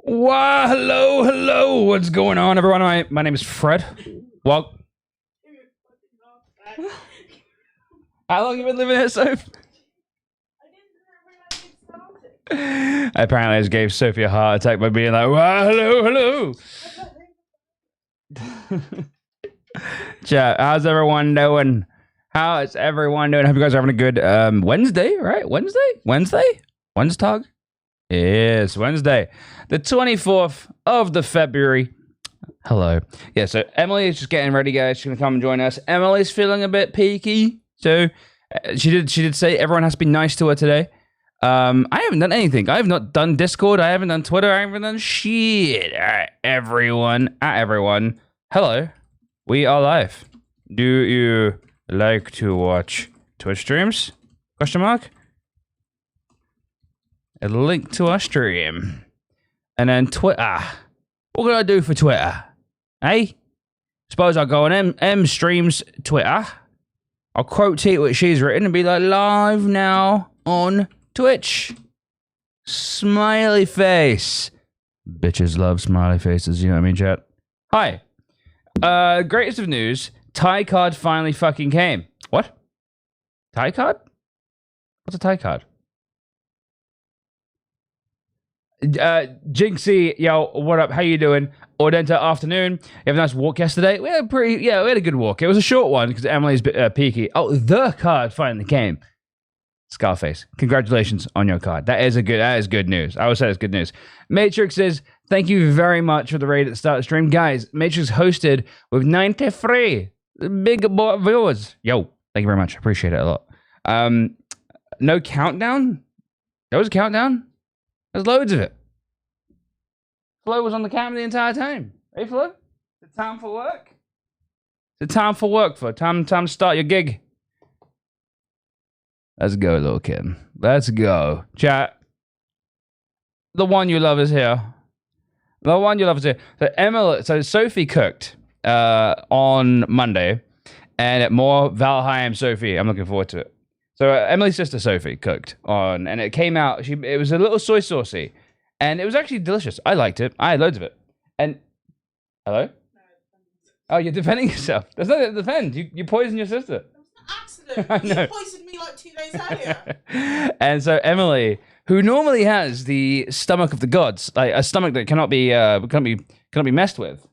Wow, hello. What's going on, everyone? My name is Fred. Well, how long you been living here, Soph? Apparently, I just gave Sophie a heart attack by being like, wow, hello. Chat, how's everyone doing? How is everyone doing? Hope you guys are having a good Wednesday, right? Wednesday? Yes, Wednesday. The 24th of the February. Hello. Yeah, so Emily is just getting ready, guys. She's going to come and join us. Emily's feeling a bit peaky. So she did say everyone has to be nice to her today. I haven't done anything. I have not done Discord. I haven't done Twitter. I haven't done shit. All right, everyone. Hello. We are live. Do you like to watch Twitch streams? Question mark. A link to our stream. And then Twitter. What can I do for Twitter? Hey? Suppose I'll go on M streams Twitter. I'll quote tweet what she's written and be like, live now on Twitch. Smiley face. Bitches love smiley faces, you know what I mean, chat? Hi. Greatest of news. Tie card finally fucking came. What? Tie card? What's a tie card? Jinxie, yo, what up? How you doing? Ordenta afternoon. You have a nice walk yesterday? We had a good walk. It was a short one because Emily's a bit peaky. Oh, the card finally came. Scarface, congratulations on your card. That is good news. I would say it's good news. Matrix says, thank you very much for the raid at the start of the stream. Guys, Matrix hosted with 93 big boy viewers. Yo, thank you very much. Appreciate it a lot. No countdown? There was a countdown? There's loads of it. Flo was on the camera the entire time. Hey, Flo? It's time for work? It's time for work, Flo. Time to start your gig. Let's go, little kid. Let's go. Chat. The one you love is here. So Sophie cooked on Monday. And at more Valheim Sophie. I'm looking forward to it. So Emily's sister Sophie cooked on, and it came out. It was a little soy saucy, and it was actually delicious. I liked it. I had loads of it. And hello? Oh, you're defending yourself. There's nothing to defend. You poisoned your sister. It was an accident. You poisoned me like 2 days earlier. And so Emily, who normally has the stomach of the gods, like a stomach that cannot be messed with,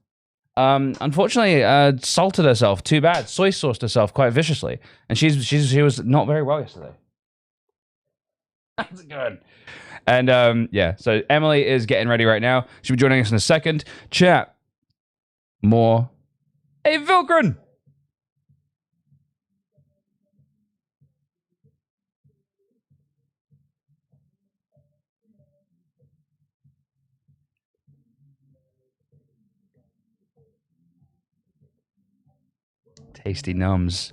unfortunately salted herself too bad, soy sauced herself quite viciously, and she was not very well yesterday. That's good. And yeah, so Emily is getting ready right now. She'll be joining us in a second. Chat. More. Hey, Vilgren! Tasty nums.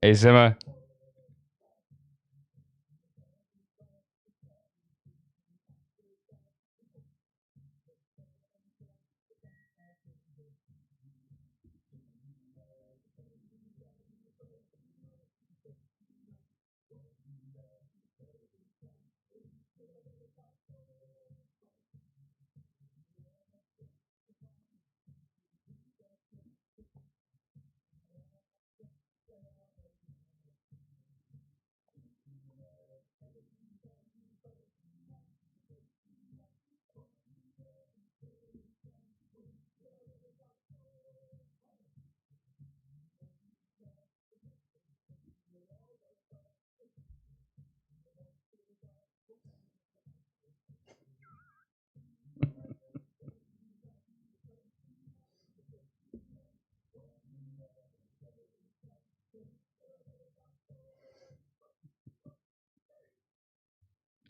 Hey, Zimmer.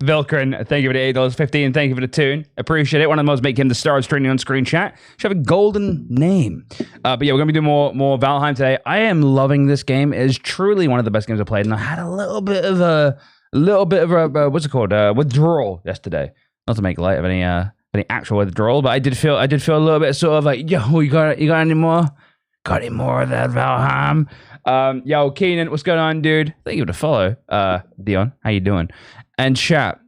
Vilkrin, thank you for the $8.15. Thank you for the tune. Appreciate it. One of the most make him the star of streaming on screen chat. Should have a golden name. But yeah, we're gonna be doing more Valheim today. I am loving this game. It is truly one of the best games I've played, and I had a little bit of a what's it called? Withdrawal yesterday. Not to make light of any actual withdrawal, but I did feel a little bit sort of like, yo, you got any more? Got any more of that Valheim? Yo, Keenan, what's going on, dude? Thank you for the follow. Dion, how you doing? And chat,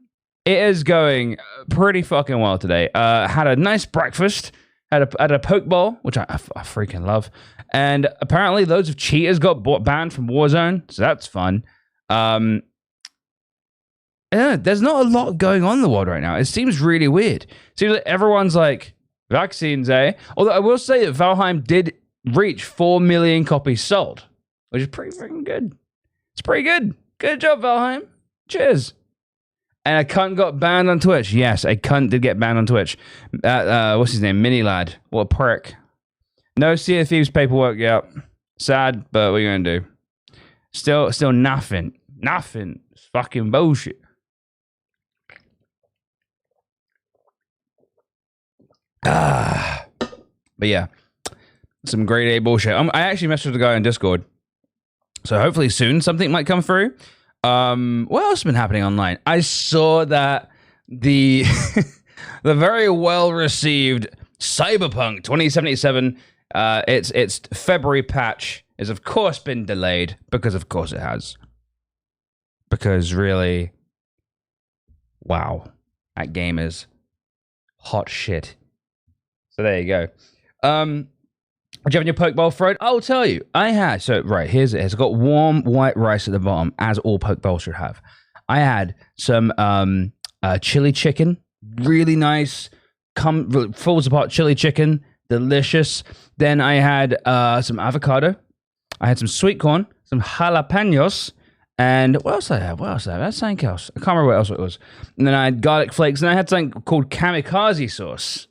It is going pretty fucking well today. Had a nice breakfast. Had a poke bowl, which I freaking love. And apparently loads of cheaters got banned from Warzone, so that's fun. Yeah, there's not a lot going on in the world right now. It seems really weird. Seems like everyone's like, vaccines, eh? Although I will say that Valheim did reach 4 million copies sold, which is pretty freaking good. It's pretty good. Good job, Valheim. Cheers. And a cunt got banned on Twitch. Yes, a cunt did get banned on Twitch. What's his name? Mini Lad. What a prick. No Sea of Thieves paperwork yet. Sad, but what are you gonna do? Still nothing. Nothing. It's fucking bullshit. But yeah, some grade A bullshit. I actually messaged the guy on Discord, so hopefully soon something might come through. What else has been happening online? I saw that the the very well received Cyberpunk 2077, its February patch has of course been delayed, because of course it has. Because really, wow, that game is hot shit. So there you go. Do you have your poke bowl, Fred? I'll tell you. I had, so right, here's it. It's got warm white rice at the bottom, as all poke bowls should have. I had some chili chicken, really nice, falls apart chili chicken, delicious. Then I had some avocado. I had some sweet corn, some jalapenos, and what else did I have? That's something else. I can't remember what else it was. And then I had garlic flakes, and I had something called kamikaze sauce.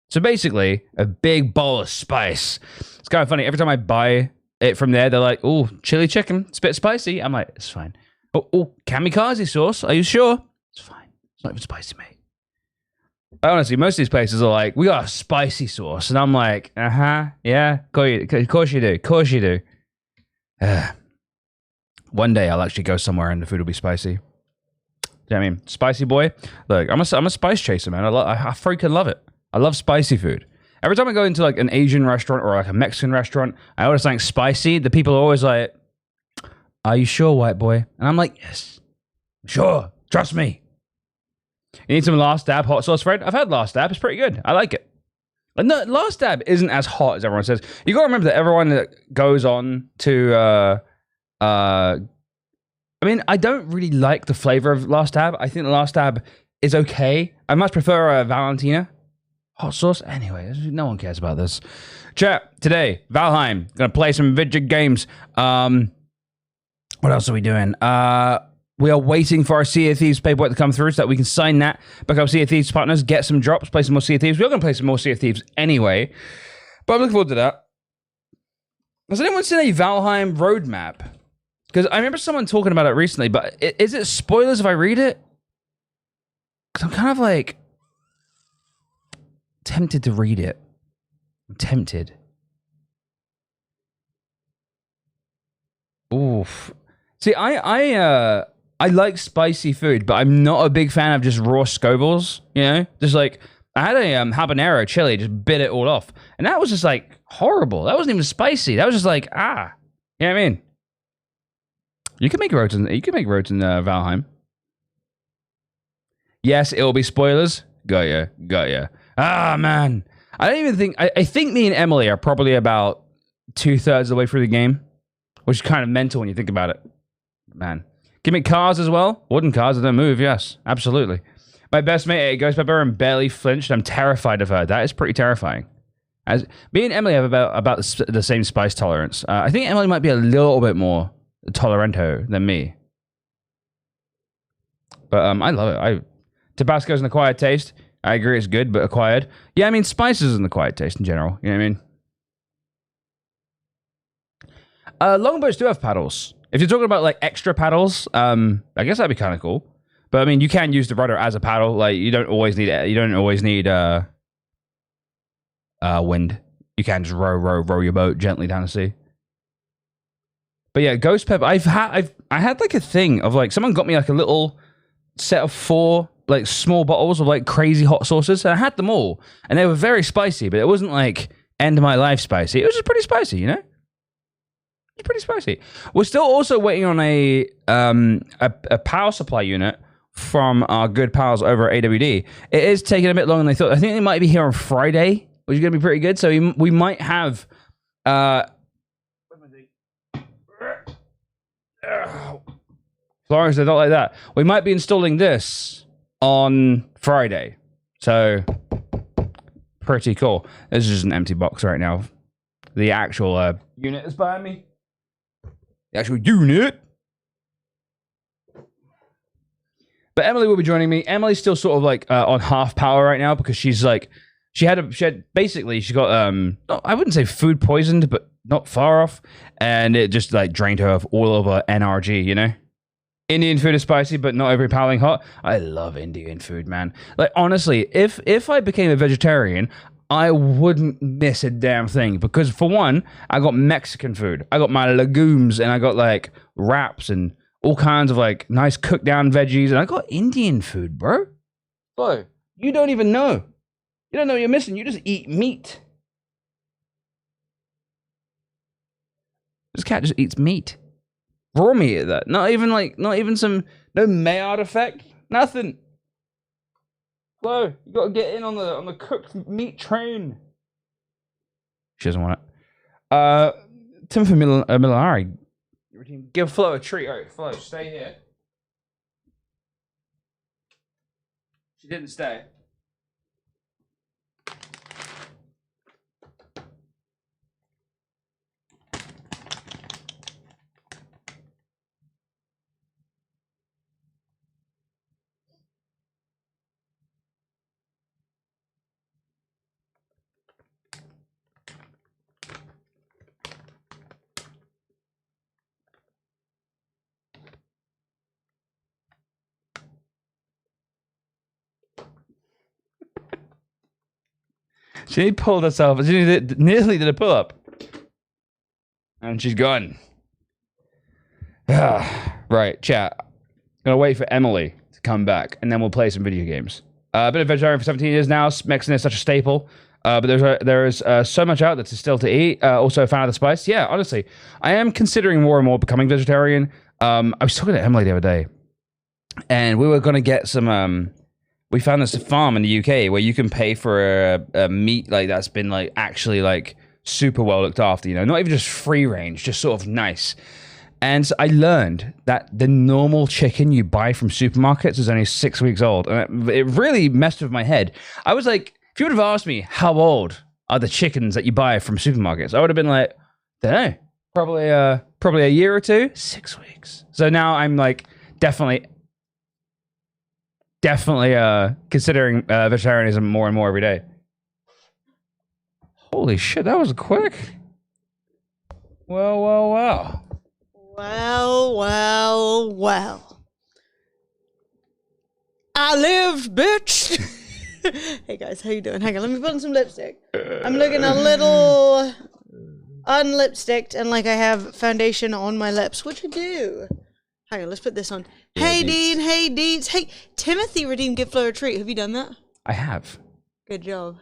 So basically, a big bowl of spice. It's kind of funny. Every time I buy it from there, they're like, "Oh, chili chicken. It's a bit spicy." I'm like, "It's fine." Oh, kamikaze sauce. Are you sure? It's fine. It's not even spicy, mate. But honestly, most of these places are like, "We got a spicy sauce," and I'm like, yeah, of course you do. Of course you do. One day I'll actually go somewhere and the food will be spicy. You know what I mean? Spicy boy. Look, I'm a spice chaser, man. I freaking love it. I love spicy food. Every time I go into like an Asian restaurant or like a Mexican restaurant, I order something spicy. The people are always like, "Are you sure, white boy?" And I'm like, "Yes, sure. Trust me." You need some Last Dab hot sauce, Fred? I've had Last Dab. It's pretty good. I like it. But no, Last Dab isn't as hot as everyone says. You got to remember that everyone that goes on to, I mean, I don't really like the flavor of Last Dab. I think the Last Dab is okay. I much prefer Valentina hot sauce. Anyway, no one cares about this. Chat, today, Valheim. Gonna play some video games. What else are we doing? We are waiting for our Sea of Thieves paperwork to come through so that we can sign that, become Sea of Thieves partners, get some drops, play some more Sea of Thieves. We're going to play some more Sea of Thieves anyway, but I'm looking forward to that. Has anyone seen a Valheim roadmap? Because I remember someone talking about it recently, but is it spoilers if I read it? Because I'm kind of like tempted to read it. I'm tempted. Oof. See, I like spicy food, but I'm not a big fan of just raw Scovilles, you know? Just like, I had a habanero chili, just bit it all off. And that was just like horrible. That wasn't even spicy. That was just like, you know what I mean? You can make roads in Valheim. Yes, it'll be spoilers. Got ya. Man. I don't even think, I think me and Emily are probably about 2/3 of the way through the game, which is kind of mental when you think about it. Man. Give me cars as well. Wooden cars that don't move, yes. Absolutely. My best mate ate ghost pepper and barely flinched. I'm terrified of her. That is pretty terrifying. As me and Emily have about the same spice tolerance. I think Emily might be a little bit more tolerento than me. But I love it. Tabasco's an acquired taste. I agree it's good, but acquired. Yeah, I mean, spices is an acquired taste in general. You know what I mean? Longboats do have paddles. If you're talking about like extra paddles, I guess that'd be kind of cool. But I mean, you can use the rudder as a paddle. Like you don't always need wind. You can just row your boat gently down the sea. But yeah, ghost pepper. I had like a thing of like someone got me like a little set of 4 like small bottles of like crazy hot sauces, and I had them all, and they were very spicy, but it wasn't like end of my life spicy. It was just pretty spicy, you know. It's pretty spicy. We're still also waiting on a power supply unit from our good pals over at AWD. It is taking a bit longer than they thought. I think they might be here on Friday, which is going to be pretty good. So we might have... Florence, they're not like that. We might be installing this on Friday. So, pretty cool. This is just an empty box right now. The actual unit is behind me. The actual unit. But Emily will be joining me. Emily's still sort of like on half power right now because she's like, she got, I wouldn't say food poisoned, but not far off. And it just like drained her of all of her NRG, you know? Indian food is spicy, but not overpowering hot. I love Indian food, man. Like, honestly, if I became a vegetarian, I wouldn't miss a damn thing. Because, for one, I got Mexican food. I got my legumes, and I got, like, wraps and all kinds of, like, nice cooked-down veggies. And I got Indian food, bro. Bro, you don't even know. You don't know what you're missing. You just eat meat. This cat just eats meat. Raw meat at that. Not even some, no Maillard effect. Nothing. Flo, you gotta get in on the cooked meat train. She doesn't want it. Timothy Milari. Give Flo a treat. Alright, Flo, stay here. She didn't stay. She pulled herself. She nearly did a pull-up. And she's gone. Right, chat. Gonna wait for Emily to come back, and then we'll play some video games. Been a vegetarian for 17 years now. Mexican is such a staple. But there is so much out there still to eat. Also a fan of the spice. Yeah, honestly. I am considering more and more becoming vegetarian. I was talking to Emily the other day. And we were gonna get some... we found this farm in the UK where you can pay for a meat like that's been like actually like super well looked after, you know, not even just free range, just sort of nice. And so I learned that the normal chicken you buy from supermarkets is only 6 weeks old, and it really messed with my head. I was like, if you would have asked me how old are the chickens that you buy from supermarkets, I would have been like, don't know, probably a year or two. 6 weeks. So now I'm like definitely considering vegetarianism more and more every day. Holy shit, that was quick. Well. Well. I lived, bitch. Hey guys, how you doing? Hang on, let me put on some lipstick. I'm looking a little unlipsticked and like I have foundation on my lips, which I do. Hang on, let's put this on. Yeah, hey, Dean. Hey, Deeds. Hey, Timothy redeemed Give Flo a treat. Have you done that? I have. Good job.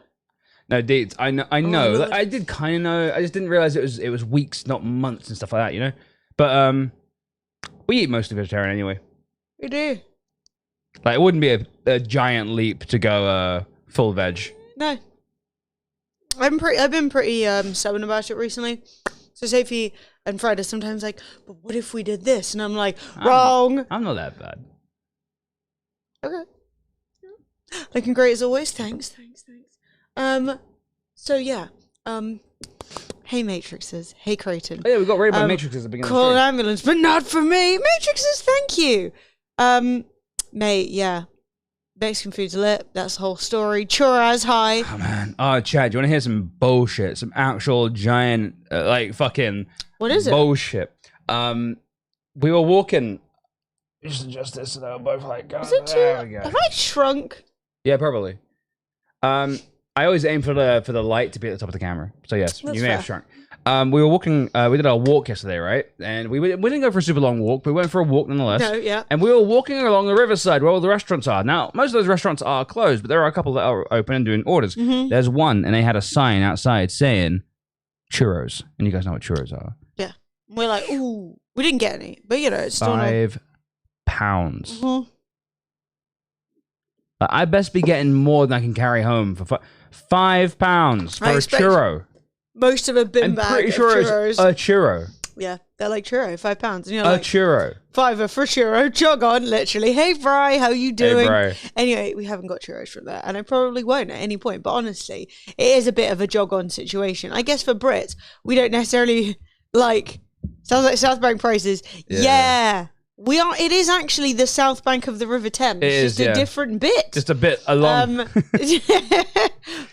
No, Deeds. I know. I did kind of know. I just didn't realize it was weeks, not months, and stuff like that. You know. But we eat mostly vegetarian anyway. We do. Like it wouldn't be a giant leap to go full veg. No. I've been pretty stubborn about it recently. So Sophie and Fred are sometimes like, but what if we did this? And I'm like, wrong. I'm not that bad. Okay. Looking great as always. Thanks. So yeah. Hey Matrixes. Hey Creighton. Oh yeah, we got raided by Matrixes at the beginning. Call an ambulance, but not for me. Matrixes, thank you. Mate, yeah. Mexican food's lit. That's the whole story. Churras high. Oh, man. Oh, Chad, do you want to hear some bullshit? Some actual giant, like, fucking... What is it? Bullshit. We were walking... Just adjust this so they're both like... Is it there we go. Have I shrunk? Yeah, probably. I always aim for the light to be at the top of the camera. So, yes, That's you may fair. have shrunk. We were walking... we did our walk yesterday, right? And we didn't go for a super long walk, but we went for a walk nonetheless. No, yeah. And we were walking along the riverside where all the restaurants are. Now, most of those restaurants are closed, but there are a couple that are open and doing orders. Mm-hmm. There's one, and they had a sign outside saying churros. And you guys know what churros are. Yeah. We're like, ooh. We didn't get any, but you know, it's still £5. Mm-hmm. I best be getting more than I can carry home for £5 for a churro. Most of a bin I'm bag pretty of sure churros. it's a churro. Yeah, they're like churro, £5. And you're A like, churro. $5 for churro, jog on, literally. Hey, Bri, how you doing? Hey, Bri. Anyway, we haven't got churros from there, and I probably won't at any point. But honestly, it is a bit of a jog on situation. I guess for Brits, we don't necessarily like. Sounds like South Bank prices. Yeah. We are. It is actually the South Bank of the River Thames. It's just a different bit. Just a bit along.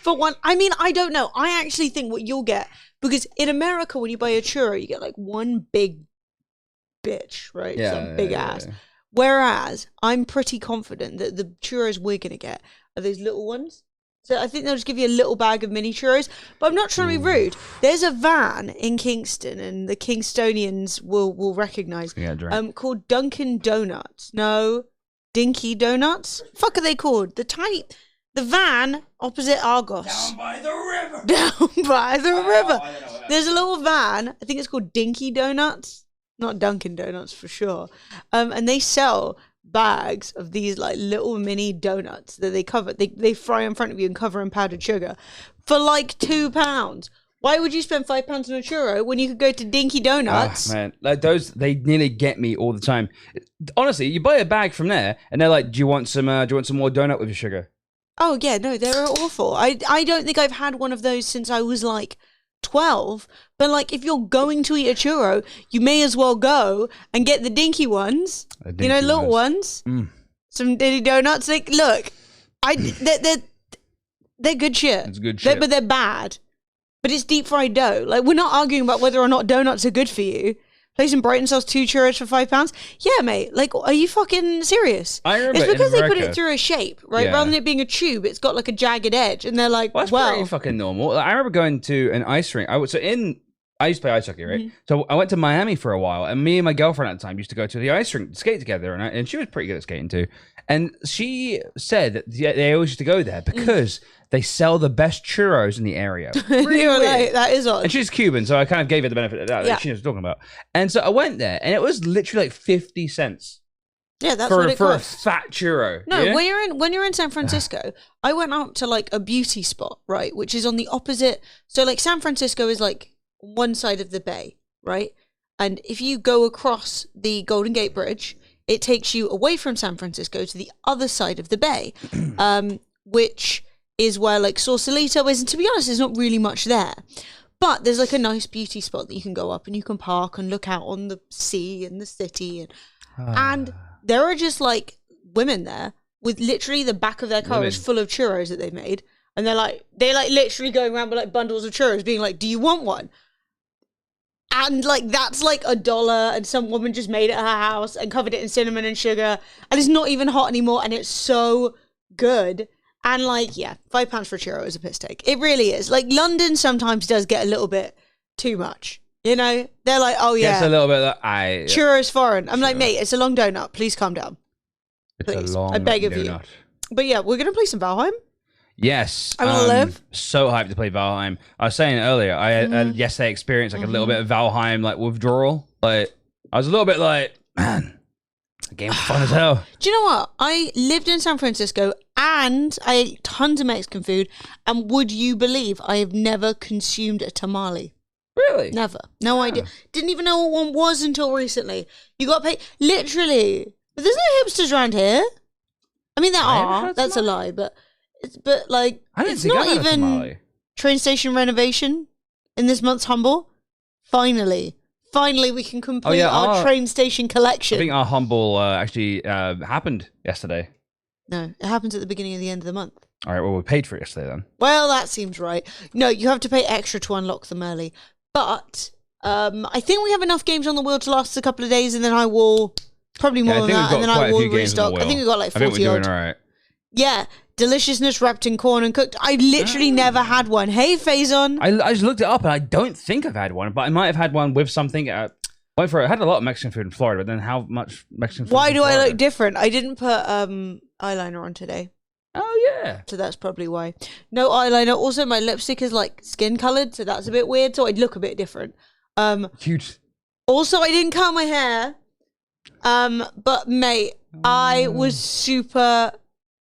For one, I mean, I don't know. I actually think what you'll get, because in America, when you buy a churro, you get like one big bitch, right? Some big ass. Yeah. Whereas I'm pretty confident that the churros we're gonna get are those little ones. So I think they'll just give you a little bag of mini churros. But I'm not trying to be rude. There's a van in Kingston, and the Kingstonians will recognise, called Dunkin' Donuts. No, Dinky Donuts? Fuck are they called? The van opposite Argos. Down by the river. Down by the river. There's a little van. I think it's called Dinky Donuts. Not Dunkin' Donuts for sure. And they sell bags of these like little mini donuts that they fry in front of you and cover in powdered sugar for like £2. Why would you spend £5 on a churro when you could go to Dinky Donuts? Oh, man, like those, they nearly get me all the time. Honestly, you buy a bag from there and they're like, do you want some more donut with your sugar? Oh yeah, no, they're awful. I don't think I've had one of those since I was like 12, but like if you're going to eat a churro, you may as well go and get the dinky ones, little ones. Some dinky donuts. Like, look, they're good shit. It's good shit, but they're bad. But it's deep fried dough. Like, we're not arguing about whether or not donuts are good for you. Place in Brighton sells 2 churros for £5. Yeah, mate. Like, are you fucking serious? I remember it's because in they put it through a shape, right? Rather than it being a tube, it's got like a jagged edge, and they're like, well, that's pretty fucking normal. I remember going to an ice rink. I used to play ice hockey, right? Mm-hmm. So I went to Miami for a while, and me and my girlfriend at the time used to go to the ice rink to skate together, and she was pretty good at skating too. And she said that they always used to go there because they sell the best churros in the area. Really like, that is odd. And she's Cuban, so I kind of gave her the benefit of that. Yeah. She was talking about. And so I went there, and it was literally like 50 cents. Yeah, that's what it costs. For a fat churro. No, yeah? when you're in San Francisco, I went out to like a beauty spot, right, which is on the opposite. So like San Francisco is like one side of the bay, right? And if you go across the Golden Gate Bridge, it takes you away from San Francisco to the other side of the bay, which is where like Sausalito is. And to be honest, there's not really much there. But there's like a nice beauty spot that you can go up and you can park and look out on the sea and the city. And there are just like women there with literally the back of their car is full of churros that they've made. And they're like literally going around with like bundles of churros being like, do you want one? And like that's like $1, and some woman just made it at her house and covered it in cinnamon and sugar, and it's not even hot anymore, and it's so good. And like, yeah, £5 for a churro is a piss take. It really is. Like, London sometimes does get a little bit too much. You know, they're like, oh yeah, it's a little bit like churros foreign. I'm like, mate, it's a long donut. Please calm down. Please, I beg of you. But yeah, we're gonna play some Valheim. Yes, I want to live. So hyped to play Valheim. I was saying earlier, I had yesterday experienced like a little bit of Valheim like withdrawal. Like I was a little bit like, man, the game's fun as hell. Do you know what? I lived in San Francisco and I ate tons of Mexican food. And would you believe I have never consumed a tamale? Really? Never. No idea. Didn't even know what one was until recently. You got to pay literally. But there's no hipsters around here. I mean, there are. That's a lie, but. But like, it's not even train station renovation in this month's Humble. Finally, we can complete our train station collection. I think our Humble actually happened yesterday. No, it happens at the beginning of the end of the month. All right, well, we paid for it yesterday then. Well, that seems right. No, you have to pay extra to unlock them early. But I think we have enough games on the wheel to last a couple of days, and then I will probably more than that, and then I will restock. I think we've got like 40 I think we're doing all right. Yeah. Deliciousness wrapped in corn and cooked. I literally never had one. Hey, Faison. I just looked it up and I don't think I've had one, but I might have had one with something. I had a lot of Mexican food in Florida, but then how much Mexican food? Why do I look different? I didn't put eyeliner on today. Oh yeah. So that's probably why. No eyeliner. Also, my lipstick is like skin colored, so that's a bit weird. So I'd look a bit different. Cute. Also, I didn't curl my hair. But mate, I was super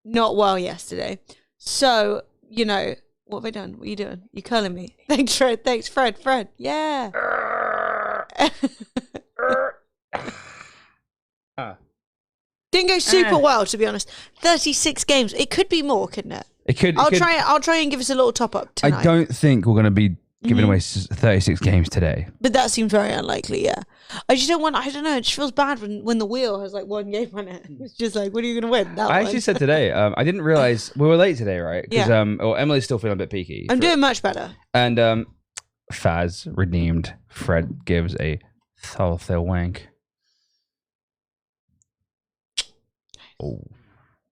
not well yesterday. So, you know, what have I done? What are you doing? You curling me. Thanks, Fred. Thanks, Fred. Fred. Yeah. Didn't go super well, to be honest. 36 games. It could be more, couldn't it? It could. I'll try and give us a little top up tonight. I don't think we're going to be giving away 36 games today. But that seems very unlikely, yeah. I just don't want, I don't know, it just feels bad when the wheel has like one game on it. It's just like, what are you going to win? That I one. actually said today, I didn't realize, we were late today, right? Because Yeah. Emily's still feeling a bit peaky. I'm doing much better. And Faz redeemed. Fred gives a thul wank.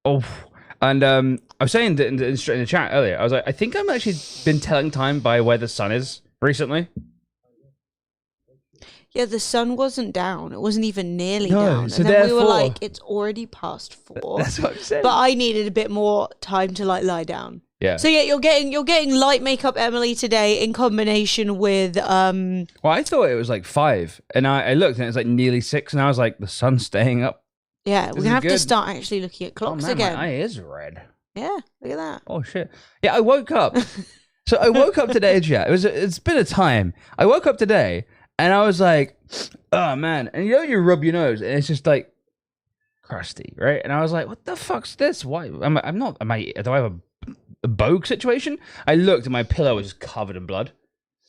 Oh. And I was saying in the chat earlier, I was like, I think I'm actually been telling time by where the sun is recently. Yeah, the sun wasn't down. It wasn't even nearly No, down. so And then we were therefore- like, it's already past 4. That's what I'm saying. But I needed a bit more time to like lie down. Yeah. So yeah, you're getting light makeup Emily today in combination with Well, I thought it was like 5, and I looked and it was like nearly 6, and I was like, the sun's staying up. yeah, we're This gonna is have to good. start actually looking at clocks oh, man, again. My eye is red. Yeah, look at that. Oh shit. Yeah, I woke up. So I woke up today, chat. It's been a time. I woke up today and I was like, oh man. And you know you rub your nose and it's just like crusty, right? And I was like, what the fuck's this? Why do I have a bogue situation? I looked and my pillow was just covered in blood.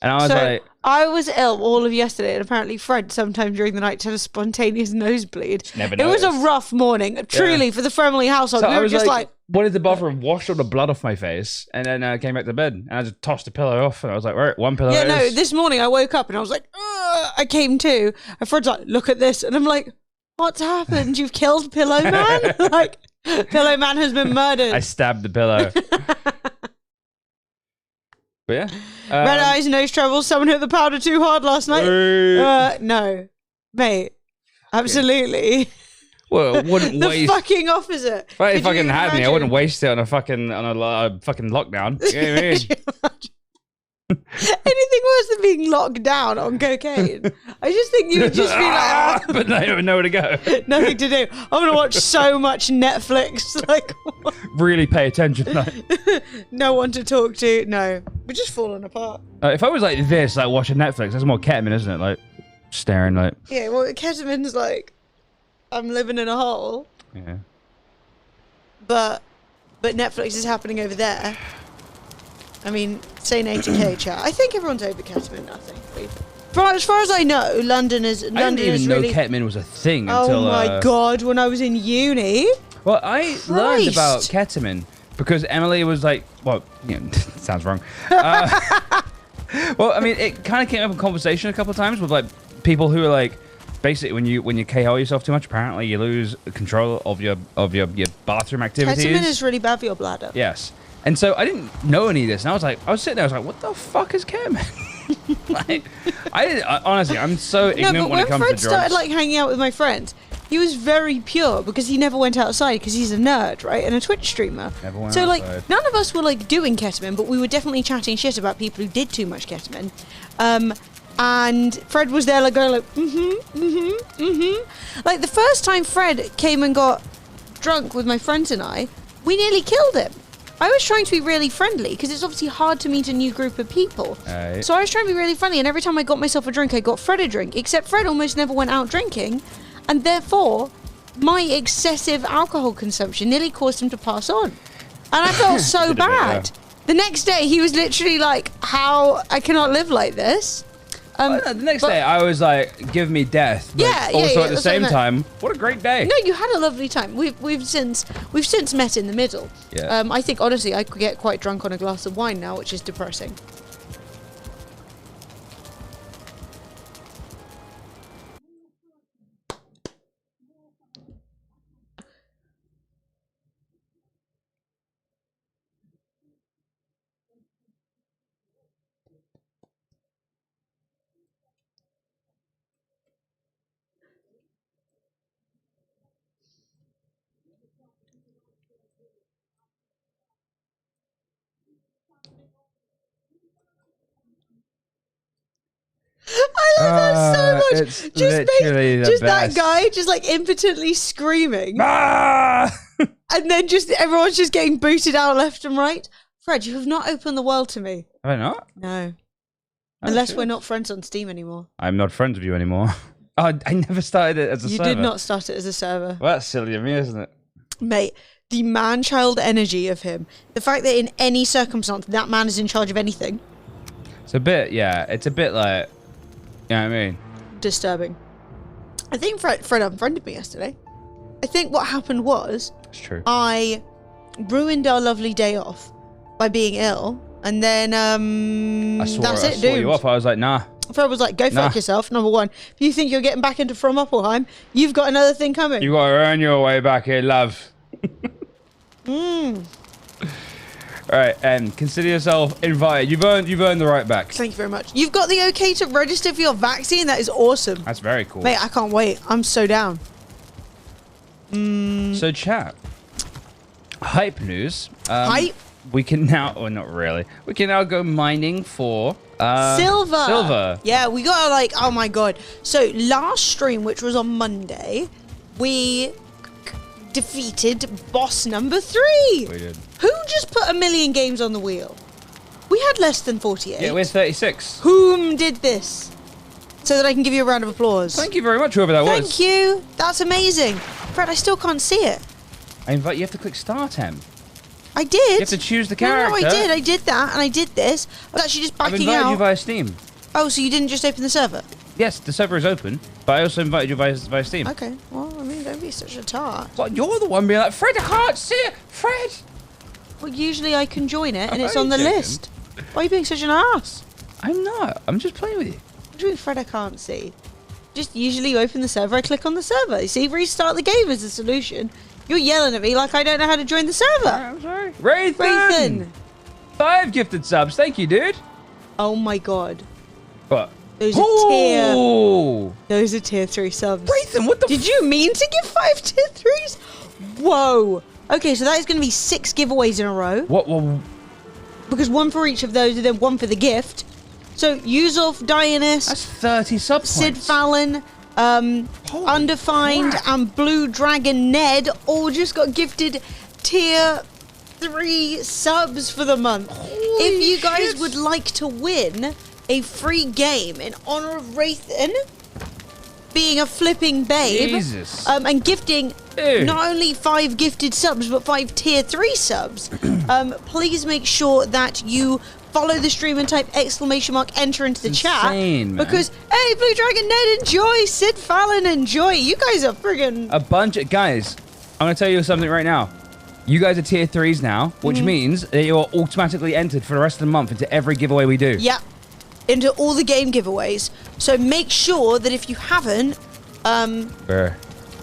And I was like, I was ill all of yesterday, and apparently Fred sometime during the night had a spontaneous nosebleed. never It was a noticed. rough morning, truly, for the family household. So We I were was just like, went into the bathroom, washed all the blood off my face, and then I came back to bed, and I just tossed the pillow off, and I was like, right, one pillow yeah, it no, is. this morning I woke up and I was like, ugh, I came to, and Fred's like, look at this. And I'm like, what's happened? You've killed Pillow Man? Like, Pillow Man has been murdered. I stabbed the pillow. But yeah. Red eyes, nose trouble, someone hit the powder too hard last night. No, mate, absolutely. Well, wouldn't The waste. fucking opposite. If I Could fucking you had me, I imagine? wouldn't waste it on a fucking lockdown. You know what I mean? Could you imagine? Anything worse than being locked down on cocaine? I just think you would just be like, Ah, but I don't know where to go. nothing to do. I'm gonna watch so much Netflix. Like, Really pay attention. Like, no one to talk to. No, we're just falling apart. if I was like this, like watching Netflix, that's more ketamine, isn't it? Like staring, like Yeah, well, ketamine's like, I'm living in a hole, yeah. but Netflix is happening over there. I mean, say 80k chat. I think everyone's over ketamine. I think. As far as I know, London is I didn't even know ketamine was a thing until. Oh my god! When I was in uni. Well, I learned Christ. about ketamine because Emily was like, well, you know, sounds wrong. Well, I mean, it kind of came up in conversation a couple of times with like people who are like, basically when you KO yourself too much, apparently you lose control of your bathroom activities. Ketamine is really bad for your bladder. Yes. And so I didn't know any of this, and I was sitting there, I was like, what the fuck is ketamine? Like, honestly, I'm so ignorant No, but when it when comes Fred to drugs. started like hanging out with my friends, he was very pure because he never went outside because he's a nerd, right, and a Twitch streamer. Never went so like outside. none of us were like doing ketamine, but we were definitely chatting shit about people who did too much ketamine. And Fred was there like going like like the first time Fred came and got drunk with my friends and I, we nearly killed him. I was trying to be really friendly because it's obviously hard to meet a new group of people. Right. So I was trying to be really friendly, and every time I got myself a drink, I got Fred a drink. Except Fred almost never went out drinking, and therefore my excessive alcohol consumption nearly caused him to pass on. And I felt so Did a bit, bad. The next day, he was literally like, "How I cannot live like this." The next day, I was like, give me death. But Yeah, yeah, also yeah, at the that's same what I time, what a great day. No, you had a lovely time. We've since met in the middle. Yeah. I think honestly, I could get quite drunk on a glass of wine now, which is depressing. I love that so much. It's Just literally the just that best. guy, just like impotently screaming. Ah! And then just everyone's just getting booted out left and right. Fred, you have not opened the world to me. Have I not? No. Oh, Unless shit. we're not friends on Steam anymore. I'm not friends with you anymore. Oh, I never started it as a server. You did not start it as a server. Well, that's silly of me, isn't it? Mate, the man-child energy of him. The fact that in any circumstance, that man is in charge of anything. It's a bit, yeah. It's a bit like, you know what I mean? Disturbing. I think Fred unfriended me yesterday. I think what happened was... It's true. I ruined our lovely day off by being ill. And then, that's it, dude. You off. I was like, nah. Fred was like, go fuck yourself, number one. If you think you're getting back into From Uppelheim, you've got another thing coming. You got to earn your way back here, love. Mm. All right, consider yourself invited. You've earned the right back. Thank you very much. You've got the okay to register for your vaccine. That is awesome. That's very cool. Mate, I can't wait. I'm so down. So, chat. Hype news. Hype? We can now, or not really, we can now go mining for Silver. Silver. Yeah, we got like, oh my god. So last stream, which was on Monday, we defeated boss number 3. We did. Who just put 1 million games on the wheel? We had less than 48. Yeah, we're 36. Whom did this? So that I can give you a round of applause. Thank you very much, whoever that was. Thank you. That's amazing. Fred, I still can't see it. I invite you have to click start, Em. I did. You have to choose the character. No, I did. I did that, and I did this. I was actually just I've backing invited out. you via Steam. Oh, so you didn't just open the server? Yes, the server is open, but I also invited you via Steam. Okay. Well, I mean, don't be such a tart. Well, you're the one being like, Fred, I can't see it. Fred. Well, usually I can join it, and I'm it's on the only joking. list. Why are you being such an ass? I'm not. I'm just playing with you. What do you mean, Fred, I can't see? Just usually open the server, I click on the server. You see, restart the game is the solution. You're yelling at me like I don't know how to join the server. I'm sorry. Wraithen. Wraithen. 5 gifted subs. Thank you, dude. Oh my god. What? Those are tier. Ooh. Those are tier 3 subs. Wraithen, what the Did you mean to give 5 tier 3s? Whoa. Okay, so that is going to be 6 giveaways in a row. What? Because one for each of those, and then one for the gift. So Yusuf, Dionys, That's 30 sub points. Sid Fallon, Undefined, crap. and Blue Dragon Ned all just got gifted tier 3 subs for the month. If you guys shit. would like to win a free game in honor of Wraithen being a flipping babe, Jesus. and gifting Ew. not only 5 gifted subs but 5 tier 3 subs, please make sure that you follow the stream and type ! Enter into the chat. Insane, man. Because, hey, Blue Dragon Ned, enjoy! Sid Fallon, enjoy! You guys are friggin'... A bunch of guys. I'm gonna tell you something right now. You guys are tier 3s now, which means that you are automatically entered for the rest of the month into every giveaway we do. Yeah, into all the game giveaways. So make sure that if you haven't,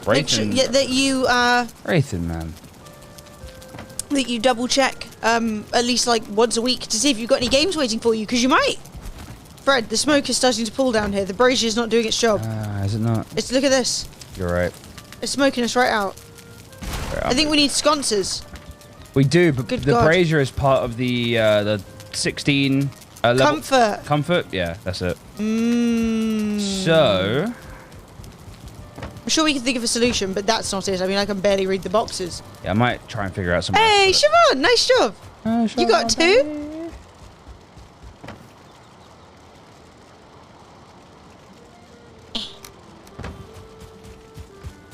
make sure that you Wraithen, man. that you double check at least like once a week to see if you've got any games waiting for you, because you might. Fred, the smoke is starting to pull down here. The brazier's not doing its job. Is it not? Look at this. You're right. It's smoking us right out. I think we need sconces. We do, but Good the God. brazier is part of the 16 level. Comfort. Comfort? Yeah, that's it. Mm. So... I'm sure we can think of a solution, but that's not it. I mean, I can barely read the boxes. Yeah, I might try and figure out something. Hey, Siobhan, nice job. You got 2?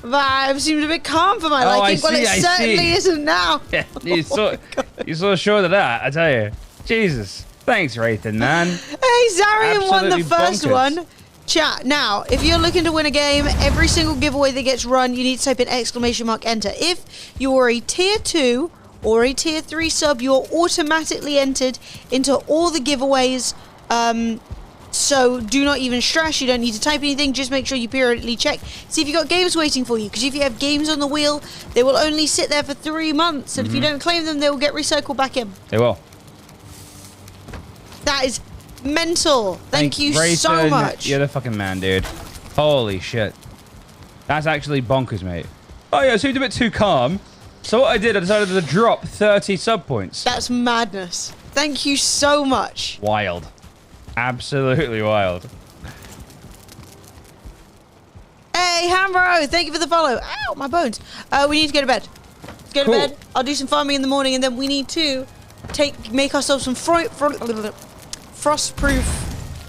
Vibe seems a bit calm for my liking. Well, it certainly isn't now. Yeah, you're so sure of that, I tell you. Jesus. Thanks, Wraithen, man. Hey, Zarian won the Absolutely first bonkers. one. Chat, now, if you're looking to win a game, every single giveaway that gets run, you need to type in ! Enter. If you are a tier 2 or a tier 3 sub, you're automatically entered into all the giveaways. So do not even stress. You don't need to type anything. Just make sure you periodically check. See if you've got games waiting for you. Because if you have games on the wheel, they will only sit there for 3 months. And if you don't claim them, they will get recycled back in. They will. That is mental. Thank you Wraithen, so much. You're the fucking man, dude. Holy shit. That's actually bonkers, mate. Oh, yeah, it seemed a bit too calm. So what I did, I decided to drop 30 sub points. That's madness. Thank you so much. Wild. Absolutely wild. Hey, Hambro, thank you for the follow. Ow, my bones. We need to go to bed. go to bed. I'll do some farming in the morning, and then we need to make ourselves some frost-proof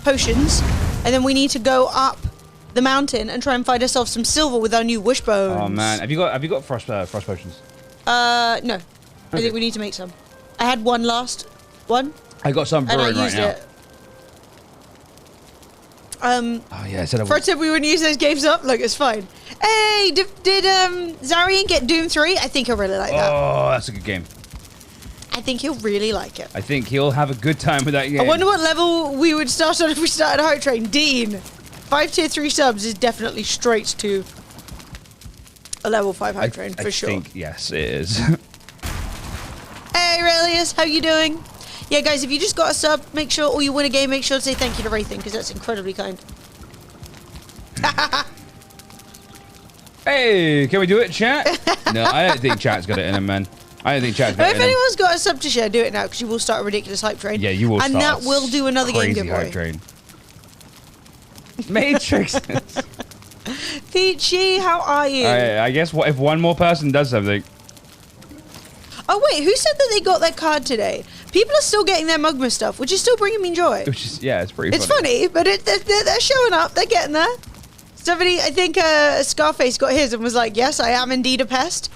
potions, and then we need to go up the mountain and try and find ourselves some silver with our new wishbones. Oh man, have you got frost potions? No. Okay. I think we need to make some. I had one last one. I got some brewing and I used right it. now. Oh yeah, I said I Fred said we wouldn't use those games up. Look, it's fine. Hey, did Zarian get Doom 3? I think he'll really like that. Oh, that's a good game. I think he'll really like it. I think he'll have a good time with that game. I wonder what level we would start on if we started Hype Train. Dean, 5 tier 3 subs is definitely straight to a level 5 Hype Train for sure. I think, yes, it is. Hey, Aurelius, how you doing? Yeah, guys, if you just got a sub, make sure, or you win a game, make sure to say thank you to Raythan, because that's incredibly kind. Hey, can we do it, chat? No, I don't think chat's got it in him, man. I don't think chat's got it in If him. anyone's got a sub to share, do it now, because you will start a ridiculous Hype Train. Yeah, you will and start that will do another game crazy giveaway. Hype Train. Matrix. Peachy, how are you? I guess if one more person does something. Oh, wait, who said that they got their card today? People are still getting their Mugma stuff, which is still bringing me joy. Which is, yeah, it's pretty It's funny, but they're showing up. They're getting there. Somebody, I think Scarface got his and was like, yes, I am indeed a pest.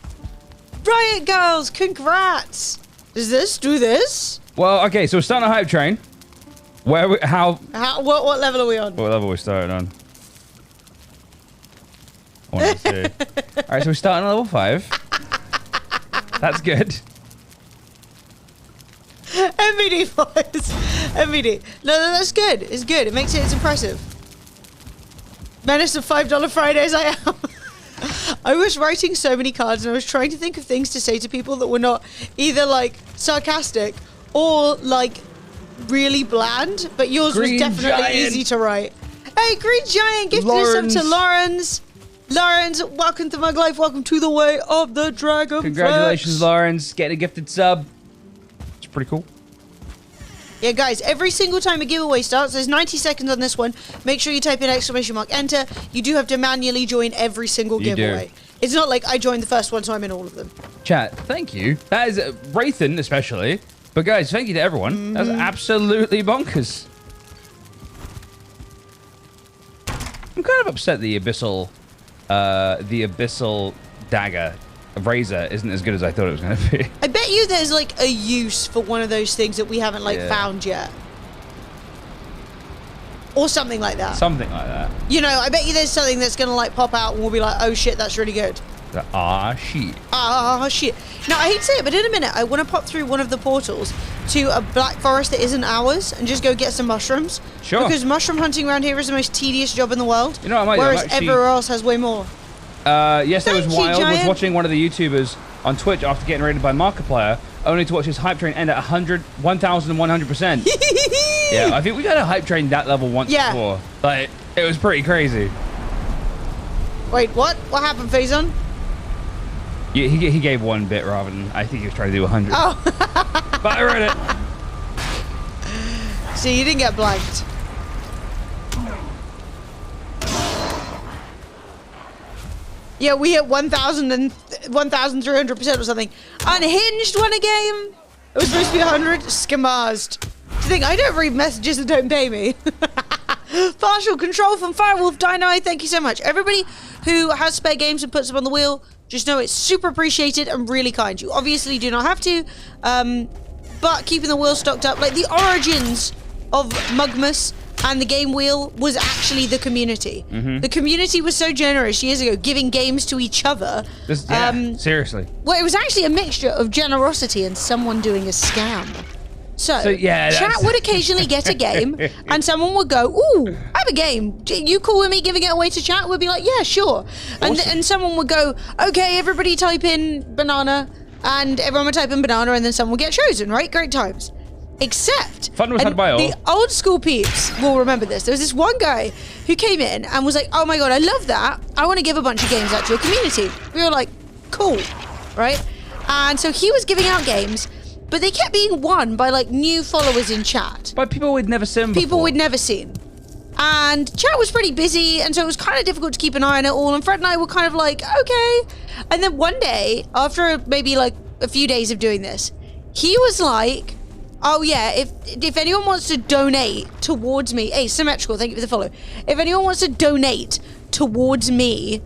Riot Girls, congrats. Does this do this? Well, okay, so we're starting a Hype Train. What level are we on? What level are we starting on? I want to see. Alright, so we're starting on level 5. That's good. MVD boys. MVD. No, that's good. It's good. It makes it's impressive. Menace of $5 Fridays I am. I was writing so many cards and I was trying to think of things to say to people that were not either like sarcastic or like really bland, but yours was definitely easy to write. Hey, Green Giant, gifted us up to Lawrence. Lawrence, welcome to Mug Life. Welcome to the way of the Dragon. Congratulations, Lawrence. Getting a gifted sub. It's pretty cool. Yeah, guys, every single time a giveaway starts, there's 90 seconds on this one. Make sure you type in ! Enter. You do have to manually join every single giveaway. It's not like I joined the first one, so I'm in all of them. Chat, thank you. That is Raythan especially. But guys, thank you to everyone. That's absolutely bonkers. I'm kind of upset the abyssal dagger razor isn't as good as I thought it was going to be. I bet you there's like a use for one of those things that we haven't like found yet. Or something like that. Something like that. You know, I bet you there's something that's going to like pop out and we'll be like, oh shit, that's really good. Ah, shit. Ah, shit. Now, I hate to say it, but in a minute, I want to pop through one of the portals to a black forest that isn't ours and just go get some mushrooms. Sure. Because mushroom hunting around here is the most tedious job in the world. You know, I might whereas everywhere else has way more. Yesterday was wild. I was watching one of the YouTubers on Twitch after getting raided by Markiplier, only to watch his Hype Train end at 1,100%. Yeah, I think we got a Hype Train that level once before. Like, it was pretty crazy. Wait, what? What happened, Faison? Yeah, he gave one bit rather than, I think he was trying to do 100. Oh. But I read it. See, you didn't get blanked. Yeah, we hit 1,300% or something. Unhinged won a game. It was supposed to be 100. Skamazed. The thing, I don't read messages that don't pay me. Partial control from Firewolf Dino. Thank you so much. Everybody who has spare games and puts them on the wheel, just know it's super appreciated and really kind. You obviously do not have to, but keeping the wheel stocked up, like the origins of Mugmas and the game wheel was actually the community. The community was so generous years ago, giving games to each other. Seriously. Well, it was actually a mixture of generosity and someone doing a scam. So yeah, chat would occasionally get a game, and someone would go, "Ooh, I have a game. You cool with me giving it away to chat?" We'd be like, "Yeah, sure." Awesome. And someone would go, "Okay, everybody type in banana," and everyone would type in banana, and then someone would get chosen. Right? Great times. Except fun was had by all. The old school peeps will remember this. There was this one guy who came in and was like, "Oh my god, I love that. I want to give a bunch of games out to a community." We were like, "Cool," right? And so he was giving out games. But they kept being won by like new followers in chat. By people we'd never seen before. People we'd never seen. and chat was pretty busy, and so it was kind of difficult to keep an eye on it all, and Fred and I were kind of like, okay. And then one day, after maybe like a few days of doing this, he was like, oh yeah, if anyone wants to donate towards me, hey, Symmetrical, thank you for the follow. If anyone wants to donate towards me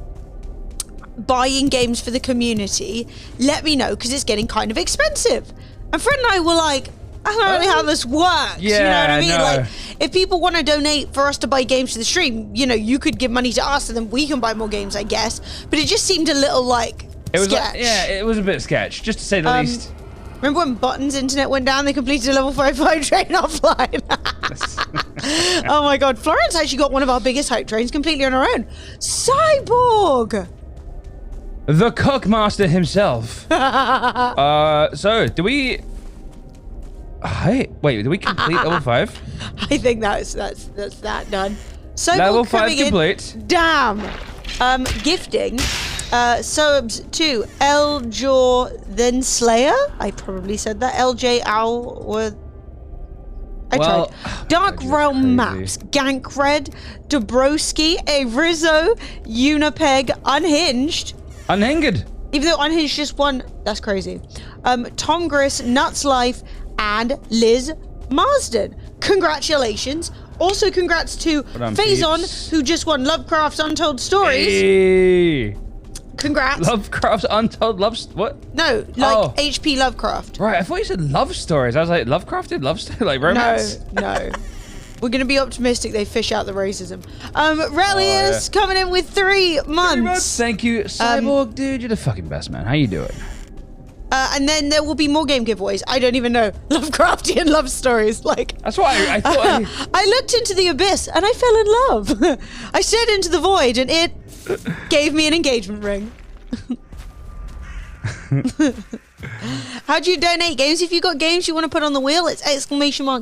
buying games for the community, let me know, because it's getting kind of expensive. And Fred and I were like, I don't really know how this works. Yeah, you know what I mean? no. Like, if people want to donate for us to buy games for the stream, you know, you could give money to us and then we can buy more games, I guess. But it just seemed a little like It was sketch. like, yeah, it was a bit sketch, just to say the least. Remember when Button's internet went down? They completed a level 5 hype train offline. Oh my god, Florence actually got one of our biggest hype trains completely on her own. Cyborg! The Cookmaster himself. So, do we... Hey, wait, did we complete level 5? I think that's that done. Cyborg Level 5 coming in. complete. Damn. Gifting subs to Eljor then Slayer. I probably said that. LJ Owl with. I tried. Dark Realm Maps, Gank Red, Dabrowski, A Rizzo, Unipeg, Unhinged. Unhinged. Even though Unhinged just won, that's crazy. Tom Griss, Nuts Life, and Liz Marsden. Congratulations. Also, congrats to Faison, who just won Lovecraft's Untold Stories. Hey. Congrats. Lovecraft's Untold Love... What? No, like HP Lovecraft. Right, I thought you said love stories. I was like, Lovecrafted love story? Like romance? No. We're going to be optimistic they fish out the racism. Relius coming in with 3 months. Thank you, Cyborg, dude. You're the fucking best, man. How you doing? And then there will be more game giveaways. I don't even know. Lovecraftian love stories. Like, that's why I thought... I looked into the abyss and I fell in love. I stared into the void and it gave me an engagement ring. How do you donate games? If you've got games you want to put on the wheel, it's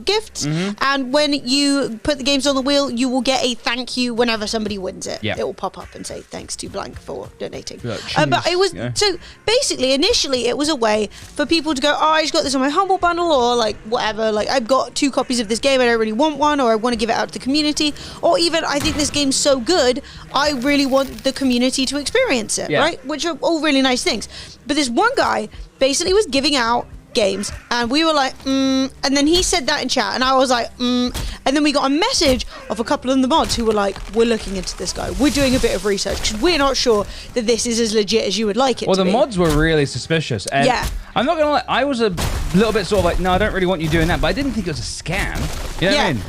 !gifts. And when you put the games on the wheel, you will get a thank you whenever somebody wins it. It will pop up and say thanks to blank for donating. But it was so basically initially it was a way for people to go, oh, I just got this on my Humble Bundle, or like whatever, like I've got 2 copies of this game, I don't really want one, or I want to give it out to the community, or even I think this game's so good I really want the community to experience it, right? Which are all really nice things. But this one guy basically was giving out games and we were like, and then he said that in chat and I was like, and then we got a message of a couple of the mods who were like, we're looking into this guy, we're doing a bit of research because we're not sure that this is as legit as you would like it to be. Well, the mods were really suspicious, and I'm not gonna lie, I was a little bit sort of like, no, I don't really want you doing that, but I didn't think it was a scam. You know what I mean?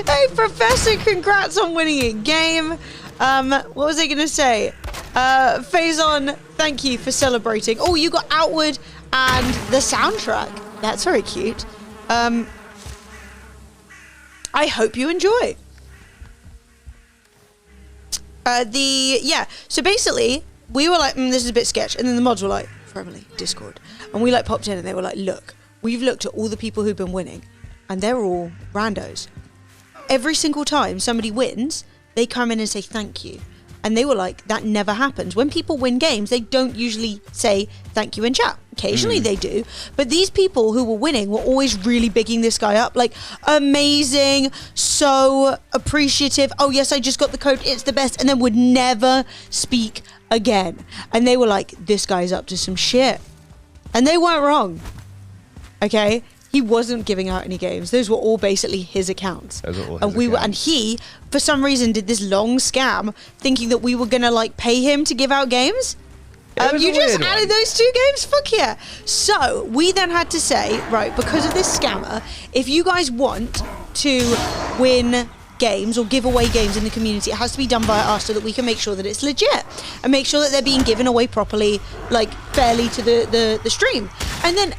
Hey, Professor, congrats on winning a game. What was I gonna say? Faison, thank you for celebrating. Oh, you got Outward and the soundtrack. That's very cute. I hope you enjoy. So basically, we were like, this is a bit sketch. And then the mods were like, Family, Discord. And we like popped in and they were like, look, we've looked at all the people who've been winning and they're all randos. Every single time somebody wins, they come in and say thank you. And they were like, that never happens. When people win games, they don't usually say thank you in chat. Occasionally they do. But these people who were winning were always really bigging this guy up. Like, amazing, so appreciative. Oh, yes, I just got the code. It's the best. And then would never speak again. And they were like, this guy's up to some shit. And they weren't wrong. Okay? He wasn't giving out any games. Those were all basically his accounts. And he, for some reason, did this long scam thinking that we were gonna like pay him to give out games. You just added those 2 games? Fuck yeah. So we then had to say, right, because of this scammer, if you guys want to win games or give away games in the community, it has to be done via us so that we can make sure that it's legit and make sure that they're being given away properly, like fairly to the stream. And then,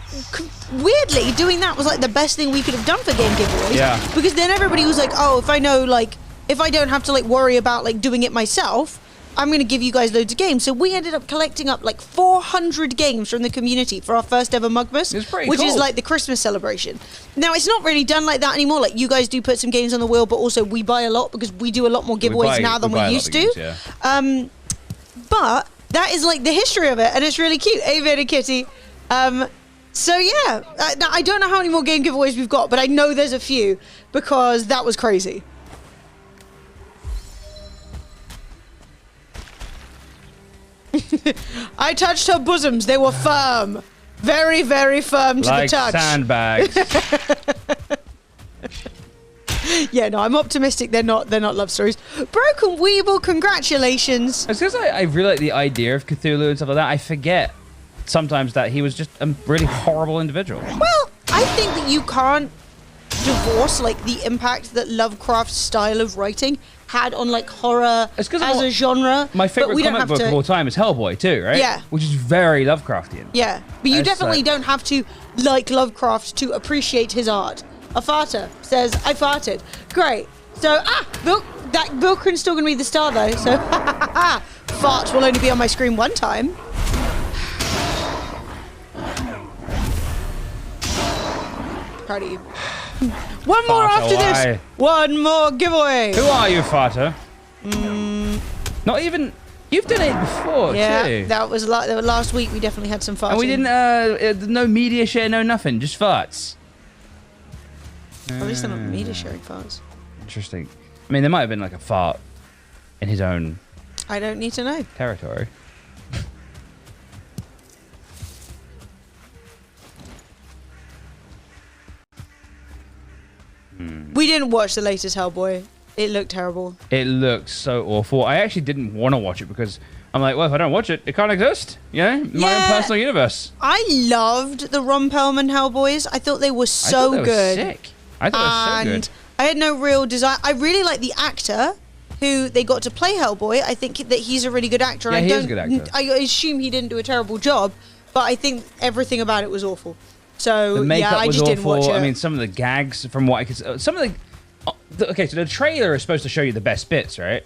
weirdly, doing that was like the best thing we could have done for game giveaways. Yeah. Because then everybody was like, oh, if I know, like, if I don't have to, like, worry about, like, doing it myself, I'm going to give you guys loads of games. So we ended up collecting up, like, 400 games from the community for our first ever Mugmas. It's pretty which cool. is, like, the Christmas celebration. Now, it's not really done like that anymore. Like, you guys do put some games on the wheel, but also we buy a lot because we do a lot more giveaways now than we used to. Games, yeah. But that is, like, the history of it, and it's really cute. Avid and Kitty. So yeah, I don't know how many more game giveaways we've got, but I know there's a few because that was crazy. I touched her bosoms. They were firm. Very, very firm to like the touch. Sandbags. Yeah, no, I'm optimistic they're not love stories. Broken Weeble, congratulations. It's because I really like the idea of Cthulhu and stuff like that. I forget sometimes that he was just a really horrible individual. Well, I think that you can't divorce like the impact that Lovecraft's style of writing had on like horror as a genre. My favorite comic book of all time is Hellboy too, right? Yeah. Which is very Lovecraftian. Yeah, but you definitely don't have to like Lovecraft to appreciate his art. A farter says, I farted. Great. So, that Bilkrin's still going to be the star though, so farts will only be on my screen one time. Proud of you. One more after this. One more giveaway. Who are you, Farter? Not even... You've done it before, yeah, too. that was last week. We definitely had some farts. And we didn't... no media share, no nothing. Just farts. At least they're not media sharing farts. Interesting. I mean, there might have been like a fart in his own... I don't need to know. Territory. We didn't watch the latest Hellboy. It looked terrible. It looks so awful. I actually didn't want to watch it because I'm like, well, if I don't watch it, it can't exist. You know? My own personal universe. I loved the Ron Perlman Hellboys. I thought they were so good. Were sick. I thought they were so good. I had no real desire. I really like the actor who they got to play Hellboy. I think that he's a really good actor. Yeah, he is a good actor. I assume he didn't do a terrible job, but I think everything about it was awful. So, the makeup I was just awful. didn't watch it. I mean, some of the gags, from what I could... Some of the... Okay, so the trailer is supposed to show you the best bits, right?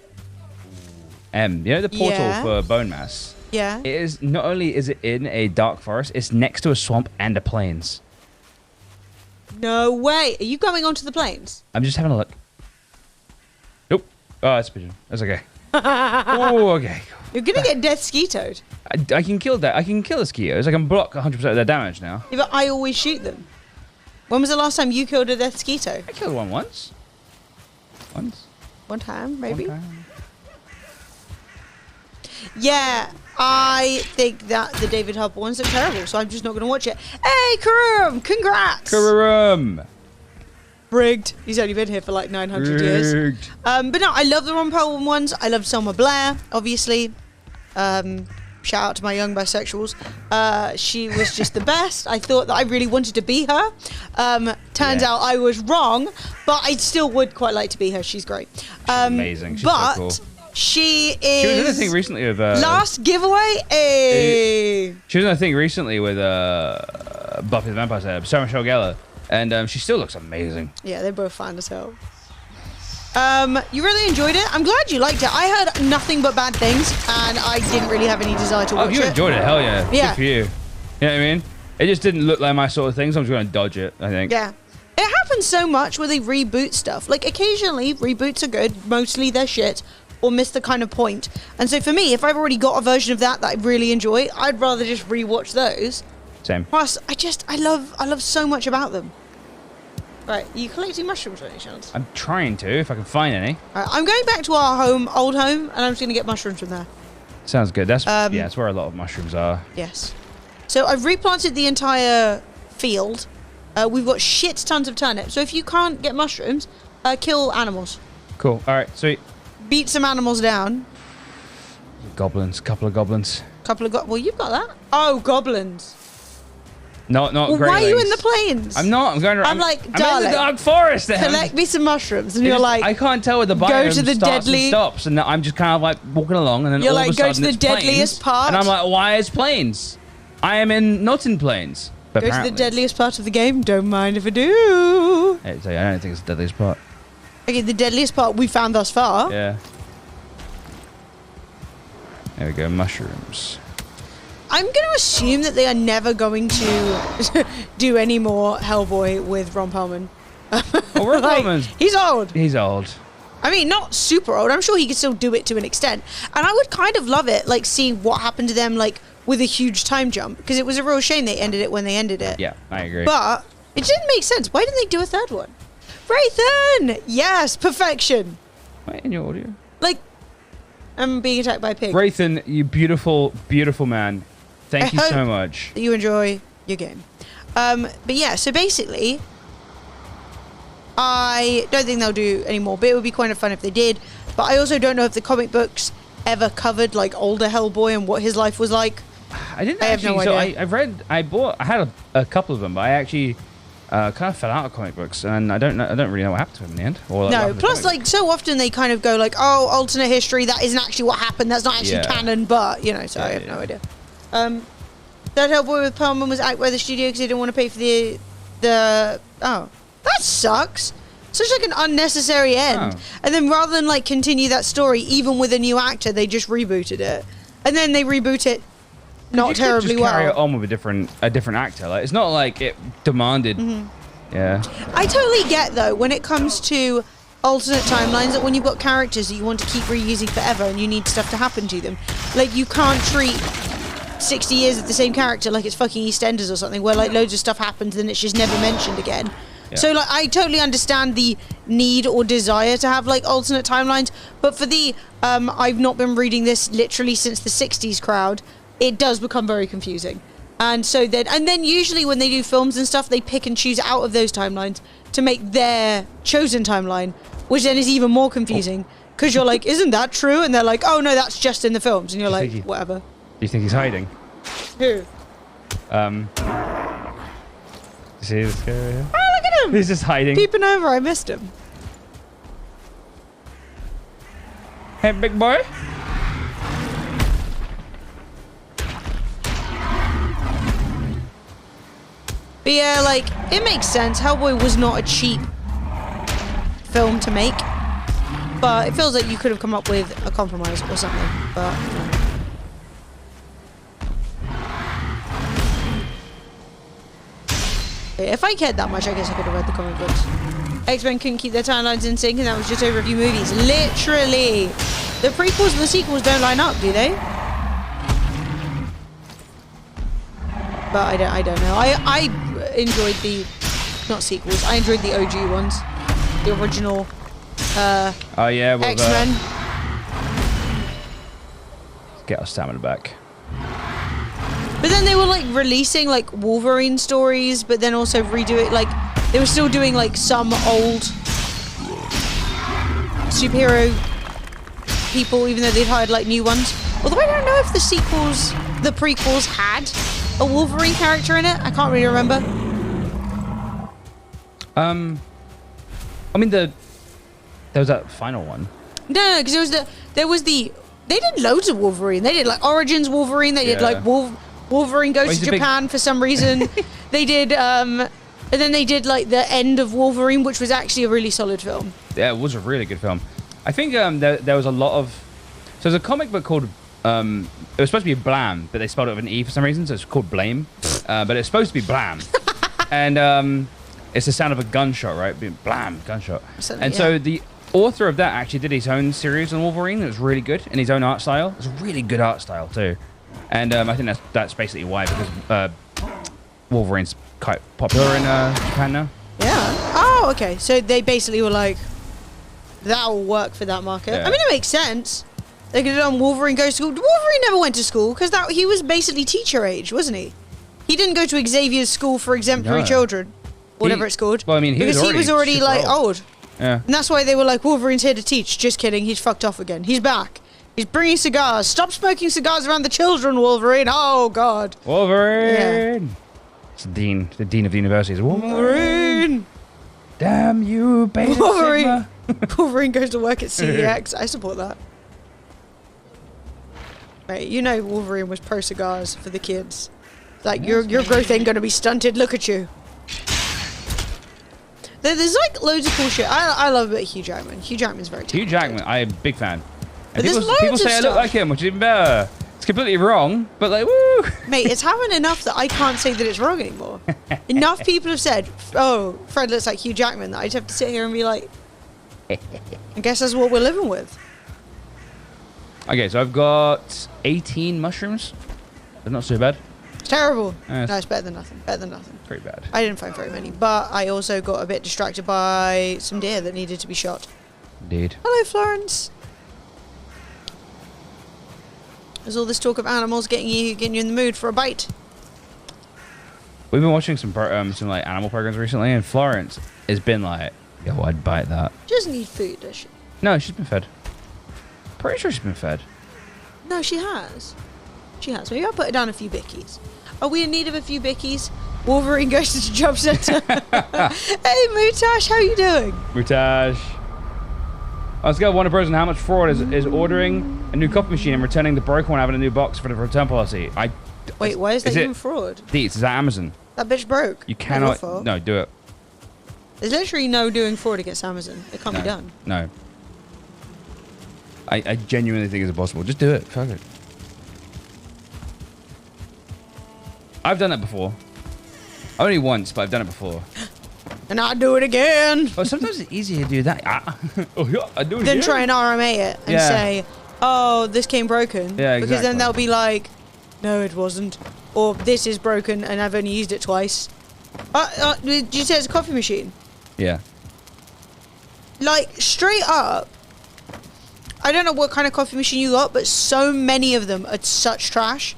You know the portal for Bone Mass? Yeah. It is... Not only is it in a dark forest, it's next to a swamp and a plains. No way. Are you going onto the plains? I'm just having a look. Nope. Oh, that's a pigeon. That's okay. Oh, okay. You're gonna get death skeetoed. I can kill that. I can kill the skios. I can block 100% of their damage now. Yeah, but I always shoot them. When was the last time you killed a death skeeto? I killed one once. One time, maybe? One time. Yeah, I think that the David Harbour ones look terrible, so I'm just not going to watch it. Hey, Karum! Congrats! Karum! Rigged. He's only been here for like 900 years. But no, I love the Ron Perlman ones. I love Selma Blair, obviously. Shout out to my young bisexuals. She was just the best. I thought that I really wanted to be her. Turns out I was wrong, but I still would quite like to be her. She's great. She's amazing. She's so cool. She is... She was in a thing recently with... last giveaway? She was in a thing recently with Buffy the Vampire Slayer, Sarah Michelle Gellar. And she still looks amazing. Yeah, they're both fine as hell. You really enjoyed it? I'm glad you liked it. I heard nothing but bad things, and I didn't really have any desire to watch it. Oh, you enjoyed it? Hell yeah. Yeah. Good for you. You know what I mean? It just didn't look like my sort of thing, so I'm just going to dodge it, I think. Yeah. It happens so much where they reboot stuff. Like, occasionally, reboots are good. Mostly they're shit or miss the kind of point. And so for me, if I've already got a version of that I really enjoy, I'd rather just rewatch those. Same. Plus, I love so much about them. Right, are you collecting mushrooms by any chance? I'm trying to, if I can find any. Right, I'm going back to our old home, and I'm just going to get mushrooms from there. Sounds good. That's yeah, that's where a lot of mushrooms are. Yes. So I've replanted the entire field. We've got shit tons of turnips. So if you can't get mushrooms, kill animals. Cool. All right, sweet. Beat some animals down. Goblins. Couple of goblins. Well, you've got that. Oh, goblins. Not well, Grey why are you Lings. in the plains? I'm not. I'm going around. I'm like, I'm darling, in the dark forest then. collect me some mushrooms. And you're like, I can't tell where the biome go to the starts deadly... and stops. And I'm just kind of like walking along. And then you're all like, of a go sudden to the it's deadliest plains, part. And I'm like, why is plains? I am not in plains. But Go to the apparently- deadliest part of the game. Don't mind if I do. Hey, so I don't think it's the deadliest part. Okay, the deadliest part we found thus far. Yeah. There we go, mushrooms. I'm going to assume that they are never going to do any more Hellboy with Ron Perlman. Oh, Ron Perlman's... He's old. He's old. I mean, not super old. I'm sure he could still do it to an extent. And I would kind of love it, like, seeing what happened to them, like, with a huge time jump. Because it was a real shame they ended it when they ended it. Yeah, I agree. But it didn't make sense. Why didn't they do a third one? Raythan! Yes, perfection. Wait, in your audio? Like, I'm being attacked by a pig. Raythan, you beautiful, beautiful man. Thank you I so hope much. that you enjoy your game. But yeah, so basically, I don't think they'll do any more, but it would be kind of fun if they did. But I also don't know if the comic books ever covered like older Hellboy and what his life was like. I didn't I have actually. no So idea. I had a couple of them, but I actually kind of fell out of comic books, and I don't really know what happened to him in the end. Or what No, happened to plus comic like so often they kind of go like, oh, alternate history, that isn't actually what happened, that's not actually Yeah. canon, but, you know, so I have no idea. Third Hellboy with Perlman was out by the studio because they didn't want to pay for the oh, that sucks. Such like an unnecessary end. Oh. And then rather than like continue that story, even with a new actor, they just rebooted it. And then they reboot it not you could terribly just carry it well. on with a different actor. Like it's not like it demanded. Yeah. I totally get though when it comes to alternate timelines that when you've got characters that you want to keep reusing forever and you need stuff to happen to them, like you can't treat 60 years of the same character like it's fucking EastEnders or something where like loads of stuff happens and it's just never mentioned again. Yeah. So like I totally understand the need or desire to have like alternate timelines, but for the I've not been reading this literally since the 60s crowd, it does become very confusing. And so then usually when they do films and stuff, they pick and choose out of those timelines to make their chosen timeline, which then is even more confusing because you're like, isn't that true? And they're like, oh no, that's just in the films. And you're like, whatever. Do you think he's hiding? Who? You see this guy right here? Oh, look at him! He's just hiding. Peeping over, I missed him. Hey, big boy. But yeah, like, it makes sense. Hellboy was not a cheap film to make. But it feels like you could have come up with a compromise or something. But, you know. If I cared that much, I guess I could have read the comic books. X-Men couldn't keep their timelines in sync, and that was just over a few movies. Literally! The prequels and the sequels don't line up, do they? But I don't know. I enjoyed the... not sequels. I enjoyed the OG ones. The original Oh yeah, well, X-Men. get our stamina back. But then they were like releasing like Wolverine stories, but then also redo it. Like they were still doing like some old superhero people, even though they'd hired like new ones. Although I don't know if the prequels had a Wolverine character in it. I can't really remember. I mean there was that final one. No, because they did loads of Wolverine. They did like Origins Wolverine. They did like Wolverine Goes to Japan for some reason. They did, and then they did like the end of Wolverine, which was actually a really solid film. Yeah, it was a really good film. I think there was a lot of... So there's a comic book called... it was supposed to be Blam, but they spelled it with an E for some reason, so it's called Blame. But it's supposed to be Blam. And it's the sound of a gunshot, right? Blam, gunshot. So the author of that actually did his own series on Wolverine. It was really good in his own art style. It's a really good art style too. And I think that's basically why, because Wolverine's quite popular in Japan now. Yeah. Oh, okay. So they basically were like, that will work for that market. Yeah. I mean, it makes sense. They could have done Wolverine Goes to School. Wolverine never went to school because he was basically teacher age, wasn't he? He didn't go to Xavier's school for exemplary children, whatever it's called. Well, I mean, he was already like old. Yeah. And that's why they were like, Wolverine's here to teach. Just kidding. He's fucked off again. He's back. He's bringing cigars. Stop smoking cigars around the children, Wolverine. Oh, God. Wolverine. Yeah. It's the dean of the university. Is Wolverine. Damn you, Beta Wolverine. Sigma. Wolverine goes to work at CEX. I support that. Mate, you know Wolverine was pro cigars for the kids. Like, your growth ain't gonna be stunted. Look at you. There's like loads of cool shit. I love a bit of Hugh Jackman. Hugh Jackman's very talented. Hugh Jackman, I'm a big fan. But And there's people loads say of I look stuff. like him, which is even better. It's completely wrong, but like, woo! Mate, it's happened enough that I can't say that it's wrong anymore. Enough people have said, oh, Fred looks like Hugh Jackman, that I just have to sit here and be like, I guess that's what we're living with. Okay, so I've got 18 mushrooms. They're not so bad. It's terrible. Yes. No, it's better than nothing. Better than nothing. Pretty bad. I didn't find very many, but I also got a bit distracted by some deer that needed to be shot. Indeed. Hello, Florence. There's all this talk of animals getting you in the mood for a bite. We've been watching some like animal programs recently, and Florence has been like, "Yo, I'd bite that." She doesn't need food, does she? No, she's been fed. Pretty sure she's been fed. No, she has. She has. Maybe I'll put her down a few bickies. Are we in need of a few bickies? Wolverine goes to the job centre. Hey, Mutash, how you doing? Mutash. Let's go. Warner Bros. And how much fraud is ordering a new coffee machine and returning the broken one, having a new box for the return policy? Wait, why is that even fraud? Deets, is that Amazon? That bitch broke. You cannot. No, do it. There's literally no doing fraud against Amazon. It can't be done. No. I genuinely think it's impossible. Just do it. Fuck it. I've done it before. Only once, but I've done it before. And I'll do it again. But sometimes it's easier to do that. Oh, yeah, I do it Then again. try and RMA it and say, oh, this came broken. Yeah, exactly. Because then they'll be like, no, it wasn't. Or this is broken and I've only used it twice. Did you say it's a coffee machine? Yeah. Like, straight up, I don't know what kind of coffee machine you got, but so many of them are such trash.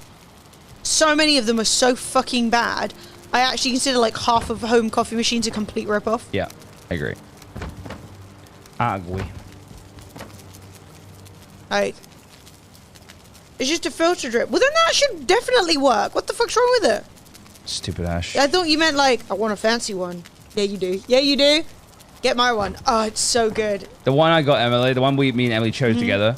So many of them are so fucking bad. I actually consider like half of home coffee machines a complete rip-off. Yeah, I agree. I agree. Like, it's just a filter drip. Well, then that should definitely work. What the fuck's wrong with it? Stupid Ash. I thought you meant like, I want a fancy one. Yeah, you do. Yeah, you do. Get my one. Oh, it's so good. The one I got, Emily, the one me and Emily chose together.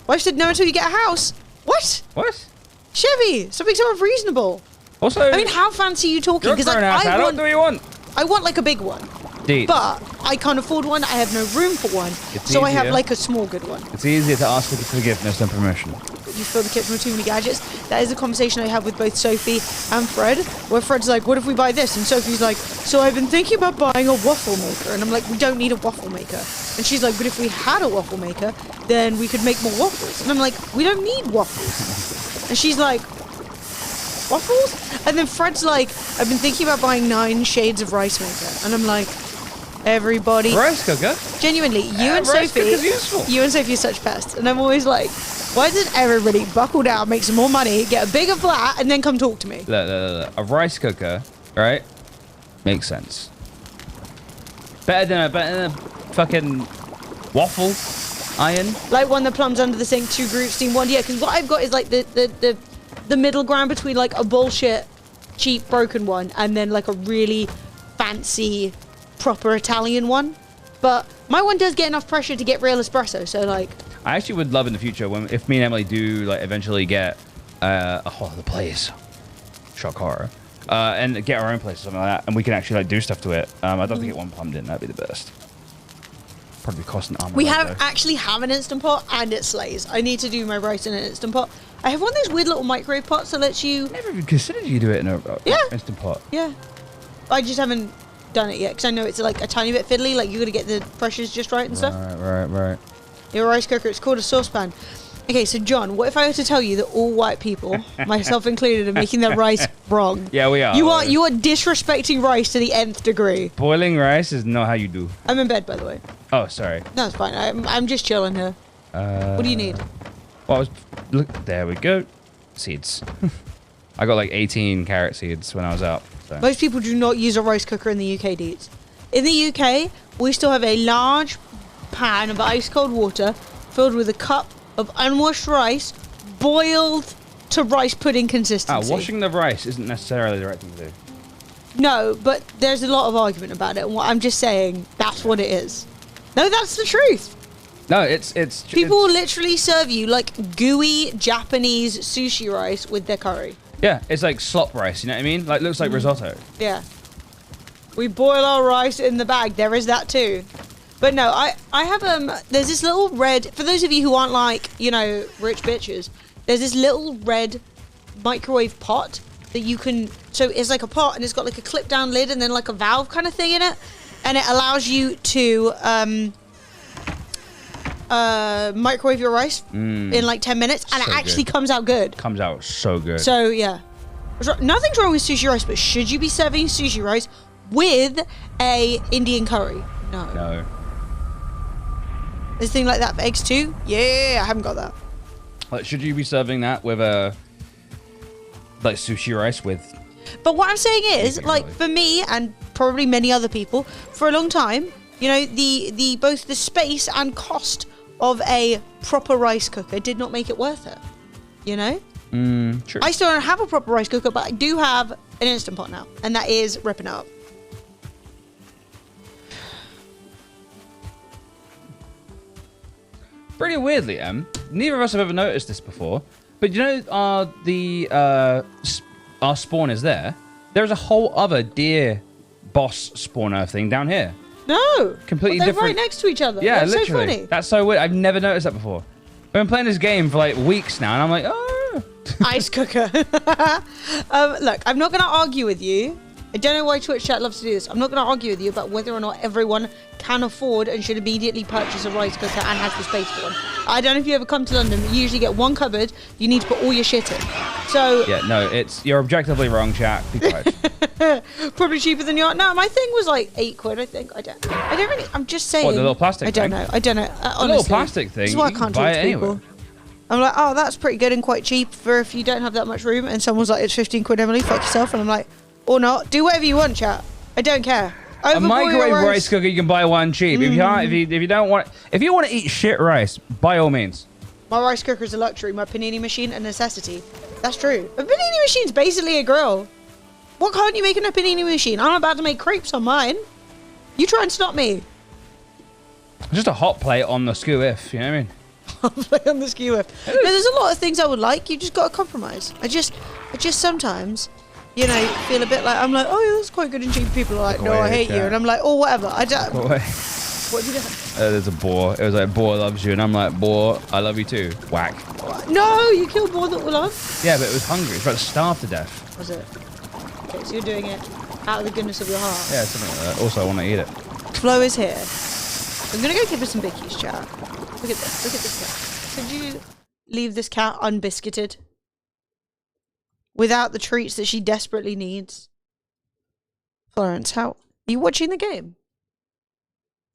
Well, I said no until you get a house. What? What? Chevy, something so unreasonable. Also, I mean, how fancy are you talking? you're a Because like, grown-ass adult. Do what you want? I want like a big one. Deed. But I can't afford one. I have no room for one. It's so I have easier. like a small good one. It's easier to ask for forgiveness than permission. You fill the kitchen with too many gadgets. That is a conversation I have with both Sophie and Fred, where Fred's like, what if we buy this? And Sophie's like, so I've been thinking about buying a waffle maker. And I'm like, we don't need a waffle maker. And she's like, but if we had a waffle maker, then we could make more waffles. And I'm like, we don't need waffles. And she's like, waffles? And then Fred's like, I've been thinking about buying 9 shades of rice maker. And I'm like, everybody. Rice cooker? Genuinely, you and rice Sophie, cooker's useful. you and Sophie are such pests. And I'm always like, why doesn't everybody buckle down, make some more money, get a bigger flat, and then come talk to me? Look. A rice cooker, right? Makes sense. Better than a fucking waffle iron. Like one that plumbs under the sink, 2 group steam, 1. Yeah, because what I've got is like the middle ground between like a bullshit, cheap, broken one, and then like a really fancy, proper Italian one. But my one does get enough pressure to get real espresso, so like... I actually would love in the future if me and Emily do like eventually get the place, shock horror, and get our own place or something like that, and we can actually like do stuff to it. I'd love to get one plumbed in. That'd be the best. Probably cost an arm. We actually have an Instant Pot, and it slays. I need to do my rice in an Instant Pot. I have one of those weird little microwave pots that lets you... Never even considered you do it in a Instant Pot. Yeah. I just haven't done it yet, because I know it's like a tiny bit fiddly, like you got to get the pressures just right and stuff. Right. Your rice cooker, it's called a saucepan. Okay, so John, what if I were to tell you that all white people, myself included, are making their rice wrong? Yeah, we are. You are disrespecting rice to the nth degree. Boiling rice is not how you do. I'm in bed, by the way. Oh, sorry. No, it's fine. I'm just chilling here. What do you need? Well, look, there we go. Seeds. I got like 18 carrot seeds when I was out. So. Most people do not use a rice cooker in the UK, Deeds. In the UK, we still have a large pan of ice cold water filled with a cup of unwashed rice boiled to rice pudding consistency. Washing the rice isn't necessarily the right thing to do. No, but there's a lot of argument about it, and I'm just saying that's what it is. No, that's the truth. No, it's people will literally serve you like gooey Japanese sushi rice with their curry. Yeah, it's like slop rice. You know what I mean? Like looks like risotto. Yeah. We boil our rice in the bag. There is that too. But no, I have there's this little red, for those of you who aren't like, you know, rich bitches, there's this little red microwave pot that you can, so it's like a pot and it's got like a clip down lid and then like a valve kind of thing in it, and it allows you to microwave your rice in like 10 minutes, and So it actually good. comes out good. Comes out so good. So yeah, nothing's wrong with sushi rice, but should you be serving sushi rice with a Indian curry? No. No. There's a thing like that for eggs too? Yeah, I haven't got that. Like, should you be serving that with like sushi rice with? But what I'm saying is, Indian like, curry. for me and probably many other people, for a long time, you know, the both the space and cost of a proper rice cooker did not make it worth it. You know? True. I still don't have a proper rice cooker, but I do have an Instant Pot now, and that is ripping it up. Pretty weirdly, neither of us have ever noticed this before, but you know, our spawn is there. There's a whole other deer boss spawner thing down here. No, Completely they're different. right next to each other. Yeah, That's literally. so funny. That's so weird. I've never noticed that before. I've been playing this game for like weeks now, and I'm like, oh. Ice cooker. Look, I'm not going to argue with you. I don't know why Twitch chat loves to do this. I'm not going to argue with you about whether or not everyone can afford and should immediately purchase a rice cooker and has the space for one. I don't know if you ever come to London, but you usually get one cupboard. You need to put all your shit in. So Yeah, no, you're objectively wrong, chat. Be quiet. probably cheaper than your. No, my thing was like £8. I think. I don't really. I'm just saying. What, the little plastic I don't thing? know. I don't know. Honestly, little plastic thing, This is why I you can can't buy talk to it people. anywhere. I'm like, oh, that's pretty good and quite cheap for if you don't have that much room. And someone's like, it's 15 quid, Emily. Fuck yourself. And I'm like, or not. Do whatever you want, chat. I don't care. A Overboil microwave your rice cooker, you can buy one cheap. If you can't, if you don't want, if you want to eat shit rice, by all means. My rice cooker is a luxury. My panini machine a necessity. That's true. A panini machine's basically a grill. What can't you make in a panini machine? I'm about to make crepes on mine. You try and stop me. Just a hot plate on the skew if, you know what I mean? I'll play on the skewer. No, there's a lot of things I would like. You just got to compromise. I just sometimes, you know, feel a bit like, I'm like, oh yeah, that's quite good and cheap. People are like, no, I hate you. And I'm like, oh, whatever. I don't. What did you do? There's a boar. It was like, boar loves you. And I'm like, boar, I love you too. Whack. No, you killed more than love. Yeah, but it was hungry. It's about to starve to death. Was it? Okay, so you're doing it out of the goodness of your heart. Yeah, something like that. Also, I want to eat it. Flo is here. I'm going to go give her some bickies, chat. Look at this. Look at this cat. Could you leave this cat unbiscuited? Without the treats that she desperately needs? Florence, how... Are you watching the game?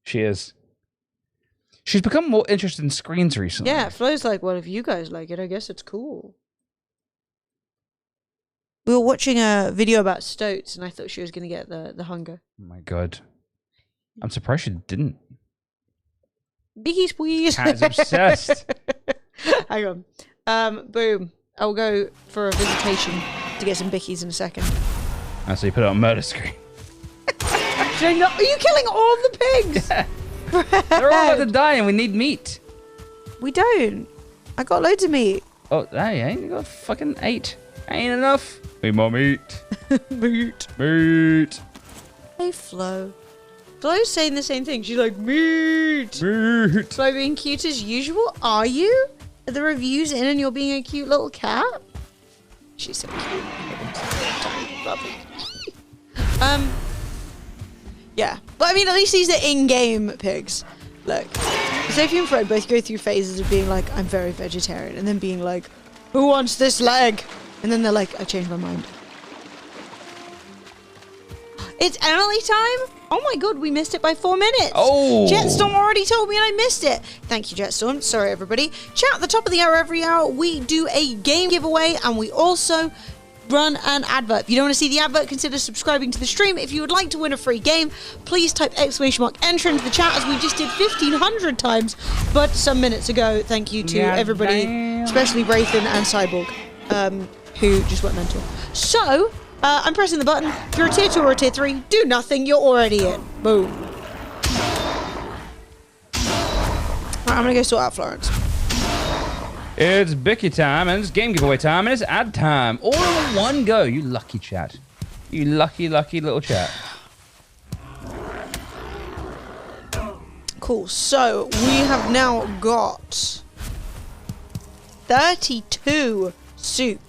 She is. She's become more interested in screens recently. Yeah, Flo's like, well, if you guys like it, I guess it's cool. We were watching a video about stoats, and I thought she was going to get the hunger. Oh my god. I'm surprised she didn't. Biggies, please. Cat's obsessed. Hang on. Boom. I'll go for a visitation to get some bickies in a second. Oh, so you put it on murder screen. Should I not? Are you killing all the pigs? Yeah. They're all about to die and we need meat. We don't. I got loads of meat. Oh, hey, ain't you got fucking 8? Ain't enough. Need more meat. Meat. Meat. Hey, Flo. Flo's saying the same thing. She's like, meat. Meat. Flo being cute as usual. Are you? Are the reviews in and you're being a cute little cat? She's so cute. Lovely. Yeah. But I mean, at least these are in-game pigs. Look. Sophie and Fred both go through phases of being like, I'm very vegetarian. And then being like, who wants this leg? And then they're like, I changed my mind. It's Emily time? Oh my god, we missed it by 4 minutes. Oh. Jetstorm already told me and I missed it. Thank you, Jetstorm. Sorry, everybody. Chat at the top of the hour every hour. We do a game giveaway and we also run an advert. If you don't want to see the advert, consider subscribing to the stream. If you would like to win a free game, please type ! enter into the chat as we just did 1,500 times, but some minutes ago. Thank you to everybody, especially Wraithen and Cyborg, who just went mental. So, I'm pressing the button. If you're a tier 2 or a tier 3, do nothing. You're already in. Boom. Right, I'm going to go sort out Florence. It's Bicky time, and it's game giveaway time, and it's ad time. All in one go. You lucky chat. You lucky, lucky little chat. Cool. So we have now got 32 soup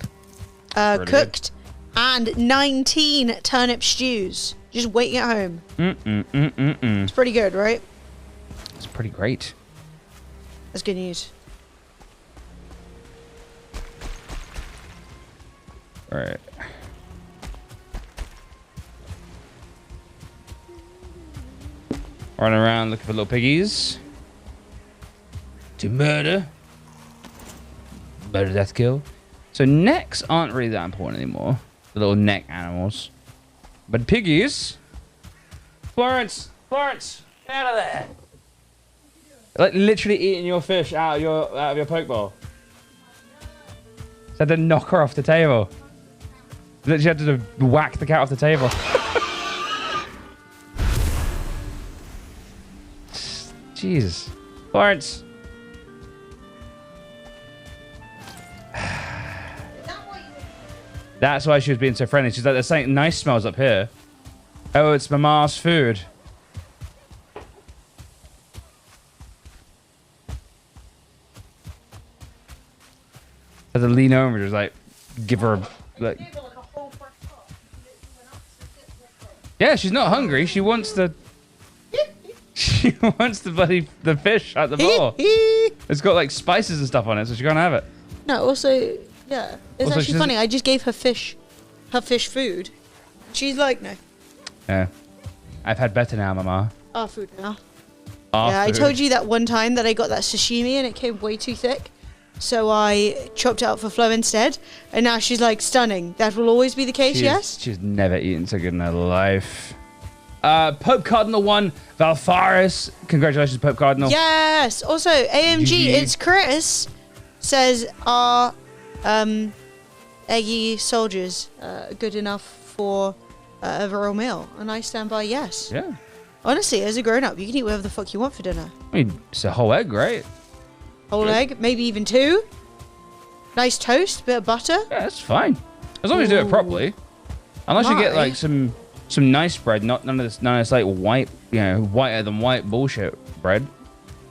cooked and 19 turnip stews. Just waiting at home. It's pretty good, right? It's pretty great. That's good news. All right. Running around looking for little piggies. To murder. Murder, death, kill. So necks aren't really that important anymore. The little neck animals. But piggies. Florence! Florence! Get out of there! Like literally eating your fish out of your poke bowl. So I had to knock her off the table. Literally had to whack the cat off the table. Jesus. Florence. That's why she was being so friendly. She's like, there's something nice smells up here. Oh, it's Mama's food. I had to lean over and just like give her like. Yeah, she's not hungry. She wants the. She wants the fish at the bowl. It's got like spices and stuff on it, so she can't have it. No, also, yeah. It's Also, actually funny. I just gave her fish food. She's like, no. Yeah. I've had better now, Mama. Our food now. Our Yeah, food. I told you that one time that I got that sashimi and it came way too thick. So I chopped it up for Flo instead. And now she's like, stunning. That will always be the case, yes? She's never eaten so good in her life. Pope Cardinal 1, Valfaris. Congratulations, Pope Cardinal. Yes. Also, AMG, GG. it's Chris. Says, are eggy soldiers good enough for a royal meal? And I stand by yes. Yeah. Honestly, as a grown-up, you can eat whatever the fuck you want for dinner. I mean, it's a whole egg, right? Whole egg, maybe even 2. Nice toast, bit of butter. Yeah, that's fine. As long as you do it properly. Unless you get like some nice bread, none of this like white, whiter than white bullshit bread.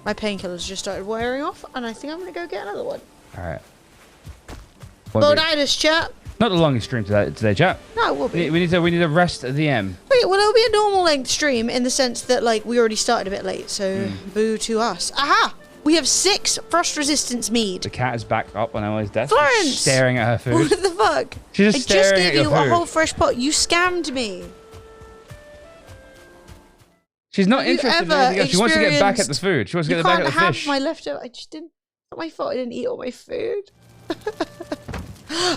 My painkillers just started wearing off, and I think I'm gonna go get another one. All right. Boditis, chat. Not the longest stream today, chat. No, it will be. We need to rest at the end. Okay, well, it'll be a normal length stream in the sense that like we already started a bit late, so boo to us. Aha! We have 6 frost resistance mead. The cat is back up on Emily's desk, Florence! staring at her food. What the fuck? She's just staring I at just your gave you a food. whole fresh pot. You scammed me. She's not Have you interested in ever anything else. She wants to get back at the experienced- food. She wants to You get back can't at the have fish. my leftover. I just didn't. It's not my fault. I didn't eat all my food.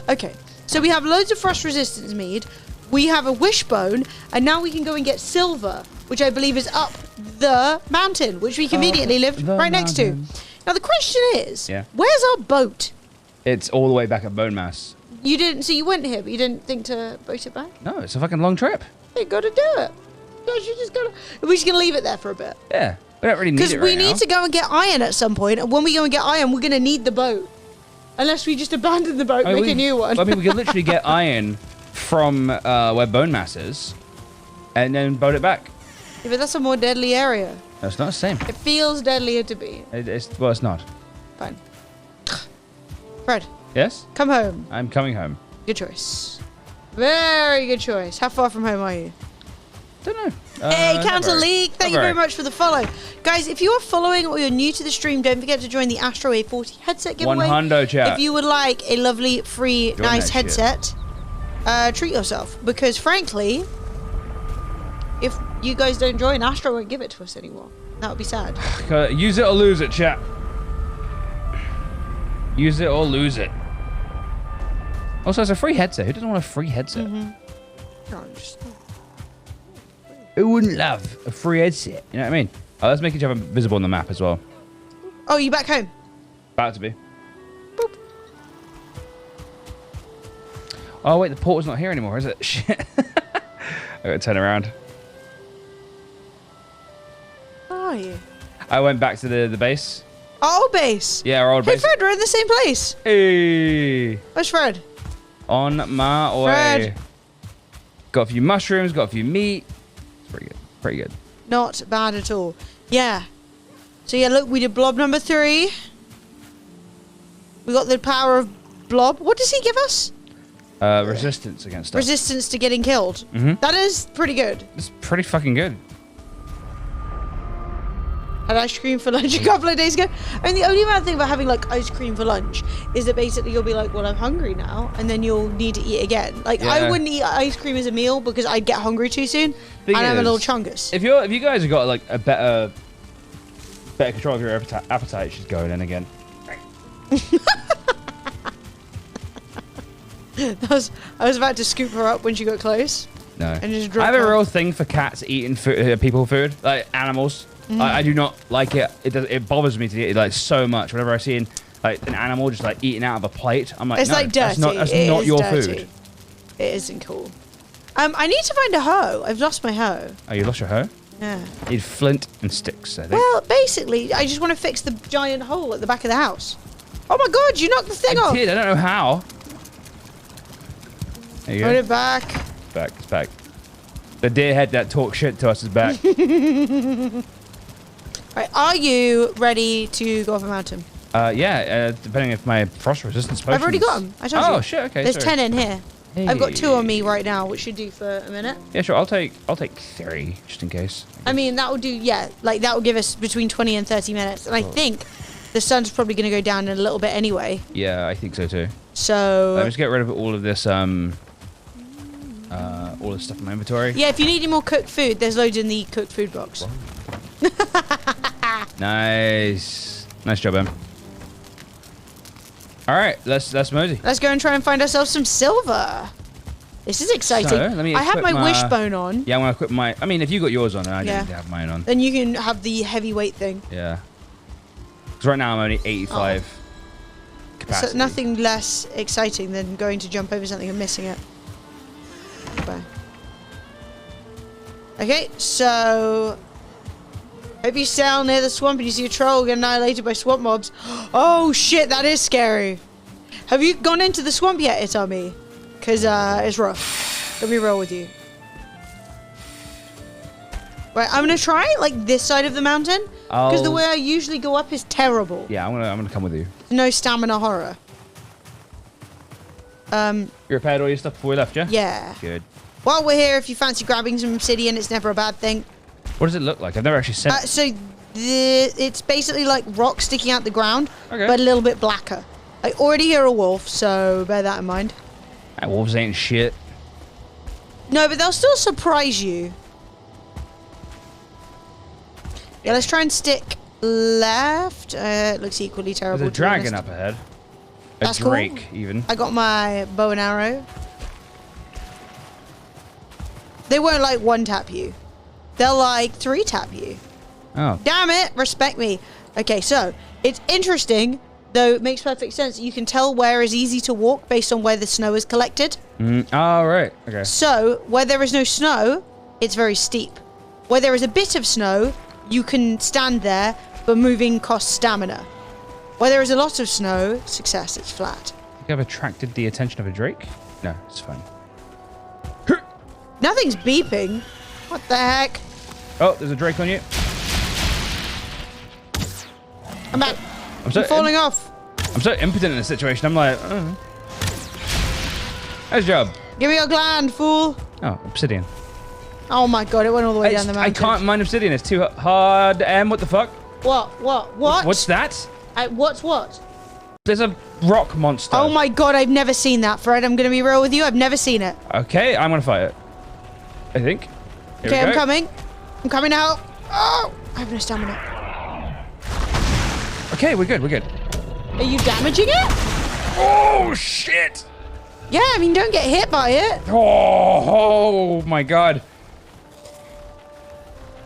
Okay, so we have loads of frost resistance mead. We have a wishbone, and now we can go and get silver, which I believe is up the mountain, which we conveniently live the right next to. mountain. Now the question is, Yeah. where's our boat? It's all the way back at Bone Mass. You didn't. So you went here, but you didn't think to boat it back. No, it's a fucking long trip. You gotta do it. Gosh, you just gotta. We're just gonna leave it there for a bit. Yeah, we don't really need Because it we right need now. to go and get iron at some point, and when we go and get iron, we're gonna need the boat. Unless we just abandon the boat, I mean, make a new one. I mean, we could literally get iron from where Bone Mass is, and then boat it back. Yeah, but that's a more deadly area. No, it's not the same. It feels deadlier to be. It's not. Fine. Fred, Yes, come home. I'm coming home. Good choice. Very good choice. How far from home are you? Don't know. Hey, not Counter very. League, thank you Not very very. much for the follow. Guys, if you are following or you're new to the stream, don't forget to join the Astro A40 headset giveaway. 100 chat. If you would like a lovely, free, Join nice that shit. headset, treat yourself. Because frankly, if you guys don't join, Astro won't give it to us anymore. That would be sad. Use it or lose it, chat. Use it or lose it. Also, it's a free headset. Who doesn't want a free headset? No, I'm just- Who wouldn't love a free headset? You know what I mean? Oh, let's make each other visible on the map as well. Oh, you back home? About to be. Boop. Oh, wait, the portal's not here anymore, is it? Shit. I gotta turn around. Where are you? I went back to the base. Our old base. Yeah, our old Hey, base. Fred, we're in the same place. Hey. Where's Fred? On my way. Fred. Got a few mushrooms, got a few meat. Pretty good. Pretty good. Not bad at all. Yeah. So yeah, look, we did blob number 3. We got the power of blob. What does he give us? Resistance against stuff. Resistance to getting killed. Mhm. That is pretty good. It's pretty fucking good. Had ice cream for lunch a couple of days ago. I mean, the only bad thing about having like ice cream for lunch is that basically you'll be like, well, I'm hungry now, and then you'll need to eat again. Like, I Yeah. wouldn't eat ice cream as a meal because I'd get hungry too soon, Thing and I'm a little is, chungus. If you guys have got like a better control of your appetite, she's going in again. I was about to scoop her up when she got close. No. And just I drop have a her. real thing for cats eating food, people food, like animals. Mm-hmm. I do not like it. It bothers me to eat like so much. Whenever I see like an animal just like eating out of a plate, I'm like, It's no, like dirty. That's It not is your dirty. food. It isn't cool. I need to find a hoe. I've lost my hoe. Oh, you lost your hoe? Yeah. Need flint and sticks, I think. Well, basically, I just want to fix the giant hole at the back of the house. Oh my god, you knocked the thing off! I did. I don't know how. There you Put go. it back. It's back. The deerhead that talks shit to us is back. Right, are you ready to go off a mountain? Yeah, depending if my frost resistance potions... I've already got them. I told you. Oh, shit, okay, There's sorry. 10 in here. I've got 2 on me right now, which should do for a minute. Yeah, sure, I'll take 3, just in case. I mean, that will do, yeah. Like, that will give us between 20 and 30 minutes. And I think the sun's probably going to go down in a little bit anyway. Yeah, I think so too. So... Let me just get rid of all of this, all this stuff in my inventory. yeah, if you need any more cooked food, there's loads in the cooked food box. Nice. Nice job, Em. All right, let's mosey. Let's go and try and find ourselves some silver. This is exciting. So, let me I have equip my wishbone on. Yeah, I want to equip my... I mean, if you got yours on, then I Yeah. need to have mine on. Then you can have the heavyweight thing. Yeah. Because right now I'm only 85 capacity. So nothing less exciting than going to jump over something and missing it. Okay, so... hope you sail near the swamp and you see a troll get annihilated by swamp mobs. Oh shit, that is scary. Have you gone into the swamp yet, Itami? Because it's rough. Let me roll with you. Right, I'm gonna try like this side of the mountain because the way I usually go up is terrible. Yeah, I'm gonna come with you. No stamina horror. You repaired all your stuff before we left, yeah? Yeah. Good. While we're here, if you fancy grabbing some obsidian, it's never a bad thing. What does it look like? I've never actually seen. So it's basically like rock sticking out the ground, Okay. but a little bit blacker. I already hear a wolf, so bear that in mind. Wolves ain't shit. No, but they'll still surprise you. Yeah, let's try and stick left. It looks equally terrible. There's a to be dragon honest. up ahead. That's a cool. drake, even. I got my bow and arrow. They won't like one tap you. They'll like 3 tap you. Oh. Damn it! Respect me. Okay, so it's interesting, though it makes perfect sense. You can tell where is easy to walk based on where the snow is collected. Oh, right. Okay. So where there is no snow, it's very steep. Where there is a bit of snow, you can stand there, but moving costs stamina. Where there is a lot of snow, success, it's flat. You have attracted the attention of a drake? No, it's fine. Nothing's beeping. What the heck? Oh, there's a drake on you. I'm back. I'm so falling off. I'm so impotent in this situation. I'm like, nice job. Give me your gland, fool. Oh, obsidian. Oh my god, it went all the way down the I mountain. can't mine obsidian. It's too hard. What the fuck? What? What's that? What's what? There's a rock monster. Oh my god, I've never seen that, Fred. I'm gonna be real with you. I've never seen it. Okay, I'm gonna fight it. I think. Here Okay, we I'm go. coming. I'm coming out. Oh, I have no stamina. Okay, we're good. We're good. Are you damaging it? Oh shit! Yeah, I mean, don't get hit by it. Oh my god.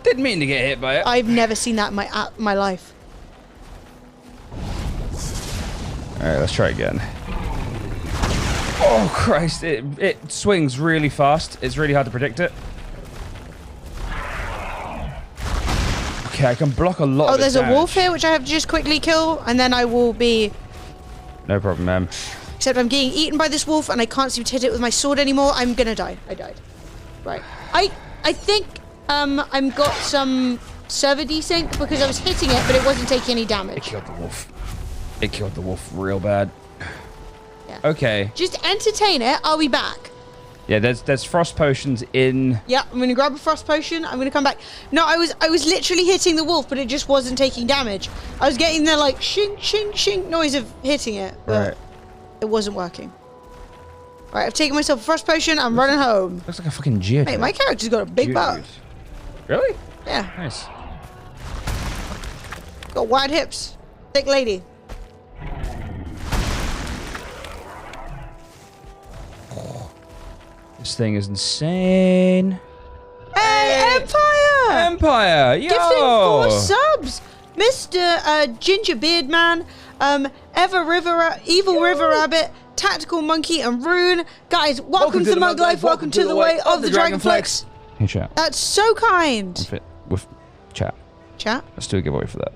Didn't mean to get hit by it. I've never seen that in my life. All right, let's try again. Oh Christ! It swings really fast. It's really hard to predict it. Okay, I can block a lot of Oh, there's a damage. wolf here, which I have to just quickly kill, and then I will be... No problem, man. Except I'm getting eaten by this wolf, and I can't seem to hit it with my sword anymore. I'm gonna die. I died. Right. I think I'm got some server desync because I was hitting it, but it wasn't taking any It damage. killed the wolf. It killed the wolf real bad. Yeah. Okay. Just entertain it. I'll be back. Yeah, there's frost potions in. Yeah, I'm gonna grab a frost potion. I'm gonna come back. No, I was literally hitting the wolf, but it just wasn't taking damage. I was getting the like shink shink shink noise of hitting it, but Right. it wasn't working. Right, I've taken myself a frost potion. I'm running home. Looks like a fucking Geodude. Mate, my character's got a big butt. Really? Yeah, Nice. got wide hips, thick lady. This thing is insane. Hey, Empire! Empire! Yo! Gifting 4 subs! Mr. Ginger Beard Man, Evil River Rabbit, Tactical Monkey, and Rune. Guys, welcome to Mug Life, welcome to the way of the Dragonflex. Hey, chat. That's so kind. With chat. Chat, Let's do a giveaway for that.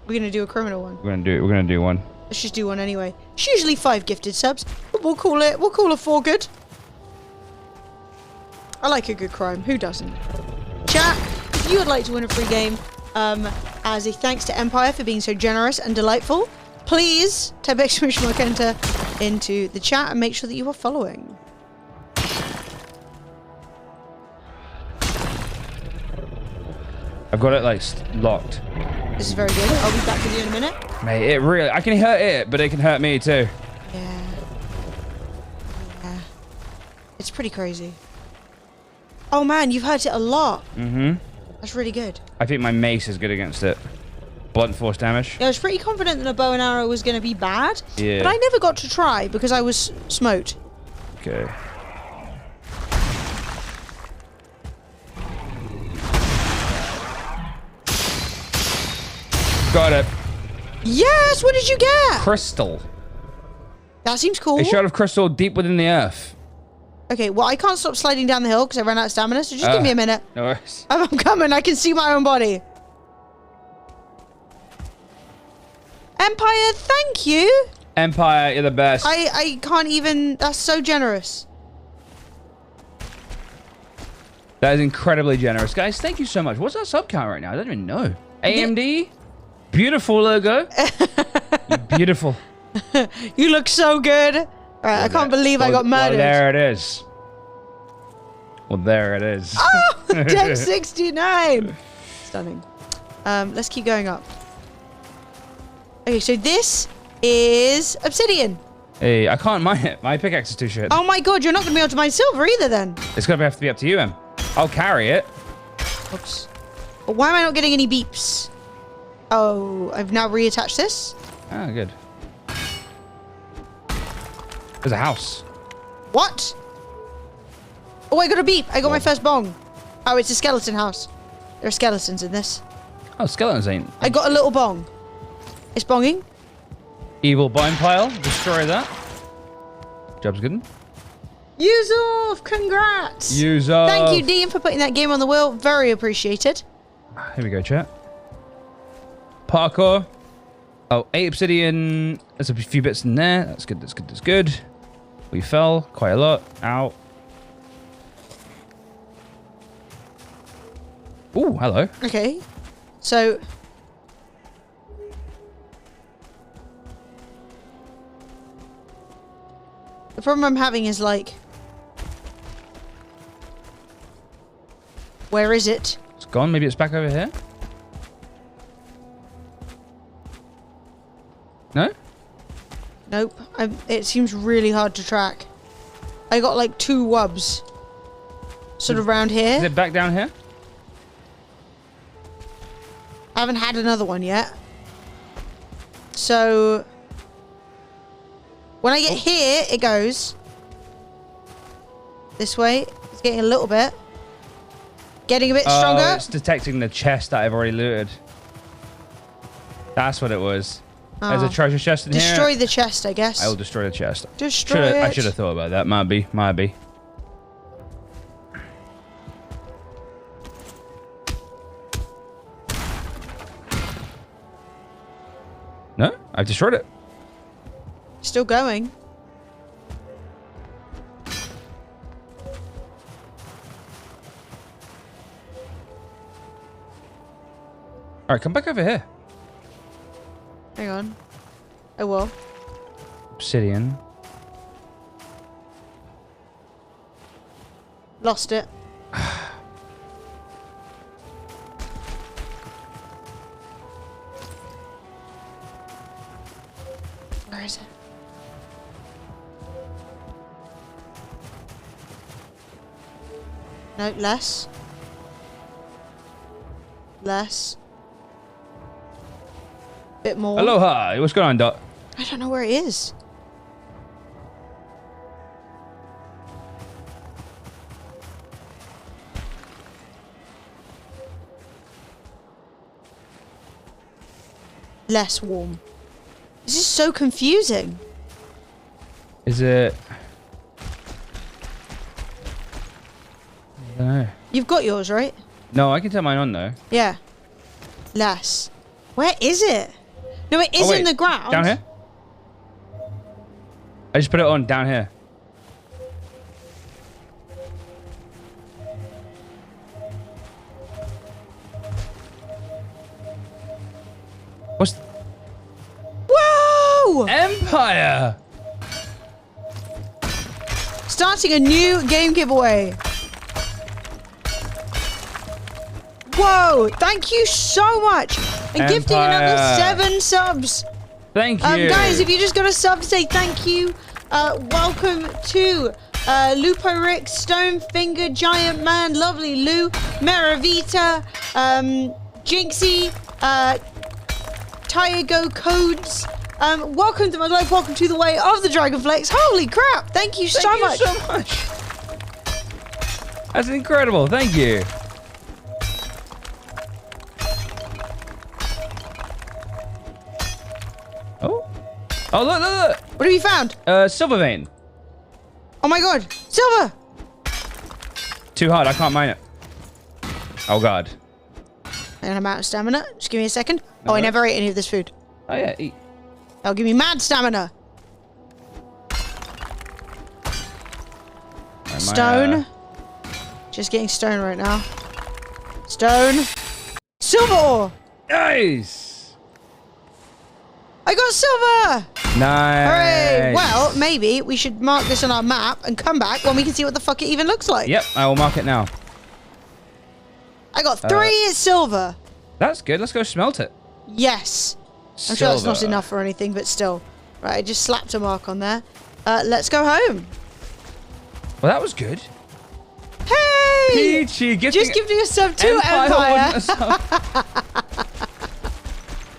we're gonna do a criminal one. We're gonna do one. Let's just do one anyway. It's usually 5 gifted subs, but we'll call it 4 good. I like a good crime. Who doesn't? Chat, if you would like to win a free game, as a thanks to Empire for being so generous and delightful, please type exclamation mark enter into the chat and make sure that you are following. I've got it like locked. This is very good. I'll be back with you in a minute. Mate, it really. I can hurt it, but it can hurt me too. Yeah. Yeah. It's pretty crazy. Oh man, you've hurt it a lot. Mm-hmm. That's really good. I think my mace is good against it. Blunt force damage. Yeah, I was pretty confident that a bow and arrow was going to be bad. Yeah. But I never got to try because I was smoked. Okay. Got it. Yes! What did you get? Crystal. That seems cool. A shard of crystal deep within the earth. Okay, well, I can't stop sliding down the hill because I ran out of stamina, so just give me a minute. No worries. I'm coming. I can see my own body. Empire, thank you. Empire, you're the best. I can't even... That's so generous. That is incredibly generous. Guys, thank you so much. What's our sub count right now? I don't even know. AMD? Beautiful logo. Beautiful. You look so good. All right, I can't believe I got murdered. Well, there it is. Well, there it is. Oh, deck 69. Stunning. Let's keep going up. Okay, so this is obsidian. Hey, I can't mine it. My pickaxe is too shit. Oh my god, you're not going to be able to mine silver either then. It's going to have to be up to you, Em. I'll carry it. Oops. But why am I not getting any beeps? Oh, I've now reattached this. Ah, good. There's a house. What? Oh, I got a beep. I got my first bong. Oh, it's a skeleton house. There are skeletons in this. Oh, skeletons ain't. I got a little bong. It's bonging. Evil bone pile. Destroy that. Job's good. Yusuf, congrats. User. Thank you, Dean, for putting that game on the wheel. Very appreciated. Here we go, chat. Parkour. Oh, 8 obsidian. There's a few bits in there. That's good, that's good, that's good. We fell quite a lot. Ow. Ooh, hello. Okay. So... the problem I'm having is like... where is it? It's gone. Maybe it's back over here. No? Nope. It seems really hard to track. I got like 2 wubs. Sort of around here. Is it back down here? I haven't had another one yet. So... when I get here, it goes this way. It's getting a little bit. Getting a bit stronger. Oh, it's detecting the chest that I've already looted. That's what it was. There's a treasure chest in here. Destroy the chest, I guess. I will destroy the chest. Destroy it. I should have thought about that. Might be. Might be. No, I've destroyed it. Still going. All right, come back over here. Hang on. I will. Obsidian. Lost it. Where is it? No, less. Less. Bit more. Aloha. What's going on, Dot? I don't know where it is. Less warm. This is so confusing. Is it? I don't know. You've got yours, right? No, I can turn mine on though. Yeah. Less. Where is it? No, it is in the ground. Down here? I just put it on down here. What's... Whoa! Empire! Starting a new game giveaway. Whoa! Thank you so much. And gifting another 7 subs. Thank you. Guys, if you just got a sub to say thank you, welcome to Lupo Rick, Stonefinger, Giant Man, Lovely Lou, Maravita, Jinxie, Tyago Codes. Welcome to my life, welcome to the way of the Dragonflex. Holy crap, thank you so much. Thank you so much. That's incredible, thank you. Oh, look, look, look. What have you found? Silver vein. Oh my god, silver! Too hard, I can't mine it. Oh god. And I'm out of stamina. Just give me a second. No I worries. never ate any of this food. Oh yeah, eat. That'll give me mad stamina. Right, Stone. Just getting stone right now. Stone. Silver ore! Nice! I got silver! Nice! Hooray! Well, maybe we should mark this on our map and come back when we can see what the fuck it even looks like. Yep, I will mark it now. I got 3 silver. That's good, let's go smelt it. Yes. I'm sure that's not enough or anything, but still. Right, I just slapped a mark on there. Let's go home. Well, that was good. Hey! Peachy, Just gifting a sub to Empire.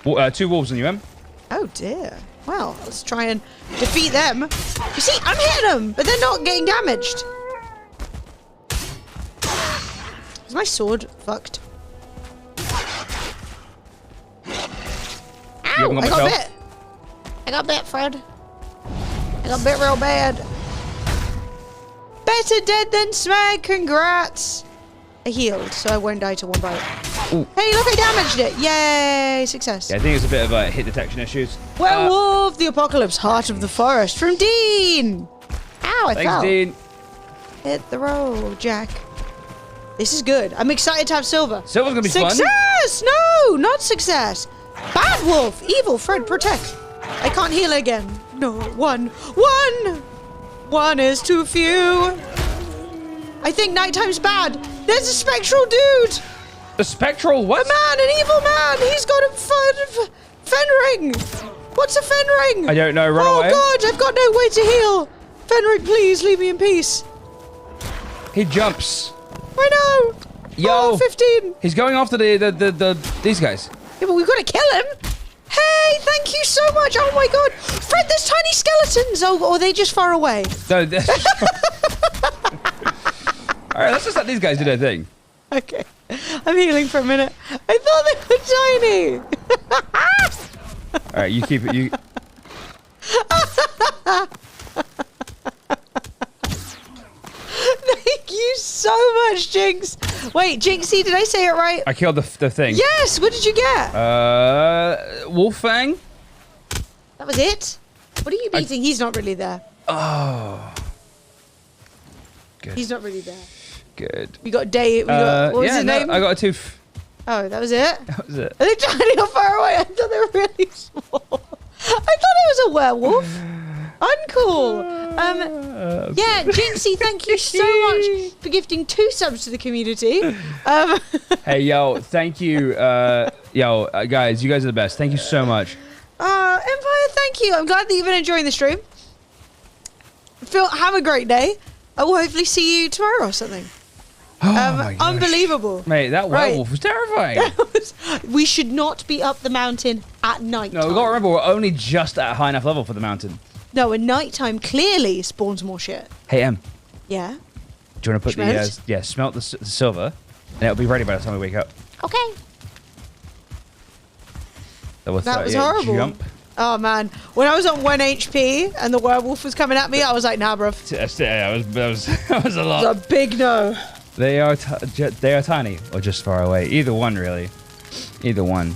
Well, 2 wolves on you, Em. Oh dear. Well, let's try and defeat them. You see, I'm hitting them, but they're not getting damaged. Is my sword fucked? Ow! I got bit. I got bit, Fred. I got bit real bad. Better dead than smeg. Congrats. I healed, so I won't die to 1 bite. Ooh. Hey, look, I damaged it. Yay, success. Yeah, I think it's a bit of hit detection issues. Werewolf, the Apocalypse, Heart of the Forest from Dean. Ow, I Thanks, fell. Dean. Hit the road, Jack. This is good. I'm excited to have silver. Silver's gonna be fun. Success! No, not success. Bad wolf, evil, Fred, protect. I can't heal again. No, 1. 1! 1 is too few. I think nighttime's bad. There's a spectral dude. The spectral what? A man, an evil man. He's got a Fenring. What's a Fenring? I don't know. Run away. Oh god, I've got no way to heal. Fenring, please leave me in peace. He jumps. I know. Yo. Oh, 15. He's going after these guys. Yeah, but we've got to kill him. Hey, thank you so much. Oh my god. Fred, there's tiny skeletons. Oh, or are they just far away? No. All right, let's just let these guys do their thing. Okay. I'm healing for a minute. I thought they were tiny. All right, you keep it. You. Thank you so much, Jinx. Wait, Jinxie, did I say it right? I killed the thing. Yes. What did you get? Wolf Fang. That was it? What are you beating? He's not really there. Oh. Good. He's not really there. Good. We got Dave. We got, what was his name? I got a tooth. Oh, that was it? That was it. Are they tiny or far away? I thought they were really small. I thought it was a werewolf. Uncool. Yeah, Jinxie, thank you so much for gifting 2 subs to the community. Hey, yo, thank you. Guys, you guys are the best. Thank you so much. Empire, thank you. I'm glad that you've been enjoying the stream. Have a great day. I will hopefully see you tomorrow or something. Oh my gosh. Unbelievable. Mate, that werewolf was terrifying. We should not be up the mountain at night. No, we got to remember, we're only just at a high enough level for the mountain. No, at nighttime clearly spawns more shit. Hey, Em. Yeah? Do you want to put smelt the silver, and it'll be ready by the time we wake up. Okay. That was horrible. Jump. Oh, man. When I was on 1 HP and the werewolf was coming at me, I was like, nah, bruv. Yeah, that was a lot. It was a big no. They are tiny or just far away. Either one, really. Either one.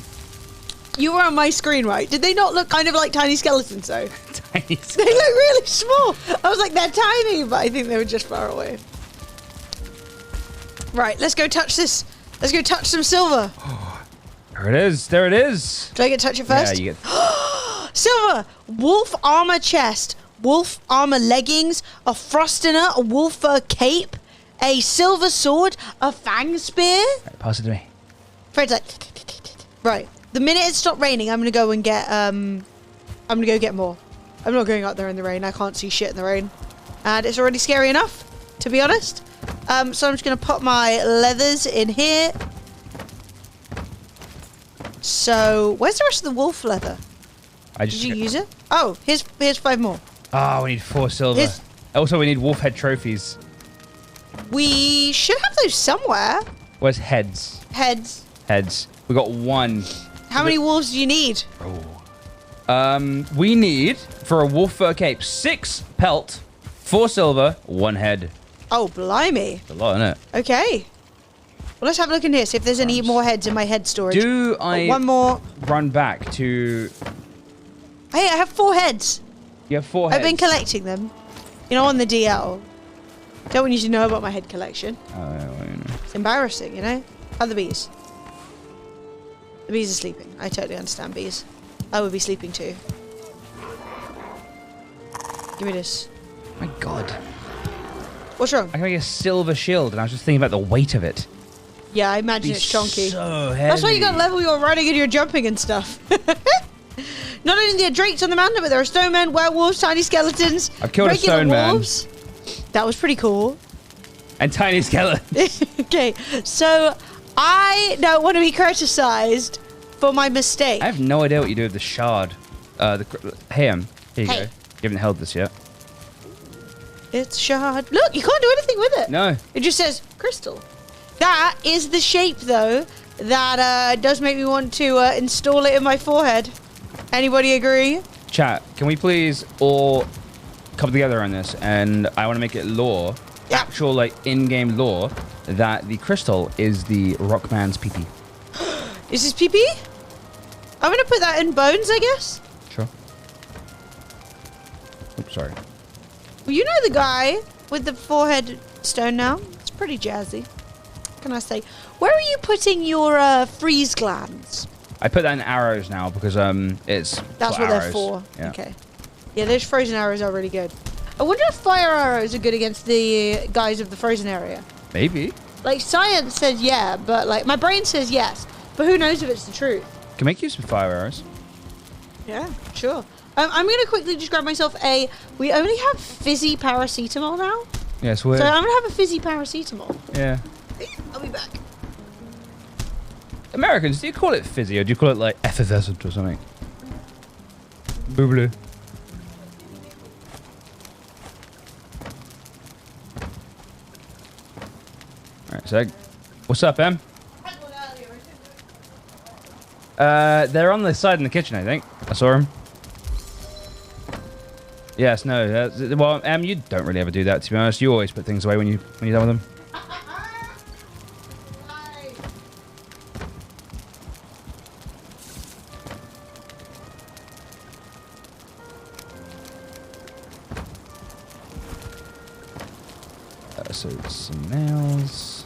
You were on my screen, right? Did they not look kind of like tiny skeletons, though? Tiny skeletons. They look really small. I was like, they're tiny, but I think they were just far away. Right, let's go touch this. Let's go touch some silver. There it is. There it is. Do I get to touch it first? Yeah, you get... Silver! Wolf armor chest, wolf armor leggings, a frostinner, a wolf fur cape, a silver sword, a fang spear. Right, pass it to me. Fred's like... Right. The minute it stopped raining, I'm gonna go and get, I'm gonna go get more. I'm not going out there in the rain. I can't see shit in the rain. And it's already scary enough, to be honest. So I'm just gonna put my leathers in here. So, where's the rest of the wolf leather? Did you use it? Oh, here's 5 more. Oh, we need 4 silver. Also, we need wolf head trophies. We should have those somewhere. Where's heads? Heads. Heads. We got 1. How many wolves do you need? Oh. We need, for a wolf fur cape, 6 pelt, 4 silver, 1 head. Oh, blimey. That's a lot, isn't it? Okay. Well, let's have a look in here, see if there's any more heads in my head storage. Do I one more run back to... Hey, I have 4 heads. You have 4 heads? I've been collecting them. You know, on the DL. Don't want you to know about my head collection. Oh, well, you know. It's embarrassing, you know? How are the bees? The bees are sleeping. I totally understand bees. I would be sleeping too. Give me this. My God. What's wrong? I can make a silver shield, and I was just thinking about the weight of it. Yeah, I imagine it's chunky. So heavy. That's why you got to level your running and your jumping and stuff. Not only are there drakes on the mountain, but there are stone men, werewolves, tiny skeletons. I've killed a stone man. That was pretty cool. And tiny skeletons. Okay, so I don't want to be criticized for my mistake. I have no idea what you do with the shard. Hey, here you go. You haven't held this yet. It's shard. Look, you can't do anything with it. No. It just says crystal. That is the shape, though, that does make me want to install it in my forehead. Anybody agree? Chat, can we please all come together on this? And I want to make it lore, actual like in-game lore, that the crystal is the Rockman's pee-pee. Is this pee-pee? I'm going to put that in bones, I guess. Sure. Oops, sorry. Well, you know the guy with the forehead stone now? It's pretty jazzy. What can I say? Where are you putting your freeze glands? I put that in arrows now because it's That's for what arrows. they're for. Yeah. Okay. Yeah, those frozen arrows are really good. I wonder if fire arrows are good against the guys of the frozen area. Maybe. Like, science says yeah, but like my brain says yes. But who knows if it's the truth? Can make use of fire arrows. Yeah, sure. I'm going to quickly just grab myself we only have fizzy paracetamol now. Yes, we're... So I'm going to have a fizzy paracetamol. Yeah. I'll be back. Americans, do you call it fizzy or do you call it like effervescent or something? Boobloo. Alright, so what's up, Em? They're on the side in the kitchen, I think. I saw them. Yes, no. Well, Em, you don't really ever do that, to be honest. You always put things away when you're done with them. so some nails.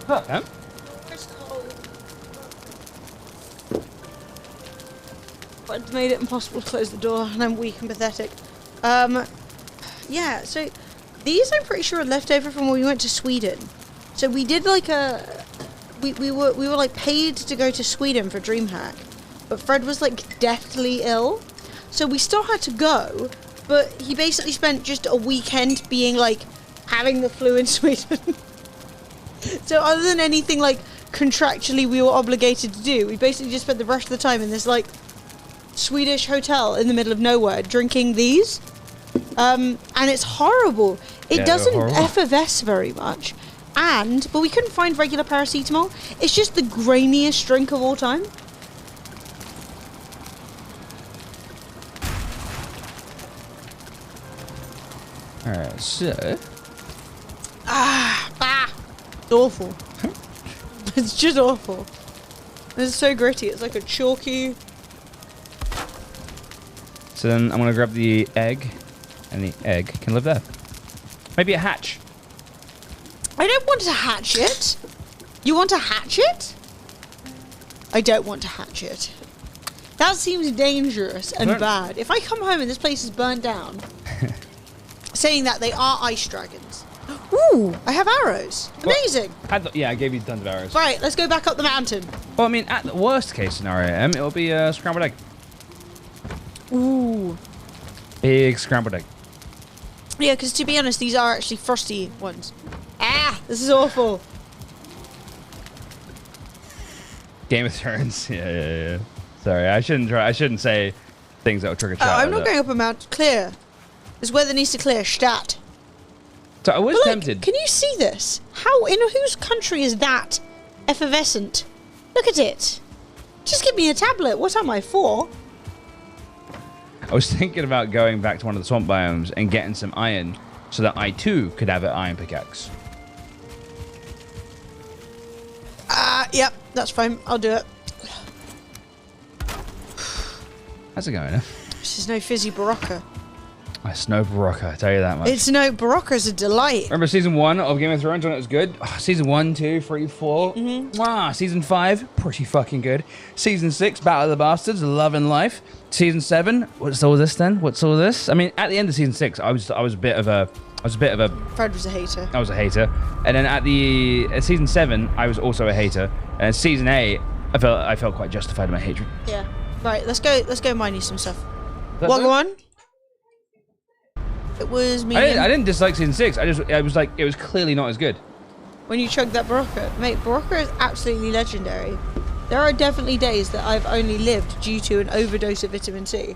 Huh? But it made it impossible to close the door, and I'm weak and pathetic. Yeah, so these I'm pretty sure are left over from when we went to Sweden. So we did like we were like paid to go to Sweden for DreamHack, but Fred was like deathly ill, so we still had to go. But he basically spent just a weekend being like having the flu in Sweden. So other than anything like contractually we were obligated to do, we basically just spent the rest of the time in this like Swedish hotel in the middle of nowhere drinking these. And it's horrible. It doesn't effervesce very much. But we couldn't find regular paracetamol. It's just the grainiest drink of all time. Alright, so... It's awful. It's just awful. It's so gritty. It's like a chalky... So then I'm going to grab the egg, and the egg can live there. Maybe a hatch. I don't want to hatch it. You want to hatch it? I don't want to hatch it. That seems dangerous and bad. If I come home and this place is burnt down, saying that they are ice dragons. Ooh, I have arrows. Amazing. Yeah, I gave you tons of arrows. Right, let's go back up the mountain. Well, I mean, at the worst case scenario, it'll be a scrambled egg. Ooh. Big scrambled egg. Yeah, because to be honest, these are actually frosty ones. This is awful. Game of Thrones. Yeah. Sorry, I shouldn't say things that will trigger chat. I'm not going up a mountain. Clear. This weather needs to clear. Stat. So I was tempted. Can you see this? How, in whose country is that effervescent? Look at it. Just give me a tablet. What am I for? I was thinking about going back to one of the swamp biomes and getting some iron so that I too could have an iron pickaxe. Yep, that's fine. I'll do it. How's it going? This is no fizzy Barocca. It's no Barocca, I tell you that much. It's no Barocca's a delight. Remember season 1 of Game of Thrones when it was good? Oh, season 1, 2, 3, 4. Wow. Season 5, pretty fucking good. Season 6, Battle of the Bastards, Love and Life. Season 7, what's all this then? What's all this? I mean, at the end of season 6, I was a bit of a Fred was a hater. I was a hater. And then at season 7, I was also a hater. And at season 8, I felt quite justified in my hatred. Yeah. Right, let's go mine you some stuff. What, go on? It was me. I didn't dislike season 6. I was like, it was clearly not as good. When you chugged that Barocca. Mate, Barocca is absolutely legendary. There are definitely days that I've only lived due to an overdose of vitamin C.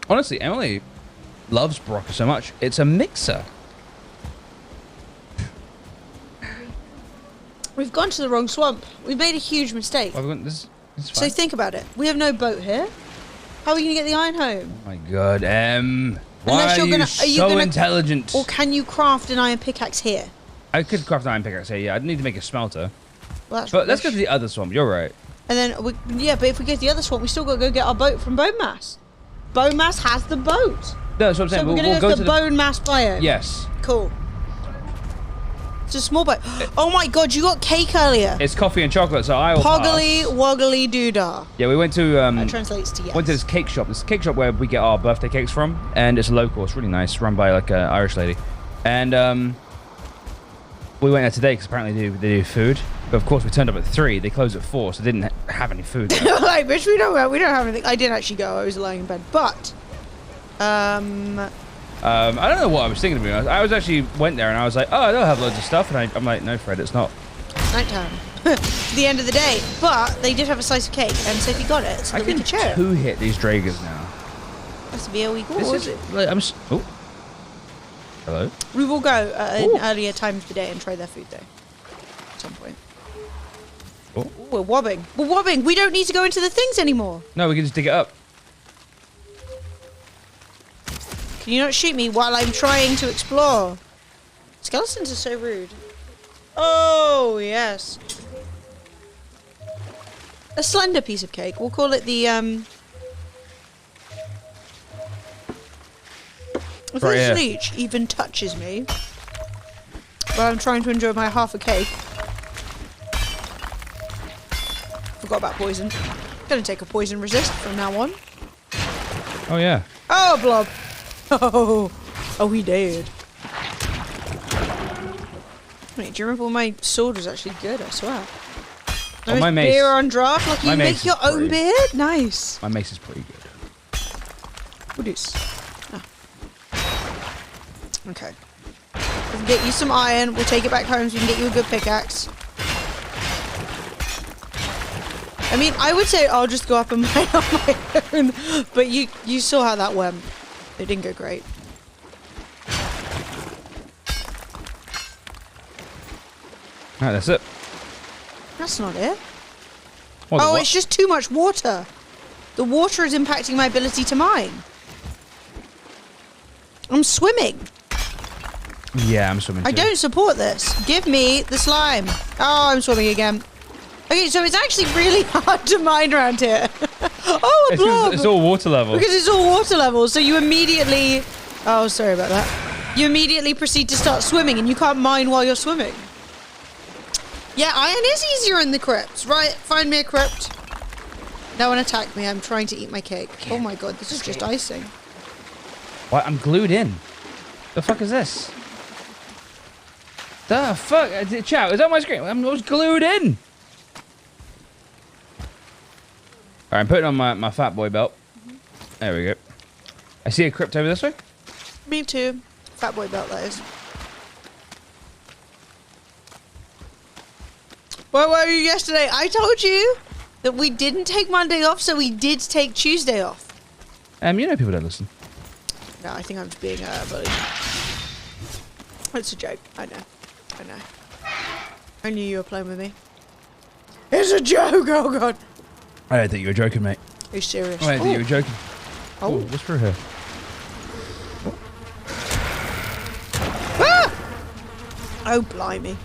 Honestly, Emily loves Barocca so much. It's a mixer. We've gone to the wrong swamp. We've made a huge mistake. Well, this is fine. So think about it. We have no boat here. How are we going to get the iron home? Oh my god, why are you so intelligent? Or can you craft an iron pickaxe here? I could craft an iron pickaxe here, yeah. I'd need to make a smelter. Well, but let's go to the other swamp, you're right. And then, but if we go to the other swamp, we still got to go get our boat from Bone Mass. Bone Mass has the boat. No, that's what I'm saying. So we're going to go to the Bone Mass biome. Yes. Cool. It's a small boat. Oh my god, you got cake earlier. It's coffee and chocolate, so I will Poggly pass. woggly doodah. Yeah, we went to That translates to yes. Went to this cake shop. This cake shop where we get our birthday cakes from, and it's local. It's really nice, run by like an Irish lady. And we went there today because apparently they do food. But of course, we turned up at 3. They closed at 4, so they didn't have any food. Like, bitch, we don't have anything. I didn't actually go. I was lying in bed, but I don't know what I was thinking, to be honest. I was actually went there and I was like, oh, they'll have loads of stuff. And I'm like, no, Fred, it's not. Nighttime. The end of the day. But they did have a slice of cake, and Sophie got it, so that we could share it. 2-hit these Dragons now. That's be all we go. This is, like, oh. Hello? We will go in earlier times of the day and try their food, though. At some point. Oh. Ooh, we're wobbing. We're wobbing. We don't need to go into the things anymore. No, we can just dig it up. Can you not shoot me while I'm trying to explore? Skeletons are so rude. Oh, yes. A slender piece of cake. We'll call it the, If this leech even touches me while I'm trying to enjoy my half a cake. Forgot about poison. Gonna take a poison resist from now on. Oh, yeah. Oh, blob. Oh, he did. Wait, do you remember when my sword was actually good? I swear. Oh, my mace. Beer on draft, like you make your own beer? Nice. My mace is pretty good. What is? Oh. Okay. We can get you some iron. We'll take it back home so we can get you a good pickaxe. I mean, I would say I'll just go up and mine on my own, but you saw how that went. It didn't go great. Alright, that's it. That's not it. What, it's just too much water. The water is impacting my ability to mine. I'm swimming. Yeah, I'm swimming too. I don't support this. Give me the slime. Oh, I'm swimming again. Okay, so it's actually really hard to mine around here. Oh, a blob! It's all water level. Because it's all water level, so you immediately... Oh, sorry about that. You immediately proceed to start swimming, and you can't mine while you're swimming. Yeah, iron is easier in the crypts. Right, find me a crypt. No one attack me, I'm trying to eat my cake. Oh my god, this is just icing. What? I'm glued in. The fuck is this? The fuck? Chat, is that my screen? I was glued in. Alright, I'm putting on my fat boy belt. There we go. I see a crypt over this way. Me too. Fat boy belt, that is. Where were you yesterday? I told you that we didn't take Monday off, so we did take Tuesday off. You know people don't listen. No, I think I'm just being bullied. It's a joke. I know. I know. I knew you were playing with me. It's a joke! Oh god. I don't think you were joking, mate. Are you serious? I don't think you were joking. Oh. Ooh, what's through here? Ah! Oh, blimey.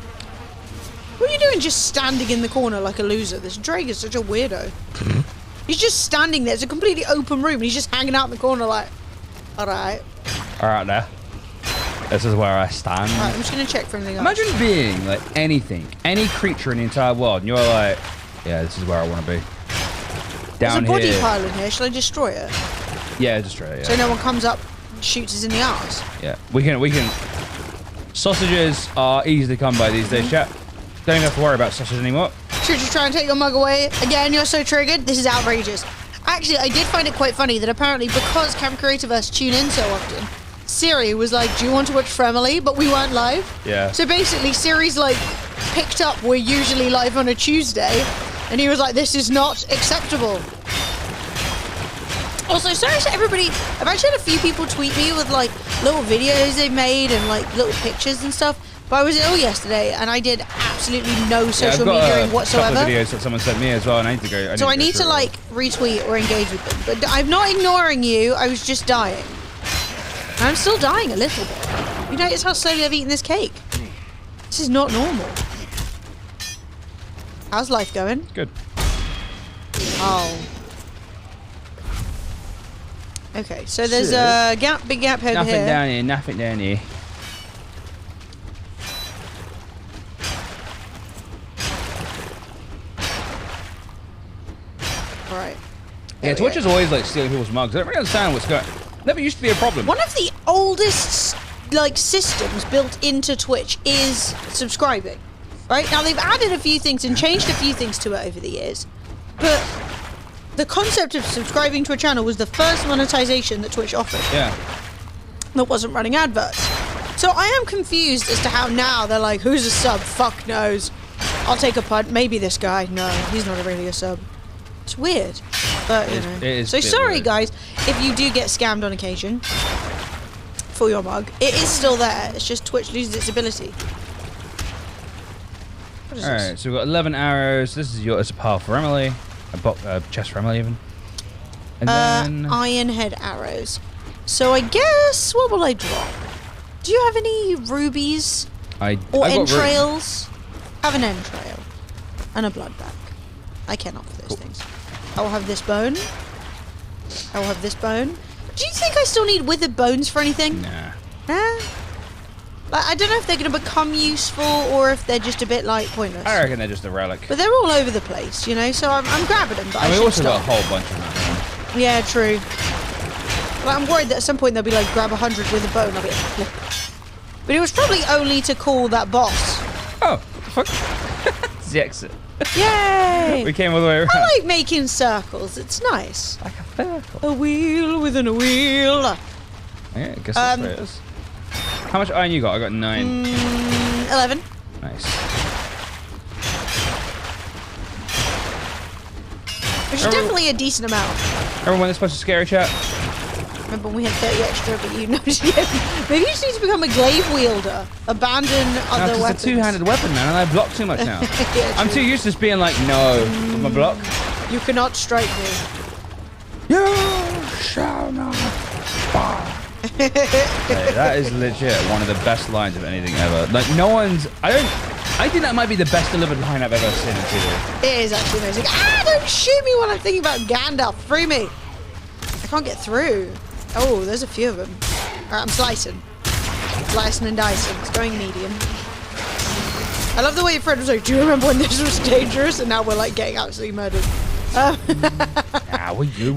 What are you doing just standing in the corner like a loser? This Drake is such a weirdo. He's just standing there. It's a completely open room and he's just hanging out in the corner like, alright. Alright there. This is where I stand. Alright, I'm just going to check for anything else. Imagine being like anything, any creature in the entire world, and you're like, yeah, this is where I want to be. Down There's a body here. pile in here. Shall I destroy it? Yeah, destroy it, yeah. So no one comes up and shoots us in the arse? Yeah, we can. Sausages are easy to come by these days, chat. Don't even have to worry about sausage anymore. Should you try and take your mug away? Again, you're so triggered. This is outrageous. Actually, I did find it quite funny that apparently because Camp Creativerse tune in so often, Siri was like, do you want to watch Fremily? But we weren't live. Yeah. So basically, Siri's like picked up we're usually live on a Tuesday, and he was like, this is not acceptable. Also, sorry to everybody. I've actually had a few people tweet me with like little videos they made and like little pictures and stuff. But I was ill yesterday, and I did absolutely no social media whatsoever. Couple of videos that someone sent me as well, and I need to go. So I need to like retweet or engage with them. But I'm not ignoring you. I was just dying. And I'm still dying a little bit. You notice how slowly I've eaten this cake? This is not normal. How's life going? Good. Oh. Okay, so there's a gap, big gap over Nothing here. down here. Nothing down here. Right. Yeah, Twitch is always like stealing people's mugs. I don't really understand what's going. Never used to be a problem. One of the oldest like systems built into Twitch is subscribing. Right? Now they've added a few things and changed a few things to it over the years. But the concept of subscribing to a channel was the first monetization that Twitch offered. Yeah. That wasn't running adverts. So I am confused as to how now they're like, who's a sub? Fuck knows. I'll take a punt. Maybe this guy. No, he's not really a sub. It's weird. But, you know. It is so sorry, weird. guys, if you do get scammed on occasion for your mug. It is still there. It's just Twitch loses its ability. What is Alright, this? so we've got 11 arrows. This is it's a pile for Emily. A chest for Emily, even. And then. Iron head arrows. So I guess, what will I drop? Do you have any rubies? Or entrails? Have an entrail. And a blood bag. I can't offer those things. I will have this bone. I will have this bone. Do you think I still need withered bones for anything? Nah. Nah? Like, I don't know if they're going to become useful or if they're just a bit, like, pointless. I reckon they're just a relic. But they're all over the place, you know, so I'm grabbing them, but I we should also stop. got a whole bunch of them. Yeah, true. Like, I'm worried that at some point they'll be like, grab 100 with a bone. I'll be like, look. But it was probably only to call that boss. Oh, fuck. It's the exit. Yay! We came all the way around. I like making circles. It's nice. Like a circle. A wheel within a wheel. Yeah, I guess that's what it is. How much iron you got? I got 9. 11. Nice. Which is definitely a decent amount. Remember when this was a scary chat? Remember when we had 30 extra, but you noticed it. Maybe you just need to become a glaive wielder. Abandon other weapons. It's a two-handed weapon, man, and I block too much now. Yeah, I'm too used to just being like, no, with my block. You cannot strike me. You shall not fall. Hey, that is legit one of the best lines of anything ever. Like, no one's... I think that might be the best delivered line I've ever seen in TV. It is actually amazing. Ah, don't shoot me when I'm thinking about Gandalf. Free me. I can't get through. Oh, there's a few of them. Alright, I'm slicing. Slicing and dicing. It's going medium. I love the way your friend was like, do you remember when this was dangerous? And now we're like getting absolutely murdered.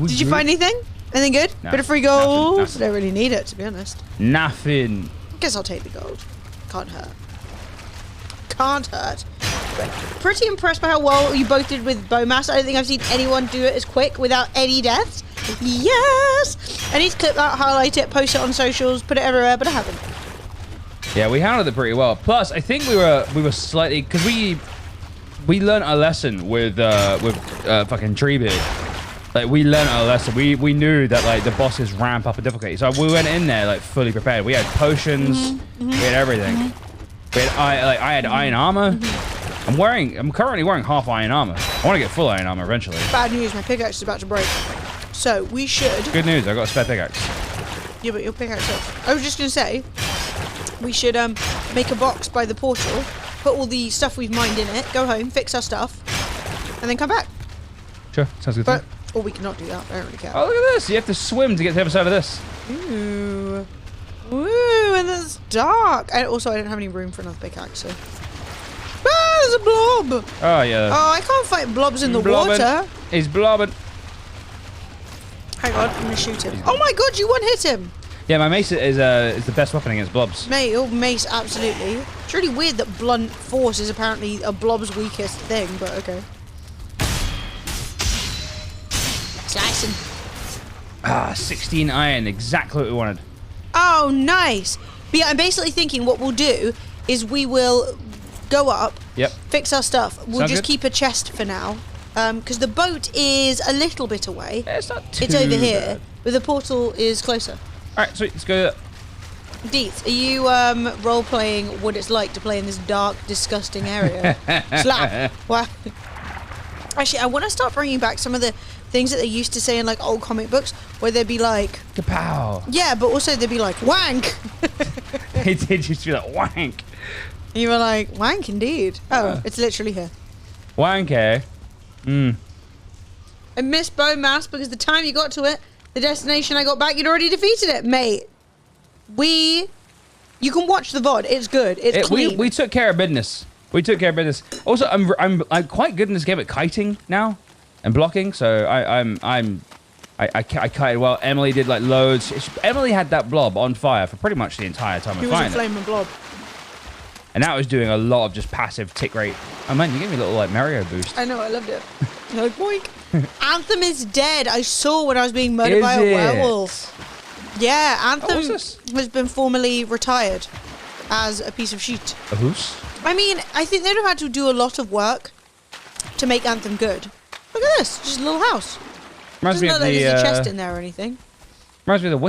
Did you find anything? Anything good? No, Bit of free gold? nothing. Don't really need it, to be honest. Nothing. Guess I'll take the gold. Can't hurt. Can't hurt. But pretty impressed by how well you both did with Bowmaster. I don't think I've seen anyone do it as quick without any deaths. Yes! I need to clip that, highlight it, post it on socials, put it everywhere, but I haven't. Yeah, we handled it pretty well. Plus, I think we were slightly... Because we learned a lesson with fucking Treebeard. Like, we learned our lesson. We knew that, like, the bosses ramp up a difficulty. So we went in there, like, fully prepared. We had potions. We had everything. We had, I had iron armor. I'm currently wearing half iron armor. I want to get full iron armor eventually. Bad news, my pickaxe is about to break. So, we should... Good news, I got a spare pickaxe. Yeah, but your pickaxe sucks. I was just going to say, we should make a box by the portal, put all the stuff we've mined in it, go home, fix our stuff, and then come back. Sure, sounds good to me. Or we cannot do that. I don't really care. Oh, look at this. You have to swim to get to the other side of this. Ooh. Ooh, and it's dark. And also, I don't have any room for another pickaxe, so... Ah, there's a blob! Oh, yeah. Oh, I can't fight blobs in the water. He's blobbing. Hang on, I'm gonna shoot him. Oh my god, you one-hit him! Yeah, my mace is the best weapon against blobs. Mate, oh, mace, absolutely. It's really weird that blunt force is apparently a blob's weakest thing, but okay. Slicing. Ah, 16 iron, exactly what we wanted. Oh, nice. But yeah, I'm basically thinking what we'll do is we will go up, fix our stuff. We'll Sounds just good. keep a chest for now. Because the boat is a little bit away. Yeah, it's not too It's over here, bad. but the portal is closer. Alright, sweet, let's go. Deets, are you role-playing what it's like to play in this dark, disgusting area? Slap. Wow. Actually, I want to start bringing back some of the things that they used to say in like old comic books, where they'd be like, Kapow. yeah, but also they'd be like, wank. It did just be like, wank. You were like, wank indeed. Oh, it's literally here. Wank, eh? I missed Bowmaster because the time you got to it, the destination I got back, you'd already defeated it, mate. You can watch the VOD. It's good. It's clean. We took care of business. We took care of business. Also, I'm quite good in this game at kiting now and blocking. So I kited well. Emily did like loads. Emily had that blob on fire for pretty much the entire time of He was a fighting it. flaming blob. And that was doing a lot of just passive tick rate. Oh man, you gave me a little like Mario boost. I know, I loved it. No boink. Anthem is dead. I saw when I was being murdered by a Is it? werewolf. Yeah, Anthem what's this? has been formally retired as a piece of shit. A who's? I mean, I think they'd have had to do a lot of work to make Anthem good. Look at this, just a little house. Reminds me Doesn't look of like the there's a chest in there or anything. reminds me of the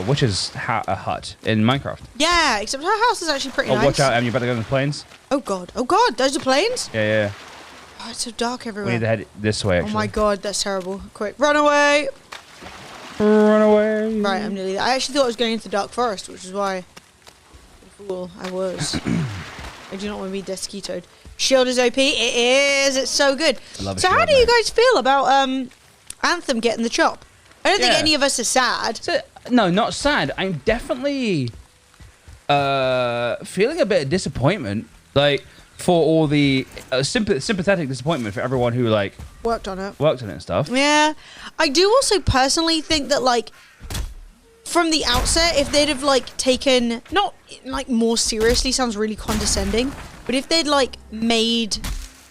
witch's hut in Minecraft. Yeah, except her house is actually pretty Oh, nice. watch out, Em! You're about to go in the plains. Oh god, those are planes? Yeah. Oh, it's so dark We everywhere. need to head this way. Oh Actually. my god, that's terrible. Quick, run away! Run away. Right, I'm nearly there. I actually thought I was going into the Dark Forest, which is why fool I was. I do not want to be desquitoed. Shield is OP. It is. It's so good. Love so shield, how do you guys feel about Anthem getting the chop? I don't think any of us are sad. So, no, not sad. I'm definitely feeling a bit of disappointment. Like, for all the sympathetic disappointment for everyone who, like... Worked on it and stuff. Yeah. I do also personally think that, like, from the outset, if they'd have, like, taken... Not, like, more seriously, sounds really condescending. But if they'd, like, made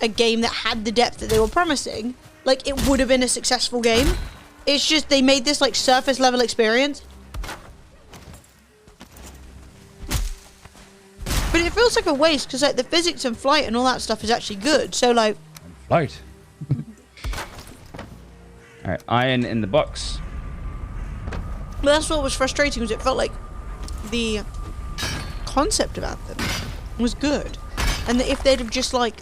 a game that had the depth that they were promising, like, it would have been a successful game. It's just they made this, like, surface-level experience. But it feels like a waste, because, like, the physics and flight and all that stuff is actually good. So, like... Flight. Alright, iron in the box. But that's what was frustrating, was it felt like the concept of Anthem was good. And that if they'd have just, like,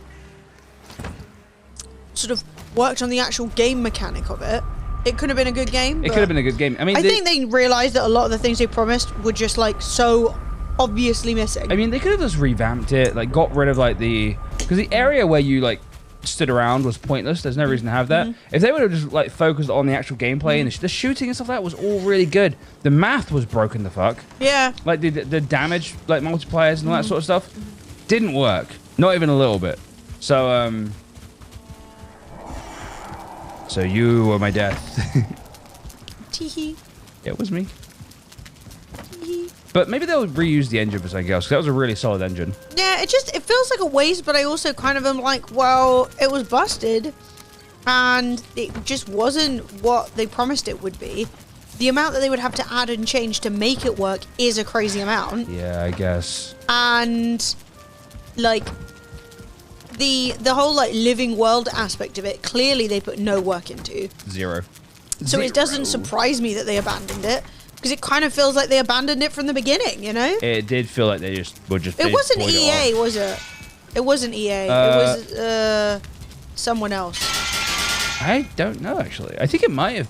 sort of worked on the actual game mechanic of it, it could have been a good game. It could have been a good game. I mean, I think they realised that a lot of the things they promised were just, like, so obviously missing. I mean, they could have just revamped it, like, got rid of, like, the... Because the area where you, like, stood around was pointless. There's no reason to have that. If they would have just, like, focused on the actual gameplay and the shooting and stuff like that was all really good. The math was broken the fuck. Yeah. Like, the damage, like, multipliers and all that sort of stuff didn't work. Not even a little bit. So, So you were my death. Teehee. It was me. Teehee. But maybe they'll reuse the engine for something else, because that was a really solid engine. Yeah, it feels like a waste, but I also kind of am like, well, it was busted, and it just wasn't what they promised it would be. The amount that they would have to add and change to make it work is a crazy amount. Yeah, I guess. And, like, the whole, like, living world aspect of it, clearly they put no work into. Zero. So it doesn't surprise me that they abandoned it. Because it kind of feels like they abandoned it from the beginning, you know? It did feel like they just were just... It wasn't EA, was it? It wasn't EA. It was someone else. I don't know, actually. I think it might have...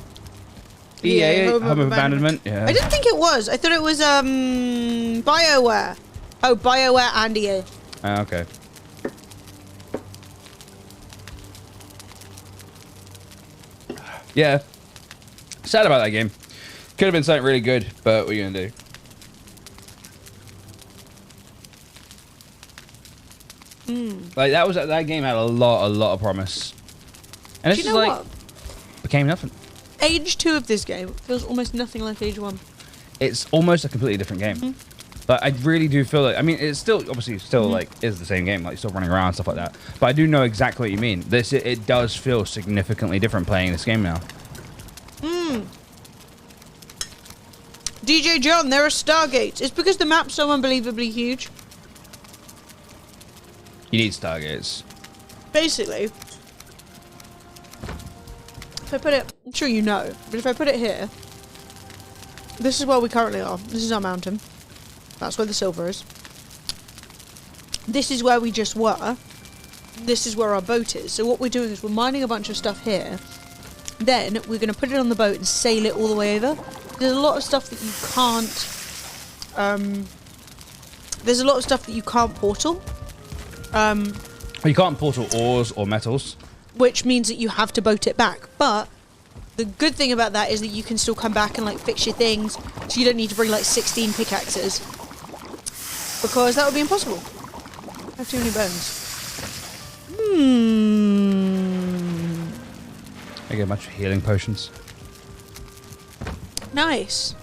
EA, Home of Abandonment. Yeah. I didn't think it was. I thought it was BioWare. Oh, BioWare and EA. Okay. Yeah. Sad about that game. Could have been something really good, but what are you gonna do? Like that game had a lot of promise, and it's just like became nothing. Age 2 of this game feels almost nothing like Age 1. It's almost a completely different game. But I really do feel like, I mean, it's still obviously like is the same game, like still running around and stuff like that. But I do know exactly what you mean. It does feel significantly different playing this game now. DJ John, there are stargates. It's because the map's so unbelievably huge. You need stargates. Basically, if I put it, I'm sure you know, but if I put it here, this is where we currently are. This is our mountain. That's where the silver is. This is where we just were. This is where our boat is. So what we're doing is we're mining a bunch of stuff here. Then we're going to put it on the boat and sail it all the way over. There's a lot of stuff that you can't... there's a lot of stuff that you can't portal. You can't portal ores or metals. Which means that you have to boat it back. But the good thing about that is that you can still come back and, like, fix your things. So you don't need to bring, like, 16 pickaxes. Because that would be impossible. I have too many bones. I get a bunch of healing potions. Nice.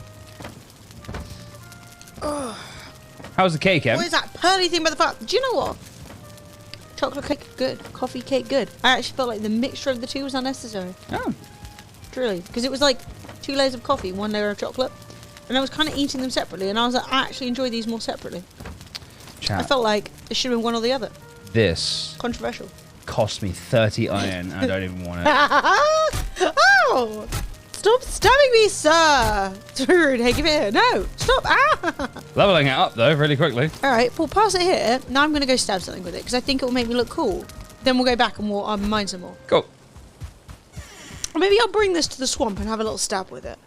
How's the cake, Em? What is that pearly thing by the fire? Do you know what? Chocolate cake, good. Coffee cake, good. I actually felt like the mixture of the two was unnecessary. Oh. Truly. Because it was like 2 layers of coffee, 1 layer of chocolate. And I was kind of eating them separately. And I was like, I actually enjoy these more separately. Chat. I felt like it should have been one or the other. This Controversial. cost me 30 iron and I don't even want it. Oh! Stop stabbing me, sir! It's rude. Hey, give it here. No! Stop! Ah! Leveling it up, though, really quickly. Alright, we'll pass it here. Now I'm going to go stab something with it because I think it will make me look cool. Then we'll go back and we'll mine some more. Cool. Or maybe I'll bring this to the swamp and have a little stab with it.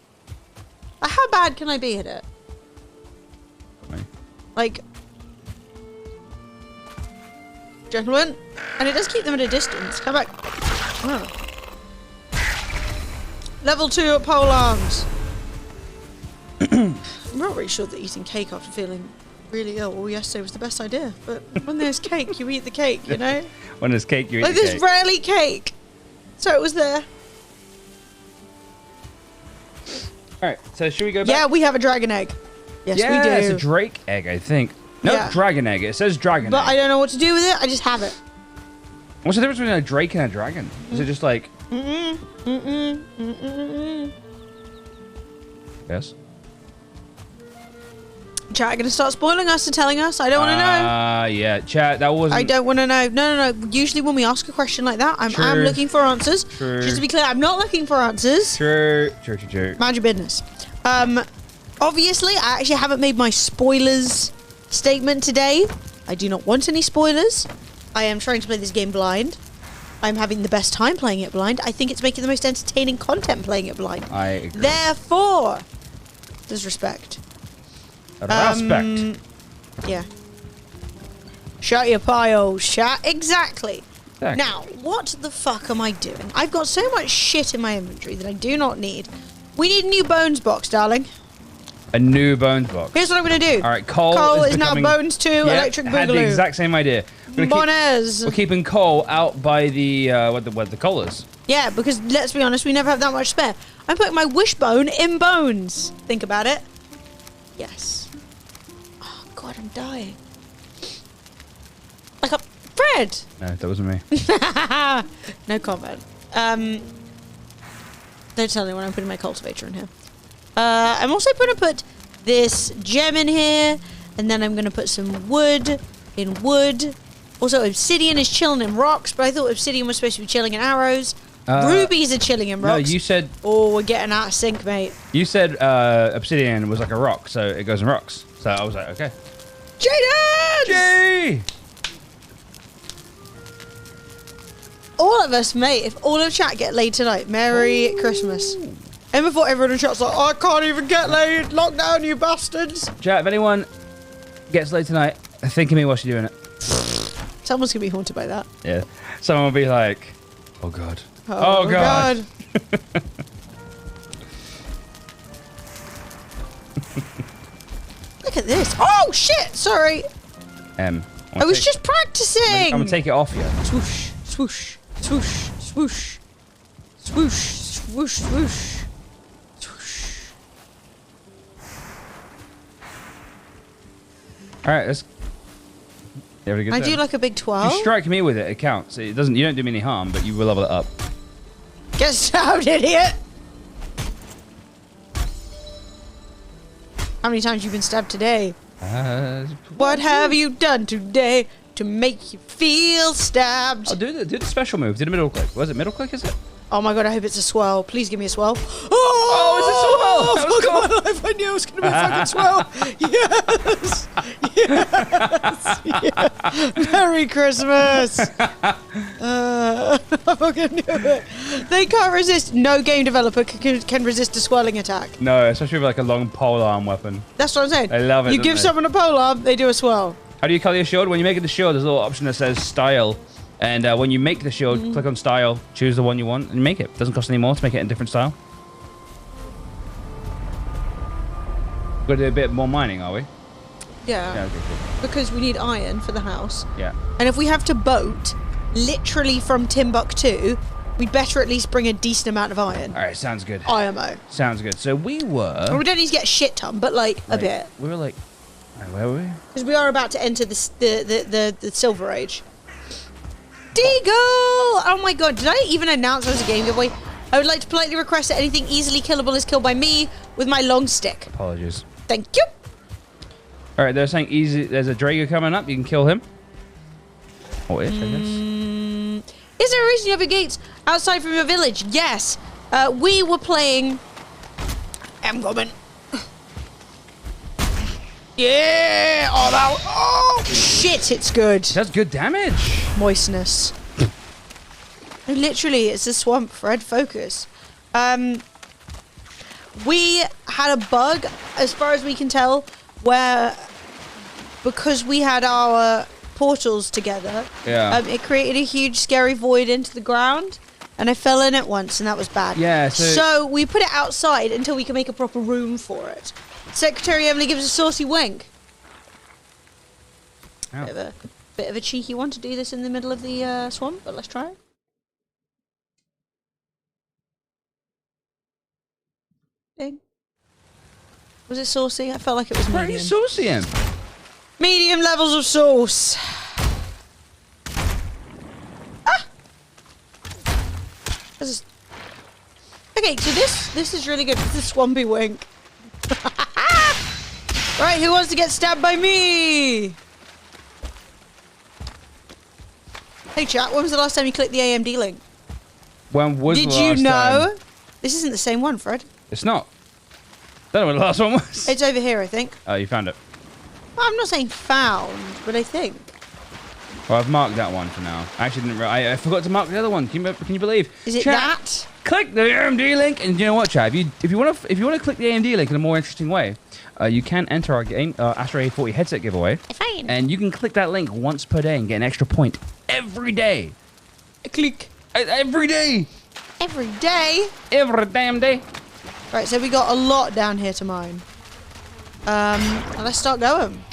How bad can I be at it? Like, gentlemen, and it does keep them at a distance. Come back. Oh. Level 2 at pole arms. I'm not really sure that eating cake after feeling really ill yesterday was the best idea, but when there's cake, you eat the cake, you know? When there's cake, you eat like, the cake. there's rarely cake. So it was there. Alright, so should we go back? Yeah, we have a dragon egg. Yes, we do. It's a drake egg, I think. No, Yeah. dragon egg. It says dragon But egg. I don't know what to do with it. I just have it. What's the difference between a drake and a dragon? Is it just like... Yes? Chat gonna start spoiling us and telling us. I don't want to know. Yeah. Chat, that wasn't... I don't want to know. No. Usually when we ask a question like that, I'm True. looking for answers. True. Just to be clear, I'm not looking for answers. True. Mind your business. Obviously, I actually haven't made my spoilers statement today. I do not want any spoilers. I am trying to play this game blind. I'm having the best time playing it blind. I think it's making the most entertaining content playing it blind. I agree. Therefore, there's respect. Respect. Yeah. Shut your piles. Shut. Exactly. Exactly. Now, what the fuck am I doing? I've got so much shit in my inventory that I do not need. We need a new bones box, darling. A new bones box. Here's what I'm going to do. All right, coal is becoming... now bones 2, electric I had the boogaloo. exact same idea. Bonez. We're keeping coal out by the where the coal is. Yeah, because let's be honest, we never have that much spare. I'm putting my wishbone in bones. Think about it. Yes. Oh, God, I'm dying. Like a... Fred! No, that wasn't me. No comment. Don't tell anyone I'm putting my cultivator in here. I'm also going to put this gem in here, and then I'm going to put some wood in wood. Also, obsidian is chilling in rocks, but I thought obsidian was supposed to be chilling in arrows. Rubies are chilling in rocks. No, you said... Oh, we're getting out of sync, mate. You said obsidian was like a rock, so it goes in rocks. So I was like, okay. Jaden! Jay! All of us, mate, if all of chat get laid tonight, Merry Christmas. And before everyone in chat's like, I can't even get laid. Lockdown, you bastards. Chat, if anyone gets laid tonight, think of me whilst you're doing it. Someone's going to be haunted by that. Yeah. Someone will be like, oh, God. Oh, God. Look at this. Oh, shit. Sorry. I was just practicing. I'm going to take it off you. Swoosh, swoosh, swoosh, swoosh, swoosh, swoosh, swoosh. All right, let's... I do like a big 12. You strike me with it, it counts. It doesn't. You don't do me any harm, but you will level it up. Get stabbed, idiot! How many times have you been stabbed today? What have you done today to make you feel stabbed? Oh, do the special move. Do the middle click. Was it middle click? Is it? Oh my God! I hope it's a swell. Please give me a swell. Oh, it's a swell! Fuck my life! I knew it was gonna be a fucking swell. Yes, yes, yes. Merry Christmas. I fucking knew it. They can't resist. No game developer can resist a swelling attack. No, especially with like a long pole arm weapon. That's what I'm saying. I love it. You give someone a pole arm, they do a swell. How do you color your shield? When you make it the shield, there's a little option that says style. And when you make the shield, click on style, choose the one you want, and make it. Doesn't cost any more to make it in a different style. We're going to do a bit more mining, are we? Yeah. Okay, cool. Because we need iron for the house. Yeah. And if we have to boat literally from Timbuktu, we'd better at least bring a decent amount of iron. All right, sounds good. IMO. Sounds good. So we were... Well, we don't need to get a shit ton, but like a bit. We were like... Where were we? Because we are about to enter the Silver Age. Deagle! Oh my God, did I even announce there was a game giveaway? I would like to politely request that anything easily killable is killed by me with my long stick. Apologies. Thank you. All right, they're saying easy. There's a Drago coming up. You can kill him. Or it, I guess. Is there a reason you have your gates outside from your village? Yes. We were playing... I'm coming. Yeah! Oh, that... Oh, shit, it's good. That's good damage. Moistness. Literally, it's a swamp, Fred. Focus. we had a bug, as far as we can tell, where because we had our portals together, it created a huge scary void into the ground, and I fell in it once, and that was bad. Yeah. So we put it outside until we can make a proper room for it. Secretary Emily gives a saucy wink. Oh. Bit of a cheeky one to do this in the middle of the swamp, but let's try it. Ding. Was it saucy? I felt like it was Pretty medium. saucy, Em. Medium levels of sauce. Ah! Okay, so this is really good. It's a swampy wink. Right, who wants to get stabbed by me? Hey chat, when was the last time you clicked the AMD link? When was Did the you last know? time? This isn't the same one, Fred. It's not. Don't know what the last one was. It's over here, I think. Oh, you found it. Well, I'm not saying found, but I think. Well, I've marked that one for now. I actually didn't. I forgot to mark the other one. Can you believe? Is it chat, that? Click the AMD link, and you know what, chat? If you want to click the AMD link in a more interesting way, you can enter our game Astro A40 headset giveaway. Fine. And you can click that link once per day and get an extra point every day. Click. Every day. Every day. Every damn day. Right, so we got a lot down here to mine. Let's start going.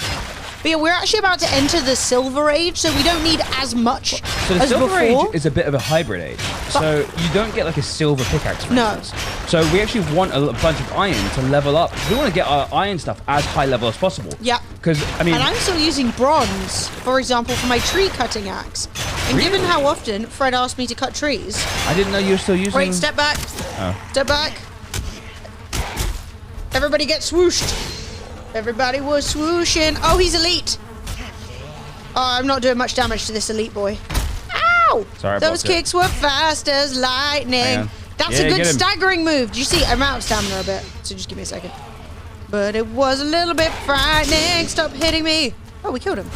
But yeah, we're actually about to enter the Silver Age, so we don't need as much So the as Silver before. Age is a bit of a hybrid age. So you don't get like a silver pickaxe, for No. instance. So we actually want a bunch of iron to level up. We want to get our iron stuff as high level as possible. Yeah. Because, I mean... And I'm still using bronze, for example, for my tree cutting axe. And given how often Fred asked me to cut trees... I didn't know you were still using... Wait, step back. Oh. Step back. Everybody get swooshed. Everybody was swooshing. Oh, he's elite. Oh, I'm not doing much damage to this elite boy. Ow! Sorry, those kicks were fast as lightning. That's a good staggering move. Do you see? I'm out of stamina a bit, so just give me a second. But it was a little bit frightening. Stop hitting me. Oh, we killed him.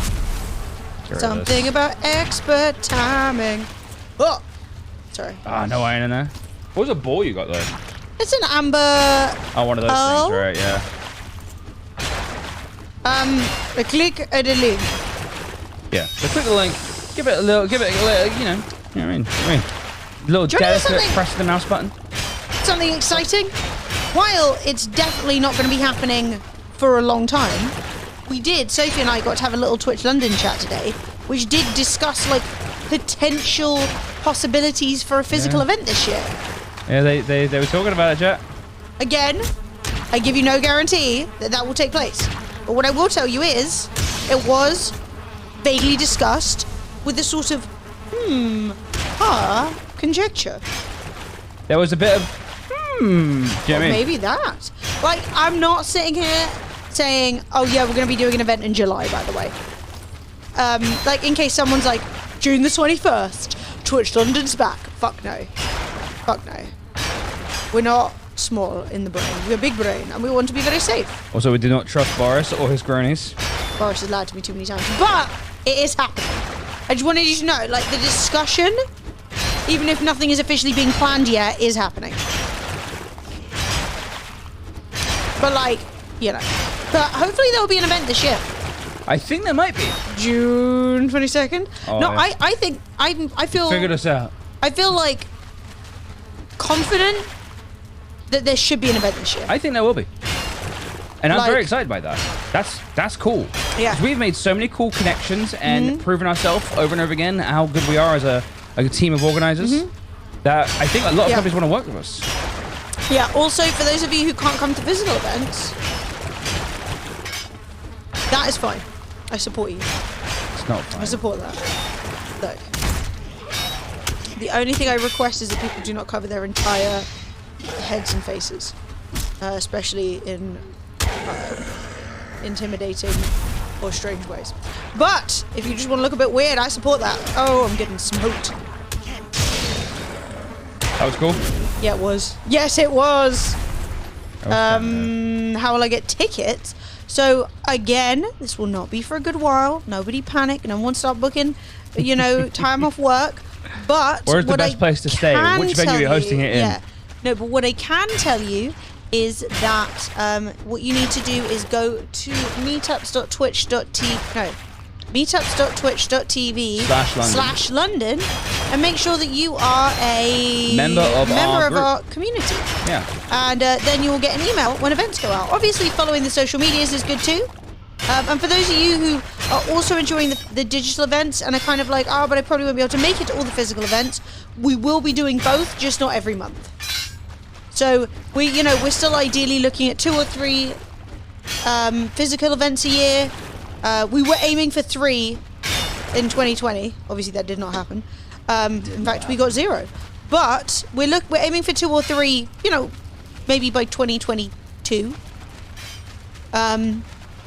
Something about expert timing. Oh, sorry. Ah, no iron in there. What was the ball you got though? It's an amber. Oh, one of those things, right? Yeah. A click a delete. Yeah. So click the link. Give it a little, you know what I mean? Little delicate press the mouse button. Something exciting. While it's definitely not going to be happening for a long time, Sophie and I got to have a little Twitch London chat today, which did discuss like potential possibilities for a physical event this year. Yeah, they were talking about it, chat. Again, I give you no guarantee that will take place. But what I will tell you is, it was vaguely discussed with a sort of, conjecture. There was a bit of, do you know what I mean? Maybe that. Like, I'm not sitting here saying, oh yeah, we're going to be doing an event in July, by the way. Like, in case someone's like, June the 21st, Twitch London's back. Fuck no. Fuck no. We're not small in the brain. We're big brain, and we want to be very safe. Also, we do not trust Boris or his cronies. Boris has lied to me too many times, but it is happening. I just wanted you to know, like, the discussion, even if nothing is officially being planned yet, is happening. But, like, you know. But hopefully there will be an event this year. I think there might be. June 22nd? Oh, no, yeah. I think, I feel... Figured us out. I feel, like, confident that there should be an event this year. I think there will be. And I'm Like- very excited by that. That's cool. Yeah. 'Cause we've made so many cool connections and proven ourselves over and over again how good we are as a team of organizers that I think a lot of companies want to work with us. Yeah, also, for those of you who can't come to physical events, that is fine. I support you. It's not fun. I support that. Look. The only thing I request is that people do not cover their entire heads and faces. Especially in intimidating or strange ways. But, if you just want to look a bit weird, I support that. Oh, I'm getting smoked. That was cool. Yeah, it was. Yes, it was. How will I get tickets? So, again, this will not be for a good while. Nobody panic. No one start booking, you know, time off work. But where's the best place to stay? Which venue are you hosting it in? Yeah. No, but what I can tell you is that what you need to do is go to meetups.twitch.tv and make sure that you are a member of our community. Yeah. And then you will get an email when events go out. Obviously, following the social medias is good too. And for those of you who are also enjoying the digital events and are kind of like, oh, but I probably won't be able to make it to all the physical events, we will be doing both, just not every month. So we're still ideally looking at 2 or 3 physical events a year. We were aiming for 3 in 2020. Obviously, that did not happen. In fact, we got 0. But we're aiming for 2 or 3. Maybe by 2022.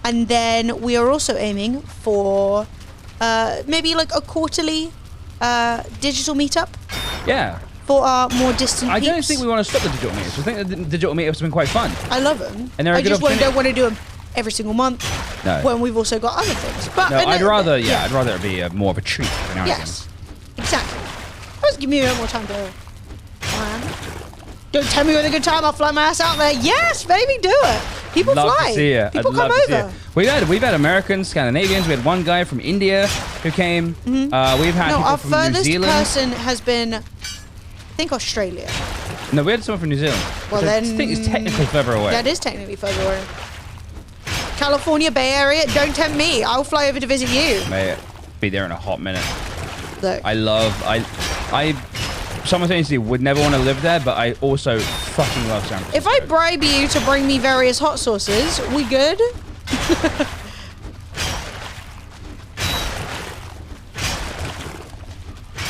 And then we are also aiming for maybe like a quarterly digital meetup. Yeah. For our more distant I peeps. don't think we want to stop the digital meetups. I think the digital meetups have been quite fun. I love them. And they're a I good just opportunity. don't want to do them every single month. No. When we've also got other things. But No, I'd rather it be more of a treat. Yes. Exactly. Just give me a bit more time to plan. Don't tell me with a good time, I'll fly my ass out there. Yes, baby, do it. People Love fly. to see you. People I'd come love to see over. you. We've had Americans, Scandinavians. We had one guy from India who came. We've had people our from New furthest Zealand. person has been, I think, Australia. No, we had someone from New Zealand. Well, which then I think is technically further away. That is technically further away. California, Bay Area, don't tempt me. I'll fly over to visit you. Mate, be there in a hot minute. Look. I simultaneously would never want to live there, but I also fucking love San Francisco. If I bribe you to bring me various hot sauces, we good?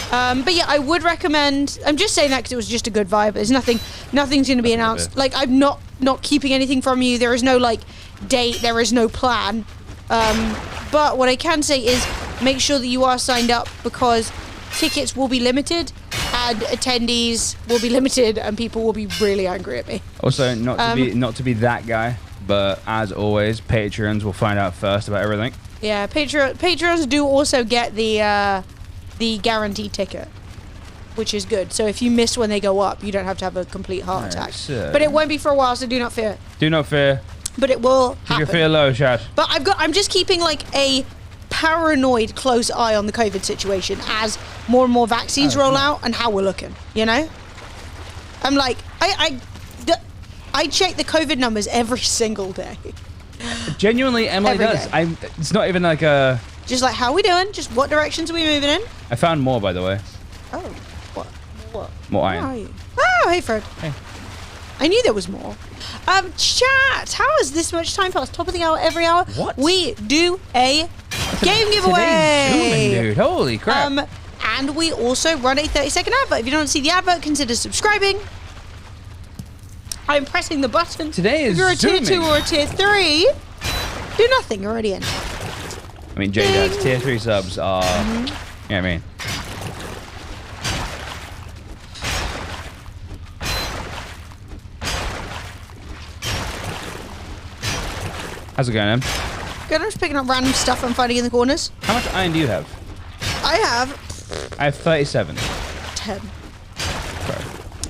But yeah, I would recommend. I'm just saying that because it was just a good vibe. There's nothing's going to be announced. Like, I'm not keeping anything from you. There is no like date. There is no plan. But what I can say is make sure that you are signed up because tickets will be limited and attendees will be limited and people will be really angry at me. Also, not to be that guy, but as always, Patreons will find out first about everything. Yeah, Patreons do also get the guaranteed ticket, which is good. So if you miss when they go up, you don't have to have a complete heart attack. But it won't be for a while, so do not fear. Do not fear. But it will Keep happen. your fear low, Chad. But I'm just keeping like a paranoid close eye on the COVID situation as more and more vaccines roll out and how we're looking, I'm like, I check the COVID numbers every single day. Genuinely, Emily Every does. day. It's not even like a... Just like, how are we doing? Just what directions are we moving in? I found more, by the way. Oh, what? More Where are iron. you? Oh, hey, Fred. Hey. I knew there was more. Chat, how has this much time passed? Top of the hour, every hour? What? We do a game giveaway. Today's zooming, dude. Holy crap. And we also run a 30-second advert. If you don't see the advert, consider subscribing. I'm pressing the button. Today is If you're a tier zooming. 2 or a tier 3, do nothing. You're already in. I mean, J-Dad's tier 3 subs are... You know what I mean? How's it going, Em? Good, I'm just picking up random stuff I'm finding in the corners. How much iron do you have? I have I have 37. 10. Sorry.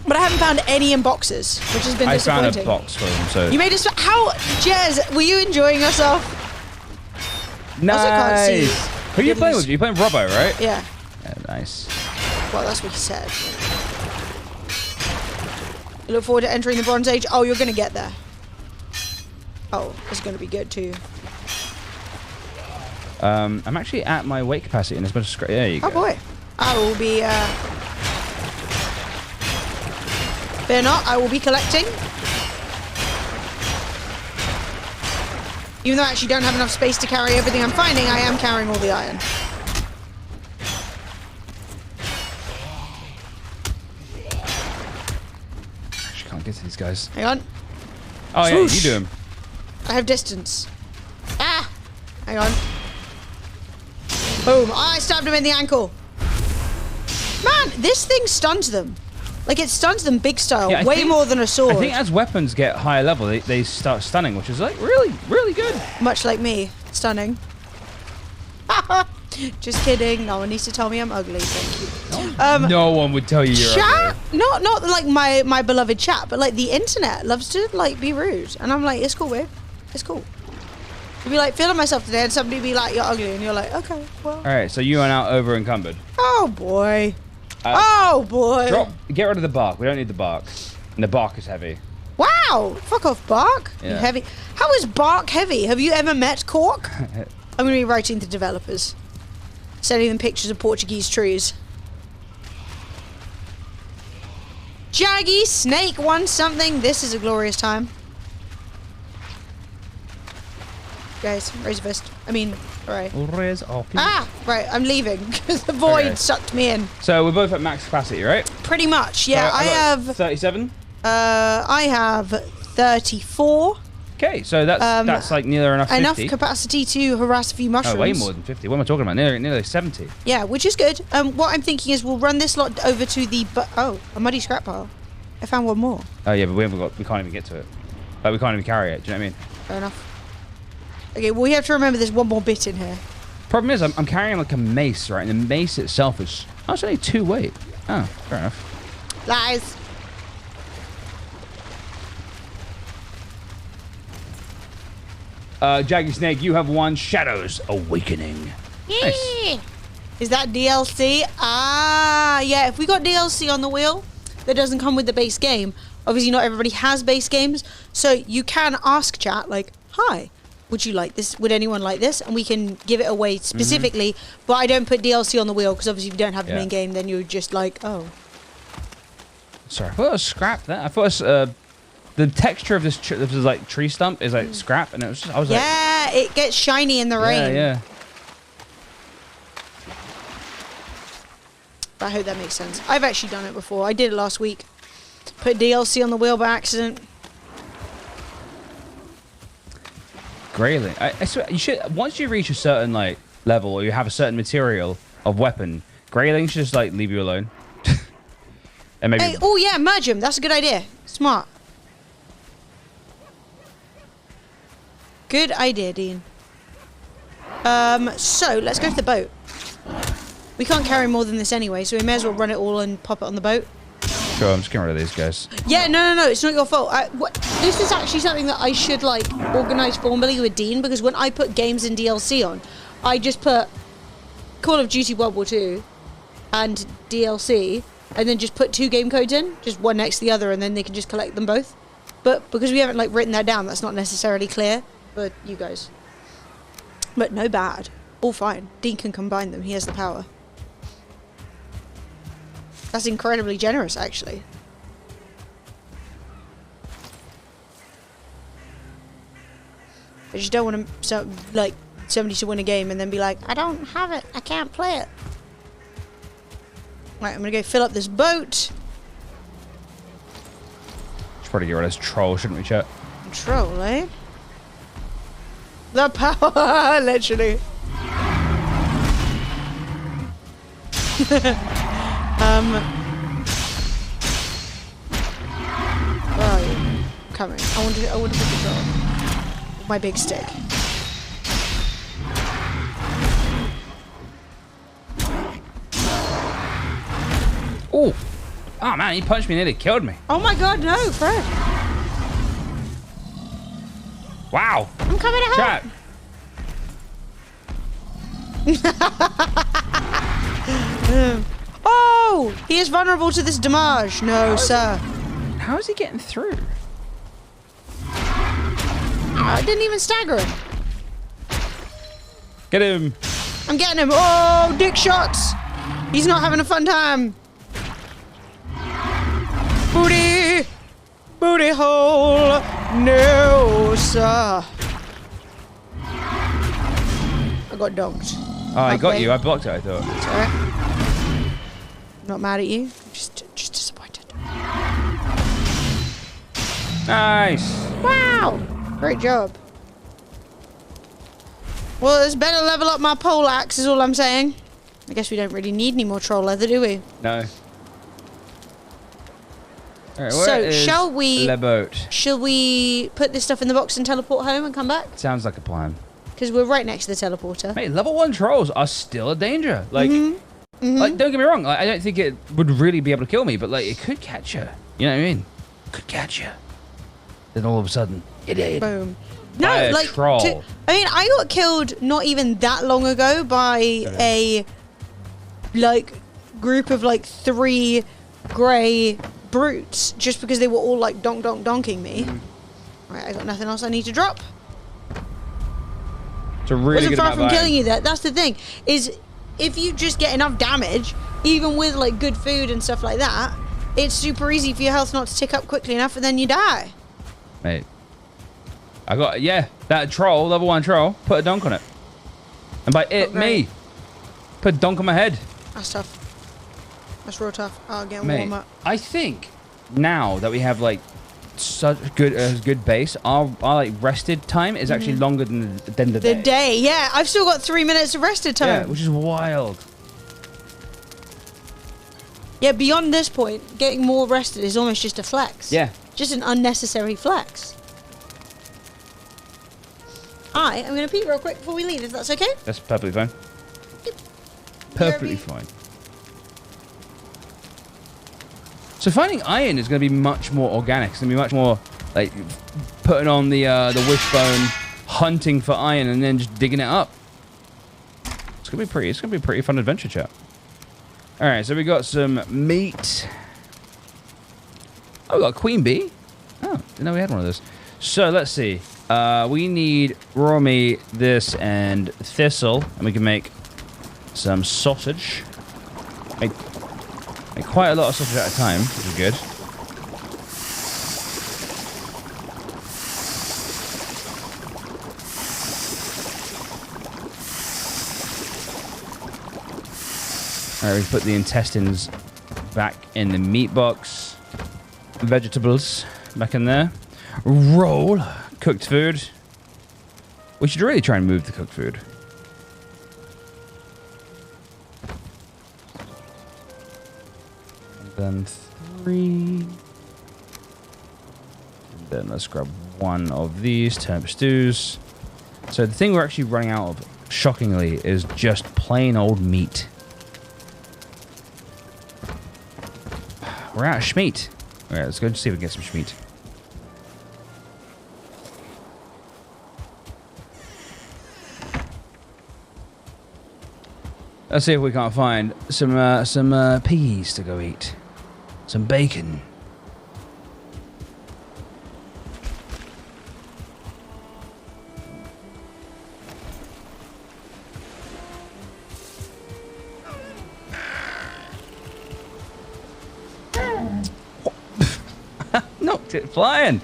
But I haven't found any in boxes, which has been I disappointing. found a box for them, so... You made us... How... Jez, were you enjoying yourself? Also can't see Nice! Who are you playing with? You're playing Robbo, right? Yeah. Yeah, nice. Well, that's what he said. You look forward to entering the Bronze Age? Oh, you're going to get there. Oh, it's going to be good too. I'm actually at my weight capacity and it's been a there you go. Oh boy. I will be, fear not, I will be collecting. Even though I actually don't have enough space to carry everything I'm finding, I am carrying all the iron. Actually can't get to these guys. Hang on. Oh yeah, Swoosh. you do them. I have distance. Ah! Hang on. Boom. I stabbed him in the ankle. Man, this thing stuns them. Like, it stuns them big style. Yeah, I way think- more than a sword. I think as weapons get higher level, they start stunning, which is like really, really good. Much like me. Stunning. Just kidding. No one needs to tell me I'm ugly. Thank you. No one would tell you you're Chat, ugly. not like my beloved chat, but like the internet loves to like be rude, and I'm like, it's cool, babe. It's cool. You'd be like feeling myself today, and somebody be like, you're ugly, and you're like, okay, well. All right, so you are now over encumbered. Oh boy. Oh boy. Get rid of the bark. We don't need the bark. And the bark is heavy. Wow. Fuck off, bark. Yeah. Heavy. How is bark heavy? Have you ever met cork? I'm going to be writing to developers. Sending them pictures of Portuguese trees. Jaggy Snake won something. This is a glorious time. Guys, raise a fist. I mean, alright. Ah, right, I'm leaving because the void sucked me in. So we're both at max capacity, right? Pretty much, yeah. I have 37. I have 34. Okay, so that's like near enough 50. Enough capacity to harass a few mushrooms. Oh, way more than 50. What am I talking about? Nearly 70. Yeah, which is good. What I'm thinking is we'll run this lot over to the a muddy scrap pile. I found one more. Oh yeah, but we can't even get to it. Like we can't even carry it. Do you know what I mean? Fair enough. Okay, well, you have to remember there's one more bit in here. Problem is, I'm carrying like a mace, right? And the mace itself is... Oh, it's only 2 weight. Oh, fair enough. Lies. Jaggy Snake, you have won Shadows Awakening. Nice. Is that DLC? Ah, yeah. If we got DLC on the wheel that doesn't come with the base game, obviously not everybody has base games, so you can ask chat, like, hi, would you like this? Would anyone like this? And we can give it away specifically, but I don't put DLC on the wheel because obviously if you don't have the main game, then you're just like, oh. Sorry, I thought it was scrap there. I thought it was, the texture of this like tree stump is like scrap, and it was just, I was like... Yeah, it gets shiny in the rain. Yeah. I hope that makes sense. I've actually done it before. I did it last week. Put DLC on the wheel by accident. Grayling. I swear, you should, once you reach a certain like level or you have a certain material of weapon, Grayling should just like leave you alone. And maybe... Hey, oh yeah, merge them. That's a good idea. Smart. Good idea, Dean. So let's go to the boat. We can't carry more than this anyway, so we may as well run it all and pop it on the boat. Sure, I'm just getting rid of these guys. Yeah, no, it's not your fault. This is actually something that I should like organize formally with Dean, because when I put games in DLC on, I just put Call of Duty World War II and DLC, and then just put 2 game codes in, just one next to the other, and then they can just collect them both. But because we haven't like written that down, that's not necessarily clear for you guys. But no bad, all fine. Dean can combine them. He has the power. That's incredibly generous, actually. I just don't want to, like, somebody to win a game and then be like, I don't have it. I can't play it. Right, I'm going to go fill up this boat. Should probably get rid of this troll, shouldn't we, chat? Troll, eh? The power, literally. Where are you? Coming. I want to put the troll. With my big stick. Oh! Oh man, he punched me and nearly killed me. Oh my god, no, Fred. Wow. I'm coming to help. Chat. Oh! He is vulnerable to this damage. No, sir. How is he getting through? I didn't even stagger him. Get him. I'm getting him. Oh, dick shots. He's not having a fun time. Booty. Booty hole. No, sir. I got dogged. Oh, I got you. I blocked it, I thought. It's alright. Not mad at you. Just disappointed. Nice. Wow. Great job. Well, it's better level up my pole axe is all I'm saying. I guess we don't really need any more troll leather, do we? No. All right, So, shall we... the boat? Shall we put this stuff in the box and teleport home and come back? Sounds like a plan. because we're right next to the teleporter. Mate, level 1 trolls are still a danger. Like, like don't get me wrong. Like, I don't think it would really be able to kill me, but like, it could catch you. You know what I mean? Could catch you. Then all of a sudden, you're dead. Boom. By No, a like, troll. I mean, I got killed not even that long ago by a, like, group of, like, 3 grey brutes just because they were all, like, donking me. Right, I got nothing else I need to drop. It's a really Wasn't good far amount from of iron. killing you there. That's the thing, is if you just get enough damage, even with, like, good food and stuff like that, it's super easy for your health not to tick up quickly enough and then you die. Mate. I got, yeah, that troll, level 1 troll, put a donk on it. And by it, me. Put a donk on my head. That's tough. That's real tough. I'll get Mate, warm up. I think now that we have like such good base, our like rested time is actually longer than the day. The day, yeah. I've still got 3 minutes of rested time. Yeah, which is wild. Yeah, beyond this point, getting more rested is almost just a flex. Yeah. Just an unnecessary flex. I'm going to pee real quick before we leave, if that's okay? That's perfectly fine. Yep. Perfectly fine. So finding iron is going to be much more organic. It's going to be much more like putting on the wishbone, hunting for iron, and then just digging it up. It's going to be pretty. It's going to be a pretty fun adventure, chat. All right, so we got some meat. Oh, we got a queen bee. Oh, didn't know we had one of those. So let's see. We need raw meat, this, and thistle, and we can make some sausage. Make quite a lot of sausage at a time, which is good. Alright, we put the intestines back in the meat box. Vegetables back in there. Roll. Cooked food. We should really try and move the cooked food. And then 3. And then let's grab one of these turnip stews. So the thing we're actually running out of, shockingly, is just plain old meat. We're out of schmeat. Alright, let's go and see if we can get some schmeat. Let's see if we can't find some peas to go eat. Some bacon. Knocked it flying.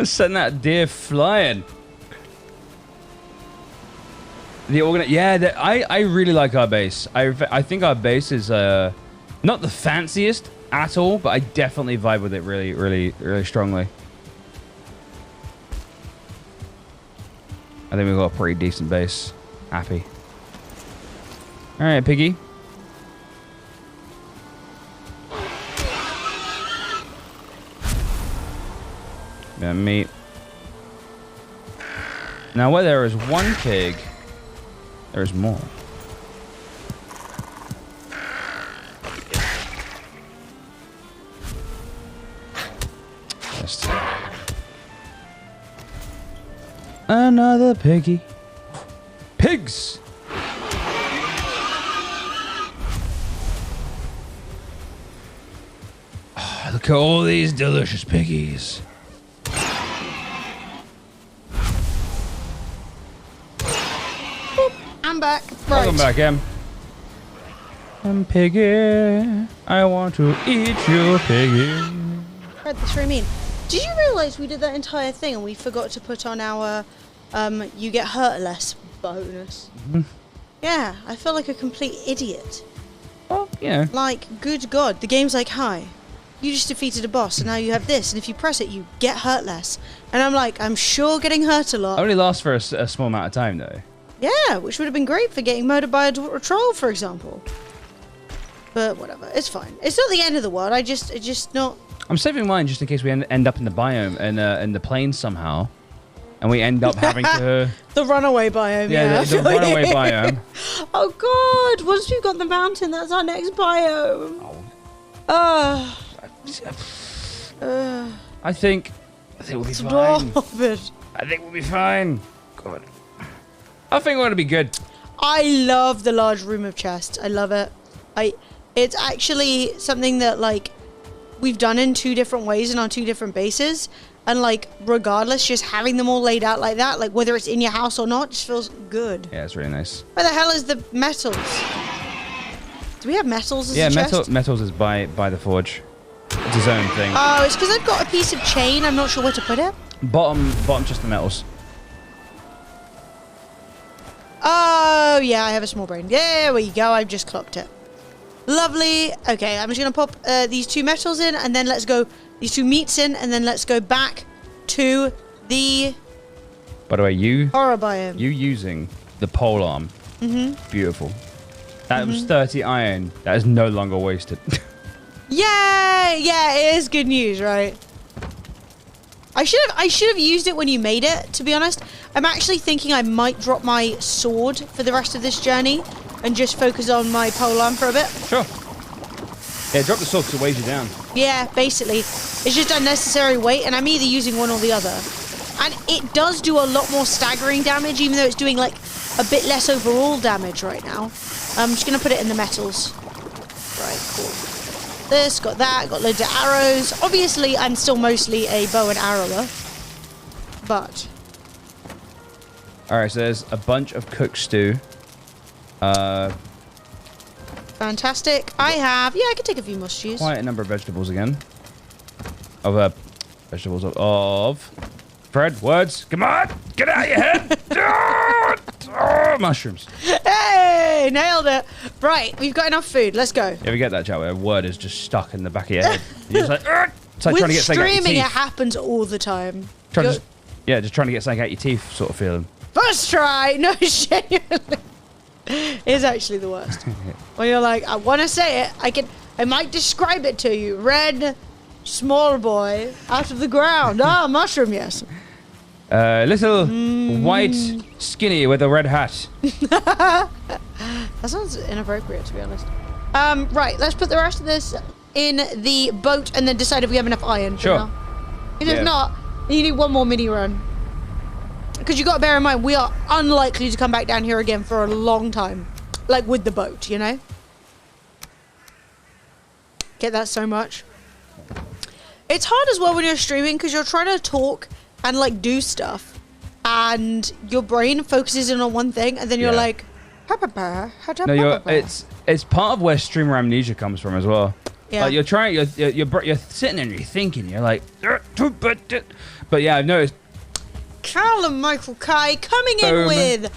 Send that deer flying. I really like our base. I think our base is not the fanciest at all, but I definitely vibe with it really strongly. I think we've got a pretty decent base. Happy. All right, piggy. Yeah, meat. Now, where there is one pig, there is more. Just another piggy. Pigs. Oh, look at all these delicious piggies. I'm back. Right. Welcome back, Em. Piggy, I want to eat you, piggy. Right, that's what I mean. Did you realise we did that entire thing and we forgot to put on our you get hurt less bonus? Yeah, I feel like a complete idiot. Well, yeah. Like, good God, the game's like, hi, you just defeated a boss and now you have this, and if you press it, you get hurt less. And I'm like, I'm sure getting hurt a lot. Only lasts for a small amount of time, though. Yeah, which would have been great for getting murdered by a troll, for example. But whatever, it's fine. It's not the end of the world. It's just not I'm saving mine just in case we end up in the biome in the plains somehow, and we end up having to. The runaway biome. Yeah, the runaway biome. Oh God! Once we've got the mountain, that's our next biome. I think we'll be fine. Stop it. I think we'll be fine. God. I think we're gonna be good. I love the large room of chests. I love it. It's actually something that like we've done in 2 different ways and on 2 different bases. And like regardless, just having them all laid out like that, like whether it's in your house or not, just feels good. Yeah, it's really nice. Where the hell is the metals? Do we have metals as a chest? Metals is by the forge. It's his own thing. Oh, it's because I've got a piece of chain. I'm not sure where to put it. Bottom just the metals. Oh, yeah, I have a small brain. There we go. I've just clocked it. Lovely. Okay, I'm just going to pop these 2 metals in, and then let's go... These 2 meats in, and then let's go back to the... By the way, horror biome. You using the pole arm. Beautiful. That was 30 iron. That is no longer wasted. Yeah, it is good news, right? I should have used it when you made it, to be honest. I'm actually thinking I might drop my sword for the rest of this journey and just focus on my polearm for a bit. Sure. Yeah, drop the sword because it weighs you down. Yeah, basically. It's just unnecessary weight, and I'm either using one or the other. And it does do a lot more staggering damage, even though it's doing, like, a bit less overall damage right now. I'm just going to put it in the metals. Right, cool. This, got that, got loads of arrows. Obviously, I'm still mostly a bow and arrower. But... Alright, so there's a bunch of cooked stew. Fantastic. I could take a few more stews. Quite a number of vegetables again. Vegetables of... Fred, words, come on! Get out of your head! Mushrooms. Hey, nailed it. Right, we've got enough food. Let's go. You ever get that chat where a word is just stuck in the back of your head? You're just like, it's like With trying to get something out your streaming, teeth. it happens all the time. Just trying to get something out your teeth sort of feeling. First try. No, genuinely. It's actually the worst. When you're like, I want to say it. I might describe it to you. Red, small boy, out of the ground. Mushroom, yes. Little white skinny with a red hat. That sounds inappropriate, to be honest. Right, let's put the rest of this in the boat and then decide if we have enough iron. Sure. If not, you need one more mini run. Because you got to bear in mind, we are unlikely to come back down here again for a long time. Like with the boat, you know? Get that so much. It's hard as well when you're streaming because you're trying to talk and like do stuff. And your brain focuses in on one thing and then you're like... No, it's part of where streamer amnesia comes from as well. Yeah. Like you're sitting there and you're thinking, you're like... But yeah, I've noticed... Callum Michael Kai coming in with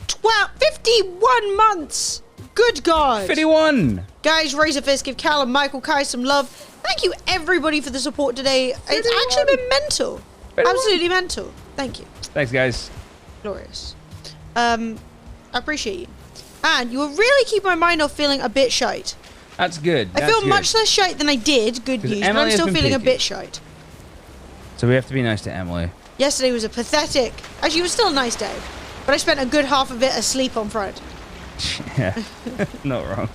51 months. Good God. 51. Guys, raise a fist. Give Callum Michael Kai some love. Thank you, everybody, for the support today. 51. It's actually been mental. 51. Absolutely mental. Thank you. Thanks, guys. Glorious. I appreciate you. And you will really keep my mind off feeling a bit shite. That's good. I feel much less shite than I did. Good news. But I'm still feeling a bit shite. So we have to be nice to Emily. Yesterday was a pathetic... Actually, it was still a nice day. But I spent a good half of it asleep on Fred. Yeah, not wrong.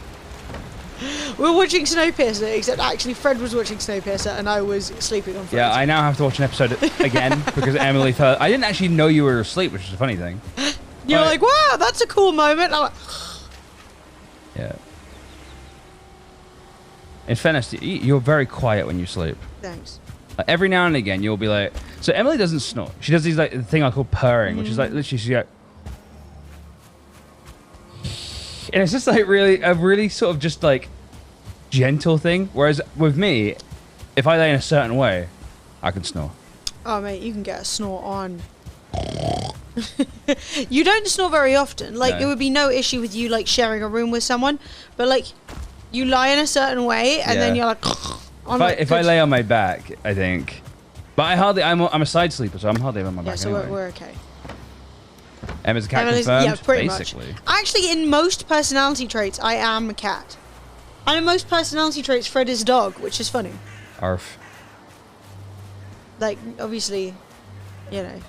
We were watching Snowpiercer, except actually Fred was watching Snowpiercer and I was sleeping on Fred. Yeah, I now have to watch an episode again because Emily fell... I didn't actually know you were asleep, which is a funny thing. You're like, wow, that's a cool moment. I'm like... Yeah. In fairness, you're very quiet when you sleep. Thanks. Like, every now and again, you'll be like... So Emily doesn't snore. She does these like the thing I call purring, which is like literally she's like... And it's just like a really sort of just like gentle thing. Whereas with me, if I lay in a certain way, I can snore. Oh mate, you can get a snore on. You don't snore very often. Like No. it would be no issue with you like sharing a room with someone, but like you lie in a certain way and then you're like. If I lay on my back, I think. But I'm a side sleeper, so I'm hardly on my back so anyway. we're okay. Emma's a cat confirmed? Yeah, pretty basically. much. Actually, in most personality traits, I am a cat. And in most personality traits, Fred is dog, which is funny. Arf. Like, obviously, you know,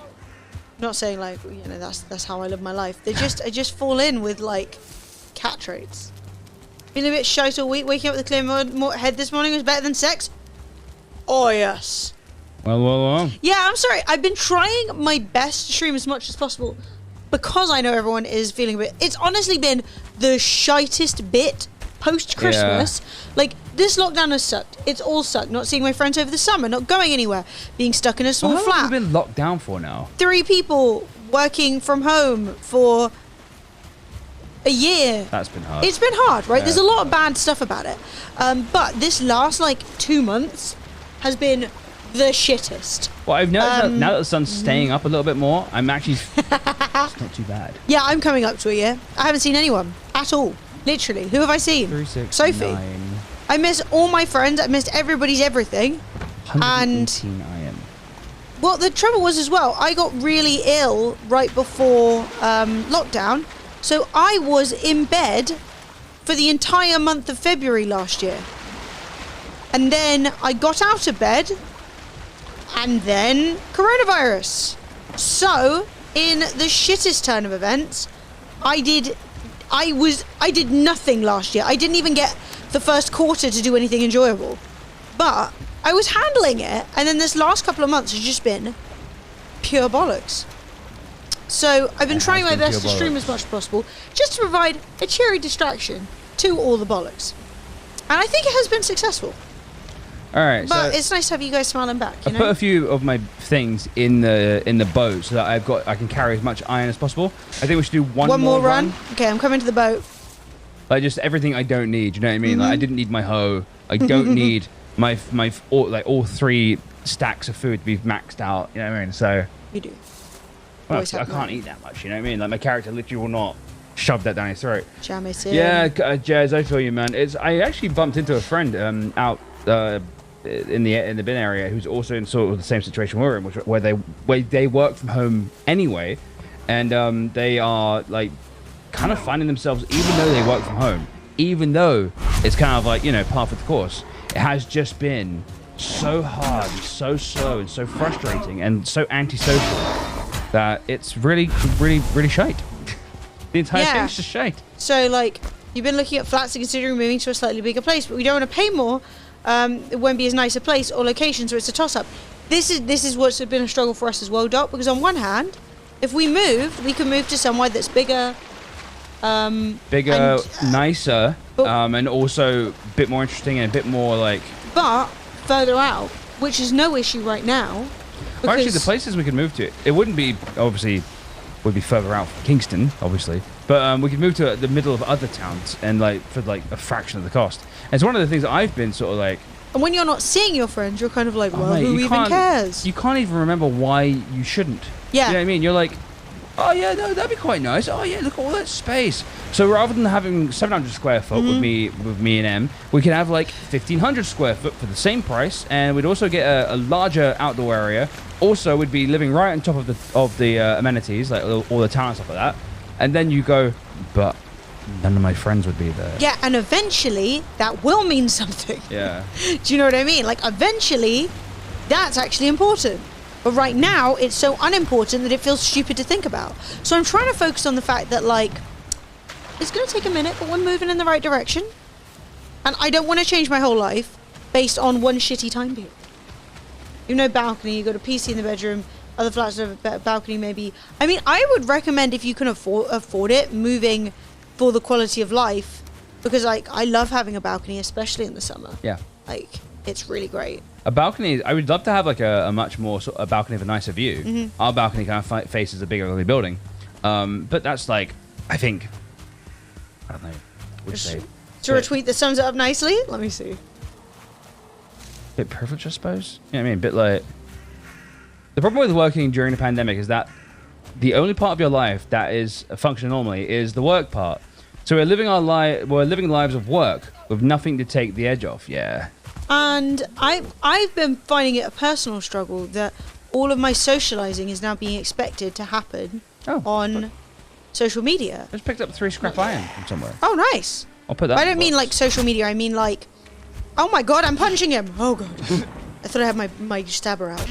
not saying like, you know, that's how I live my life. I just fall in with like cat traits. Feeling a bit shite all week. Waking up with a clear head this morning was better than sex. Oh yes. Well. Yeah, I'm sorry. I've been trying my best to stream as much as possible because I know everyone is feeling a bit. It's honestly been the shittest bit post Christmas. Yeah. Like, this lockdown has sucked. It's all sucked. Not seeing my friends over the summer, not going anywhere, being stuck in a small flat. flat. How long have you been locked down for now? 3 people working from home for a year. That's been hard. It's been hard, right? Yeah. There's a lot of bad stuff about it. But this last, like, 2 months has been the shittest. Well, I've noticed that now that the sun's staying up a little bit more, I'm actually... it's not too bad. Yeah, I'm coming up to a year. I haven't seen anyone at all. Literally. Who have I seen? 3, 6, Sophie. 9. I miss all my friends. I missed everybody's everything. 118 I am. Well, the trouble was as well, I got really ill right before lockdown. So I was in bed for the entire month of February last year. And then I got out of bed and then coronavirus. So in the shittest turn of events, I did nothing last year. I didn't even get the first quarter to do anything enjoyable. But I was handling it, and then this last couple of months has just been pure bollocks. So I've been trying my best to stream as much as possible, just to provide a cheery distraction to all the bollocks. And I think it has been successul. All right, but it's nice to have you guys smiling back. You know? Put a few of my things in the boat so that I can carry as much iron as possible. I think we should do one more run. Okay, I'm coming to the boat. Like, just everything I don't need. You know what I mean? Like, I didn't need my hoe. I don't need my all 3 stacks of food to be maxed out. You know what I mean? So you do. Well, I can't eat that much. You know what I mean? Like, my character literally will not shove that down his throat. Yeah, Jazz, I feel you, man. I actually bumped into a friend out in the bin area who's also in sort of the same situation we're in, where they work from home anyway, and they are like kind of finding themselves, even though they work from home, even though it's kind of like, you know, par for the course, it has just been so hard and so slow and so frustrating and so antisocial that it's really shite. The entire thing's just shite. So, like, you've been looking at flats and considering moving to a slightly bigger place, but we don't want to pay more. It won't be as nice a place or location, so it's a toss-up. This is what's been a struggle for us as well, Doc, because on one hand, if we moved, we can move to somewhere that's bigger. Nicer, and also a bit more interesting and a bit more like... But further out, which is no issue right now. Well, actually, the places we could move to, it wouldn't be, obviously, would be further out from Kingston, obviously. But we could move to the middle of other towns and like for like a fraction of the cost. And it's one of the things that I've been sort of like... And when you're not seeing your friends, you're kind of like, well, who even cares? You can't even remember why you shouldn't. Yeah. You know what I mean? You're like, oh yeah, no, that'd be quite nice. Oh yeah, look at all that space. So rather than having 700 square foot with me and Em, we could have like 1,500 square foot for the same price, and we'd also get a larger outdoor area. Also, we'd be living right on top of the amenities, like all the town and stuff like that. And then you go, but none of my friends would be there. Yeah, and eventually that will mean something. Yeah. Do you know what I mean? Like, eventually that's actually important. But right now, it's so unimportant that it feels stupid to think about. So I'm trying to focus on the fact that, like, it's going to take a minute, but we're moving in the right direction. And I don't want to change my whole life based on one shitty time period. You know, balcony, you got a PC in the bedroom, other flats have a balcony maybe. I mean, I would recommend, if you can afford it, moving for the quality of life. Because, like, I love having a balcony, especially in the summer. Yeah. Like, it's really great. A balcony, I would love to have like a much more a balcony with a nicer view. Our balcony kind of faces a big ugly building, but that's like, I think, I don't know, would you say? To retweet that sums it up nicely. Let me see. Bit privileged, I suppose. Yeah, I mean, a bit like. The problem with working during the pandemic is that the only part of your life that is functioning normally is the work part. So we're living lives of work with nothing to take the edge off. Yeah. And I've been finding it a personal struggle that all of my socializing is now being expected to happen on social media. I just picked up 3 scrap iron from somewhere. Oh, nice. I'll put that. I don't mean like social media. I mean like Oh my god, I'm punching him. Oh god. I thought I had my stabber out.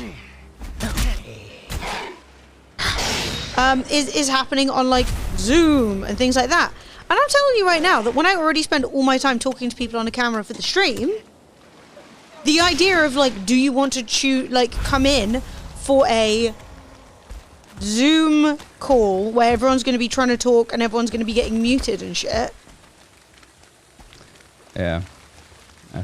Is happening on like Zoom and things like that. And I'm telling you right now that when I already spend all my time talking to people on a camera for the stream, the idea of like, do you want to come in for a Zoom call where everyone's going to be trying to talk and everyone's going to be getting muted and shit? Yeah.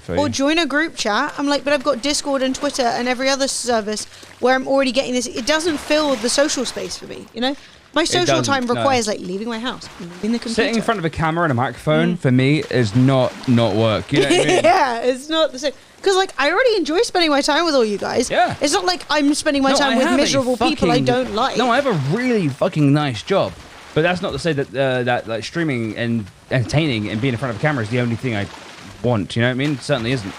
Or join a group chat. I'm like, but I've got Discord and Twitter and every other service where I'm already getting this. It doesn't fill the social space for me, you know? My social time requires like leaving my house, leaving the computer. Sitting in front of a camera and a microphone for me is not work. You know what I mean? Yeah, it's not the same. Because like I already enjoy spending my time with all you guys. Yeah. It's not like I'm spending my time with miserable people I don't like. No, I have a really fucking nice job. But that's not to say that that like streaming and entertaining and being in front of a camera is the only thing I want. You know what I mean? It certainly isn't.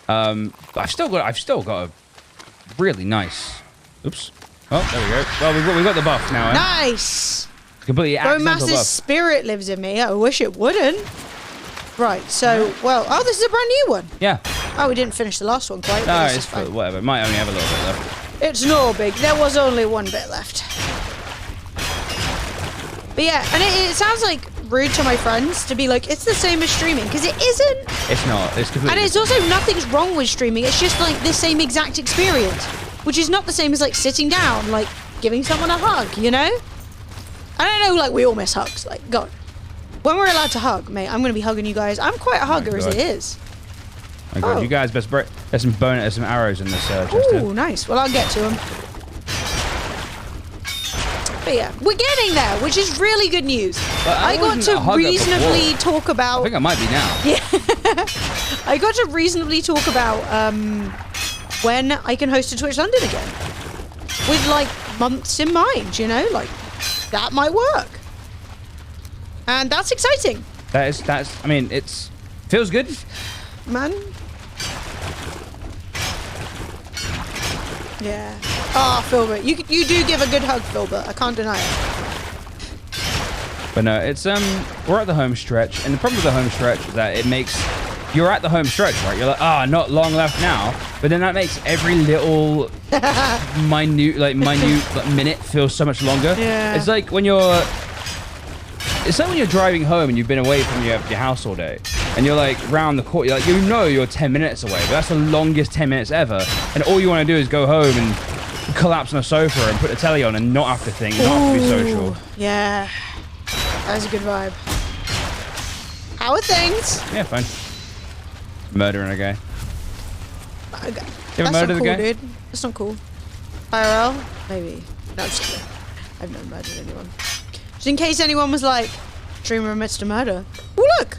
But I've still got a really nice. Oops. Oh, there we go. Well, we've got the buff now. Nice. Completely accidental buff. Spirit lives in me. I wish it wouldn't. Right. So, well, oh, this is a brand new one. Yeah. Oh, we didn't finish the last one quite. No, it's whatever. It might only have a little bit left. It's no big. There was only one bit left. But yeah, and it sounds like rude to my friends to be like, it's the same as streaming, because it isn't. It's not. It's completely. And it's also nothing's wrong with streaming. It's just like the same exact experience, which is not the same as like sitting down, like giving someone a hug, you know? I don't know, like we all miss hugs. Like, God, when we're allowed to hug, mate, I'm going to be hugging you guys. I'm quite a hugger as it is. Oh God, you guys best break. There's some arrows in this chest. Oh, nice. Well, I'll get to them. But yeah, we're getting there, which is really good news. I got to reasonably talk about... I think I might be now. Yeah. I got to reasonably talk about when I can host a Twitch London again. With, like, months in mind, you know? Like, that might work. And that's exciting. That's, I mean, feels good. Man. Yeah. Oh, Filbert. You do give a good hug, Filbert. I can't deny it. But no, it's we're at the home stretch, and the problem with the home stretch is that it makes you're at the home stretch, right? You're like, not long left now, but then that makes every little minute minute feel so much longer. Yeah. It's like when you're driving home and you've been away from your house all day, and you're like round the corner, like you're 10 minutes away, but that's the longest 10 minutes ever, and all you want to do is go home and collapse on a sofa and put the telly on and not have to think, not have to be social. Yeah, that's a good vibe. How are things? Yeah, fine. Murdering a guy. Okay. You ever murdered a guy? Dude. That's not cool. IRL? Maybe. No, I'm just kidding. I've never murdered anyone. Just in case anyone was like, streamer admits to murder. Oh, look!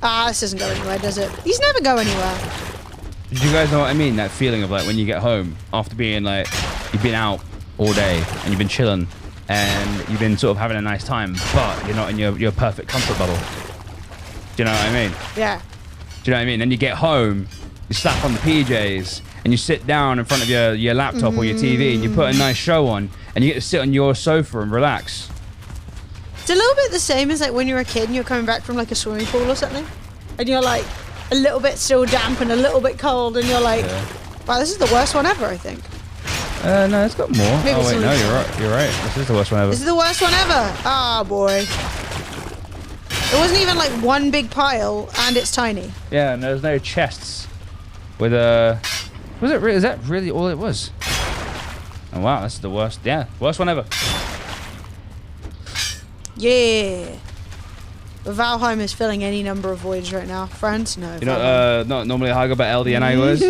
This doesn't go anywhere, does it? These never go anywhere. Did you guys know what I mean? That feeling of like when you get home after being like, you've been out all day and you've been chilling and you've been sort of having a nice time, but you're not in your perfect comfort bubble. Do you know what I mean? Yeah. Do you know what I mean? Then you get home, you slap on the PJs, and you sit down in front of your laptop or your TV and you put a nice show on and you get to sit on your sofa and relax. It's a little bit the same as like when you're a kid and you're coming back from like a swimming pool or something, and you're like a little bit still damp and a little bit cold, and you're like, wow, this is the worst one ever, I think. No, it's got more. Maybe oh wait, no, you're right. You're right. This is the worst one ever. This is the worst one ever. Ah, boy. It wasn't even like one big pile, and it's tiny. Yeah, and there's no chests with a. Was it? Is that really all it was? Oh wow, that's the worst. Yeah, worst one ever. Yeah. Valheim is filling any number of voids right now. Friends? No. You know, not normally how good about LDN was.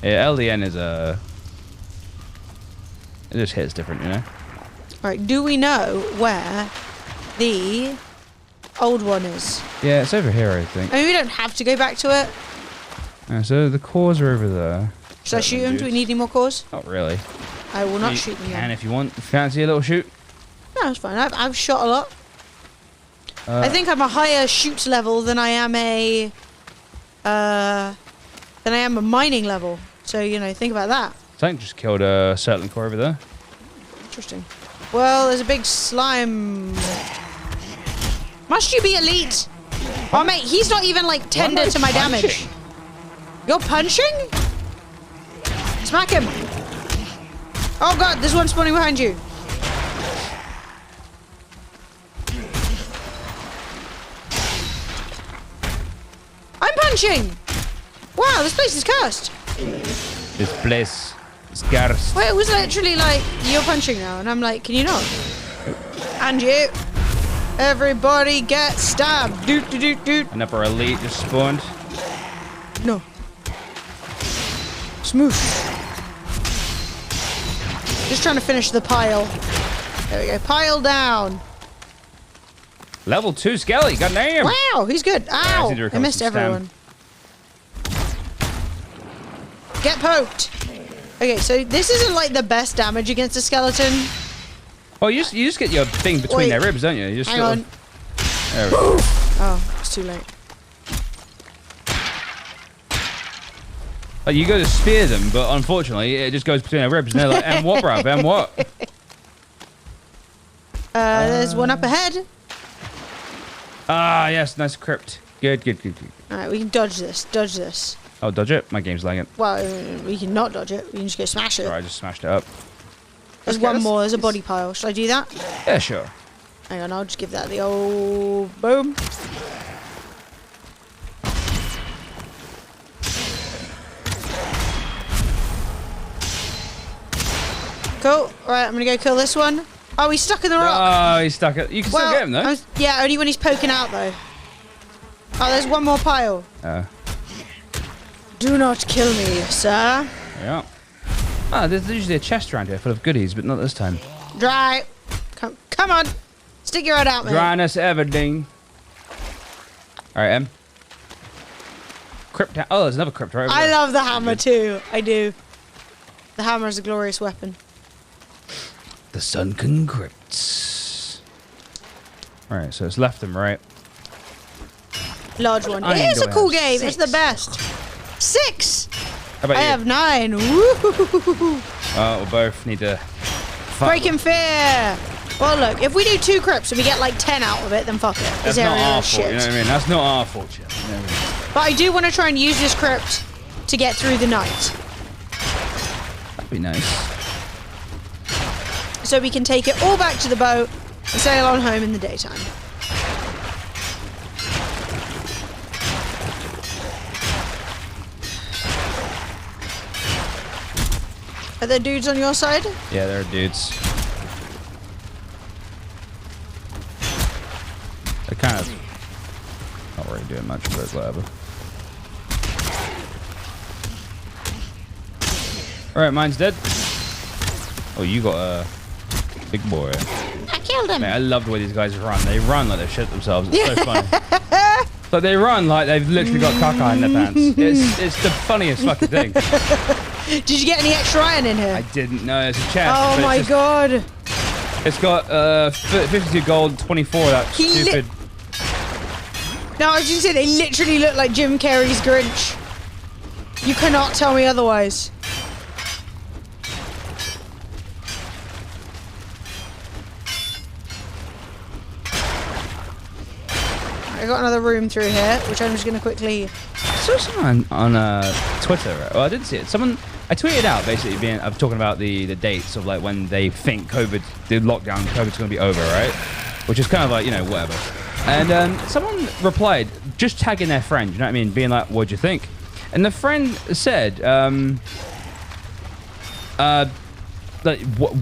Yeah, LDN is it just hits different, you know. Right. Do we know where the old one is? Yeah, it's over here, I think. I mean, we don't have to go back to it. So the cores are over there. Should I shoot them? Do we need any more cores? Not really. I will not shoot them. You can if you want. Fancy a little shoot? No, it's fine. I've shot a lot. I think I'm a higher shoot level than I am a mining level. So, you know, think about that. Tank just killed a certain core over there. Interesting. Well, there's a big slime. Must you be elite? Oh, mate, he's not even, like, tender to my damage. You're punching? Smack him. Oh, God, there's one spawning behind you. I'm punching. Wow, this place is cursed. This place is cursed. Wait, it was literally like, you're punching now. And I'm like, can you not? And you. Everybody get stabbed. Doot, doot, doot, doot. Another elite just spawned. No. Smoosh. Just trying to finish the pile. There we go. Pile down. Level 2 Skelly. God damn. Wow, he's good. Ow. I missed everyone. Get poked. Okay, so this isn't like the best damage against a skeleton. Oh, you just get your thing between their ribs, don't you? You just hang on. There we go. Oh, it's too late. Like, you go to spear them, but unfortunately, it just goes between their ribs, and they're like, and what, bruv? And what? There's one up ahead. Ah, yes, nice crypt. Good, good, good, good. Alright, we can dodge this. Dodge this. Oh, dodge it? My game's lagging. Well, we can not dodge it. We can just go smash it. Sorry, I just smashed it up. There's one more. There's a body pile. Should I do that? Yeah, sure. Hang on, I'll just give that the old boom. Cool. Right, I'm gonna go kill this one. Oh, he's stuck in the rock. Oh, he's stuck. You can still get him, though. Yeah, only when he's poking out, though. Oh, there's one more pile. Do not kill me, sir. Yeah. Ah, there's usually a chest around here full of goodies, but not this time. Dry. Come on. Stick your head out, man. Dryness everything. Alright, Em. Crypt. Oh, there's another crypt right over I there. love the hammer, too. I do. The hammer is a glorious weapon. The sunken crypts. Alright, so it's left and right. Large one. It is a cool game. It's the best. 6. How about I you? have 9. Woo! Oh, we both need to... Breaking fear. Well, look, if we do 2 crypts and we get like 10 out of it, then fuck it. That's not our fault, you know what I mean? That's not our fault, yet. You know what I mean? But I do want to try and use this crypt to get through the night. That'd be nice. So we can take it all back to the boat and sail on home in the daytime. Are there dudes on your side? Yeah, there are dudes. They're kind of not really doing much, but whatever. Alright, mine's dead. Oh, you got a big boy. I killed him. Man, I love the way these guys run. They run like they shit themselves. It's so funny. But they run like they've literally got caca in their pants. It's the funniest fucking thing. Did you get any extra iron in here? I didn't know there's a chest. Oh my god. It's got 52 gold, 24 that stupid. No, I was just saying they literally look like Jim Carrey's Grinch. You cannot tell me otherwise. I got another room through here, which I'm just going to quickly... I saw someone on Twitter. Well, I didn't see it. I tweeted out basically I'm talking about the dates of like when they think the lockdown, COVID's going to be over, right? Which is kind of like, you know, whatever. And someone replied, just tagging their friend, you know what I mean? Being like, what'd you think? And the friend said, like,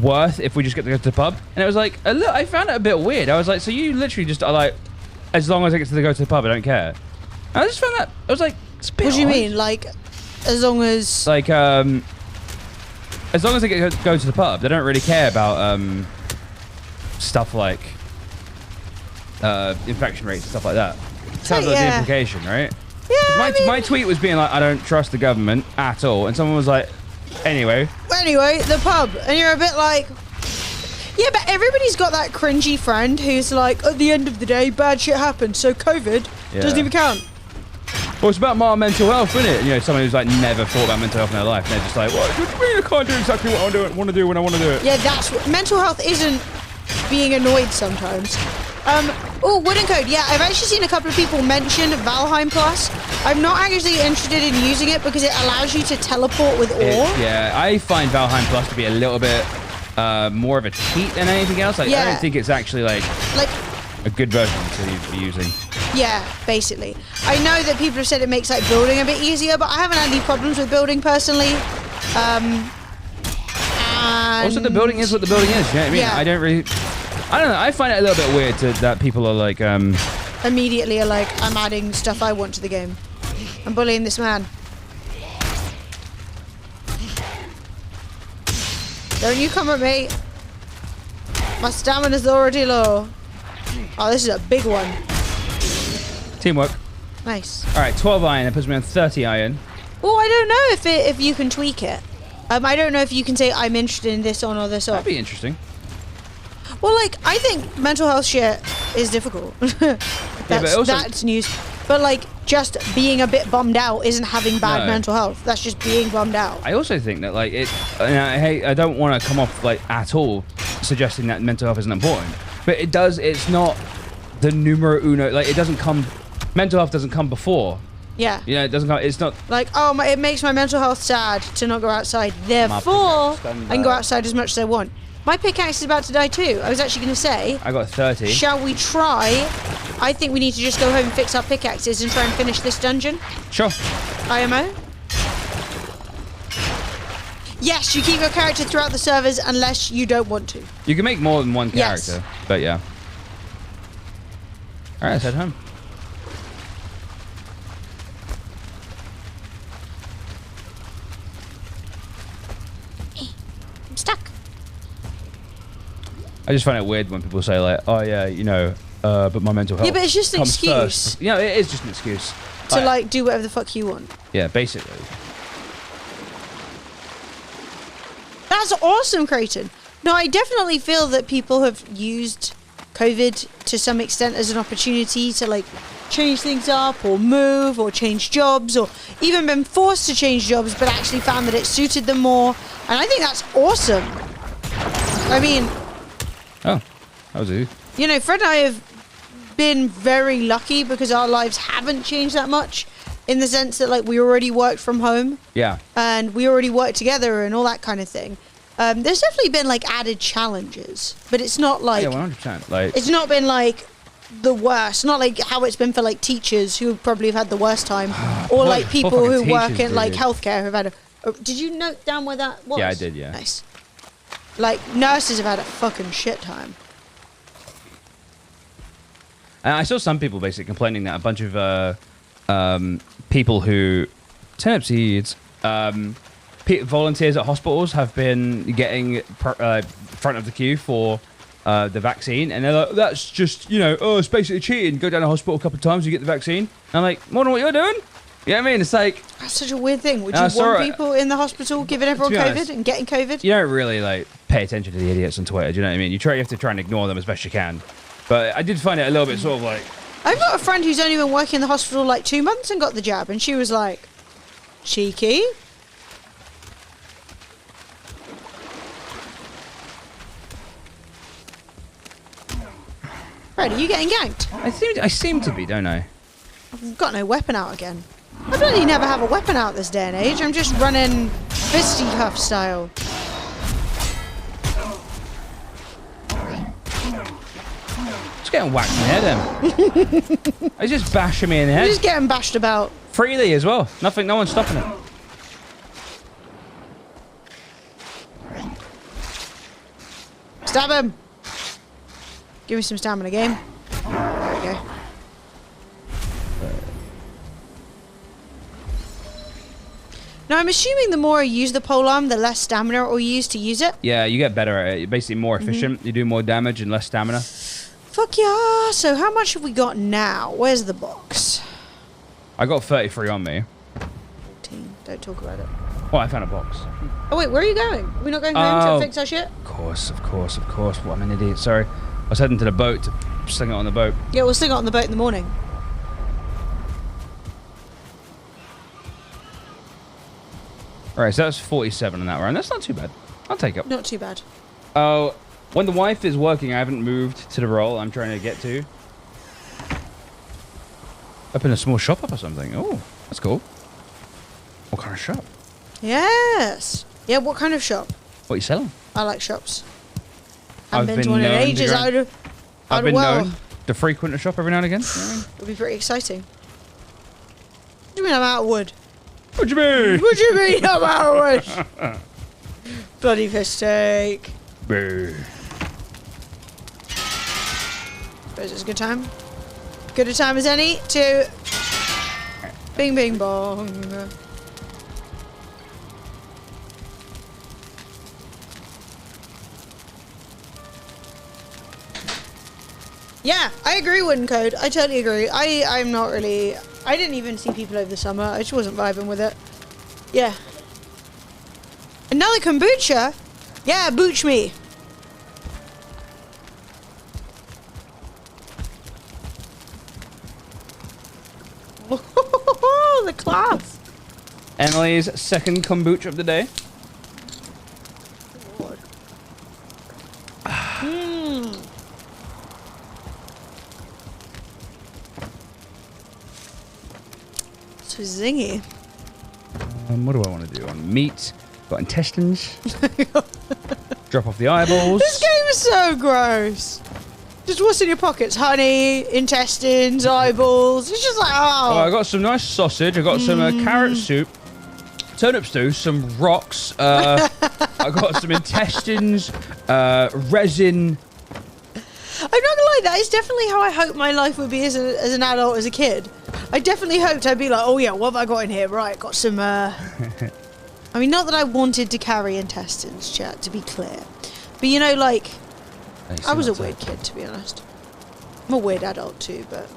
worth if we just get to go to the pub? And it was like, look, I found it a bit weird. I was like, so you literally just are like, as long as I get to go to the pub, I don't care. And I just found that, I was like, it's a bit What do you odd. mean? Like, as long as... Like, as long as they get to go to the pub, they don't really care about stuff like infection rates and stuff like that. Sounds like the implication, right? Yeah, my tweet was being like, I don't trust the government at all. And someone was like, anyway. Anyway, the pub. And you're a bit like... Yeah, but everybody's got that cringy friend who's like, at the end of the day, bad shit happens, so COVID doesn't even count. Well, it's about my mental health, isn't it? You know, someone who's like never thought about mental health in their life, and they're just like, what do you mean I can't do exactly what I want to do when I want to do it? Yeah, that's what... Mental health isn't being annoyed sometimes. Oh, wooden code. Yeah, I've actually seen a couple of people mention Valheim Plus. I'm not actually interested in using it because it allows you to teleport with ore. Yeah, I find Valheim Plus to be a little bit more of a cheat than anything else. Like, I don't think it's actually like a good version to be using. Yeah, basically. I know that people have said it makes like building a bit easier, but I haven't had any problems with building personally. Also, the building is what the building is. You know what I mean? Yeah. I don't know. I find it a little bit weird that people are like immediately are like, I'm adding stuff I want to the game. I'm bullying this man. Don't you come at me. My stamina's already low. Oh, this is a big one. Teamwork. Nice. All right, 12 iron. That puts me on 30 iron. Oh, I don't know if you can tweak it. I don't know if you can say I'm interested in this on or this off. That'd be interesting. Well, like, I think mental health shit is difficult. That's news. But, like, just being a bit bummed out isn't having bad mental health. That's just being bummed out. I also think that, like, I don't want to come off, like, at all suggesting that mental health isn't important. But it does, it's not the numero uno. Like, it doesn't come, mental health doesn't come before. Yeah. You know, it doesn't come, it's not. Like, oh, it makes my mental health sad to not go outside. Therefore, I can go outside as much as I want. My pickaxe is about to die too. I was actually going to say... I got 30. Shall we try? I think we need to just go home and fix our pickaxes and try and finish this dungeon. Sure. IMO? Yes, you keep your character throughout the servers unless you don't want to. You can make more than one character, yes. But yeah. All right, let's head home. I'm stuck. I just find it weird when people say like, "Oh yeah, you know, but my mental health." Yeah, but it's just an excuse. First. Yeah, it is just an excuse to like do whatever the fuck you want. Yeah, basically. That's awesome, Creighton. No, I definitely feel that people have used COVID to some extent as an opportunity to like change things up or move or change jobs or even been forced to change jobs but actually found that it suited them more. And I think that's awesome. I mean... Oh, that was it. You know, Fred and I have been very lucky because our lives haven't changed that much in the sense that like we already worked from home. Yeah. And we already worked together and all that kind of thing. There's definitely been like added challenges, but it's not like... Yeah, 100%. Like, it's not been like the worst. Not like how it's been for like teachers who probably have had the worst time, or like people who work in like healthcare who've had a... Did you note down where that was? Yeah, I did, yeah. Nice. Like, nurses have had a fucking shit time. And I saw some people basically complaining that a bunch of people who... Turnip seeds... volunteers at hospitals have been getting front of the queue for the vaccine, and they're like, that's just, you know, oh, it's basically cheating. Go down to the hospital a couple of times, you get the vaccine. And I'm like, more than what you're doing? You know what I mean? It's like... That's such a weird thing. Would you want people in the hospital giving everyone COVID and getting COVID? You don't really, like, pay attention to the idiots on Twitter, do you know what I mean? You have to try and ignore them as best you can. But I did find it a little bit sort of like... I've got a friend who's only been working in the hospital like 2 months and got the jab, and she was like, cheeky. Fred, are you getting ganked? I seem to be, don't I? I've got no weapon out again. I bloody never have a weapon out this day and age. I'm just running fisticuff style. Just getting whacked in the head, him. I just bashing me in the head. You're just getting bashed about. Freely as well. Nothing, no one's stopping it. Stab him. Give me some stamina, game. There we go. Now, I'm assuming the more I use the polearm, the less stamina it will use to use it. Yeah, you get better at it. You're basically more efficient. You do more damage and less stamina. Fuck yeah. So how much have we got now? Where's the box? I got 33 on me. 14. Don't talk about it. Oh, I found a box. Oh, wait, where are you going? Are we not going home to fix our shit? Of course. What, I'm an idiot. Sorry. I was heading to the boat to sling it on the boat. Yeah, we'll sling it on the boat in the morning. Alright, so that's 47 on that round. That's not too bad. I'll take it. Not too bad. Oh, when the wife is working, I haven't moved to the role I'm trying to get to. Open a small shop up or something. Oh, that's cool. What kind of shop? Yes. Yeah, what kind of shop? What are you selling? I like shops. I've I've been been to one in known to ages. go- I've been well, known to frequent a shop every now and again. You know what I mean? it'll be pretty exciting. What do you mean I'm out of wood? What do you mean? What do you mean I'm out of wood? Bloody piss steak. Boo. Suppose it's a good time. Good a time as any to bing bing bong. Yeah, I agree, Wooden Code. I totally agree. I'm not really... I didn't even see people over the summer. I just wasn't vibing with it. Yeah. Another kombucha? Yeah, booch me. The class. Emily's second kombucha of the day. Lord. Mm. So zingy. What do I want to do? On meat, got intestines. Drop off the eyeballs. This game is so gross. Just what's in your pockets? Honey, intestines, eyeballs. It's just like, Oh, I oh. got some nice sausage. I got some carrot soup, turnip stew, some rocks. I got some intestines, resin. I'm not gonna lie, that is definitely how I hope my life would be as an adult, as a kid. I definitely hoped I'd be like, oh yeah, what have I got in here? Right, got some, I mean, not that I wanted to carry intestines, chat, to be clear. But you know, like, I was a weird kid, to be honest. I'm a weird adult too, but...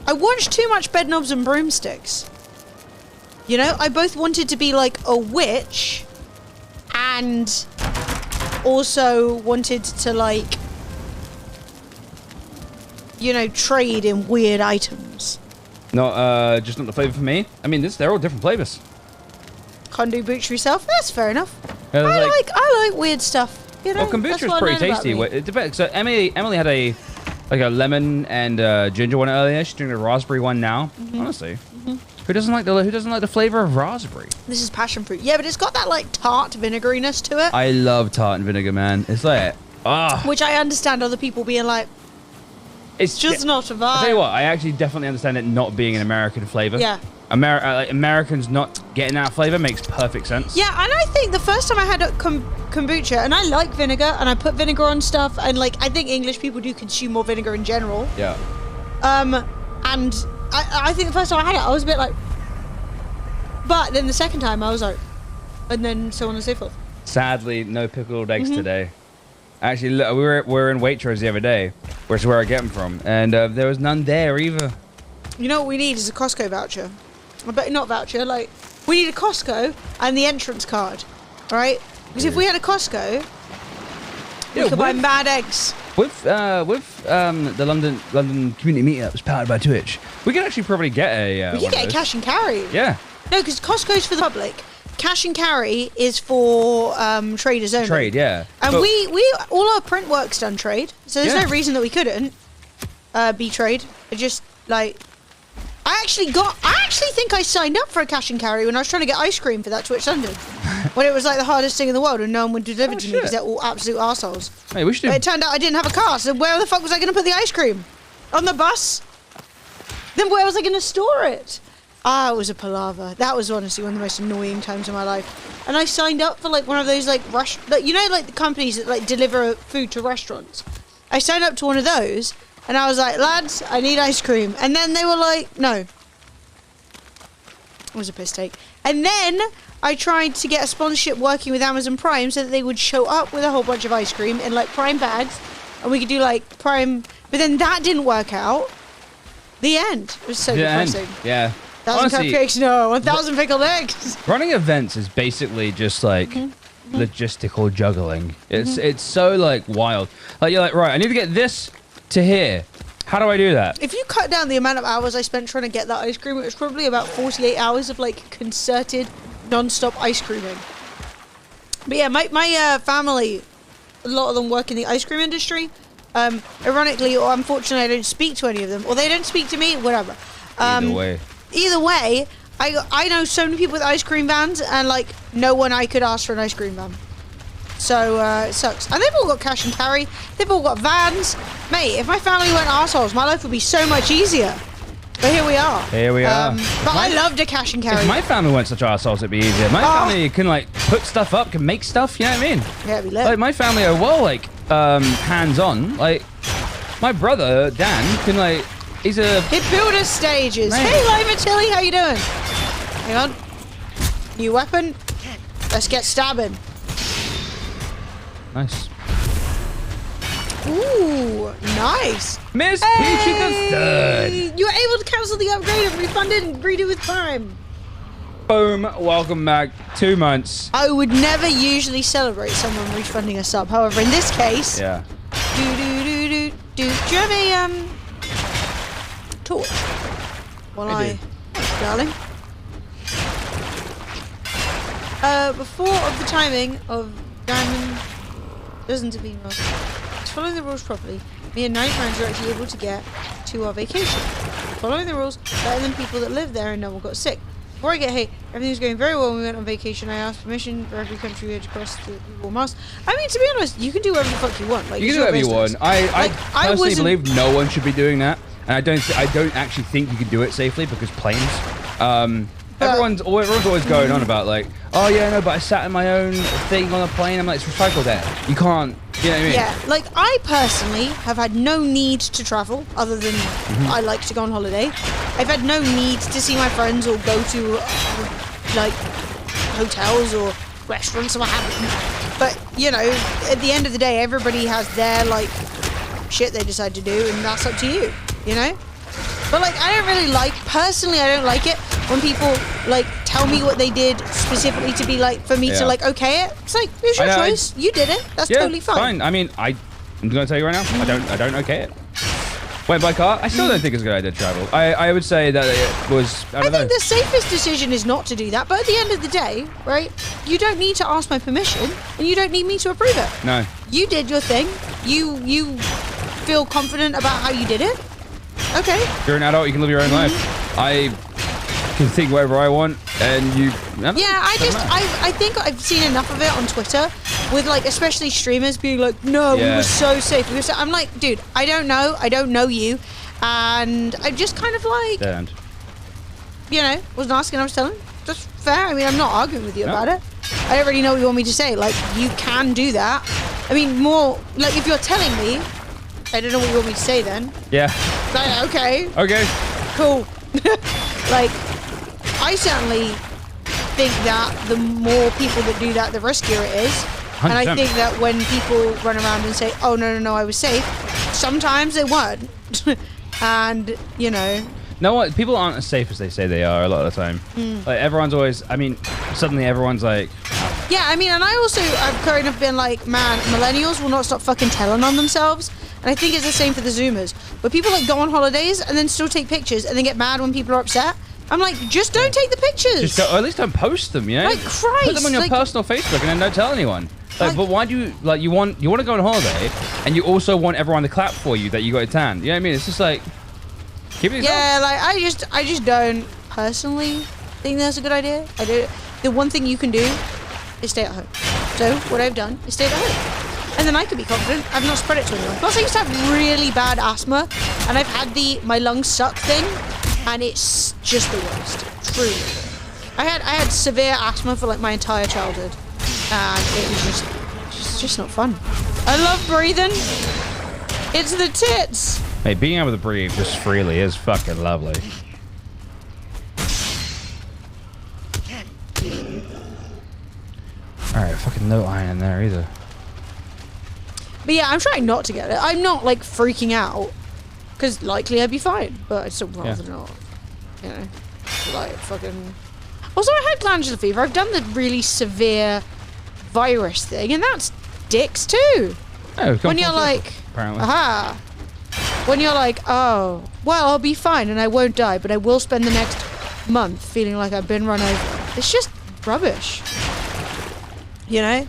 I watched too much Bedknobs and Broomsticks. You know, I both wanted to be like a witch and also wanted to like, you know, trade in weird items. Not, just not the flavor for me. I mean, they're all different flavors. Can't do booch yourself. That's fair enough. Yeah, I like weird stuff. You know, well, kombucha that's is what I pretty learned about tasty. me. It depends. So Emily had a lemon and ginger one earlier. She's doing a raspberry one now. Honestly, who doesn't like the flavor of raspberry? This is passion fruit. Yeah, but it's got that like tart vinegariness to it, I love tart and vinegar, man. It's like which I understand other people being like, it's just not a vibe. I tell you what, I actually definitely understand it not being an American flavor. Yeah. Americans not getting that flavor makes perfect sense. Yeah, and I think the first time I had a kombucha, and I like vinegar, and I put vinegar on stuff, and like I think English people do consume more vinegar in general. Yeah. And I think the first time I had it, I was a bit like, but then the second time I was like, and then so on and so forth. Sadly, no pickled eggs today. Actually, look, we were in Waitrose the other day, which is where I get them from, and there was none there either. You know what we need is a Costco voucher. But not voucher, like, we need a Costco and the entrance card, right? Because if we had a Costco, we could buy mad eggs. With the London community meetups powered by Twitch, we could actually probably get a. We could get a cash and carry. Yeah. No, because Costco's for the public. Cash and carry is for traders only. Trade, yeah. And But- we all our print work's done trade, so there's Yeah. no reason that we couldn't be trade. It just like. I actually think I signed up for a cash and carry when I was trying to get ice cream for that Twitch London. When it was like the hardest thing in the world and no one would deliver to me because they're all absolute arseholes. Hey, we should do. But it turned out I didn't have a car, so where the fuck was I going to put the ice cream? On the bus? Then where was I going to store it? Ah, it was a palaver. That was honestly one of the most annoying times of my life. And I signed up for like one of those like you know, like the companies that like deliver food to restaurants. I signed up to one of those. And I was like, lads, I need ice cream. And then they were like, no. It was a piss take. And then I tried to get a sponsorship working with Amazon Prime so that they would show up with a whole bunch of ice cream in like Prime bags. And we could do like Prime. But then that didn't work out. The end. It was so depressing. Yeah. 1,000 cupcakes, no. 1,000 pickled eggs. Running events is basically just like logistical juggling. It's so like wild. Like you're like, right, I need to get this to here. How do I do that? If you cut down the amount of hours I spent trying to get that ice cream, it was probably about 48 hours of like concerted, non-stop ice creaming. But yeah, my family, a lot of them work in the ice cream industry, Ironically or unfortunately, I don't speak to any of them, or they don't speak to me. Whatever. Either way, I know so many people with ice cream vans, and like no one I could ask for an ice cream van. So it sucks. And they've all got cash and carry. They've all got vans. Mate, if my family weren't assholes, my life would be so much easier. But here we are. Here we are. But I loved a cash and carry. If my family weren't such assholes, it'd be easier. My family can like put stuff up, can make stuff. You know what I mean? Yeah, it'd be lit. Like my family are well like hands-on. Like my brother Dan can like he's a Hit builder stages. Man. Hey, Lima Tilly, how you doing? Hang on. New weapon. Let's get stabbing. nice. Ooh, nice. Miss Peachy the Third. You were able to cancel the upgrade and refund it and redo with Prime. Boom. Welcome back. 2 months. I would never usually celebrate someone refunding a sub. However, in this case, Yeah. do. Do you have a torch? While I do. Thanks, darling. Before of the timing of diamond dozens of emails. Following the rules properly, me and 9 friends were actually able to get to our vacation. Following the rules, better than people that live there and no one got sick. Before I get hit, everything was going very well when we went on vacation. I asked permission for every country we had to cross to wore masks. I mean, to be honest, you can do whatever the fuck you want. Like, You it's can do your whatever you business. want. I personally wasn't- believe no one should be doing that, and I don't actually think you can do it safely because planes. Everyone's always going on about like, oh yeah, no, but I sat in my own thing on a plane. I'm like, it's recycled air. You can't. You know what I mean? Yeah, like I personally have had no need to travel other than I like to go on holiday. I've had no need to see my friends or go to like hotels or restaurants or what have you. But you know, at the end of the day, everybody has their like shit they decide to do, and that's up to you. You know. But like, I don't really like, personally, I don't like it when people like tell me what they did specifically to be like, for me to like okay it. It's like, it's your choice. You did it. That's totally fine. I mean, I'm gonna tell you right now, I don't okay it. Went by car. I still don't think it's a good idea to travel. I would say that it was. I don't know. think the safest decision is not to do that. But at the end of the day, right? You don't need to ask my permission, and you don't need me to approve it. No. You did your thing. You feel confident about how you did it. Okay. You're an adult. You can live your own life. I can think whatever I want, and you. Yeah, I think I've seen enough of it on Twitter with like especially streamers being like, no, we were so safe. I'm like, dude, I don't know you, and I just kind of like, you know, wasn't asking, I was telling. That's fair. I mean, I'm not arguing with you about it. I don't really know what you want me to say. Like, you can do that. I mean, more like if you're telling me, I don't know what you want me to say then. Yeah. Like, okay. Okay. Cool. Like, I certainly think that the more people that do that, the riskier it is. 100%. And I think that when people run around and say, oh, no, I was safe, sometimes they weren't. And, you know. No, people aren't as safe as they say they are a lot of the time. Like, everyone's always, I mean, suddenly everyone's like... Yeah, I mean, and I also, I've kind of been like, man, millennials will not stop fucking telling on themselves. And I think it's the same for the Zoomers. But people like go on holidays and then still take pictures and then get mad when people are upset. I'm like, just don't take the pictures. Just go, or at least don't post them, you know? Like, Christ. Put them on your like, personal Facebook and then don't tell anyone. Like, but why do you, like, you want to go on holiday and you also want everyone to clap for you that you got a tan. You know what I mean? It's just like, keep it yourself. Yeah, like, I just don't personally think that's a good idea. I do. The one thing you can do is stay at home. So what I've done is stay at home. And then I can be confident I've not spread it to anyone. Plus I used to have really bad asthma and I've had my lungs suck thing and it's just the worst. Truly. I had severe asthma for like my entire childhood and it was just not fun. I love breathing. It's the tits. Hey, being able to breathe just freely is fucking lovely. Alright, fucking no iron in there either. But yeah, I'm trying not to get it. I'm not like freaking out because likely I'd be fine, but I'd still rather not. You know, like fucking. Also, I had glandular fever. I've done the really severe virus thing, and that's dicks too. Oh, when you're like, apparently. aha. When you're like, oh, well, I'll be fine and I won't die, but I will spend the next month feeling like I've been run over. It's just rubbish. You know?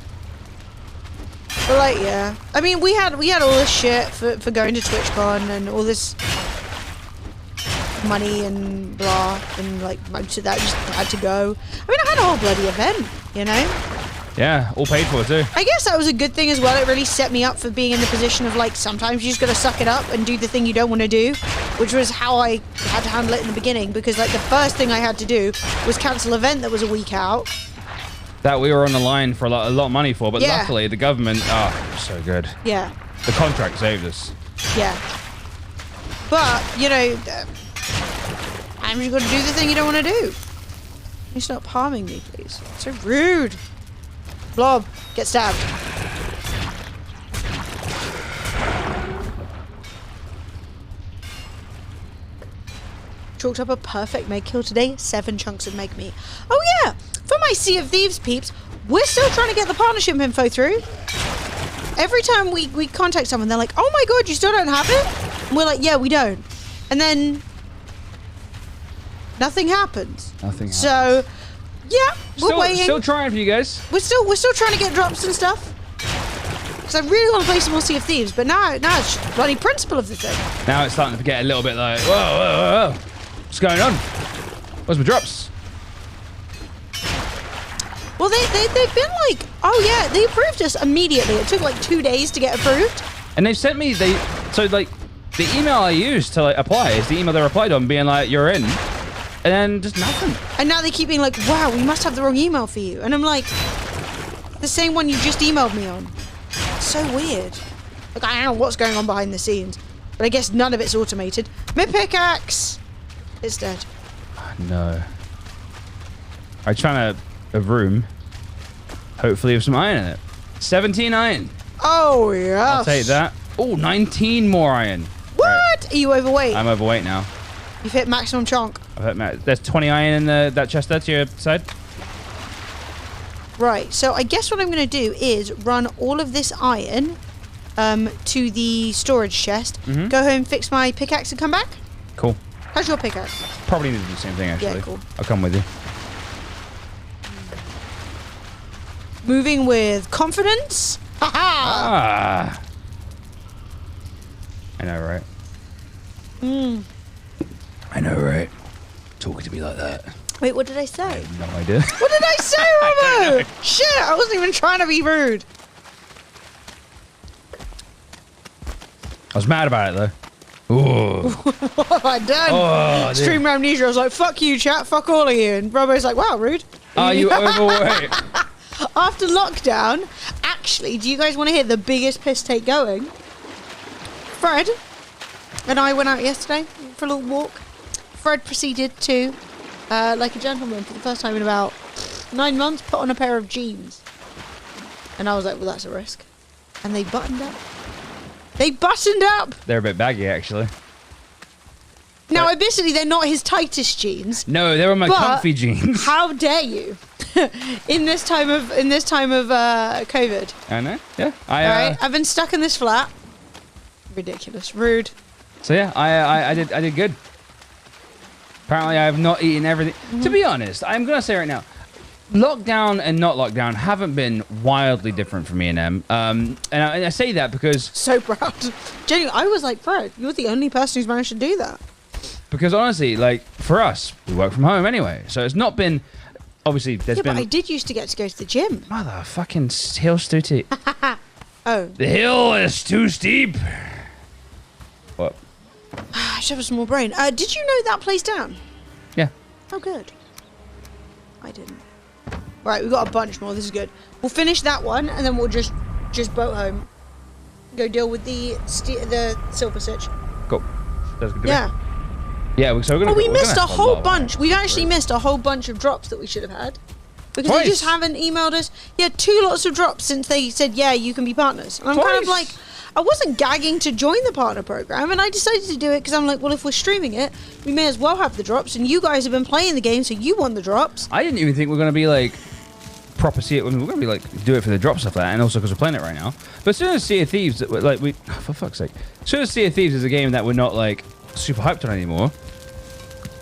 But like, yeah. I mean, we had all this shit for going to TwitchCon and all this money and blah, and like most of that just had to go. I mean, I had a whole bloody event, you know? Yeah, all paid for too. I guess that was a good thing as well. It really set me up for being in the position of like, sometimes you just gotta suck it up and do the thing you don't want to do, which was how I had to handle it in the beginning, because like the first thing I had to do was cancel an event that was a week out. That we were on the line for a lot of money for, but yeah. luckily the government, so good. Yeah. The contract saved us. Yeah. But, you know, I'm just gonna do the thing you don't want to do. Can you stop harming me, please? It's so rude. Blob, get stabbed. Chalked up a perfect meg kill today. 7 chunks of meg meat. Oh yeah, for my Sea of Thieves peeps, we're still trying to get the partnership info through. Every time we contact someone, they're like, oh my god, you still don't have it? And we're like, yeah, we don't. And then nothing happens. Nothing happens. So, yeah, we're waiting. Still trying for you guys. We're still trying to get drops and stuff. Because I really want to play some more Sea of Thieves, but now it's just bloody principle of the thing. Now it's starting to get a little bit like, whoa. What's going on? Where's my drops? Well, they've been like, oh yeah, they approved us immediately. It took like 2 days to get approved. And they've sent me, the email I used to like apply is the email they replied on being like, you're in. And then just nothing. And now they keep being like, wow, we must have the wrong email for you. And I'm like, the same one you just emailed me on. It's so weird. Like, I don't know what's going on behind the scenes, but I guess none of it's automated. My pickaxe is dead. No. I found a room, hopefully with some iron in it. 17 iron. Oh, yes. I'll take that. Oh, 19 more iron. What? Right. Are you overweight? I'm overweight now. You've hit maximum chunk. There's 20 iron in that chest there to your side. Right, so I guess what I'm going to do is run all of this iron to the storage chest, go home, fix my pickaxe and come back. Cool. How's your pickaxe? Probably need to do the same thing, actually. Yeah, cool. I'll come with you. Moving with confidence. Ha ha! I know, right? I know, right? Talking to me like that. Wait, what did I say? I have no idea. What did I say, Robert? Shit, I wasn't even trying to be rude. I was mad about it, though. Ooh. What have I done? Oh, Stream amnesia. I was like, fuck you, chat. Fuck all of you. And Robo's like, wow, rude. Are you overweight? After lockdown, actually, do you guys want to hear the biggest piss take going? Fred and I went out yesterday for a little walk. Fred proceeded to, like a gentleman for the first time in about 9 months, put on a pair of jeans. And I was like, well, that's a risk. And they buttoned up. They buttoned up! They're a bit baggy, actually. Now, admittedly, they're not his tightest jeans. No, they were my comfy jeans. How dare you? in this time of COVID. I know. Yeah. Alright, I've been stuck in this flat. Ridiculous. Rude. So yeah, I did good. Apparently I have not eaten everything. To be honest, I'm gonna say right now, lockdown and not lockdown haven't been wildly different for me and them. And I say that because so proud. Genuinely, I was like, Fred, you're the only person who's managed to do that. Because honestly, like for us, we work from home anyway, so it's not been. Obviously, there's been. But I did used to get to go to the gym. Motherfucking hill's too steep. Oh. The hill is too steep. What? I should have a small brain. Did you know that plays down? Yeah. Oh, good. I didn't. Right, we've got a bunch more. This is good. We'll finish that one, and then we'll just boat home. Go deal with the silver sitch. Cool. That's good. Yeah. Yeah, so we're gonna. Oh, we missed a whole bunch. We've actually missed a whole bunch of drops that we should have had. Because they just haven't emailed us. Yeah, 2 lots of drops since they said, yeah, you can be partners. And I'm kind of like, I wasn't gagging to join the partner program, and I decided to do it because I'm like, well, if we're streaming it, we may as well have the drops, and you guys have been playing the game, so you want the drops. I didn't even think we are going to be like proper see it. I mean, we're going to be like do it for the drop stuff like that, and also because we're playing it right now. But as soon as Sea of Thieves, like for fuck's sake, as soon as Sea of Thieves is a game that we're not like super hyped on anymore,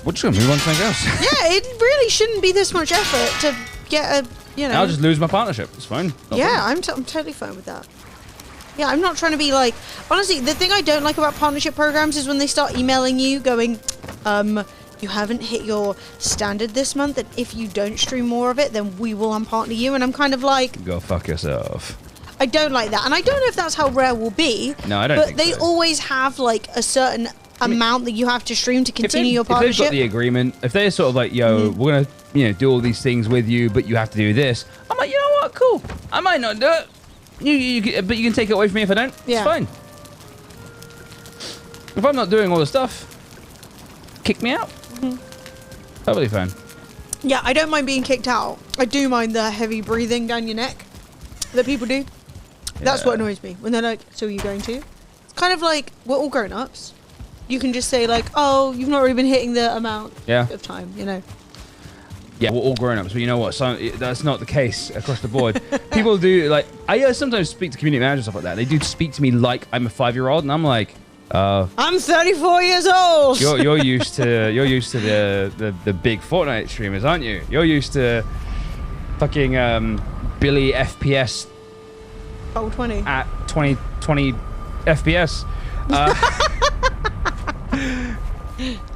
we're just going to move on to something else. Yeah, it really shouldn't be this much effort to get a, you know. I'll just lose my partnership. It's fine. Yeah, I'm totally fine with that. Yeah, I'm not trying to be like... Honestly, the thing I don't like about partnership programs is when they start emailing you going, you haven't hit your standard this month, and if you don't stream more of it, then we will unpartner you. And I'm kind of like... Go fuck yourself. I don't like that. And I don't know if that's how Rare will be. No, I don't think But they so. always have, like, a certain amount that you have to stream to continue your partnership. If they've got the agreement, if they're sort of like, yo, we're going to, you know, do all these things with you, but you have to do this, I'm like, you know what, cool. I might not do it. But you can take it away from me if I don't. Yeah. It's fine. If I'm not doing all the stuff, kick me out. Totally fine. Yeah, I don't mind being kicked out. I do mind the heavy breathing down your neck that people do. That's what annoys me. When they're like, so are you going to? It's kind of like, we're all grown-ups. You can just say like, oh, you've not really been hitting the amount of time, you know. Yeah, we're all grown-ups, but you know what? That's not the case across the board. People do, like, I sometimes speak to community managers and stuff like that. They do speak to me like I'm a 5-year-old, and I'm like, I'm 34 years old. You're used to the big Fortnite streamers, aren't you? You're used to fucking Billy FPS. Oh, 20. At 20 FPS.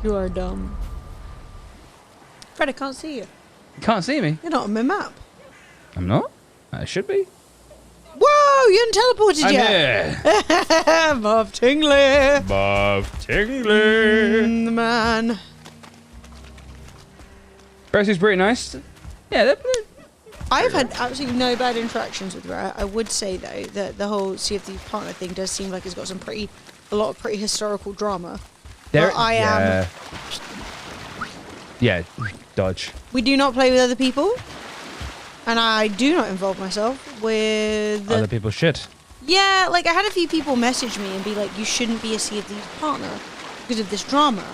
You are dumb. Fred, I can't see you. You can't see me. You're not on my map. I'm not. I should be. Whoa! You haven't teleported I'm yet. here. Bob Tingley. Bob Tingley. The man. Racing's pretty nice. Yeah, I've had absolutely no bad interactions with Rare. I would say though that the whole Sea of Thieves partner thing does seem like it's got a lot of pretty historical drama. there. But I am. Yeah, dodge. We do not play with other people, and I do not involve myself with Other people's shit. Yeah, like I had a few people message me and be like, "You shouldn't be a Sea of Thieves partner because of this drama."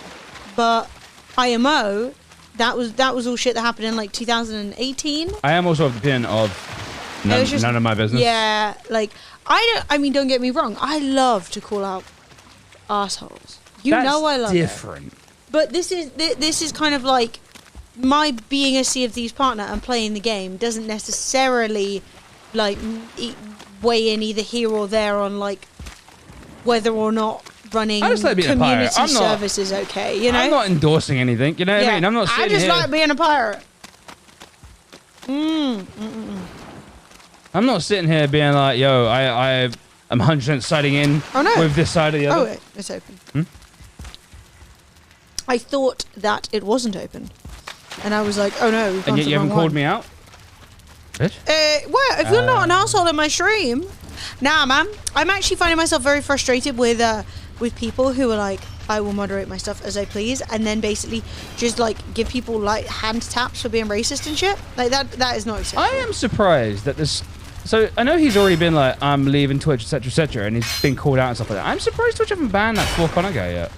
But IMO, that was all shit that happened in like 2018. I am also of the opinion of none of my business. Yeah, like don't get me wrong. I love to call out assholes. That's know I love different. it. But this is kind of like my being a Sea of Thieves partner and playing the game doesn't necessarily like weigh in either here or there on like whether or not running community service is okay. You know, I'm not endorsing anything. You know what I mean? I'm not. I just like being a pirate. I'm not sitting here being like, yo, I'm 100% siding in with this side or the other. Oh, wait, it's open. I thought that it wasn't open. And I was like, oh no. And yet you haven't called me out? Bitch? Well, if you're not an asshole in my stream. Nah, man. I'm actually finding myself very frustrated with people who are like, I will moderate my stuff as I please, and then basically just like give people like hand taps for being racist and shit. Like that is not acceptable. I am surprised that this. So I know he's already been like, I'm leaving Twitch, etc., and he's been called out and stuff like that. I'm surprised Twitch haven't banned that 4 Connor guy yet.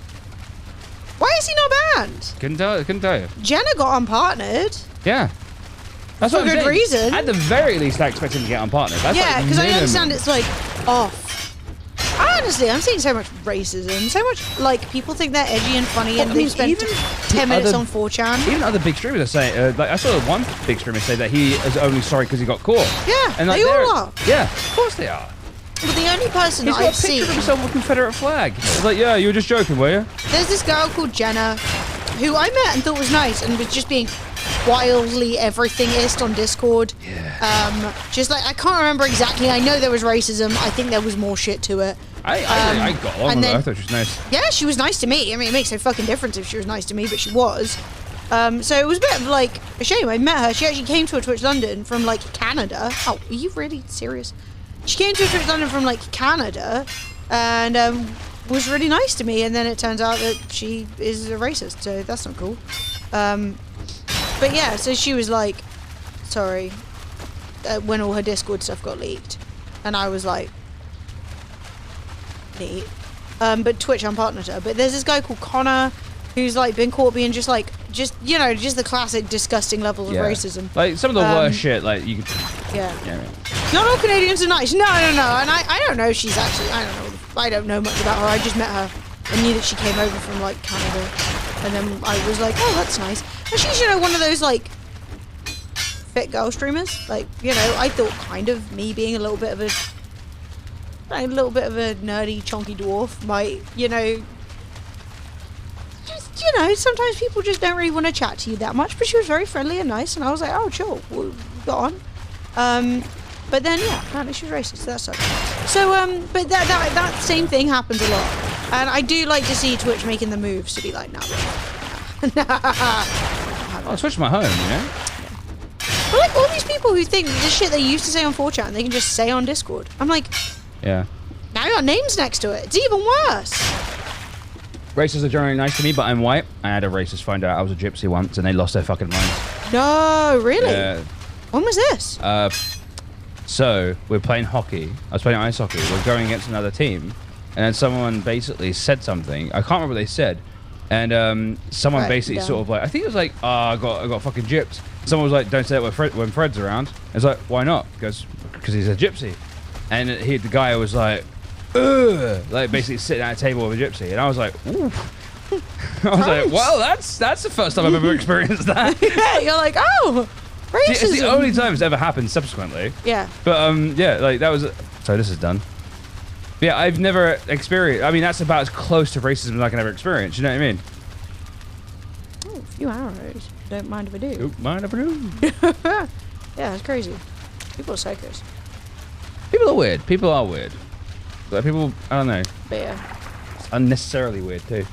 Why is he not banned? Couldn't tell you. Jenna got unpartnered. Yeah. That's for what I'm good saying. reason. At the very least, I expect him to get unpartnered. That's yeah, because like I understand it's like off. Honestly, I'm seeing so much racism, so much like people think they're edgy and funny, and they spend 10 minutes on 4chan. Even other big streamers are saying, like I saw one big streamer say that he is only sorry because he got caught. Yeah, and like, they all are. Yeah, of course they are. But the only person He's that got I've a picture seen, of himself with a Confederate flag. It's like, yeah, you were just joking, were you? There's this girl called Jenna, who I met and thought was nice, and was just being wildly everythingist on Discord. Yeah. Just like I can't remember exactly. I know there was racism. I think there was more shit to it. I got along with her. I thought she was nice. Yeah, she was nice to me. I mean, it makes no fucking difference if she was nice to me, but she was. So it was a bit of like a shame. I met her. She actually came to a Twitch London from like Canada. Oh, are you really serious? She came to a Twitch London from like Canada, and was really nice to me. And then it turns out that she is a racist, so that's not cool. But yeah, so she was like, sorry, when all her Discord stuff got leaked, and I was like, neat. But Twitch unpartnered her. But there's this guy called Connor who's like been caught being just you know, just the classic disgusting levels of racism. Like some of the worst shit, like you could. Yeah. Not all Canadians are nice. No. And I don't know if she's actually. I don't know much about her. I just met her and knew that she came over from like Canada, and then I was like, oh, that's nice. And she's, you know, one of those like fit girl streamers. Like, you know, I thought kind of me being a little bit of a little bit of a nerdy, chonky dwarf might, you know, just, you know, sometimes people just don't really want to chat to you that much. But she was very friendly and nice, and I was like, oh, chill, we'll go on. But then, yeah, apparently she was racist, so that sucks. So, but that same thing happens a lot. And I do like to see Twitch making the moves to be like, nah, I'll switch my home, you know? But like all these people who think the shit they used to say on 4chan, they can just say on Discord. I'm like, yeah. Now you got names next to it. It's even worse. Racists are generally nice to me, but I'm white. I had a racist find out I was a gypsy once, and they lost their fucking minds. No, really? Yeah. When was this? So we're playing hockey. I was playing ice hockey. We're going against another team, and then someone basically said something. I can't remember what they said, and someone basically sort of like, I think it was like, I got fucking gypped. Someone was like, don't say that when Fred's around. It's like, why not? Because he's a gypsy, and the guy was like, ugh, like basically sitting at a table with a gypsy, and I was like, ooh. I was like, well, that's the first time I've ever experienced that. Yeah, you're like, oh, racism. See, it's the only time it's ever happened subsequently. Yeah. But yeah, like that was. So this is done. But yeah, I've never experienced. I mean, that's about as close to racism as I can ever experience. You know what I mean? Oh, a few arrows. Don't mind if I do. Don't mind if I do. Yeah, it's crazy. People are psychos. People are weird. People are weird. Like people, I don't know. But yeah. It's unnecessarily weird too.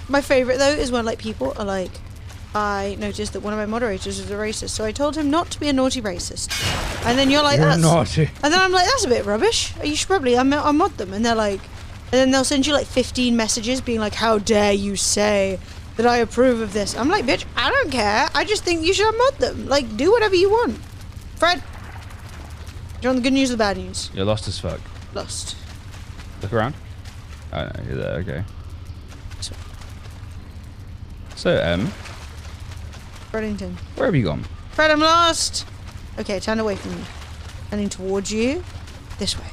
My favorite though is when like people are like, I noticed that one of my moderators was a racist, so I told him not to be a naughty racist. And then you're like, You're that's naughty. And then I'm like, that's a bit rubbish. You should probably unmod them. And they're like, and then they'll send you like 15 messages being like, how dare you say that I approve of this? I'm like, bitch, I don't care. I just think you should unmod them. Like, do whatever you want. Fred, do you want the good news or the bad news? You're lost as fuck. Lost. Look around. Oh no, you're there. Okay. So Bredington. where have you gone? Fred, I'm lost. Okay, turn away from me. Turning towards you. This way.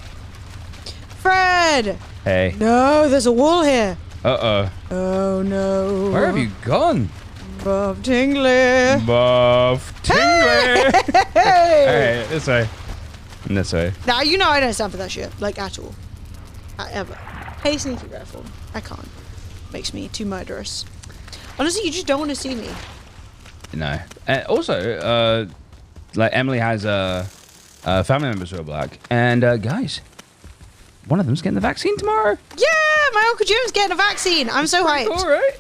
Fred! Hey. No, there's a wall here. Uh-oh. Oh no. Where have you gone? Buff Tingley. Buff Tingley. Hey! Alright, this way. And this way. Now, you know I don't stand for that shit. Like, at all. Ever. Hey, Sneaky Raffle. I can't. Makes me too murderous. Honestly, you just don't want to see me. No. Also, like Emily has family members who are black, and guys, one of them's getting the vaccine tomorrow. Yeah, my Uncle Jim's getting a vaccine. I'm so hyped. All right.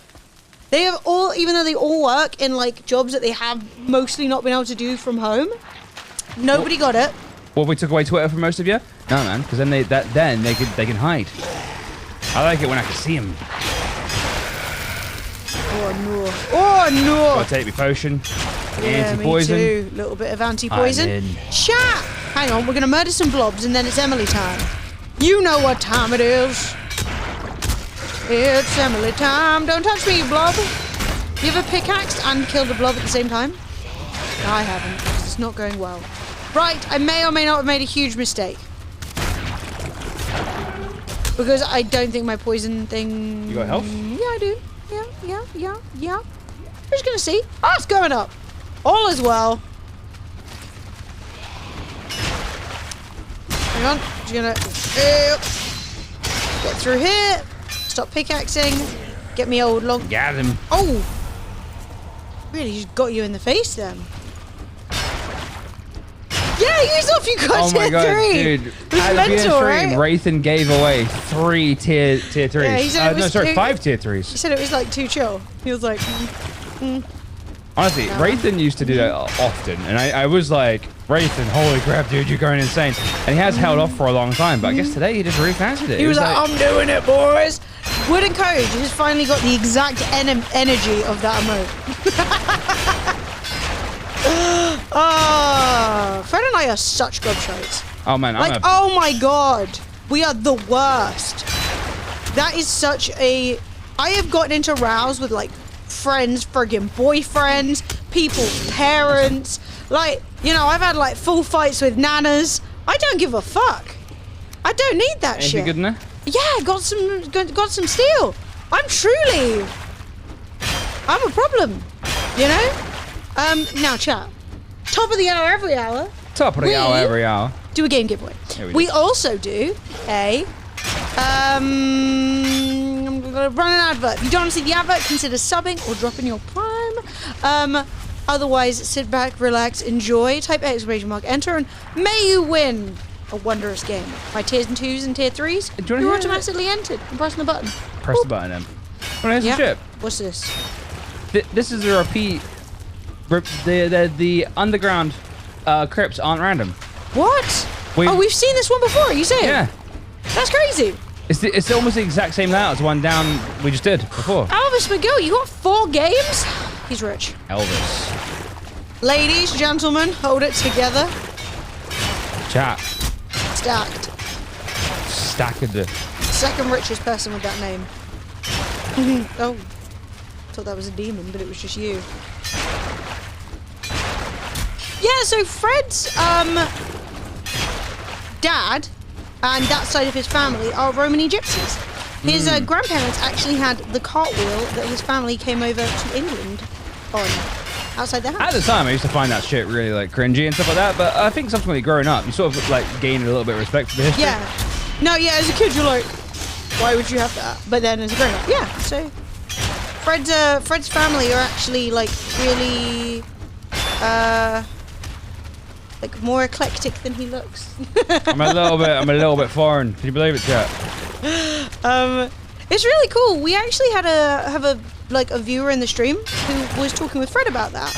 They have all, even though they all work in like jobs that they have mostly not been able to do from home, nobody got it. Well, we took away Twitter from most of you. No, man, because then they can hide. I like it when I can see them. Oh no! Oh no! Gotta take my potion. Yeah, Anti-poison. me too. Little bit of anti-poison. I'm in. Chat! Hang on, we're gonna murder some blobs and then it's Emily time. You know what time it is. It's Emily time. Don't touch me, you blob. You ever pickaxed and killed a blob at the same time? No, I haven't, because it's not going well. Right, I may or may not have made a huge mistake. Because I don't think my poison thing... You got health? Yeah, I do. Yeah. We're just gonna see. Oh, it's going up. All is well. Hang on. Just gonna get through here. Stop pickaxing. Get me old long. Got him. Oh! Really just got you in the face then. Yeah, you yourself, you got Oh my tier god, 3. dude. It was At the mental, stream, right? Rathan gave away 3 tier 3s. Yeah, he said it was 5 tier He 3s. said it was like too chill. He was like, Honestly, No. Rathan used to do that often, and I was like, Rathan, holy crap, dude, you're going insane. And he has held off for a long time, but I guess today he just really fancied it. he was like, I'm doing it, boys. Wood and Code has finally got the exact energy of that emote. Fred and I are such gobshites. oh man, Like, oh my god, we are the worst. That is such a... I have gotten into rows with like friends, friggin' boyfriends, people's parents. Like, you know, I've had like full fights with nanas. I don't give a fuck. I don't need that Anything shit. good in there? Yeah, got some steel. I'm a problem. You know? Now chat. Top of the hour every hour. Top of the hour every hour. Do a game giveaway. We also do a I'm gonna run an advert. If you don't want to see the advert, consider subbing or dropping your Prime. Otherwise, sit back, relax, enjoy. Type !enter, and may you win a wondrous game. By tiers and 2s and tier 3s, you're automatically entered. I'm pressing the button. Press the button, then. Well, here's the ship. What's this? This is a repeat. The underground crypts aren't random. What? We've seen this one before. Are you saying? Yeah. That's crazy. It's almost the exact same layout as the one down we just did before. Elvis McGill, you got 4 games? He's rich. Elvis. Ladies, gentlemen, hold it together. Chat. Stacked. Stacked. Second richest person with that name. Oh. Thought that was a demon, but it was just you. Yeah, so Fred's dad and that side of his family are Romany gypsies. His grandparents actually had the cartwheel that his family came over to England on, outside their house. At the time, I used to find that shit really like cringy and stuff like that, but I think subsequently growing up, you sort of like gain a little bit of respect for the history. Yeah. No, yeah, as a kid you're like, why would you have that? But then as a grown up, yeah, so Fred's family are actually like really like more eclectic than he looks. I'm a little bit foreign. Can you believe it, chat? It's really cool. We actually had a viewer in the stream who was talking with Fred about that.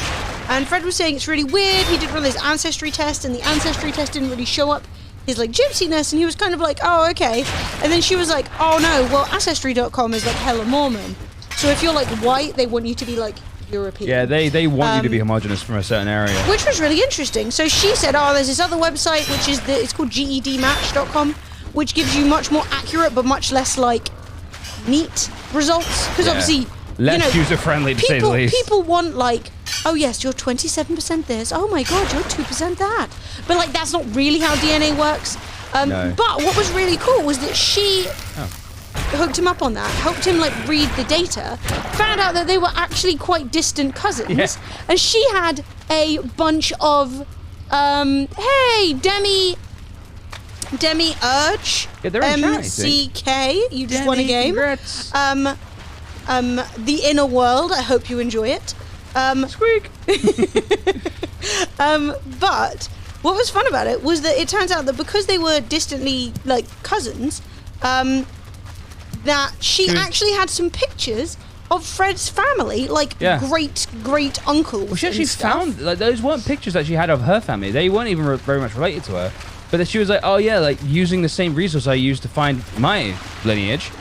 And Fred was saying it's really weird. He did run his ancestry test and the ancestry test didn't really show up his like gypsiness, and he was kind of like, oh, okay. And then she was like, oh no, well ancestry.com is like hella Mormon. So if you're like white, they want you to be like European. Yeah, they want you to be homogenous from a certain area. Which was really interesting. So she said, oh, there's this other website, which is it's called gedmatch.com, which gives you much more accurate but much less like neat results. Because obviously, less user-friendly to say the least. People want like, oh yes, you're 27% this. Oh my god, you're 2% that. But like that's not really how DNA works. No. But what was really cool was that she hooked him up on that, helped him like read the data, found out that they were actually quite distant cousins, and she had a bunch of hey, Demi Urge, MCK, you just won a game. Congrats. The Inner World, I hope you enjoy it. Squeak. But what was fun about it was that it turns out that because they were distantly like cousins, that she actually had some pictures of Fred's family, like great uncles. Well, she actually found like those weren't pictures that she had of her family. They weren't even very much related to her. But then she was like, oh yeah, like using the same resource I used to find my lineage.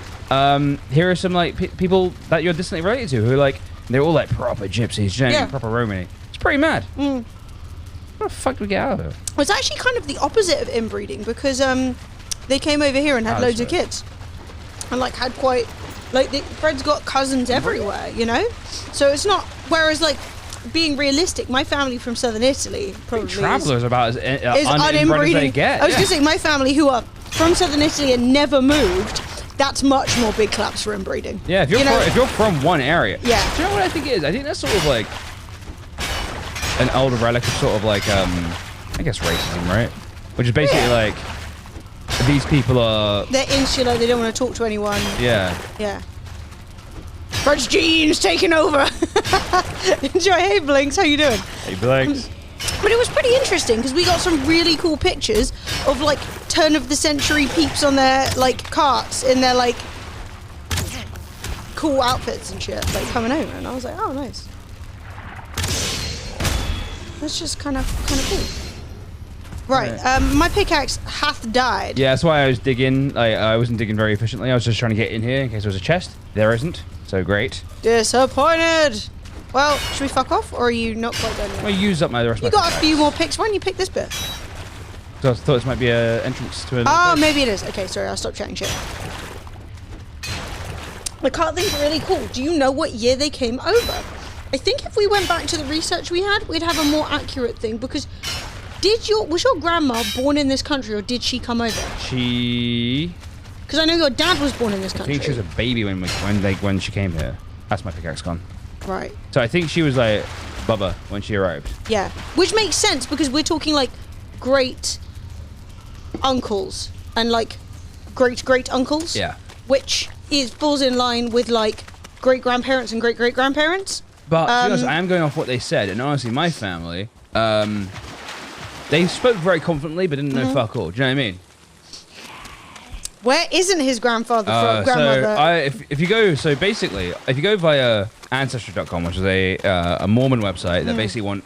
Here are some like people that you're distantly related to who like they're all like proper gypsies, proper Romany. It's pretty mad. What the fuck did we get out of it? Well, it's actually kind of the opposite of inbreeding because they came over here and had loads of kids. And like had quite like Fred's got cousins everywhere, you know. So it's not. Whereas like being realistic, my family from southern Italy probably travelers about as uninbred as they get. I was gonna say my family who are from southern Italy and never moved. That's much more big claps for inbreeding. Yeah, if you're from one area. Yeah. Do you know what I think it is? I think that's sort of like an older relic of sort of like I guess racism, right? Which is basically like these people are... They're insular, they don't want to talk to anyone. Yeah. Yeah. French genes taking over. Enjoy. Hey, Blinks, how you doing? Hey, Blinks. But it was pretty interesting because we got some really cool pictures of like turn of the century peeps on their like carts in their like cool outfits and shit, like coming over, and I was like, oh, nice. That's just kind of cool. Right, my pickaxe hath died. Yeah, that's why I was digging. I wasn't digging very efficiently. I was just trying to get in here in case there was a chest. There isn't, so great. Disappointed. Well, should we fuck off, or are you not quite done yet? Well, use up the rest of my You got pickaxe. a few more picks. Why don't you pick this bit? So I thought this might be an entrance to a... Oh, maybe it is. Okay, sorry, I'll stop chatting shit. The cart thing's really cool. Do you know what year they came over? I think if we went back to the research we had, we'd have a more accurate thing, because was your grandma born in this country, or did she come over? Because I know your dad was born in this country. I think she was a baby when she came here. That's my pickaxe gone. Right. So I think she was like Bubba when she arrived. Yeah, which makes sense because we're talking like great uncles and like great uncles. Yeah. Which falls in line with like great grandparents and great grandparents. But to be honest, I am going off what they said, and honestly, my family, they spoke very confidently, but didn't know fuck all. Do you know what I mean? Where isn't his grandfather from? Grandmother? So if you go, so basically, if you go via Ancestry.com, which is a Mormon website that basically want,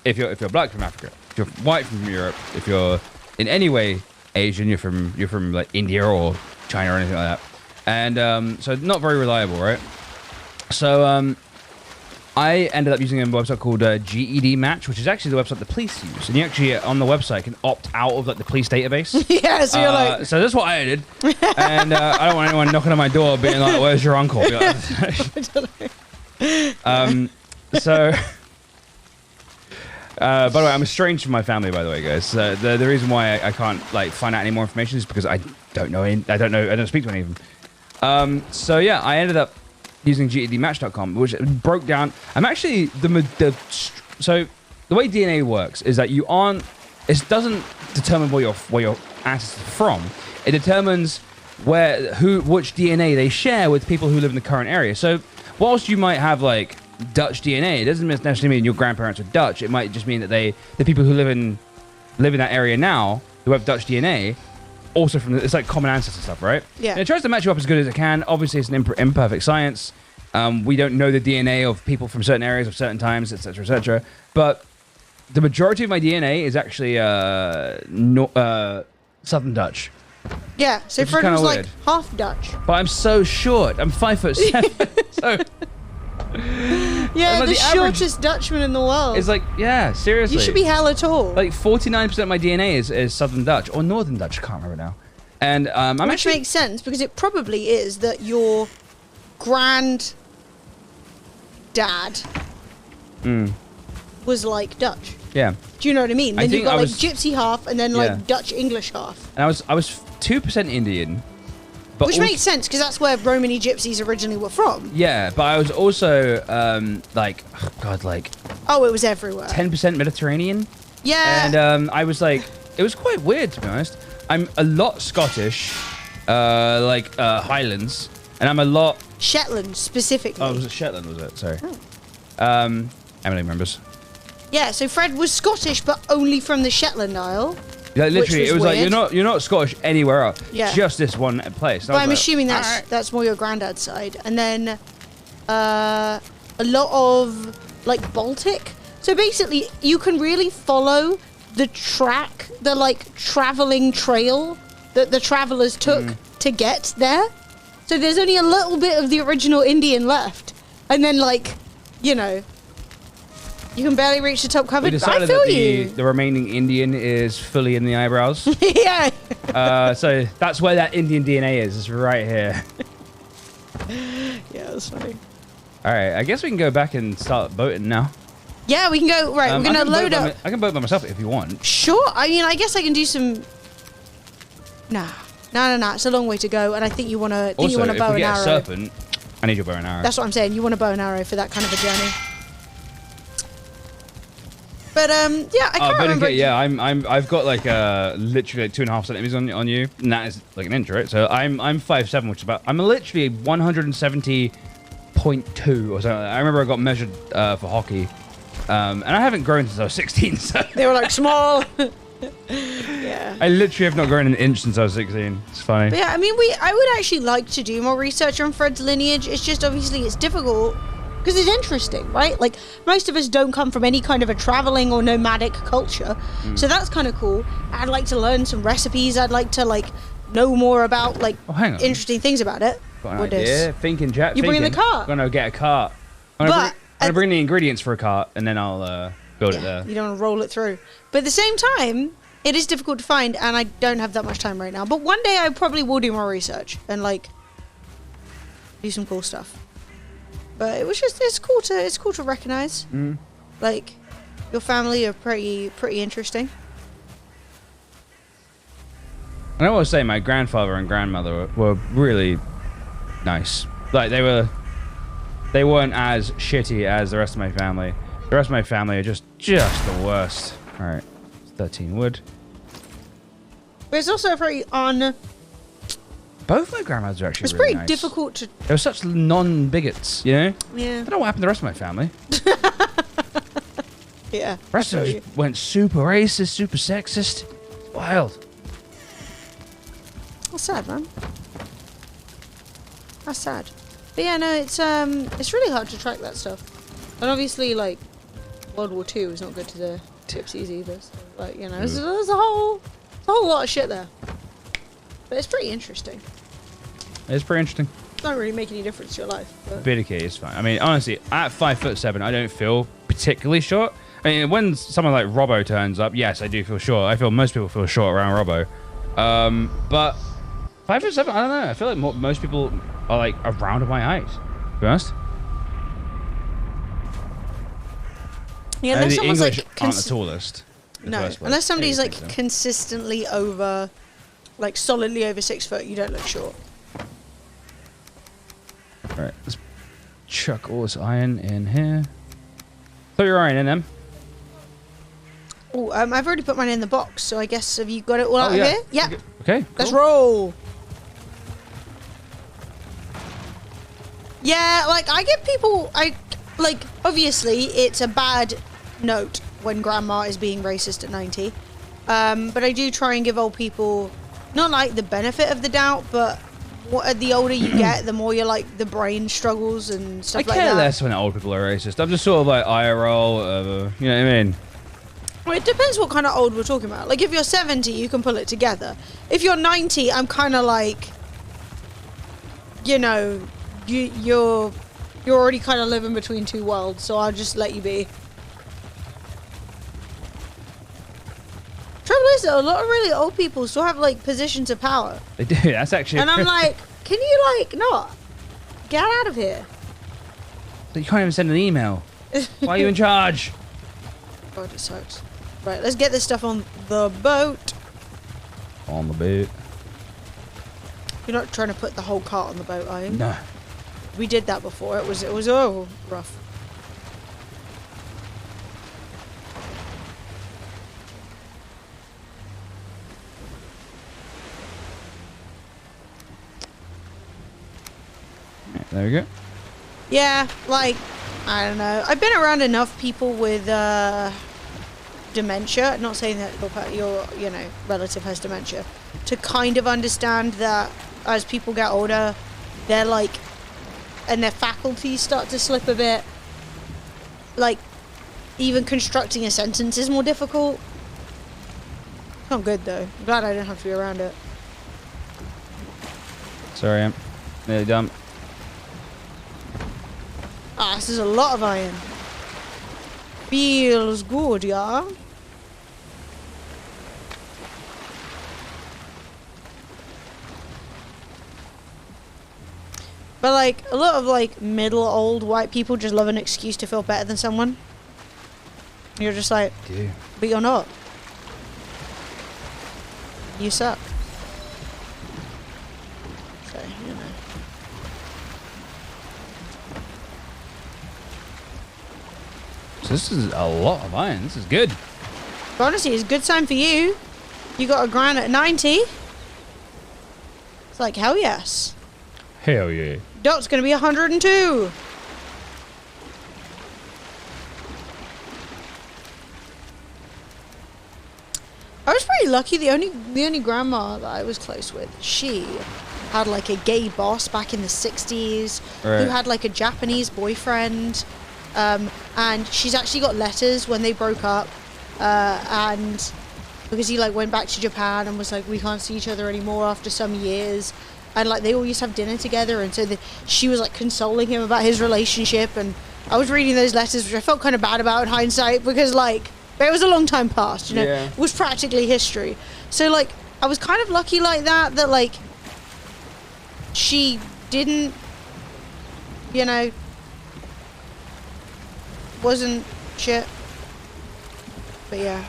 if you're black from Africa, if you're white from Europe, if you're in any way Asian, you're from like India or China or anything like that, and so not very reliable, right? So I ended up using a website called GED Match, which is actually the website the police use. And you actually, on the website, can opt out of like the police database. Yeah, so you're like... So that's what I did. And I don't want anyone knocking on my door being like, where's your uncle? Be like, so... by the way, I'm estranged from my family, by the way, guys. The reason why I can't like find out any more information is because I don't speak to any of them. So yeah, I ended up using gedmatch.com, which broke down. I'm actually so the way DNA works is that it doesn't determine where your ancestors are from. It determines which DNA they share with people who live in the current area. So whilst you might have like Dutch DNA, it doesn't necessarily mean your grandparents are Dutch. It might just mean that the people who live in that area now who have Dutch DNA also it's like common ancestor stuff, right? Yeah. And it tries to match you up as good as it can. Obviously, it's an imperfect science. We don't know the DNA of people from certain areas of certain times, etc., etc. But the majority of my DNA is actually Southern Dutch. Yeah. So Fred was like half Dutch. But I'm so short. I'm 5'7". So. Yeah, like the shortest Dutchman in the world. It's like, yeah, seriously. You should be hella tall. Like 49% of my DNA is Southern Dutch or Northern Dutch. I can't remember now. And which makes sense because it probably is that your granddad was like Dutch. Yeah. Do you know what I mean? Then you got like gypsy half and then like Dutch English half. And I was 2% Indian. But which makes sense because that's where Romany gypsies originally were from. Yeah, but I was also like oh, it was everywhere. 10% Mediterranean. Yeah. And I was like, it was quite weird to be honest. I'm a lot Scottish, Highlands, and I'm a lot Shetland specifically. Oh, was it Shetland? Was it? Sorry. Oh. Emily remembers. Yeah, so Fred was Scottish, but only from the Shetland Isle. Yeah, literally, it was weird. Like you're not Scottish anywhere else. Yeah. Just this one place. But I'm assuming that's more your granddad's side, and then a lot of like Baltic. So basically, you can really follow the traveling trail that the travelers took to get there. So there's only a little bit of the original Indian left, and then you can barely reach the top covered. We decided that the remaining Indian is fully in the eyebrows. Yeah. So that's where that Indian DNA is. It's right here. Yeah, that's funny. All right, I guess we can go back and start boating now. Yeah, we can go. Right, we're gonna load up. I can boat by myself if you want. Sure. I mean, I guess I can do some. Nah. It's a long way to go, and I think you wanna. Also, you want a bow if we and get arrow. a serpent, I need your bow and arrow. That's what I'm saying. You want a bow and arrow for that kind of a journey. But yeah, I can't remember. Yeah, I've got like literally like 2.5 centimeters on you, and that is like an inch, right? So I'm 5'7", which is I'm literally 170.2 or something. I remember I got measured for hockey, and I haven't grown since I was 16. So they were like small. Yeah. I literally have not grown an inch since I was 16. It's funny. But yeah, I mean, I would actually like to do more research on Fred's lineage. It's just obviously it's difficult. Because it's interesting, right? Like, most of us don't come from any kind of a traveling or nomadic culture. So that's kind of cool. I'd like to learn some recipes. I'd like to, know more about, interesting things about it. Got an idea. Thinking, Jack. You bring the cart? I'm going to get a cart. I'm going to bring the ingredients for a cart, and then I'll build it there. You don't want to roll it through. But at the same time, it is difficult to find, and I don't have that much time right now. But one day I probably will do more research and, do some cool stuff. But it was just it's cool to recognize. Your family are pretty interesting. And I will say my grandfather and grandmother were really nice. Like they weren't as shitty as the rest of my family. The rest of my family are just the worst. All right, 13 wood. But it's also very Both my grandmas are actually it's really pretty nice. difficult to... They were such non-bigots, you know? Yeah. I don't know what happened to the rest of my family. Yeah. The rest of them just went super racist, super sexist. Wild. That's sad, man. That's sad. But yeah, no, it's really hard to track that stuff. And obviously, like, World War II is not good to the Gypsies either. So, like, you know, there's a whole lot of shit there. But it's pretty interesting. It's pretty interesting. It doesn't really make any difference to your life. But Biddicky is fine. I mean, honestly, at 5'7", I don't feel particularly short. I mean, when someone like Robbo turns up, yes, I do feel short. I feel most people feel short around Robbo. But 5'7", I don't know. I feel like most people are like around my height. To be honest. yeah, unless the someone's English like aren't the tallest. in the no, first place. unless somebody's I like think so. consistently over, like solidly over 6 foot, you don't look short. All right, let's chuck all this iron in here. Put your iron in them. Oh, I've already put mine in the box, so I guess have you got it all out of yeah. here? Yeah. Okay. Let's cool. roll. Yeah, like I get people. Obviously it's a bad note when grandma is being racist at 90. But I do try and give old people not like the benefit of the doubt, but the older you get, the more you're like the brain struggles and stuff like that. I care less when old people are racist. I'm just sort of like eye roll, whatever. You know what I mean? Well, it depends what kind of old we're talking about. Like if you're 70, you can pull it together. If you're 90, I'm kind of like, you know, you're already kind of living between two worlds, so I'll just let you be. Trouble is, though, a lot of really old people still have like positions of power, They do. That's actually. and I'm like, can you like not get out of here? you can't even send an email. Why are you in charge? God, it sucks. Right, let's get this stuff on the boat. On the boat. You're not trying to put the whole cart on the boat, are you? No. We did that before. It was oh rough. Right, there we go. Yeah, like I don't know. I've been around enough people with dementia. Not saying that your relative has dementia, to kind of understand that as people get older, they're like, and their faculties start to slip a bit. Like, even constructing a sentence is more difficult. It's not good though. I'm glad I didn't have to be around it. Sorry, I'm nearly done. Ah, this is a lot of iron. Feels good, yeah. But like a lot of like old white people just love an excuse to feel better than someone. You're just like, Do. but you're not. You suck. So, you know. So this is a lot of iron. This is good. But honestly, it's a good sign for you. You got a grind at 90. It's like, hell yes. Hell yeah. Dot's gonna be 102. I was pretty lucky. The only grandma that I was close with, she had like a gay boss back in the 60s Right. who had like a Japanese boyfriend, and she's actually got letters when they broke up, and because he like went back to Japan and was like, we can't see each other anymore after some years. And like they all used to have dinner together, and so she was like consoling him about his relationship. And I was reading those letters, which I felt kind of bad about in hindsight, because like it was a long time past, you know. Yeah. It was practically history. So like I was kind of lucky like that like she didn't, you know, wasn't shit. But yeah.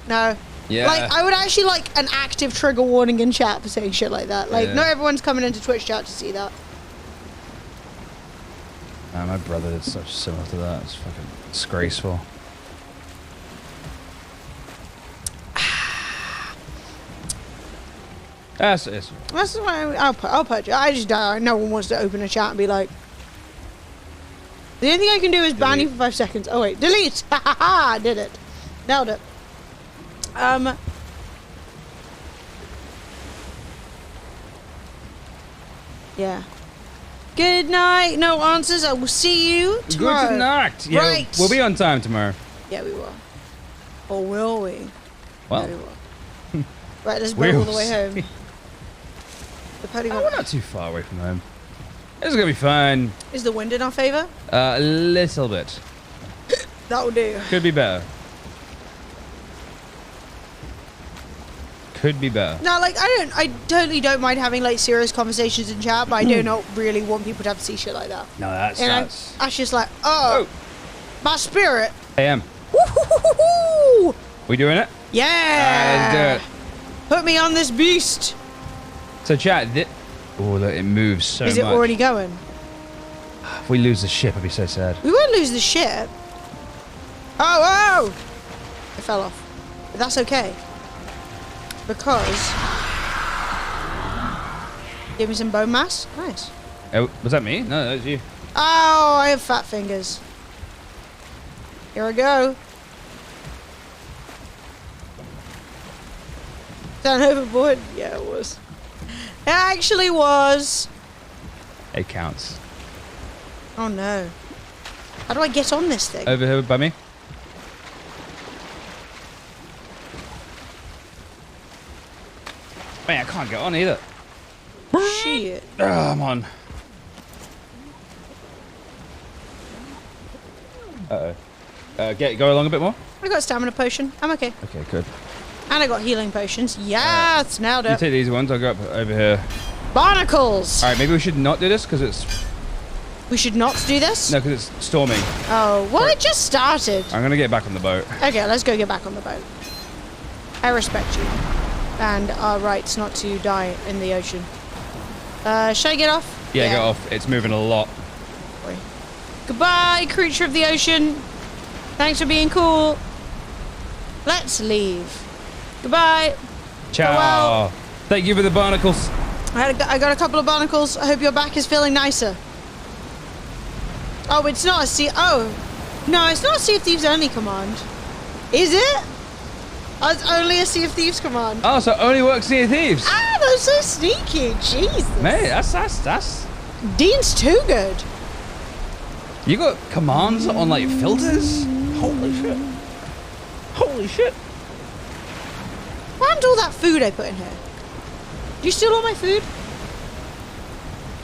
No. Yeah. Like, I would actually like an active trigger warning in chat for saying shit like that. Like, Yeah. not everyone's coming into Twitch chat to see that. My brother did such similar to that. It's fucking disgraceful. That's why I'll purge it. I just don't. No one wants to open a chat and be like, the only thing I can do is ban you for 5 seconds. Oh wait, delete. Ha ha ha! Did it. Nailed it. Yeah. Good night. No answers. I will see you tomorrow. Good night. Yeah, right. We'll be on time tomorrow. Yeah, we will. Or will we? Well. No, we will. Right, let's go all the way home. The polygon. We're not too far away from home. This is gonna be fun. Is the wind in our favor? A little bit. That'll do. Could be better. Could be better. No, like I totally don't mind having like serious conversations in chat, but I do not really want people to have to see shit like that. No, that's. That's just like, oh, my spirit. I am. Woo-hoo-hoo-hoo-hoo. We doing it? Yeah. Let's do it. Put me on this beast. So chat, oh look, it moves so much. Is it already going? If we lose the ship, I'd be so sad. We won't lose the ship. Oh! It fell off. But that's okay. Because... Give me some bone mass. Nice. Oh, was that me? No, that was you. Oh, I have fat fingers. Here I go. Down overboard? Yeah, it was. It actually was. It counts. Oh no. How do I get on this thing? Over here by me. Man, I can't get on either. Shit. Oh, I'm on. Uh-oh. Go along a bit more. I got a stamina potion. I'm okay. Okay, good. And I got healing potions. Yes, nailed You it. take these ones, I'll go up over here. Barnacles! Alright, maybe we should not do this because it's... We should not do this? No, because it's storming. Oh, well, it just started. I'm going to get back on the boat. Okay, let's go get back on the boat. I respect you. And our rights not to die in the ocean. Should I get off? Yeah, get off. It's moving a lot. Boy. Goodbye, creature of the ocean. Thanks for being cool. Let's leave. Goodbye. Ciao. Farewell. Thank you for the barnacles. I got a couple of barnacles. I hope your back is feeling nicer. Oh, it's not a sea... Oh. No, it's not a Sea of Thieves only command. Is it? Oh, it's only a Sea of Thieves command. Oh, so it only works Sea of Thieves. Ah, that's so sneaky. Jesus. Mate, that's... Dean's too good. You got commands on, like, filters? Holy shit. Holy shit. What happened to all that food I put in here? Did you steal all my food?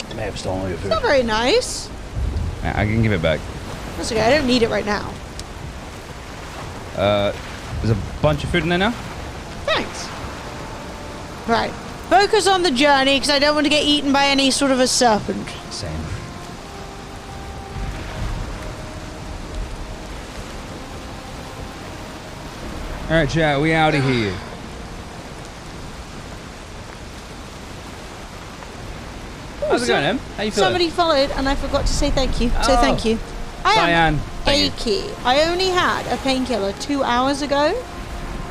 I may have stolen all your food. It's not very nice. I can give it back. That's okay. I don't need it right now. There's a bunch of food in there now. Thanks. Right. Focus on the journey because I don't want to get eaten by any sort of a serpent. Same. Alright, chat, we out of here. How's it going, Em? How you feeling? Somebody followed and I forgot to say thank you. So thank you. I am achy. I only had a painkiller 2 hours ago.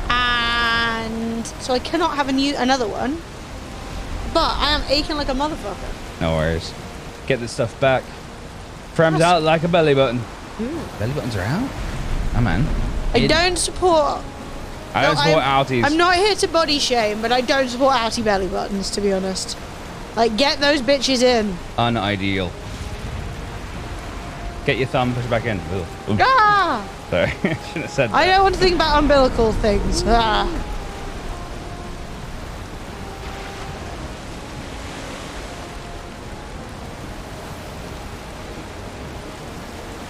And so I cannot have another one. But I am aching like a motherfucker. No worries. Get this stuff back. Framed out like a belly button. Ooh. Belly buttons are out? Oh, man. I don't support... I don't support outies. I'm not here to body shame, but I don't support outie belly buttons, to be honest. Like, get those bitches in. Unideal. Get your thumb, push it back in. Ooh. Ah! Sorry, I shouldn't have said that. I don't want to think about umbilical things. Ah.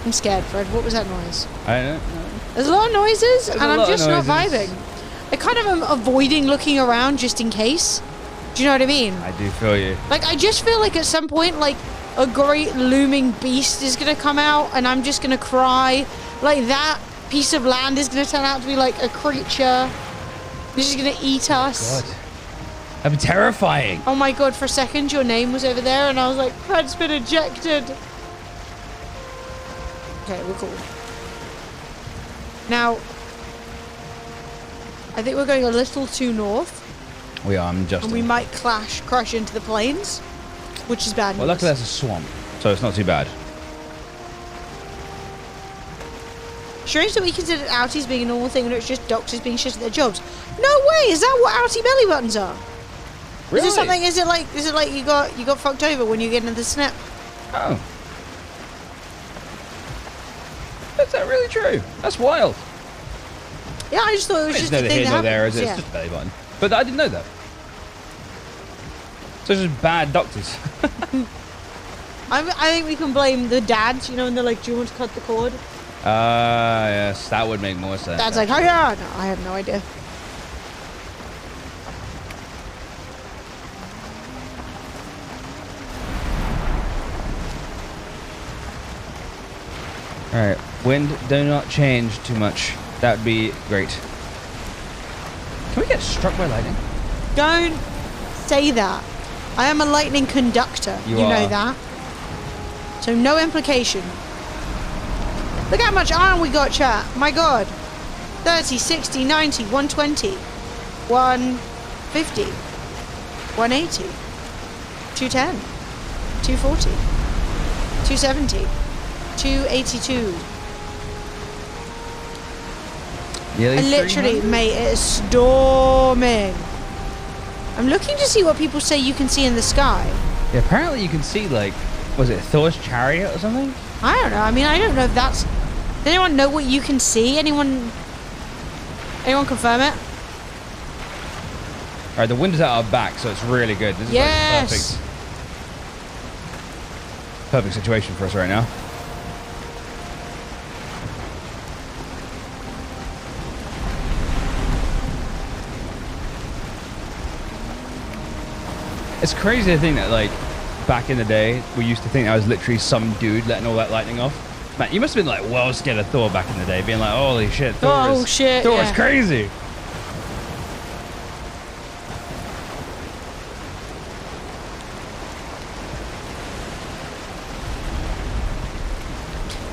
I'm scared, Fred. What was that noise? I don't know. There's a lot of noises, and I'm just not noises. vibing. I kind of am avoiding looking around just in case. Do you know what I mean? I do feel you. Like, I just feel like at some point, like, a great looming beast is going to come out, and I'm just going to cry. Like, that piece of land is going to turn out to be, like, a creature. It's just going to eat us. God. That'd be terrifying. Oh my god, for a second, your name was over there, and I was like, Fred's been ejected. Okay, we're cool. Now, I think we're going a little too north. We are. I'm just. And we might crash into the plains, which is bad Well, news. luckily that's a swamp, so it's not too bad. Strange that we consider outies being a normal thing and it's just doctors being shit at their jobs. No way! Is that what outie belly buttons are? Really? Is it something? Is it like you got fucked over when you get into the snap? Oh. Is that really true? That's wild. Yeah, I just thought it was just a neither thing here that nor there, happens. is it? It's just belly button. But I didn't know that. So it's just bad doctors. I think we can blame the dads, you know, and they're like, do you want to cut the cord? Yes, that would make more sense. Dad's like, oh yeah, no, I have no idea. Alright, wind do not change too much. That would be great. Can we get struck by lightning? Don't say that. I am a lightning conductor. You know are. that. So no implication. Look how much iron we got, chat. My god. 30, 60, 90, 120, 150, 180, 210, 240, 270, 282. Nearly I literally, 300? mate, it is storming. I'm looking to see what people say you can see in the sky. Yeah, apparently you can see, like, was it Thor's chariot or something? I don't know. I mean, I don't know if that's... Does anyone know what you can see? Anyone confirm it? Alright, the wind is at our back, so it's really good. This is Yes. like perfect situation for us right now. It's crazy to think that, like, back in the day, we used to think that was literally some dude letting all that lightning off. Man, you must have been, like, well scared of Thor back in the day, being like, holy shit, Thor is yeah. crazy.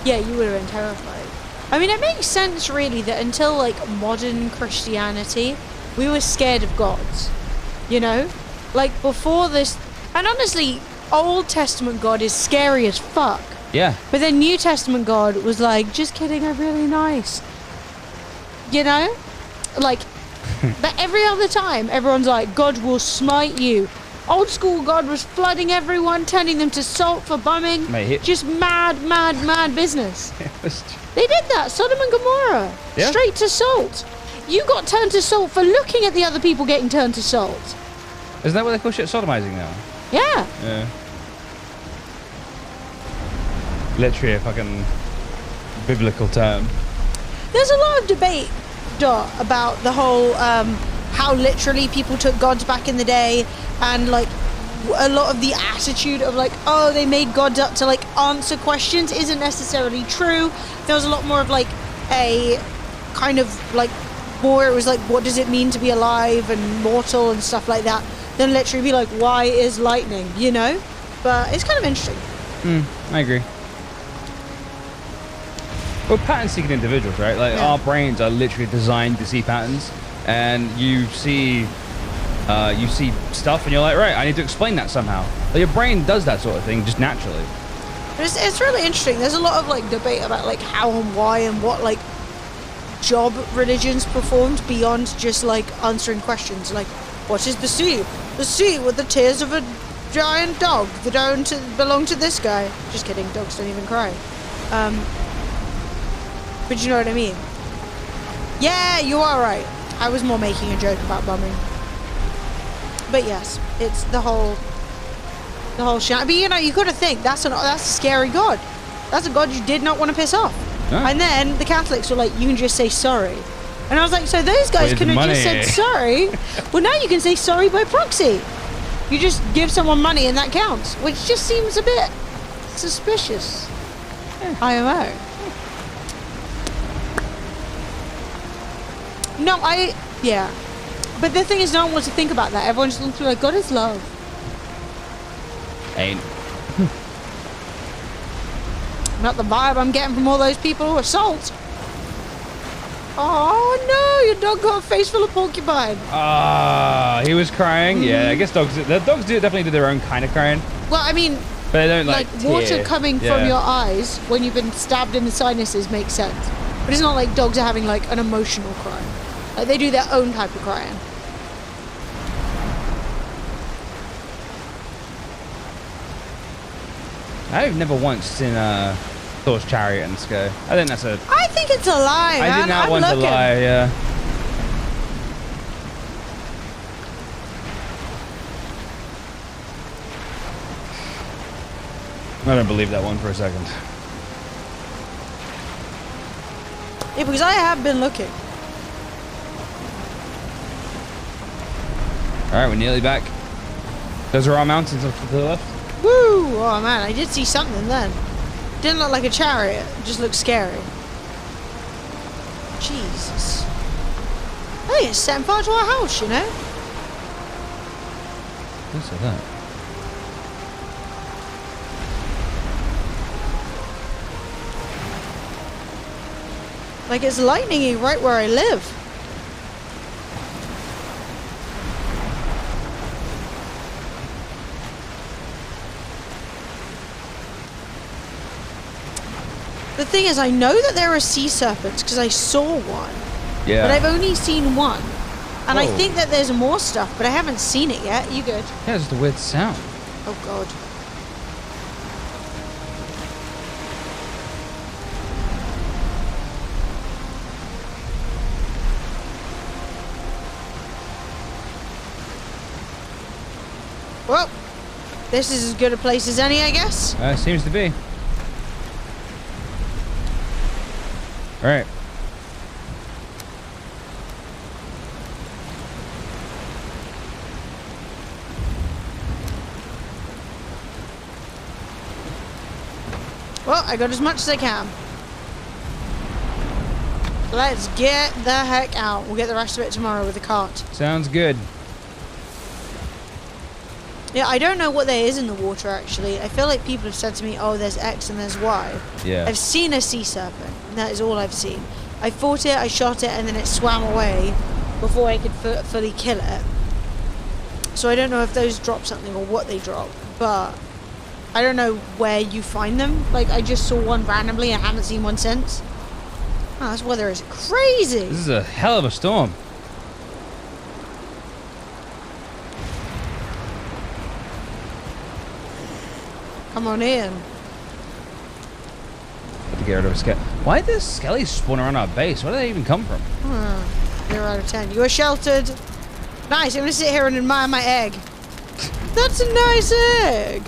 Yeah, you would have been terrified. I mean, it makes sense, really, that until, like, modern Christianity, we were scared of gods. You know? Like, before this... And honestly, Old Testament God is scary as fuck. Yeah. But then New Testament God was like, just kidding, I'm really nice. You know? Like, but every other time, everyone's like, God will smite you. Old school God was flooding everyone, turning them to salt for bumming. Mate, just mad business. They did that, Sodom and Gomorrah. Yeah. Straight to salt. You got turned to salt for looking at the other people getting turned to salt. Isn't that what they call shit sodomizing now? Yeah. Yeah. Literally a fucking biblical term. There's a lot of debate, Dot, about the whole how literally people took gods back in the day, and like a lot of the attitude of like, oh, they made gods up to like answer questions isn't necessarily true. There was a lot more of like a kind of like more, it was like, what does it mean to be alive and mortal and stuff like that, than literally be like, why is lightning, you know? But it's kind of interesting. I agree. We're pattern-seeking individuals, right? Like, Yeah. our brains are literally designed to see patterns, and you see stuff, and you're like, right, I need to explain that somehow. Like, your brain does that sort of thing just naturally. It's really interesting. There's a lot of like debate about like how and why and what like job religions performed beyond just like answering questions like, what is the sea? The sea with the tears of a giant dog that don't belong to this guy. Just kidding, dogs don't even cry. But you know what I mean? Yeah, you are right. I was more making a joke about bumming. But yes, it's the whole shit. But you know, you got to think that's a scary god. That's a god you did not want to piss off. Yeah. And then the Catholics were like, you can just say sorry. And I was like, so those guys With could have just money. said sorry. Well, now you can say sorry by proxy. You just give someone money and that counts, which just seems a bit suspicious. IMO. No, yeah. But the thing is, no one wants to think about that. Everyone just wants to be like, God is love. Ain't. Not the vibe I'm getting from all those people who are salt. Oh no, your dog got a face full of porcupine. Ah, he was crying. Yeah, I guess dogs definitely do their own kind of crying. Well, I mean, but they don't like water tear. coming from your eyes when you've been stabbed in the sinuses makes sense. But it's not like dogs are having like an emotional cry. Like they do their own type of crying. I've never once seen Thor's chariot in the sky. I think that's a. I think it's a lie, man. I think that I'm one's looking. a lie. Yeah. I don't believe that one for a second. Yeah, because I have been looking. All right, we're nearly back. Those are our mountains off to the left. Woo! Oh man, I did see something then. Didn't look like a chariot. It just looked scary. Jesus. I think it's setting fire to our house, you know? What's that? Like it's lightning-y right where I live. The thing is, I know that there are sea serpents because I saw one. Yeah. But I've only seen one. And I Whoa. think that there's more stuff, but I haven't seen it yet. You good? Yeah, it's just a weird sound. Oh god. Well, this is as good a place as any, I guess. Seems to be. All right. Well, I got as much as I can. Let's get the heck out. We'll get the rest of it tomorrow with the cart. Sounds good. Yeah, I don't know what there is in the water, actually. I feel like people have said to me, oh, there's X and there's Y. Yeah. I've seen a sea serpent, and that is all I've seen. I fought it, I shot it, and then it swam away before I could fully kill it. So I don't know if those drop something or what they drop, but I don't know where you find them. Like, I just saw one randomly and haven't seen one since. Oh, this weather is crazy. This is a hell of a storm. Come on in. Have to get rid of a Skelly. Why did the Skelly spawn around our base? Where do they even come from? 0 out of 10. You are sheltered. Nice. I'm going to sit here and admire my egg. That's a nice egg.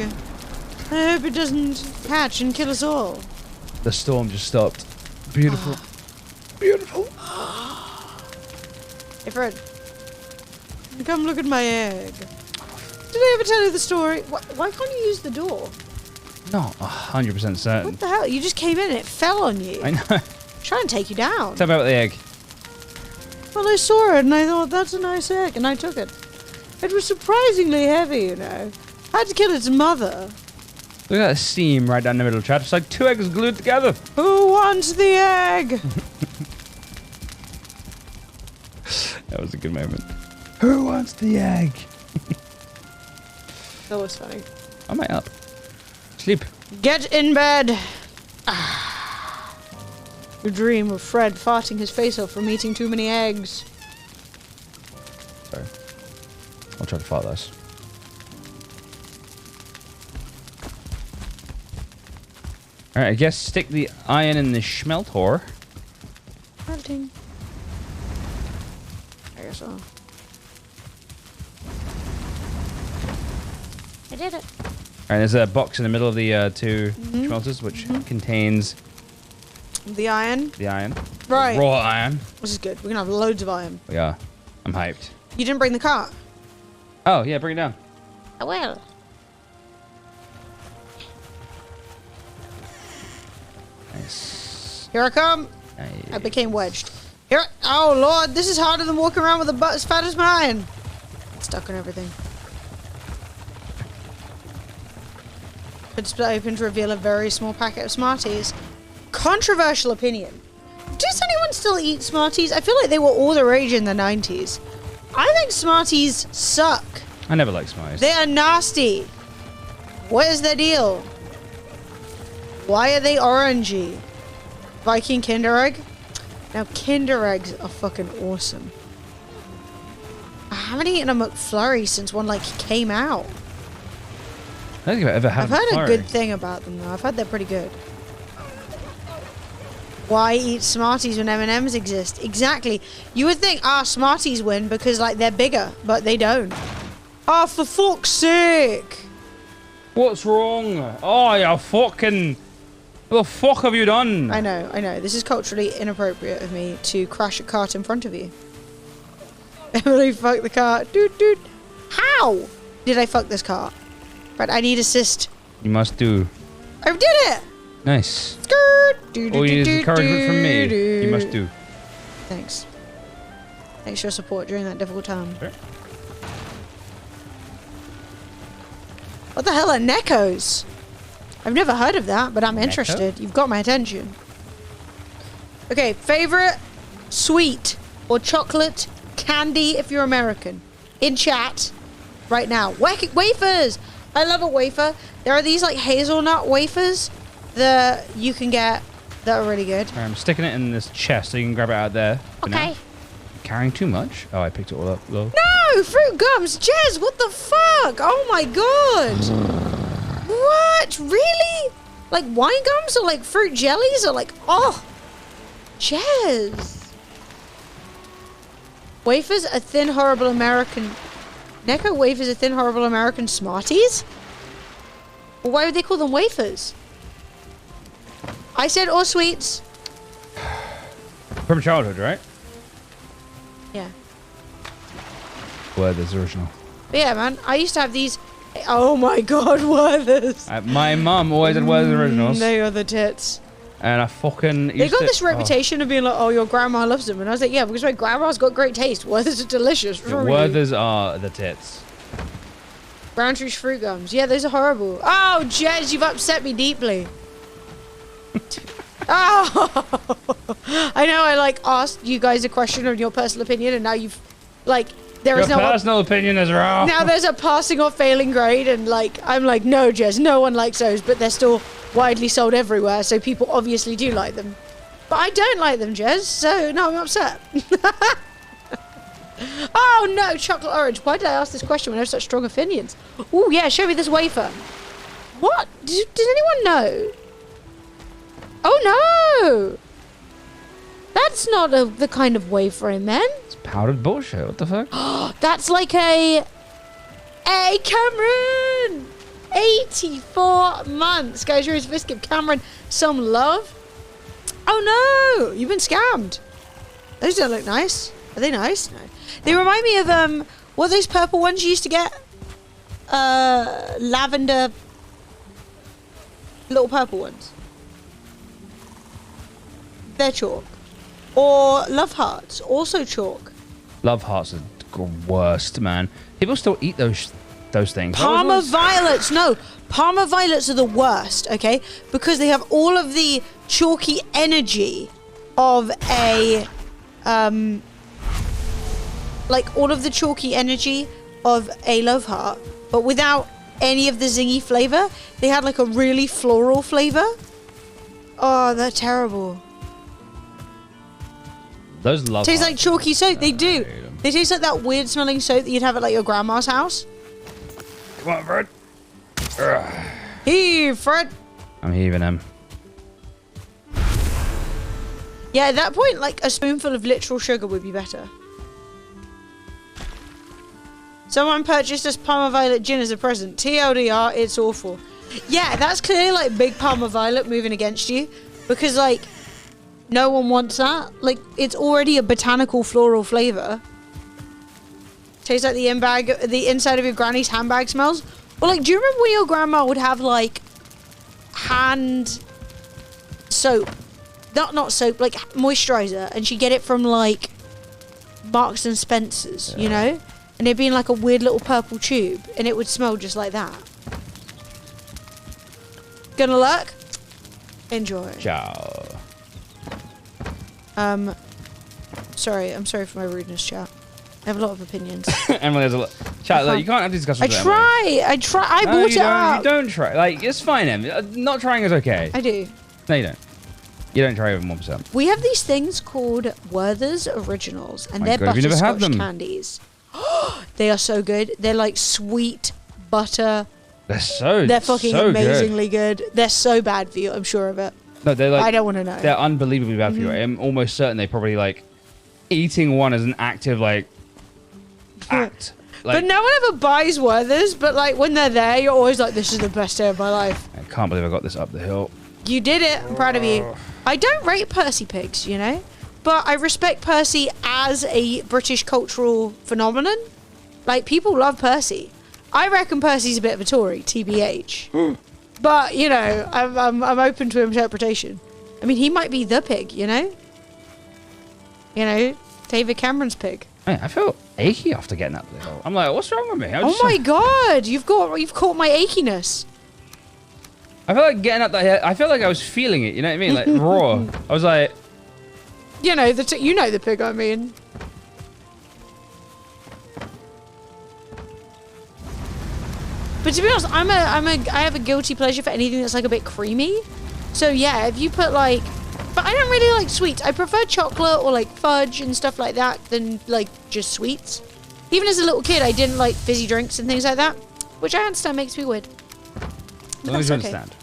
I hope it doesn't hatch and kill us all. The storm just stopped. Beautiful. Beautiful. Hey, Fred. Come look at my egg. Did I ever tell you the story? Why can't you use the door? Not 100% certain. What the hell? You just came in and it fell on you. I know. Trying to take you down. Tell me about the egg. Well, I saw it and I thought, that's a nice egg, and I took it. It was surprisingly heavy, you know. I had to kill its mother. Look at that seam right down the middle, chat. It's like two eggs glued together. Who wants the egg? That was a good moment. Who wants the egg? That was funny. Am I up? Sleep. Get in bed. You dream of Fred farting his face off from eating too many eggs. Sorry. I'll try to fart less. Alright, I guess stick the iron in the schmeltor. Melting. I guess so. I did it. Alright, there's a box in the middle of the two smelters, which contains The iron. the iron. Right. Raw iron. This is good. We're gonna have loads of iron. We are. I'm hyped. You didn't bring the cart. Oh, yeah, bring it down. I will. Nice. Here I come. Nice. I became wedged. Here. Oh lord, this is harder than walking around with a butt as fat as mine. Stuck on everything. Could split open to reveal a very small packet of Smarties. Controversial opinion. Does anyone still eat Smarties. I feel like they were all the rage in the 90s. I think Smarties suck. I never liked Smarties. They are nasty. What is their deal? Why are they orangey? Viking Kinder Egg? Now, Kinder Eggs are fucking awesome. I haven't eaten a McFlurry since one, like, came out. I don't think I've ever had I've heard McFlurry. a good thing about them, though. I've heard they're pretty good. Why eat Smarties when M&Ms exist? Exactly. You would think, Smarties win because, like, they're bigger, but they don't. Oh, for fuck's sake! What's wrong? Oh, you fucking... What the fuck have you done? I know. This is culturally inappropriate of me to crash a cart in front of you. Emily, fuck the cart. Dude. How did I fuck this cart? Right, I need assist. You must do. I did it! Nice. Skirt. All you need is encouragement from me. You must do. Thanks. Thanks for your support during that difficult time. Sure. What the hell are Neckos? I've never heard of that, but I'm interested. You've got my attention. Okay, favorite sweet or chocolate candy if you're American. In chat right now. Wafers! I love a wafer. There are these like hazelnut wafers that you can get that are really good. I'm sticking it in this chest so you can grab it out there. Okay. Carrying too much? Oh, I picked it all up. Though. No! Fruit gums! Jez, what the fuck? Oh my god! What? Really? Like wine gums or like fruit jellies or like... Oh! Jez! Wafers are thin, horrible American... Necco wafers are thin, horrible American Smarties? Well, why would they call them wafers? I said all sweets. From childhood, right? Yeah. Werther's original. But yeah, man. I used to have these... Oh my god, Werther's. My mum always had Werther's originals. They are the tits. And I fucking used They got to, this reputation of being like, oh, your grandma loves them. And I was like, yeah, because my grandma's got great taste. Werther's are delicious. Werther's are the tits. Browntree fruit gums. Yeah, those are horrible. Oh, Jez, you've upset me deeply. Oh, I know I like asked you guys a question on your personal opinion and now you've like, there is no personal opinion is wrong. Now there's a passing or failing grade and like, I'm like, no, Jez, no one likes those, but they're still widely sold everywhere, so people obviously do like them. But I don't like them, Jez, so no, I'm upset. Oh no, chocolate orange. Why did I ask this question when I have such strong opinions? Oh yeah, show me this wafer. What? Did anyone know? Oh no! That's not the kind of wafer I meant. It's powdered bullshit. What the fuck? That's like a... Hey, Cameron! 84 months. Guys, here's this. Give Cameron some love. Oh no! You've been scammed. Those don't look nice. Are they nice? No. They remind me of, what are those purple ones you used to get? Lavender... Little purple ones. They're chalk. Or Love Hearts, also chalk. Love Hearts are the worst, man. People still eat those things. Parma Violets, no. Parma Violets are the worst, okay? Because they have all of the chalky energy of a, like all of the chalky energy of a Love Heart, but without any of the zingy flavor. They had like a really floral flavor. Oh, they're terrible. Those Love Tastes Hearts. like chalky soap. They do. They taste like that weird smelling soap that you'd have at like your grandma's house. Come on, Fred. Here, Fred. I'm heaving him. Yeah, at that point, like a spoonful of literal sugar would be better. Someone purchased us Parma Violet gin as a present. TLDR, it's awful. Yeah, that's clearly like big Parma Violet moving against you. Because like, no one wants that. Like, it's already a botanical floral flavor. Tastes like the inside of your granny's handbag smells. Or like, do you remember when your grandma would have like hand soap? Not soap, like moisturizer. And she'd get it from like Marks and Spencer's, you know? And it'd be in like a weird little purple tube. And it would smell just like that. Gonna look? Enjoy. Ciao. Sorry, I'm sorry for my rudeness, chat. I have a lot of opinions. Emily has a lot. Chat, like, you can't have these discussions with Emily. I brought it up. You don't try. Like, it's fine, Em. Not trying is okay. I do. No, you don't. You don't try even 1%. We have these things called Werther's Originals, and they're God, have you never had butterscotch them? candies. They are so good. They're like sweet butter. They're fucking so amazingly good. They're so bad for you. I'm sure of it. No, they're like. I don't want to know. They're unbelievably bad for you. I'm almost certain they probably like eating one as an active like act. Like, but no one ever buys Werther's. But like when they're there, you're always like, "This is the best day of my life." I can't believe I got this up the hill. You did it. I'm proud of you. I don't rate Percy pigs, you know, but I respect Percy as a British cultural phenomenon. Like people love Percy. I reckon Percy's a bit of a Tory, TBH. But you know, I'm open to interpretation. I mean, he might be the pig, you know. You know, David Cameron's pig. Man, I feel achy after getting up the hill. I'm like, what's wrong with me? Oh my god, you've caught my achiness. I feel like getting up that hill. I feel like I was feeling it. You know what I mean? Like raw. I was like, you know the pig I mean. But to be honest, I have a guilty pleasure for anything that's like a bit creamy. So yeah, if you put like, but I don't really like sweets. I prefer chocolate or like fudge and stuff like that than like just sweets. Even as a little kid, I didn't like fizzy drinks and things like that, which I understand makes me weird. as long as you understand.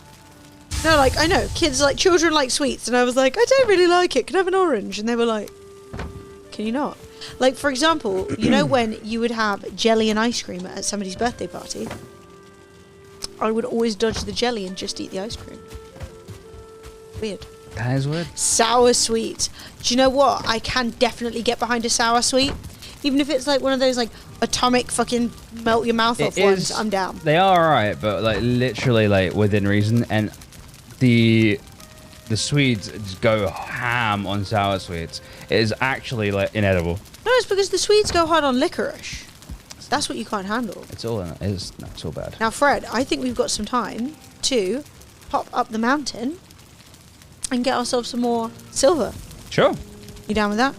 No, like I know children like sweets, and I was like, I don't really like it. Can I have an orange? And they were like, can you not? Like for example, you know when you would have jelly and ice cream at somebody's birthday party. I would always dodge the jelly and just eat the ice cream. Weird. That is weird. Sour sweet. Do you know what? I can definitely get behind a sour sweet. Even if it's like one of those like atomic fucking melt your mouth off ones, I'm down. They are alright, but like literally like within reason. And the Swedes just go ham on sour sweets. It is actually like inedible. No, it's because the Swedes go hard on licorice. That's what you can't handle. It's all it's all bad. Now, Fred, I think we've got some time to pop up the mountain and get ourselves some more silver. Sure. You down with that?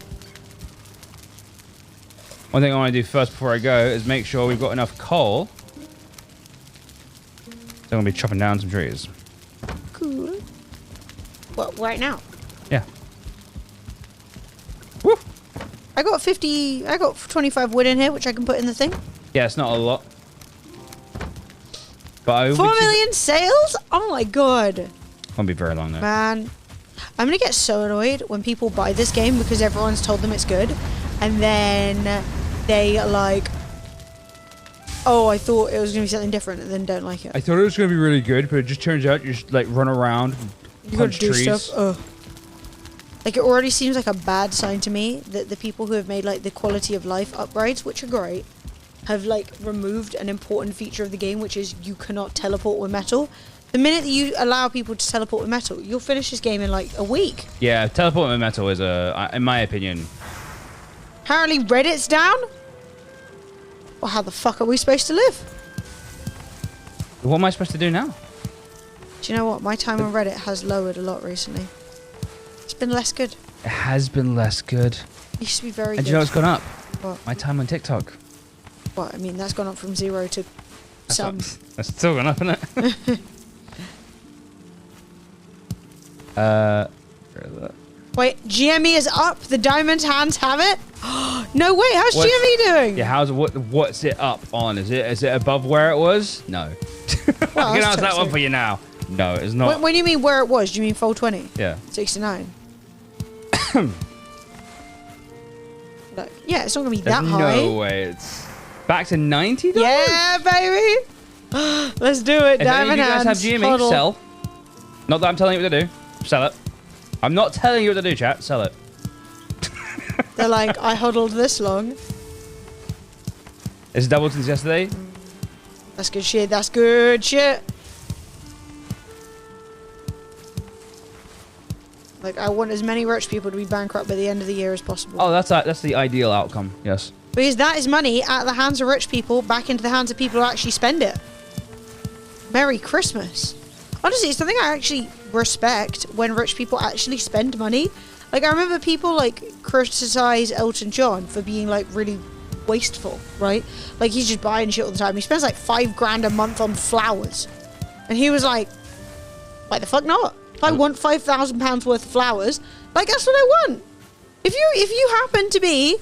One thing I want to do first before I go is make sure we've got enough coal. So I'm going to be chopping down some trees. Cool. What, right now? Yeah. Woo! I got 25 wood in here, which I can put in the thing. Yeah, it's not a lot. But 4 million sales? Oh my god. Won't be very long though. Man. I'm gonna get so annoyed when people buy this game because everyone's told them it's good. And then they are like, oh, I thought it was gonna be something different, and then don't like it. I thought it was going to be really good, but it just turns out you just like run around, punch trees. Ugh. Like, it already seems like a bad sign to me that the people who have made, like, the quality of life upgrades, which are great, have, like, removed an important feature of the game, which is you cannot teleport with metal. The minute that you allow people to teleport with metal, you'll finish this game in, like, a week. Yeah, teleport with metal is, in my opinion... Apparently Reddit's down? Well, how the fuck are we supposed to live? What am I supposed to do now? Do you know what? My time on Reddit has lowered a lot recently. It's been less good. It has been less good. It used to be very And good. do you know what's gone up? What? My time on TikTok. What? I mean, that's gone up from 0 to some. That's still gone up, isn't it? Where is that? Wait, GME is up. The diamond hands have it. No way. How's GME doing? Yeah, what's it up on? Is it above where it was? No. Well, I can that's ask that one toxic. for you now. No, it's not. When you mean where it was, do you mean fold 20? Yeah. 69. Look, yeah, it's not gonna be that There's high. no way. It's back to $90. Yeah, baby. Let's do it. If any of Diamond you guys have hands. GME, Huddle. sell. Not that I'm telling you what to do. Sell it. I'm not telling you what to do, chat. Sell it. They're like, I huddled this long. It's doubled since yesterday. That's good shit. That's good shit. Like, I want as many rich people to be bankrupt by the end of the year as possible. Oh, that's the ideal outcome. Yes. Because that is money out of the hands of rich people back into the hands of people who actually spend it. Merry Christmas. Honestly, it's something I actually respect when rich people actually spend money Like, I remember people, like, criticize Elton John for being, like, really wasteful, right? Like, he's just buying shit all the time. He spends, like, $5,000 a month on flowers. And he was like, why the fuck not? If I want £5,000 worth of flowers, like, that's what I want. If you happen to be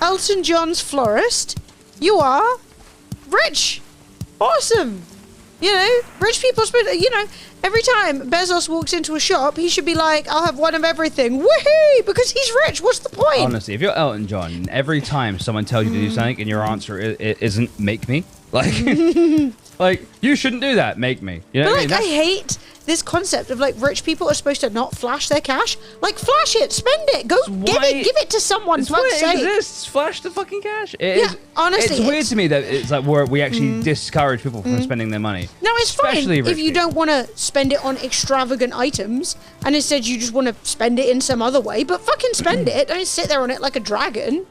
Elton John's florist, you are rich. Awesome. You know, rich people spend, you know, every time Bezos walks into a shop, he should be like, I'll have one of everything. Woohoo! Because he's rich. What's the point? Honestly, if you're Elton John, every time someone tells you to do something and your answer isn't make me, like, like, you shouldn't do that, make me. You know but, what I mean? I hate this concept of, like, rich people are supposed to not flash their cash. Like, flash it, spend it, go give it to someone. It's why it exists. Flash the fucking cash. Honestly, it's weird to me that it's like where we actually discourage people from spending their money. No, it's especially fine if you don't want to spend it on extravagant items, and instead you just want to spend it in some other way. But fucking spend it. Don't sit there on it like a dragon.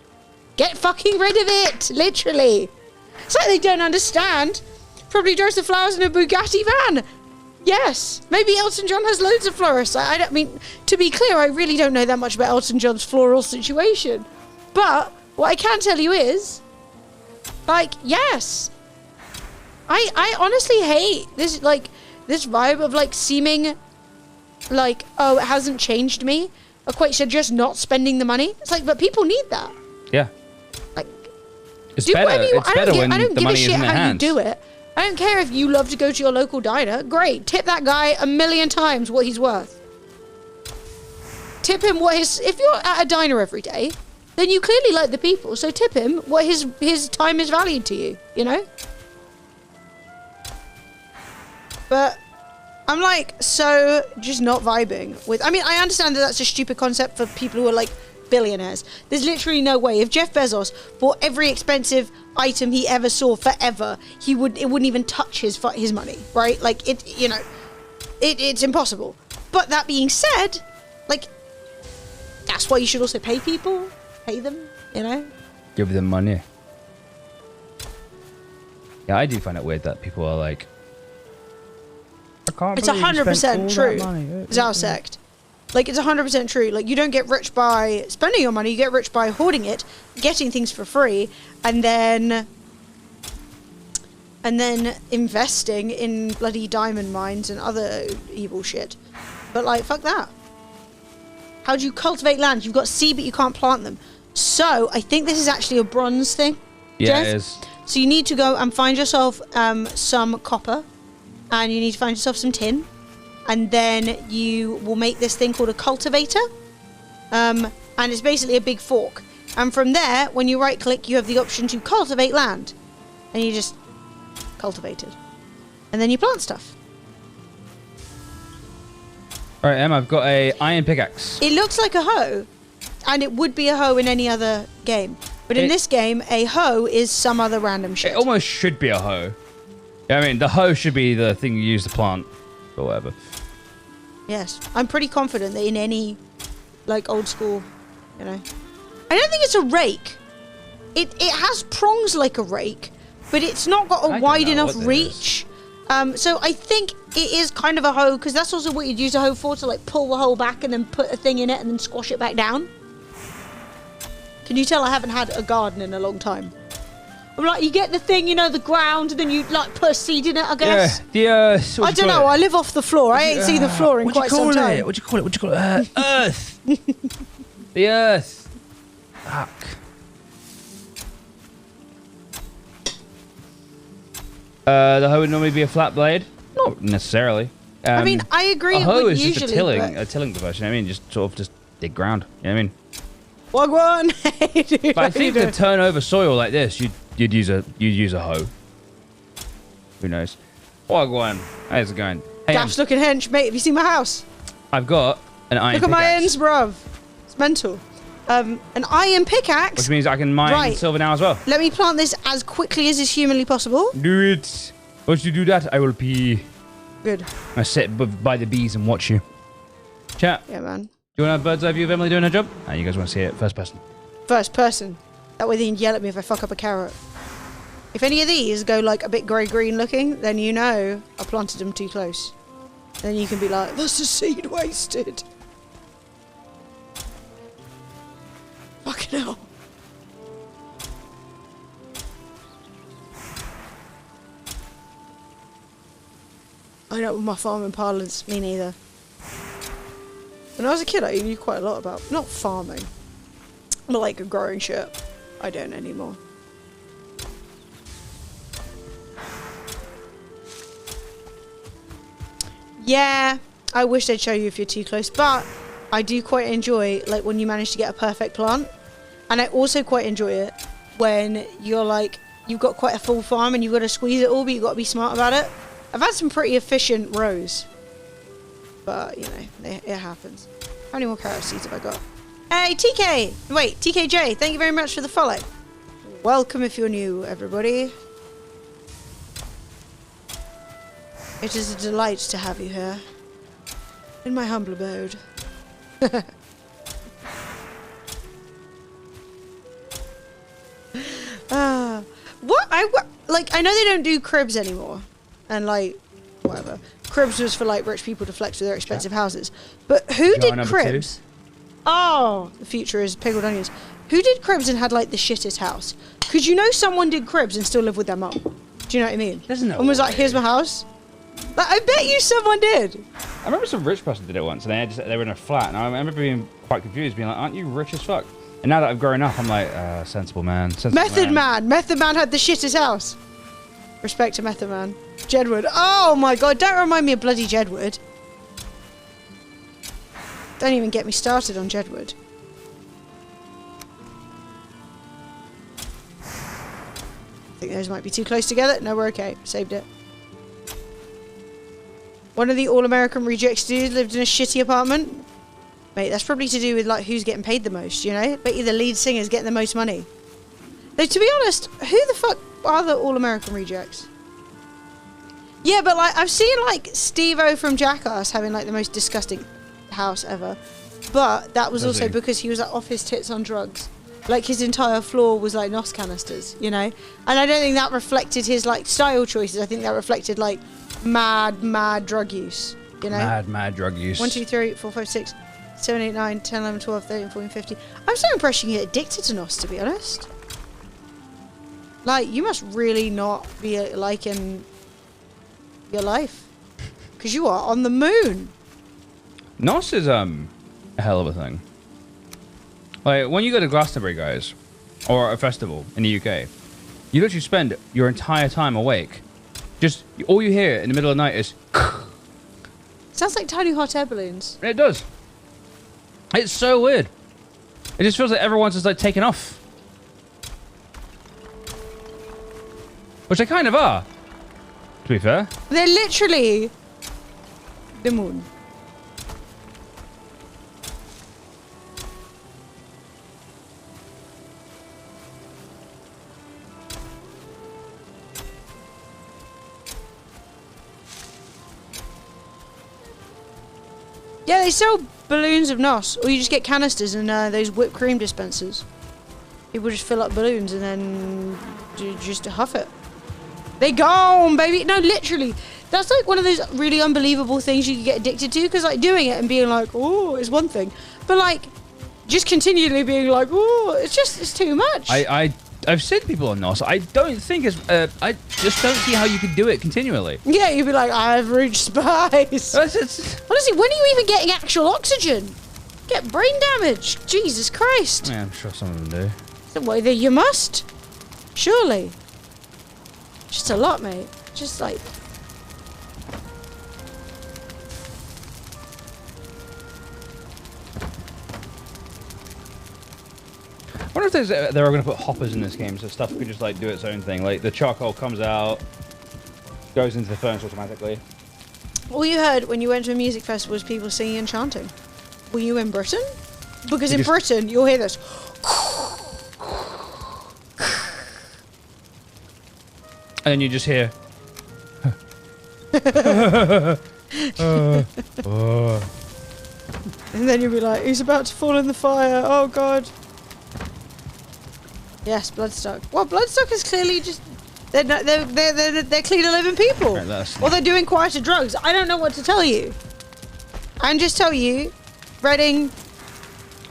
Get fucking rid of it, literally. It's like they don't understand. Probably drives the flowers in a Bugatti van. Yes, maybe Elton John has loads of florists. I don't mean, to be clear, I really don't know that much about Elton John's floral situation. But what I can tell you is, like, yes, I honestly hate this, like, this vibe of, like, seeming like, oh, it hasn't changed me. Equates to just not spending the money. It's like, but people need that. Yeah. Like, it's better. It's better when the money is in their hands. You do it. I don't care if you love to go to your local diner. Great. Tip that guy 1,000,000 times what he's worth. Tip him what his... If you're at a diner every day, then you clearly like the people. So tip him what his time is valued to you, you know? But I'm, like, so just not vibing with... I mean, I understand that that's a stupid concept for people who are, like, billionaires. There's literally no way. If Jeff Bezos bought every expensive item he ever saw forever, it wouldn't even touch his money, right? Like, it's impossible. But that being said, like, that's why you should also pay people, pay them, you know? Give them money. Yeah, I do find it weird that people are like, it's 100% true. It's our sect. Like, it's 100% true. Like, you don't get rich by spending your money. You get rich by hoarding it, getting things for free, and then investing in bloody diamond mines and other evil shit. But, like, fuck that. How do you cultivate land? You've got seed, but you can't plant them. So, I think this is actually a bronze thing. Yeah, Jeff. it is. So you need to go and find yourself some copper, and you need to find yourself some tin. And then you will make this thing called a cultivator. And it's basically a big fork. And from there, when you right click, you have the option to cultivate land. And you just cultivate it. And then you plant stuff. Alright, Em, I've got a iron pickaxe. It looks like a hoe. And it would be a hoe in any other game. But in this game, a hoe is some other random shit. It almost should be a hoe. I mean, the hoe should be the thing you use to plant. Or whatever. Yes, I'm pretty confident that in any, like, old school, you know. I don't think it's a rake. It has prongs like a rake, but it's not got a wide enough reach. So I think it is kind of a hoe, because that's also what you'd use a hoe for, to, like, pull the hole back and then put a thing in it and then squash it back down. Can you tell I haven't had a garden in a long time? I'm like, you get the thing, you know, the ground, and then you, like, put a seed in it, I guess. Yeah, I don't know, I live off the floor. I ain't seen the floor in quite some time. What'd you call it? Earth. The earth. Fuck. The hoe would normally be a flat blade. Not necessarily. I mean, I agree. A hoe is usually, just a tilling device. You know what I mean? Just sort of just dig ground. You know what I mean? Wagwan. But I think to turn over soil like this, you'd use a hoe. Who knows? Wagwan. How's it going? Hey, Daft's looking hench, mate. Have you seen my house? I've got an iron pickaxe. Look at my ends, bruv. It's mental. An iron pickaxe. Which means I can mine silver now as well. Let me plant this as quickly as is humanly possible. Do it. Once you do that, I will pee. Good. I sit by the bees and watch you. Chat. Yeah, man. Do you want to have a bird's eye view of Emily doing her job? Oh, you guys want to see it first person? First person. That way they can yell at me if I fuck up a carrot. If any of these go like a bit grey-green looking, then you know I planted them too close. Then you can be like, that's a seed wasted. No. I know my farming parlance, me neither. When I was a kid, I knew quite a lot about, not farming, but like growing shit. I don't anymore. Yeah, I wish they'd show you if you're too close, but I do quite enjoy like when you manage to get a perfect plant. And I also quite enjoy it when you're like, you've got quite a full farm and you've got to squeeze it all, but you've got to be smart about it. I've had some pretty efficient rows, but you know, it happens. How many more carrot seeds have I got? Hey, TK! Wait, TKJ, thank you very much for the follow. Welcome if you're new, everybody. It is a delight to have you here in my humble abode. I know they don't do cribs anymore, and like whatever. Cribs was for like rich people to flex with their expensive houses. But who did cribs? Oh, the future is pickled onions. Who did cribs and had like the shittest house? Because you know someone did cribs and still live with their mum. Do you know what I mean? There's no one was like, here's my house. Like, I bet you someone did. I remember some rich person did it once, and they were in a flat, and I remember being quite confused, being like, aren't you rich as fuck? And now that I've grown up, I'm like, sensible man. Method Man had the shittest house. Respect to Method Man. Jedward. Oh my god, don't remind me of bloody Jedward. Don't even get me started on Jedward. I think those might be too close together. No, we're okay. Saved it. One of the all-American rejects dudes lived in a shitty apartment. Mate, that's probably to do with like who's getting paid the most, you know? Bet you the lead singer's getting the most money. Though to be honest, who the fuck are the all-American rejects? Yeah, but like I've seen like Steve-O from Jackass having like the most disgusting house ever. But that was also because he was like off his tits on drugs. Like his entire floor was like NOS canisters, you know? And I don't think that reflected his like style choices. I think that reflected like mad drug use, you know? Mad drug use. 1, 2, 3, 4, 5, 6, 7, 8, 9, 10, 11, 12, 13, 14, 15. I'm so impressed you get addicted to NOS, to be honest. Like, you must really not be liking your life. Because you are on the moon. NOS is a hell of a thing. Like, when you go to Glastonbury, guys, or a festival in the UK, you literally spend your entire time awake. Just, all you hear in the middle of the night is... Sounds like tiny hot air balloons. It does. It's so weird. It just feels like everyone's just like taking off. Which they kind of are, to be fair. They're literally the moon. Yeah, they sell balloons of NOS, or you just get canisters and those whipped cream dispensers. People just fill up balloons and then just huff it. They gone, baby. No, literally. That's like one of those really unbelievable things you can get addicted to, because like doing it and being like, oh, is one thing. But like, just continually being like, oh, it's too much. I've seen people on NOS. I don't think it's, I just don't see how you could do it continually. Yeah, you'd be like, I've reached space. Honestly, when are you even getting actual oxygen? Get brain damage. Jesus Christ. Yeah, I'm sure some of them do. The way that you must. Surely. Just a lot, mate. Just like... I wonder if they're going to put hoppers in this game so stuff could just like do its own thing. Like the charcoal comes out, goes into the furnace automatically. All you heard when you went to a music festival was people singing and chanting. Were you in Britain? Because in Britain, you'll hear this. And then you just hear... And then you'll be like, he's about to fall in the fire. Oh, God. Yes, Bloodstock. Well, Bloodstock is clearly just... They're cleaner living people. Right, or they're doing quieter drugs. I don't know what to tell you. I can just tell you, Reading,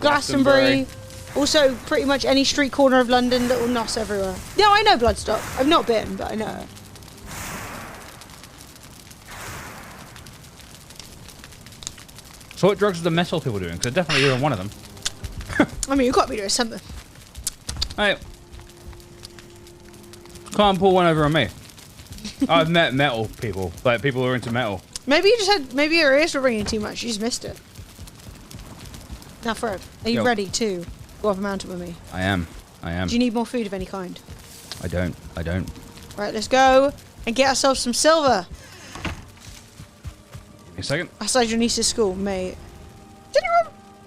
Glastonbury, Also, pretty much any street corner of London, little nos everywhere. Yeah, I know Bloodstock. I've not been, but I know it. So what drugs are the metal people doing? Because they're definitely doing one of them. I mean, you've got to be doing something. Hey. Can't pull one over on me. I've met metal people. Like, people who are into metal. Maybe you just had... Maybe your ears were ringing too much. You just missed it. Now, Fred, are you ready to go up a mountain with me? I am. Do you need more food of any kind? I don't. Right, let's go and get ourselves some silver. Give me a second. Outside your niece's school, mate.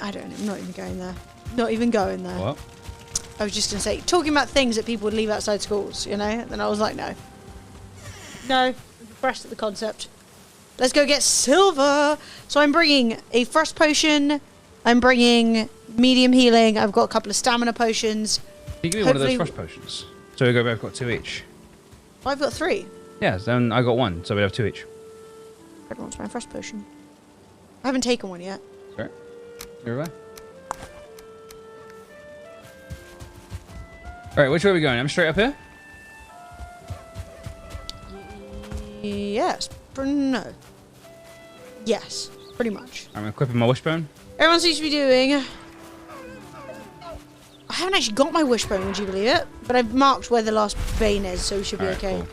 I don't know. I'm not even going there. Not even going there. What? I was just going to say, talking about things that people would leave outside schools, you know? And then I was like, no. No. I'm impressed at the concept. Let's go get silver. So I'm bringing a frost potion. I'm bringing medium healing. I've got a couple of stamina potions. Can you give me one of those frost potions? So we've both got 2 each. I've got 3. Yeah, then I got 1, so we have 2 each. Everyone's my frost potion. I haven't taken one yet. Sorry. You're away. Alright, which way are we going? I'm straight up here? Yes. No. Yes. Pretty much. I'm equipping my wishbone. Everyone seems to be doing... I haven't actually got my wishbone, would you believe it? But I've marked where the last vein is, so we should be okay. Cool.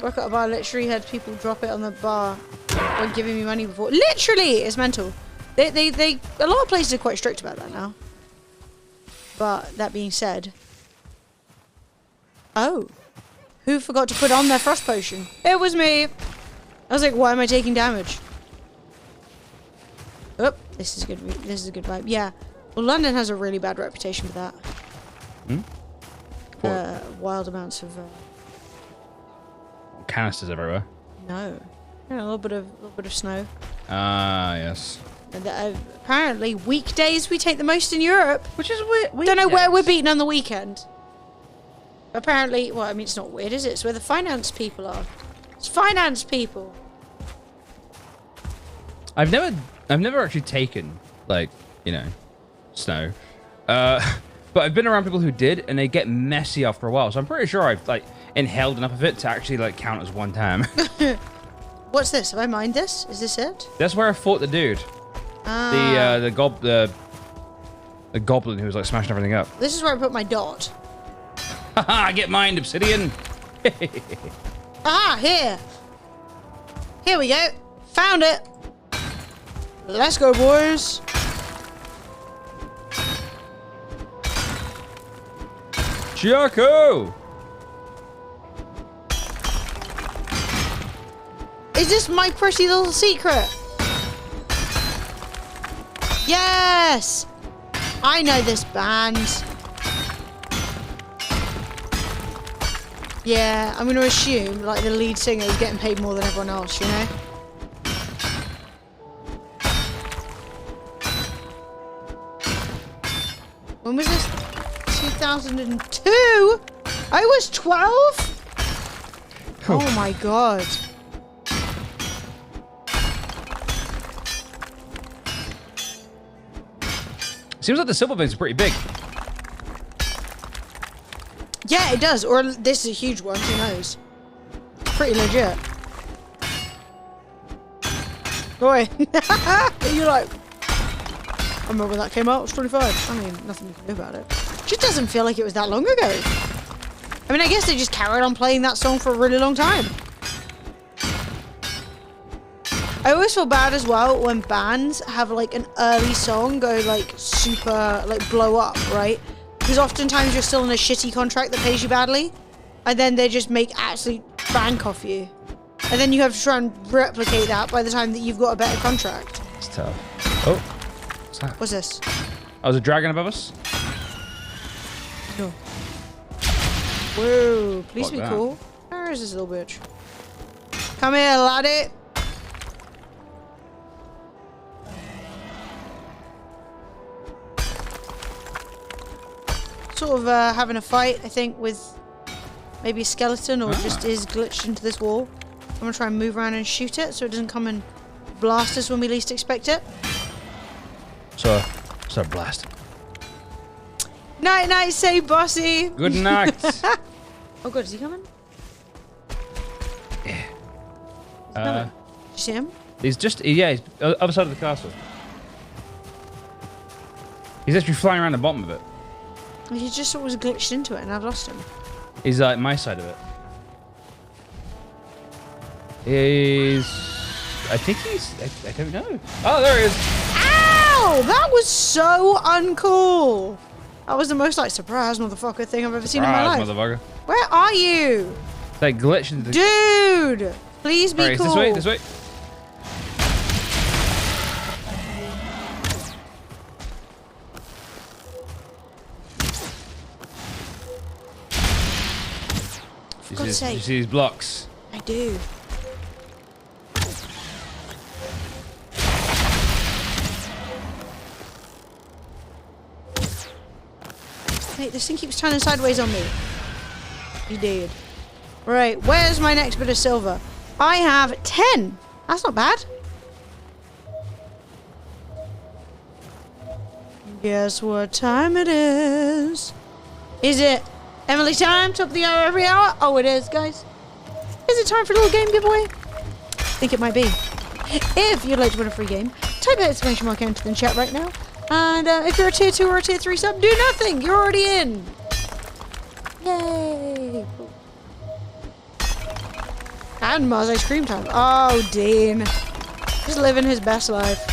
Work at a bar literally had people drop it on the bar when giving me money before. Literally! It's mental. A lot of places are quite strict about that now. But that being said... Oh. Who forgot to put on their frost potion? It was me! I was like, why am I taking damage? Oh, this is good. This is a good vibe. Yeah. Well, London has a really bad reputation for that. Wild amounts of... Canisters everywhere. No. Yeah, a little bit of snow. Ah, yes. And apparently, weekdays we take the most in Europe. Which is weird. Don't know where we're beaten on the weekend. Apparently, well, I mean, it's not weird, is it? It's where the finance people are. It's finance people. I've never actually taken, like, you know, snow. But I've been around people who did, and they get messy after a while. So I'm pretty sure I've, like, inhaled enough of it to actually, like, count as one time. What's this? Have I mined this? Is this it? That's where I fought the dude. The goblin who was, like, smashing everything up. This is where I put my dot. Haha, get mined, obsidian. Ah, here. Here we go. Found it. Let's go, boys. Jocko! Is this my pretty little secret? Yes! I know this band. Yeah, I'm going to assume, like, the lead singer is getting paid more than everyone else, you know? When was this? 2002? I was 12? Oh my god. Seems like the silver veins are pretty big. Yeah, it does. Or this is a huge one. Who knows? Pretty legit. Boy. You're like... I remember when that came out. It was 25. I mean, nothing you can do about it. Just doesn't feel like it was that long ago. I mean, I guess they just carried on playing that song for a really long time. I always feel bad as well when bands have like an early song go like super, like blow up, right? Because oftentimes you're still in a shitty contract that pays you badly. And then they just make absolute bank off you. And then you have to try and replicate that by the time that you've got a better contract. It's tough. Oh. What's that? What's this? Oh, there's a dragon above us? No. Whoa, please Fuck be that. cool. Where is this little bitch? Come here, laddie. Sort of having a fight, I think, with maybe a skeleton or just is glitched into this wall. I'm gonna try and move around and shoot it so it doesn't come and blast us when we least expect it. So blast. Night, night, say bossy. Good night. Oh god, is he coming? Yeah. Did you see him? He's just, yeah, he's other side of the castle. He's actually flying around the bottom of it. He just always glitched into it and I've lost him. He's like my side of it. I think he's, I don't know. Oh, there he is. Ow! That was so uncool. That was the most like surprise motherfucker thing I've ever seen in my life. Motherfucker. Where are you? They glitched into the... Dude! Please be cool. This way, this way. For God's sake. You see these blocks? I do. Mate, this thing keeps turning sideways on me. He did. Right, where's my next bit of silver? I have 10. That's not bad. Guess what time it is? Is it Emily time? Top of the hour every hour? Oh, it is, guys. Is it time for a little game giveaway? I think it might be. If you'd like to win a free game, type that exclamation mark into the chat right now. And if you're a tier 2 or a tier 3 sub, do nothing. You're already in. Yay. And Mars ice cream time. Oh, Dean. Just living his best life.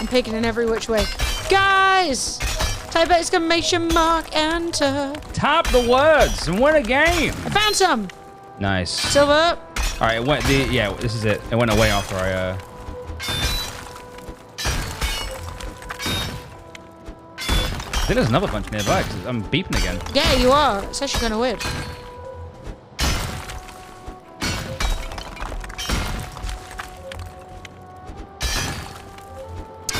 I'm picking in every which way. Guys! Type exclamation mark, enter. Tap the words and win a game. I found some. Nice. Silver. All right, it went yeah, this is it. It went away after I think there's another bunch nearby because I'm beeping again. Yeah, you are. It's actually kind of weird.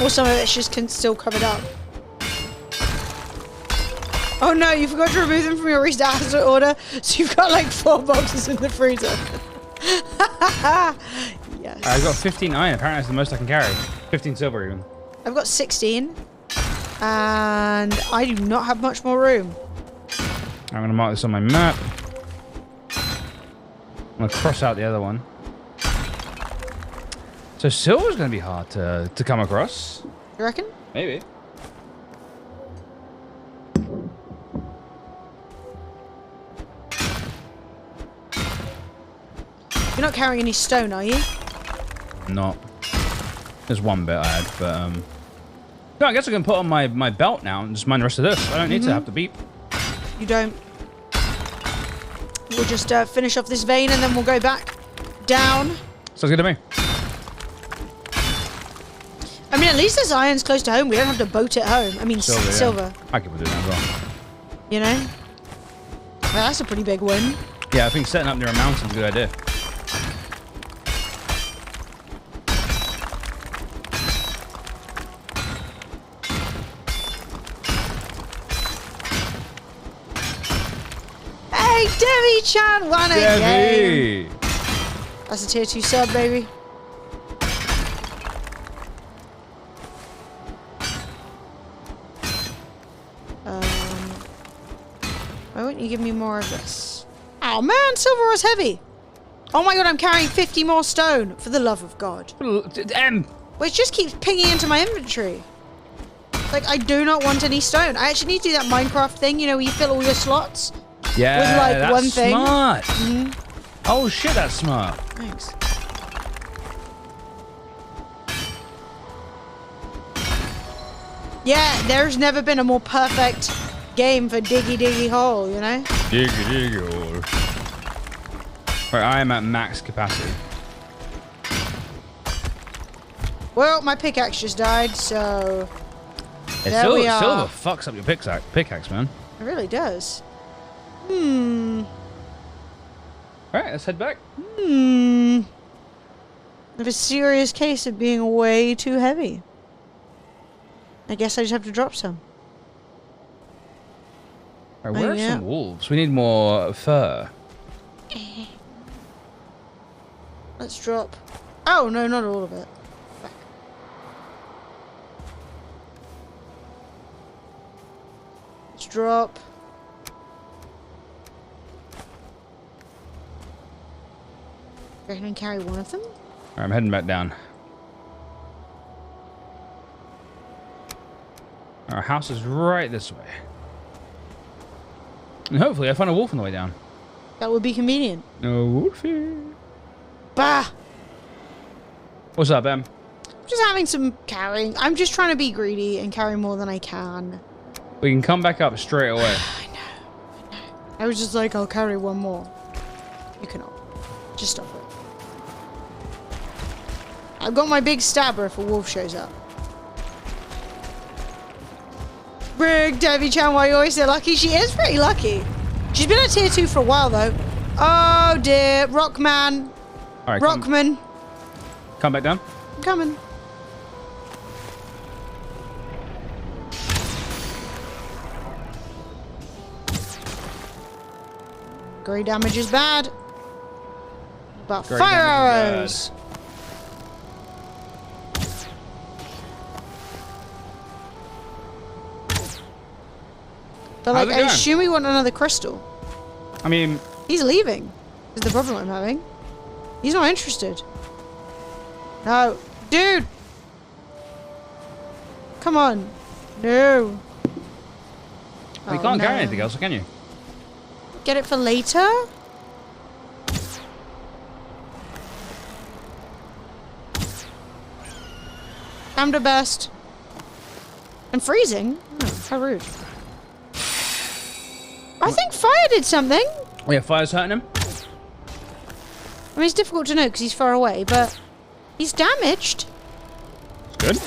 Or some of it's just still covered up. Oh no, you forgot to remove them from your recent Asda order, so you've got like 4 boxes in the freezer. Yes. I've got 15 iron. Apparently that's the most I can carry. 15 silver even. I've got 16. And I do not have much more room. I'm going to mark this on my map. I'm going to cross out the other one. So silver's going to be hard to come across. You reckon? Maybe. You're not carrying any stone, are you? Not. There's one bit I had, but no, I guess I can put on my belt now and just mine the rest of this. I don't need to have to beep. You don't. We'll just finish off this vein and then we'll go back down. Sounds good to me. I mean, at least this iron's close to home. We don't have to boat it home. I mean, silver. Yeah. I could do that as well. You know? Well, that's a pretty big win. Yeah, I think setting up near a mountain's a good idea. Hey, Debbie-chan won a game. That's a tier 2 sub, baby. Why wouldn't you give me more of this? Oh man, silver was heavy. Oh my god, I'm carrying 50 more stone. For the love of God. Well, it just keeps pinging into my inventory. Like, I do not want any stone. I actually need to do that Minecraft thing, you know, where you fill all your slots. Yeah, with like that's one thing. Smart. Oh shit, that's smart. Thanks. Yeah, there's never been a more perfect game for diggy hole, you know? Diggy hole. Right, I am at max capacity. Well, my pickaxe just died, so Yeah, there we are. Silver fucks up your pickaxe, man. It really does. Alright, let's head back. I have a serious case of being way too heavy. I guess I just have to drop some. Alright, where are some wolves? We need more fur. Let's drop. Oh, no, not all of it. Back. Let's drop. I can carry one of them. All right, I'm heading back down. Our house is right this way. And hopefully I find a wolf on the way down. That would be convenient. No wolfie. Bah! What's up, Em? Just having some carrying. I'm just trying to be greedy and carry more than I can. We can come back up straight away. I know. I was just like, I'll carry one more. You cannot. Just stop it. I've got my big stabber if a wolf shows up. Brig, Debbie Chan, why you always so lucky? She is pretty lucky. She's been at tier 2 for a while, though. Oh, dear. Rockman. All right, Rockman. Come back down. I'm coming. Grey damage is bad. But Grey fire damage arrows. But like, How's it I going? assume we want another crystal. I mean, He's leaving. Is the problem I'm having? He's not interested. No. Dude! Come on. No. you can't carry anything else, can you? Get it for later? I'm the best. I'm freezing? Oh, how rude. I think fire did something. Oh, yeah, fire's hurting him. I mean, it's difficult to know because he's far away, but he's damaged. It's good.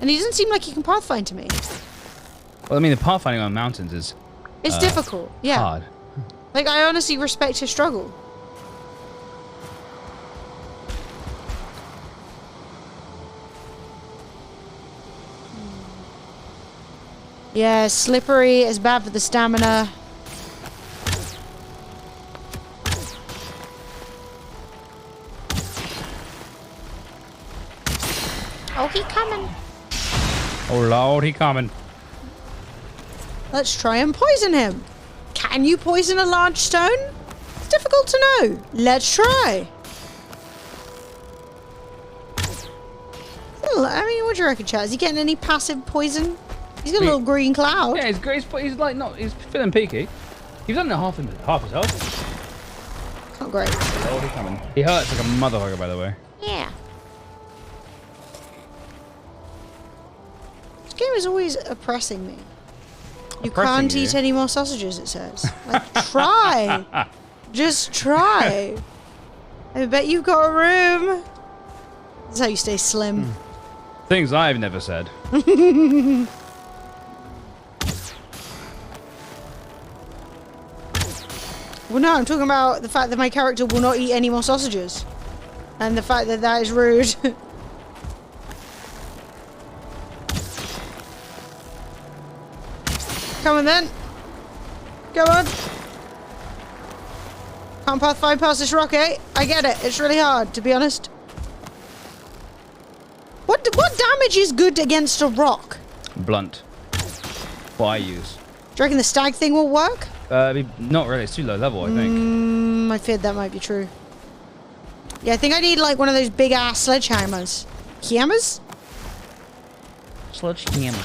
And he doesn't seem like he can pathfind to me. Well, I mean, the pathfinding on mountains is It's difficult, yeah. hard. Like, I honestly respect his struggle. Yeah, slippery is bad for the stamina. Oh, he coming. Oh, Lord, he coming. Let's try and poison him. Can you poison a large stone? It's difficult to know. Let's try. I mean, what do you reckon, Chad? Is he getting any passive poison? He's got a little green cloud. Yeah, he's great. He's like not. He's feeling peaky. He's done half his health. It's not great. Oh, he coming. He hurts like a motherfucker, by the way. Yeah. This game is always oppressing me. You can't eat any more sausages, it says. Like, try. Just try. I bet you've got a room. That's how you stay slim. Things I've never said. Well, no, I'm talking about the fact that my character will not eat any more sausages. And the fact that that is rude. Come on, then. Go on. Can't pathfind past this rock, eh? I get it. It's really hard, to be honest. What damage is good against a rock? Blunt. What I use. Do you reckon the stag thing will work? Not really. It's too low level, I think. I feared that might be true. Yeah, I think I need like one of those big ass sledgehammers. Hammers? Sledgehammer.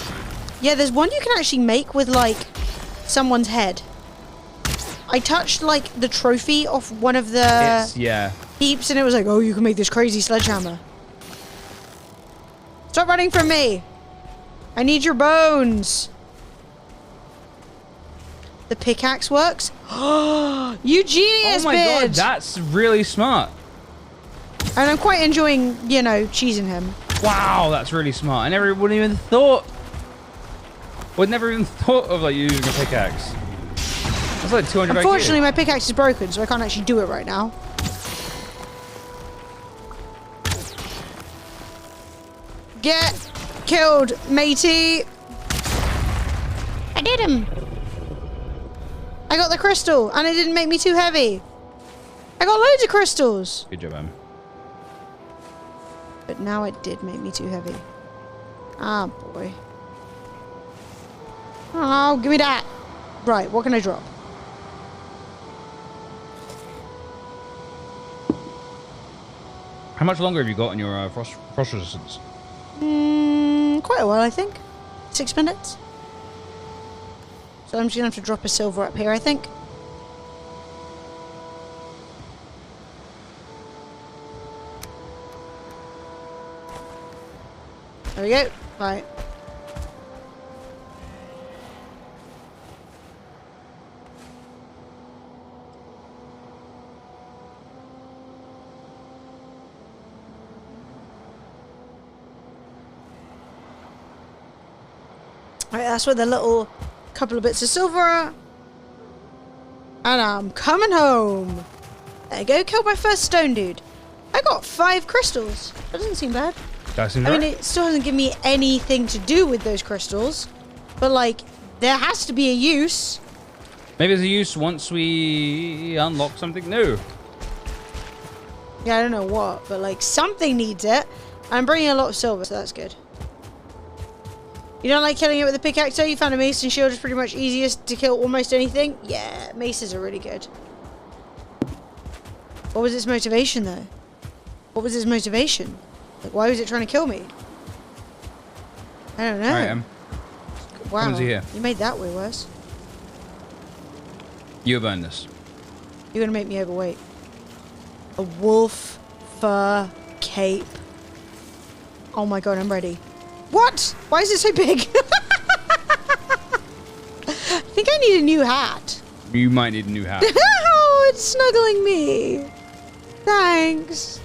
Yeah, there's one you can actually make with like someone's head. I touched like the trophy off one of the heaps and it was like, oh, you can make this crazy sledgehammer. Stop running from me. I need your bones. The pickaxe works. You genius, Oh my god, bitch. that's really smart. And I'm quite enjoying, you know, cheesing him. Wow, that's really smart. I never would even thought. Would never even thought of like using a pickaxe. That's like 200. Unfortunately, my pickaxe is broken, so I can't actually do it right now. Get killed, matey. I did him. I got the crystal, and it didn't make me too heavy. I got loads of crystals. Good job, Em. But now it did make me too heavy. Ah, boy. Oh, give me that. Right, what can I drop? How much longer have you got on your frost resistance? Quite a while, I think. 6 minutes. So I'm just gonna have to drop a silver up here, I think. There we go. Right. Alright, that's where the little couple of bits of silver are. And I'm coming home. There you go, killed my first stone dude. I got 5 crystals. That doesn't seem bad. That seems I mean, right. it still doesn't give me anything to do with those crystals. But, like, there has to be a use. Maybe there's a use once we unlock something new. Yeah, I don't know what, but, like, something needs it. I'm bringing a lot of silver, so that's good. You don't like killing it with a pickaxe, though? You found a mace and shield is pretty much easiest to kill almost anything? Yeah, maces are really good. What was its motivation, though? What was its motivation? Like, why was it trying to kill me? I don't know. Alright, Em. Wow, Come and see here. you made that way worse. You have earned this. You're gonna make me overweight. A wolf fur cape. Oh my god, I'm ready. What? Why is it so big? I think I need a new hat. You might need a new hat. Oh, it's snuggling me. Thanks.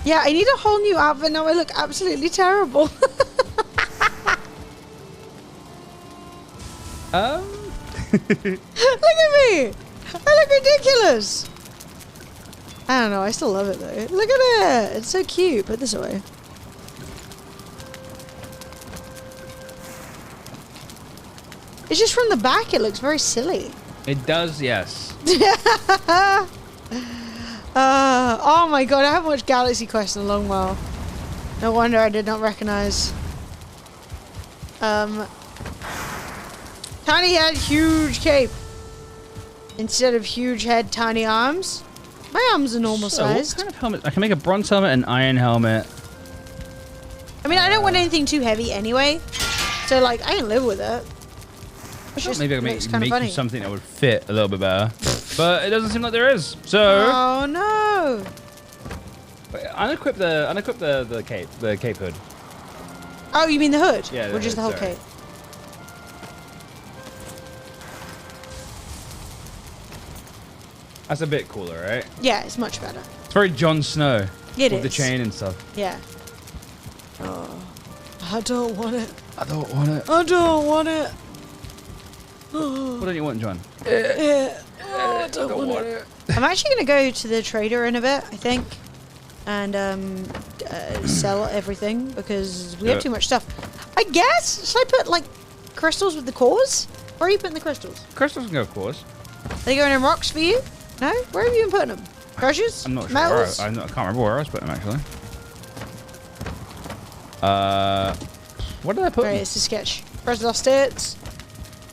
Yeah, I need a whole new outfit now. I look absolutely terrible. Look at me. I look ridiculous. I don't know. I still love it though. Look at it. It's so cute. Put this away. It's just from the back. It looks very silly. It does, yes. Oh my god, I haven't watched Galaxy Quest in a long while. No wonder I did not recognize. Tiny head, huge cape. Instead of huge head, tiny arms. My arms are normal So, what sized. kind of helmet? I can make a bronze helmet and iron helmet. I mean, I don't want anything too heavy anyway. So, like, I can live with it. It's just Maybe I can makes make kinda you funny. something that would fit a little bit better. But it doesn't seem like there is. So Oh no! unequip the cape hood. Oh, you mean the hood? Yeah, the or just the hood, whole sorry. cape? That's a bit cooler, right? Yeah, it's much better. It's very Jon Snow. It with the is. chain and stuff. Yeah. Oh, I don't want it. I don't want it. I don't want it. What don't you want, John? Yeah. Oh, I don't want it. I'm actually going to go to the trader in a bit, I think, and sell everything because we have too much stuff. I guess, should I put like crystals with the cores? Where are you putting the crystals? Crystals can go, of course. Are they going in rocks for you? No? Where have you been putting them? Treasures? I'm not sure. Metals? I can't remember where I was putting them actually. What did I put? Right, Them? it's a sketch. Press off states.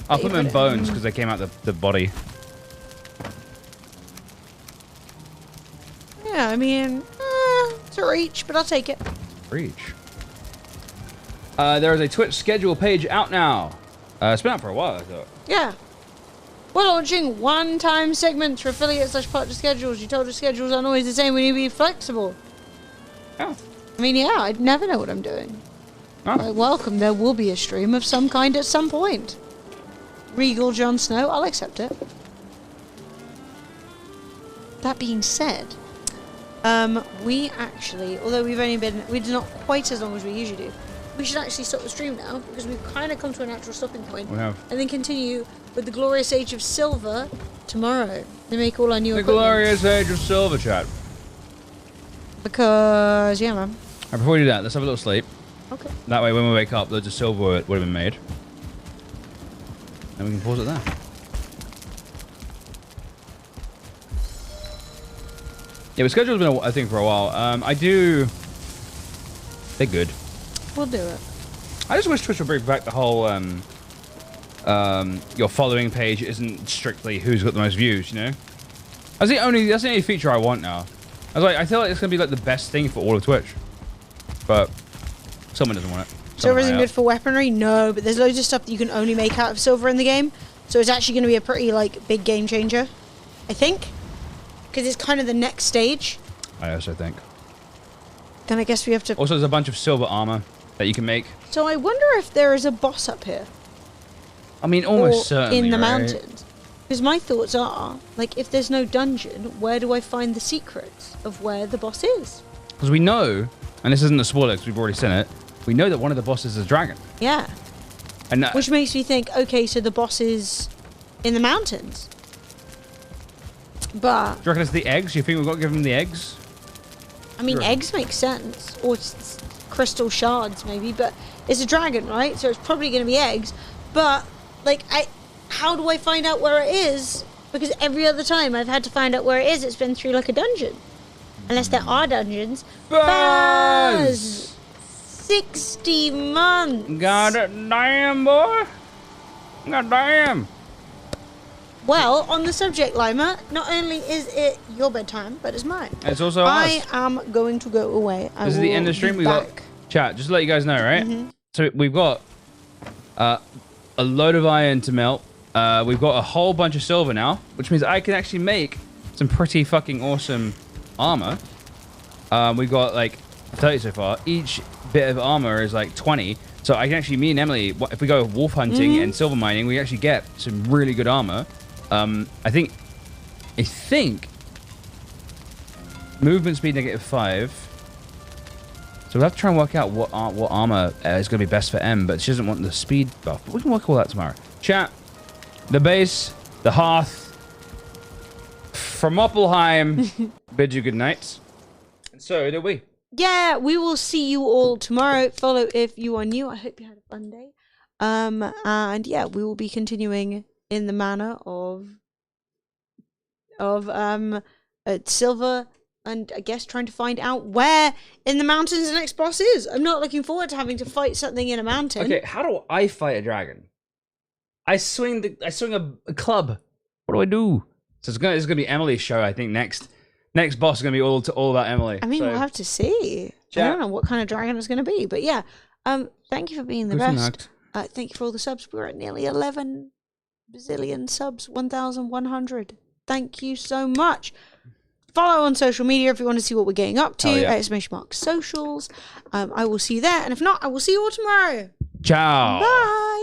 I'll you put them in put it in. bones because they came out the body. Yeah, I mean, it's a reach, but I'll take it. Reach. There is a Twitch schedule page out now. It's been out for a while, I thought. Yeah. We're launching one-time segments for affiliate/partner schedules. You told us schedules aren't always the same. We need to be flexible. Oh. I mean, yeah, I'd never know what I'm doing. Oh. Like, welcome. There will be a stream of some kind at some point. Regal Jon Snow. I'll accept it. That being said, we actually, although we're not quite as long as we usually do, we should actually stop the stream now because we've kind of come to a natural stopping point. We have. And then continue with the glorious age of silver tomorrow. They make all our new The equipment. glorious age of silver, chat. Because, yeah, man. And before we do that, let's have a little sleep. Okay. That way, when we wake up, loads of silver would have been made. And we can pause it there. Yeah, the schedule's been a thing for a while. They're good. We'll do it. I just wish Twitch would bring back the whole your following page isn't strictly who's got the most views, you know? That's the only feature I want now. I feel like it's gonna be like the best thing for all of Twitch. But someone doesn't want it. Silver isn't good for weaponry? No, but there's loads of stuff that you can only make out of silver in the game. So it's actually gonna be a pretty like big game changer, I think. Because it's kind of the next stage. I also think. Then I guess we have to... Also, there's a bunch of silver armor that you can make. So I wonder if there is a boss up here. I mean, almost certainly, in the right? mountains. Because my thoughts are, like, if there's no dungeon, where do I find the secrets of where the boss is? Because we know, and this isn't a spoiler because we've already seen it, we know that one of the bosses is a dragon. Yeah. And which makes me think, okay, so the boss is in the mountains. But... Do you reckon it's the eggs? You think we've got to give them the eggs? I mean, eggs make sense. Or crystal shards, maybe. But it's a dragon, right? So it's probably going to be eggs. But, like, how do I find out where it is? Because every other time I've had to find out where it is, it's been through, like, a dungeon. Unless there are dungeons. Buzz! 60 months! God damn, boy! God damn! Well, on the subject, Lima, not only is it your bedtime, but it's mine. It's also I us. am going to go away. This is the end of the stream. We got chat. Just to let you guys know, right? So we've got a load of iron to melt. We've got a whole bunch of silver now, which means I can actually make some pretty fucking awesome armor. We've got like 30 so far. Each bit of armor is like 20. So I can actually, me and Emily, if we go wolf hunting and silver mining, we actually get some really good armor. I think movement speed -5. So we'll have to try and work out what armor is going to be best for M, but she doesn't want the speed buff. But we can work all that tomorrow. Chat, the base, the hearth, from Valheim, bid you good night. And so do we. Yeah, we will see you all tomorrow. Follow if you are new. I hope you had a fun day. And yeah, we will be continuing in the manner of silver, and I guess trying to find out where in the mountains the next boss is. I'm not looking forward to having to fight something in a mountain. Okay, how do I fight a dragon? I swing a club. What do I do? So it's gonna be Emily's show, I think. Next boss is gonna be all about Emily. I mean, we'll have to see. I don't know what kind of dragon it's gonna be, but yeah. Thank you for being the best. Thank you for all the subs. We're at nearly 11 bazillion subs, 1,100. Thank you so much. Follow on social media if you want to see what we're getting up to. !Socials. I will see you there, and if not, I will see you all tomorrow. Ciao. Bye.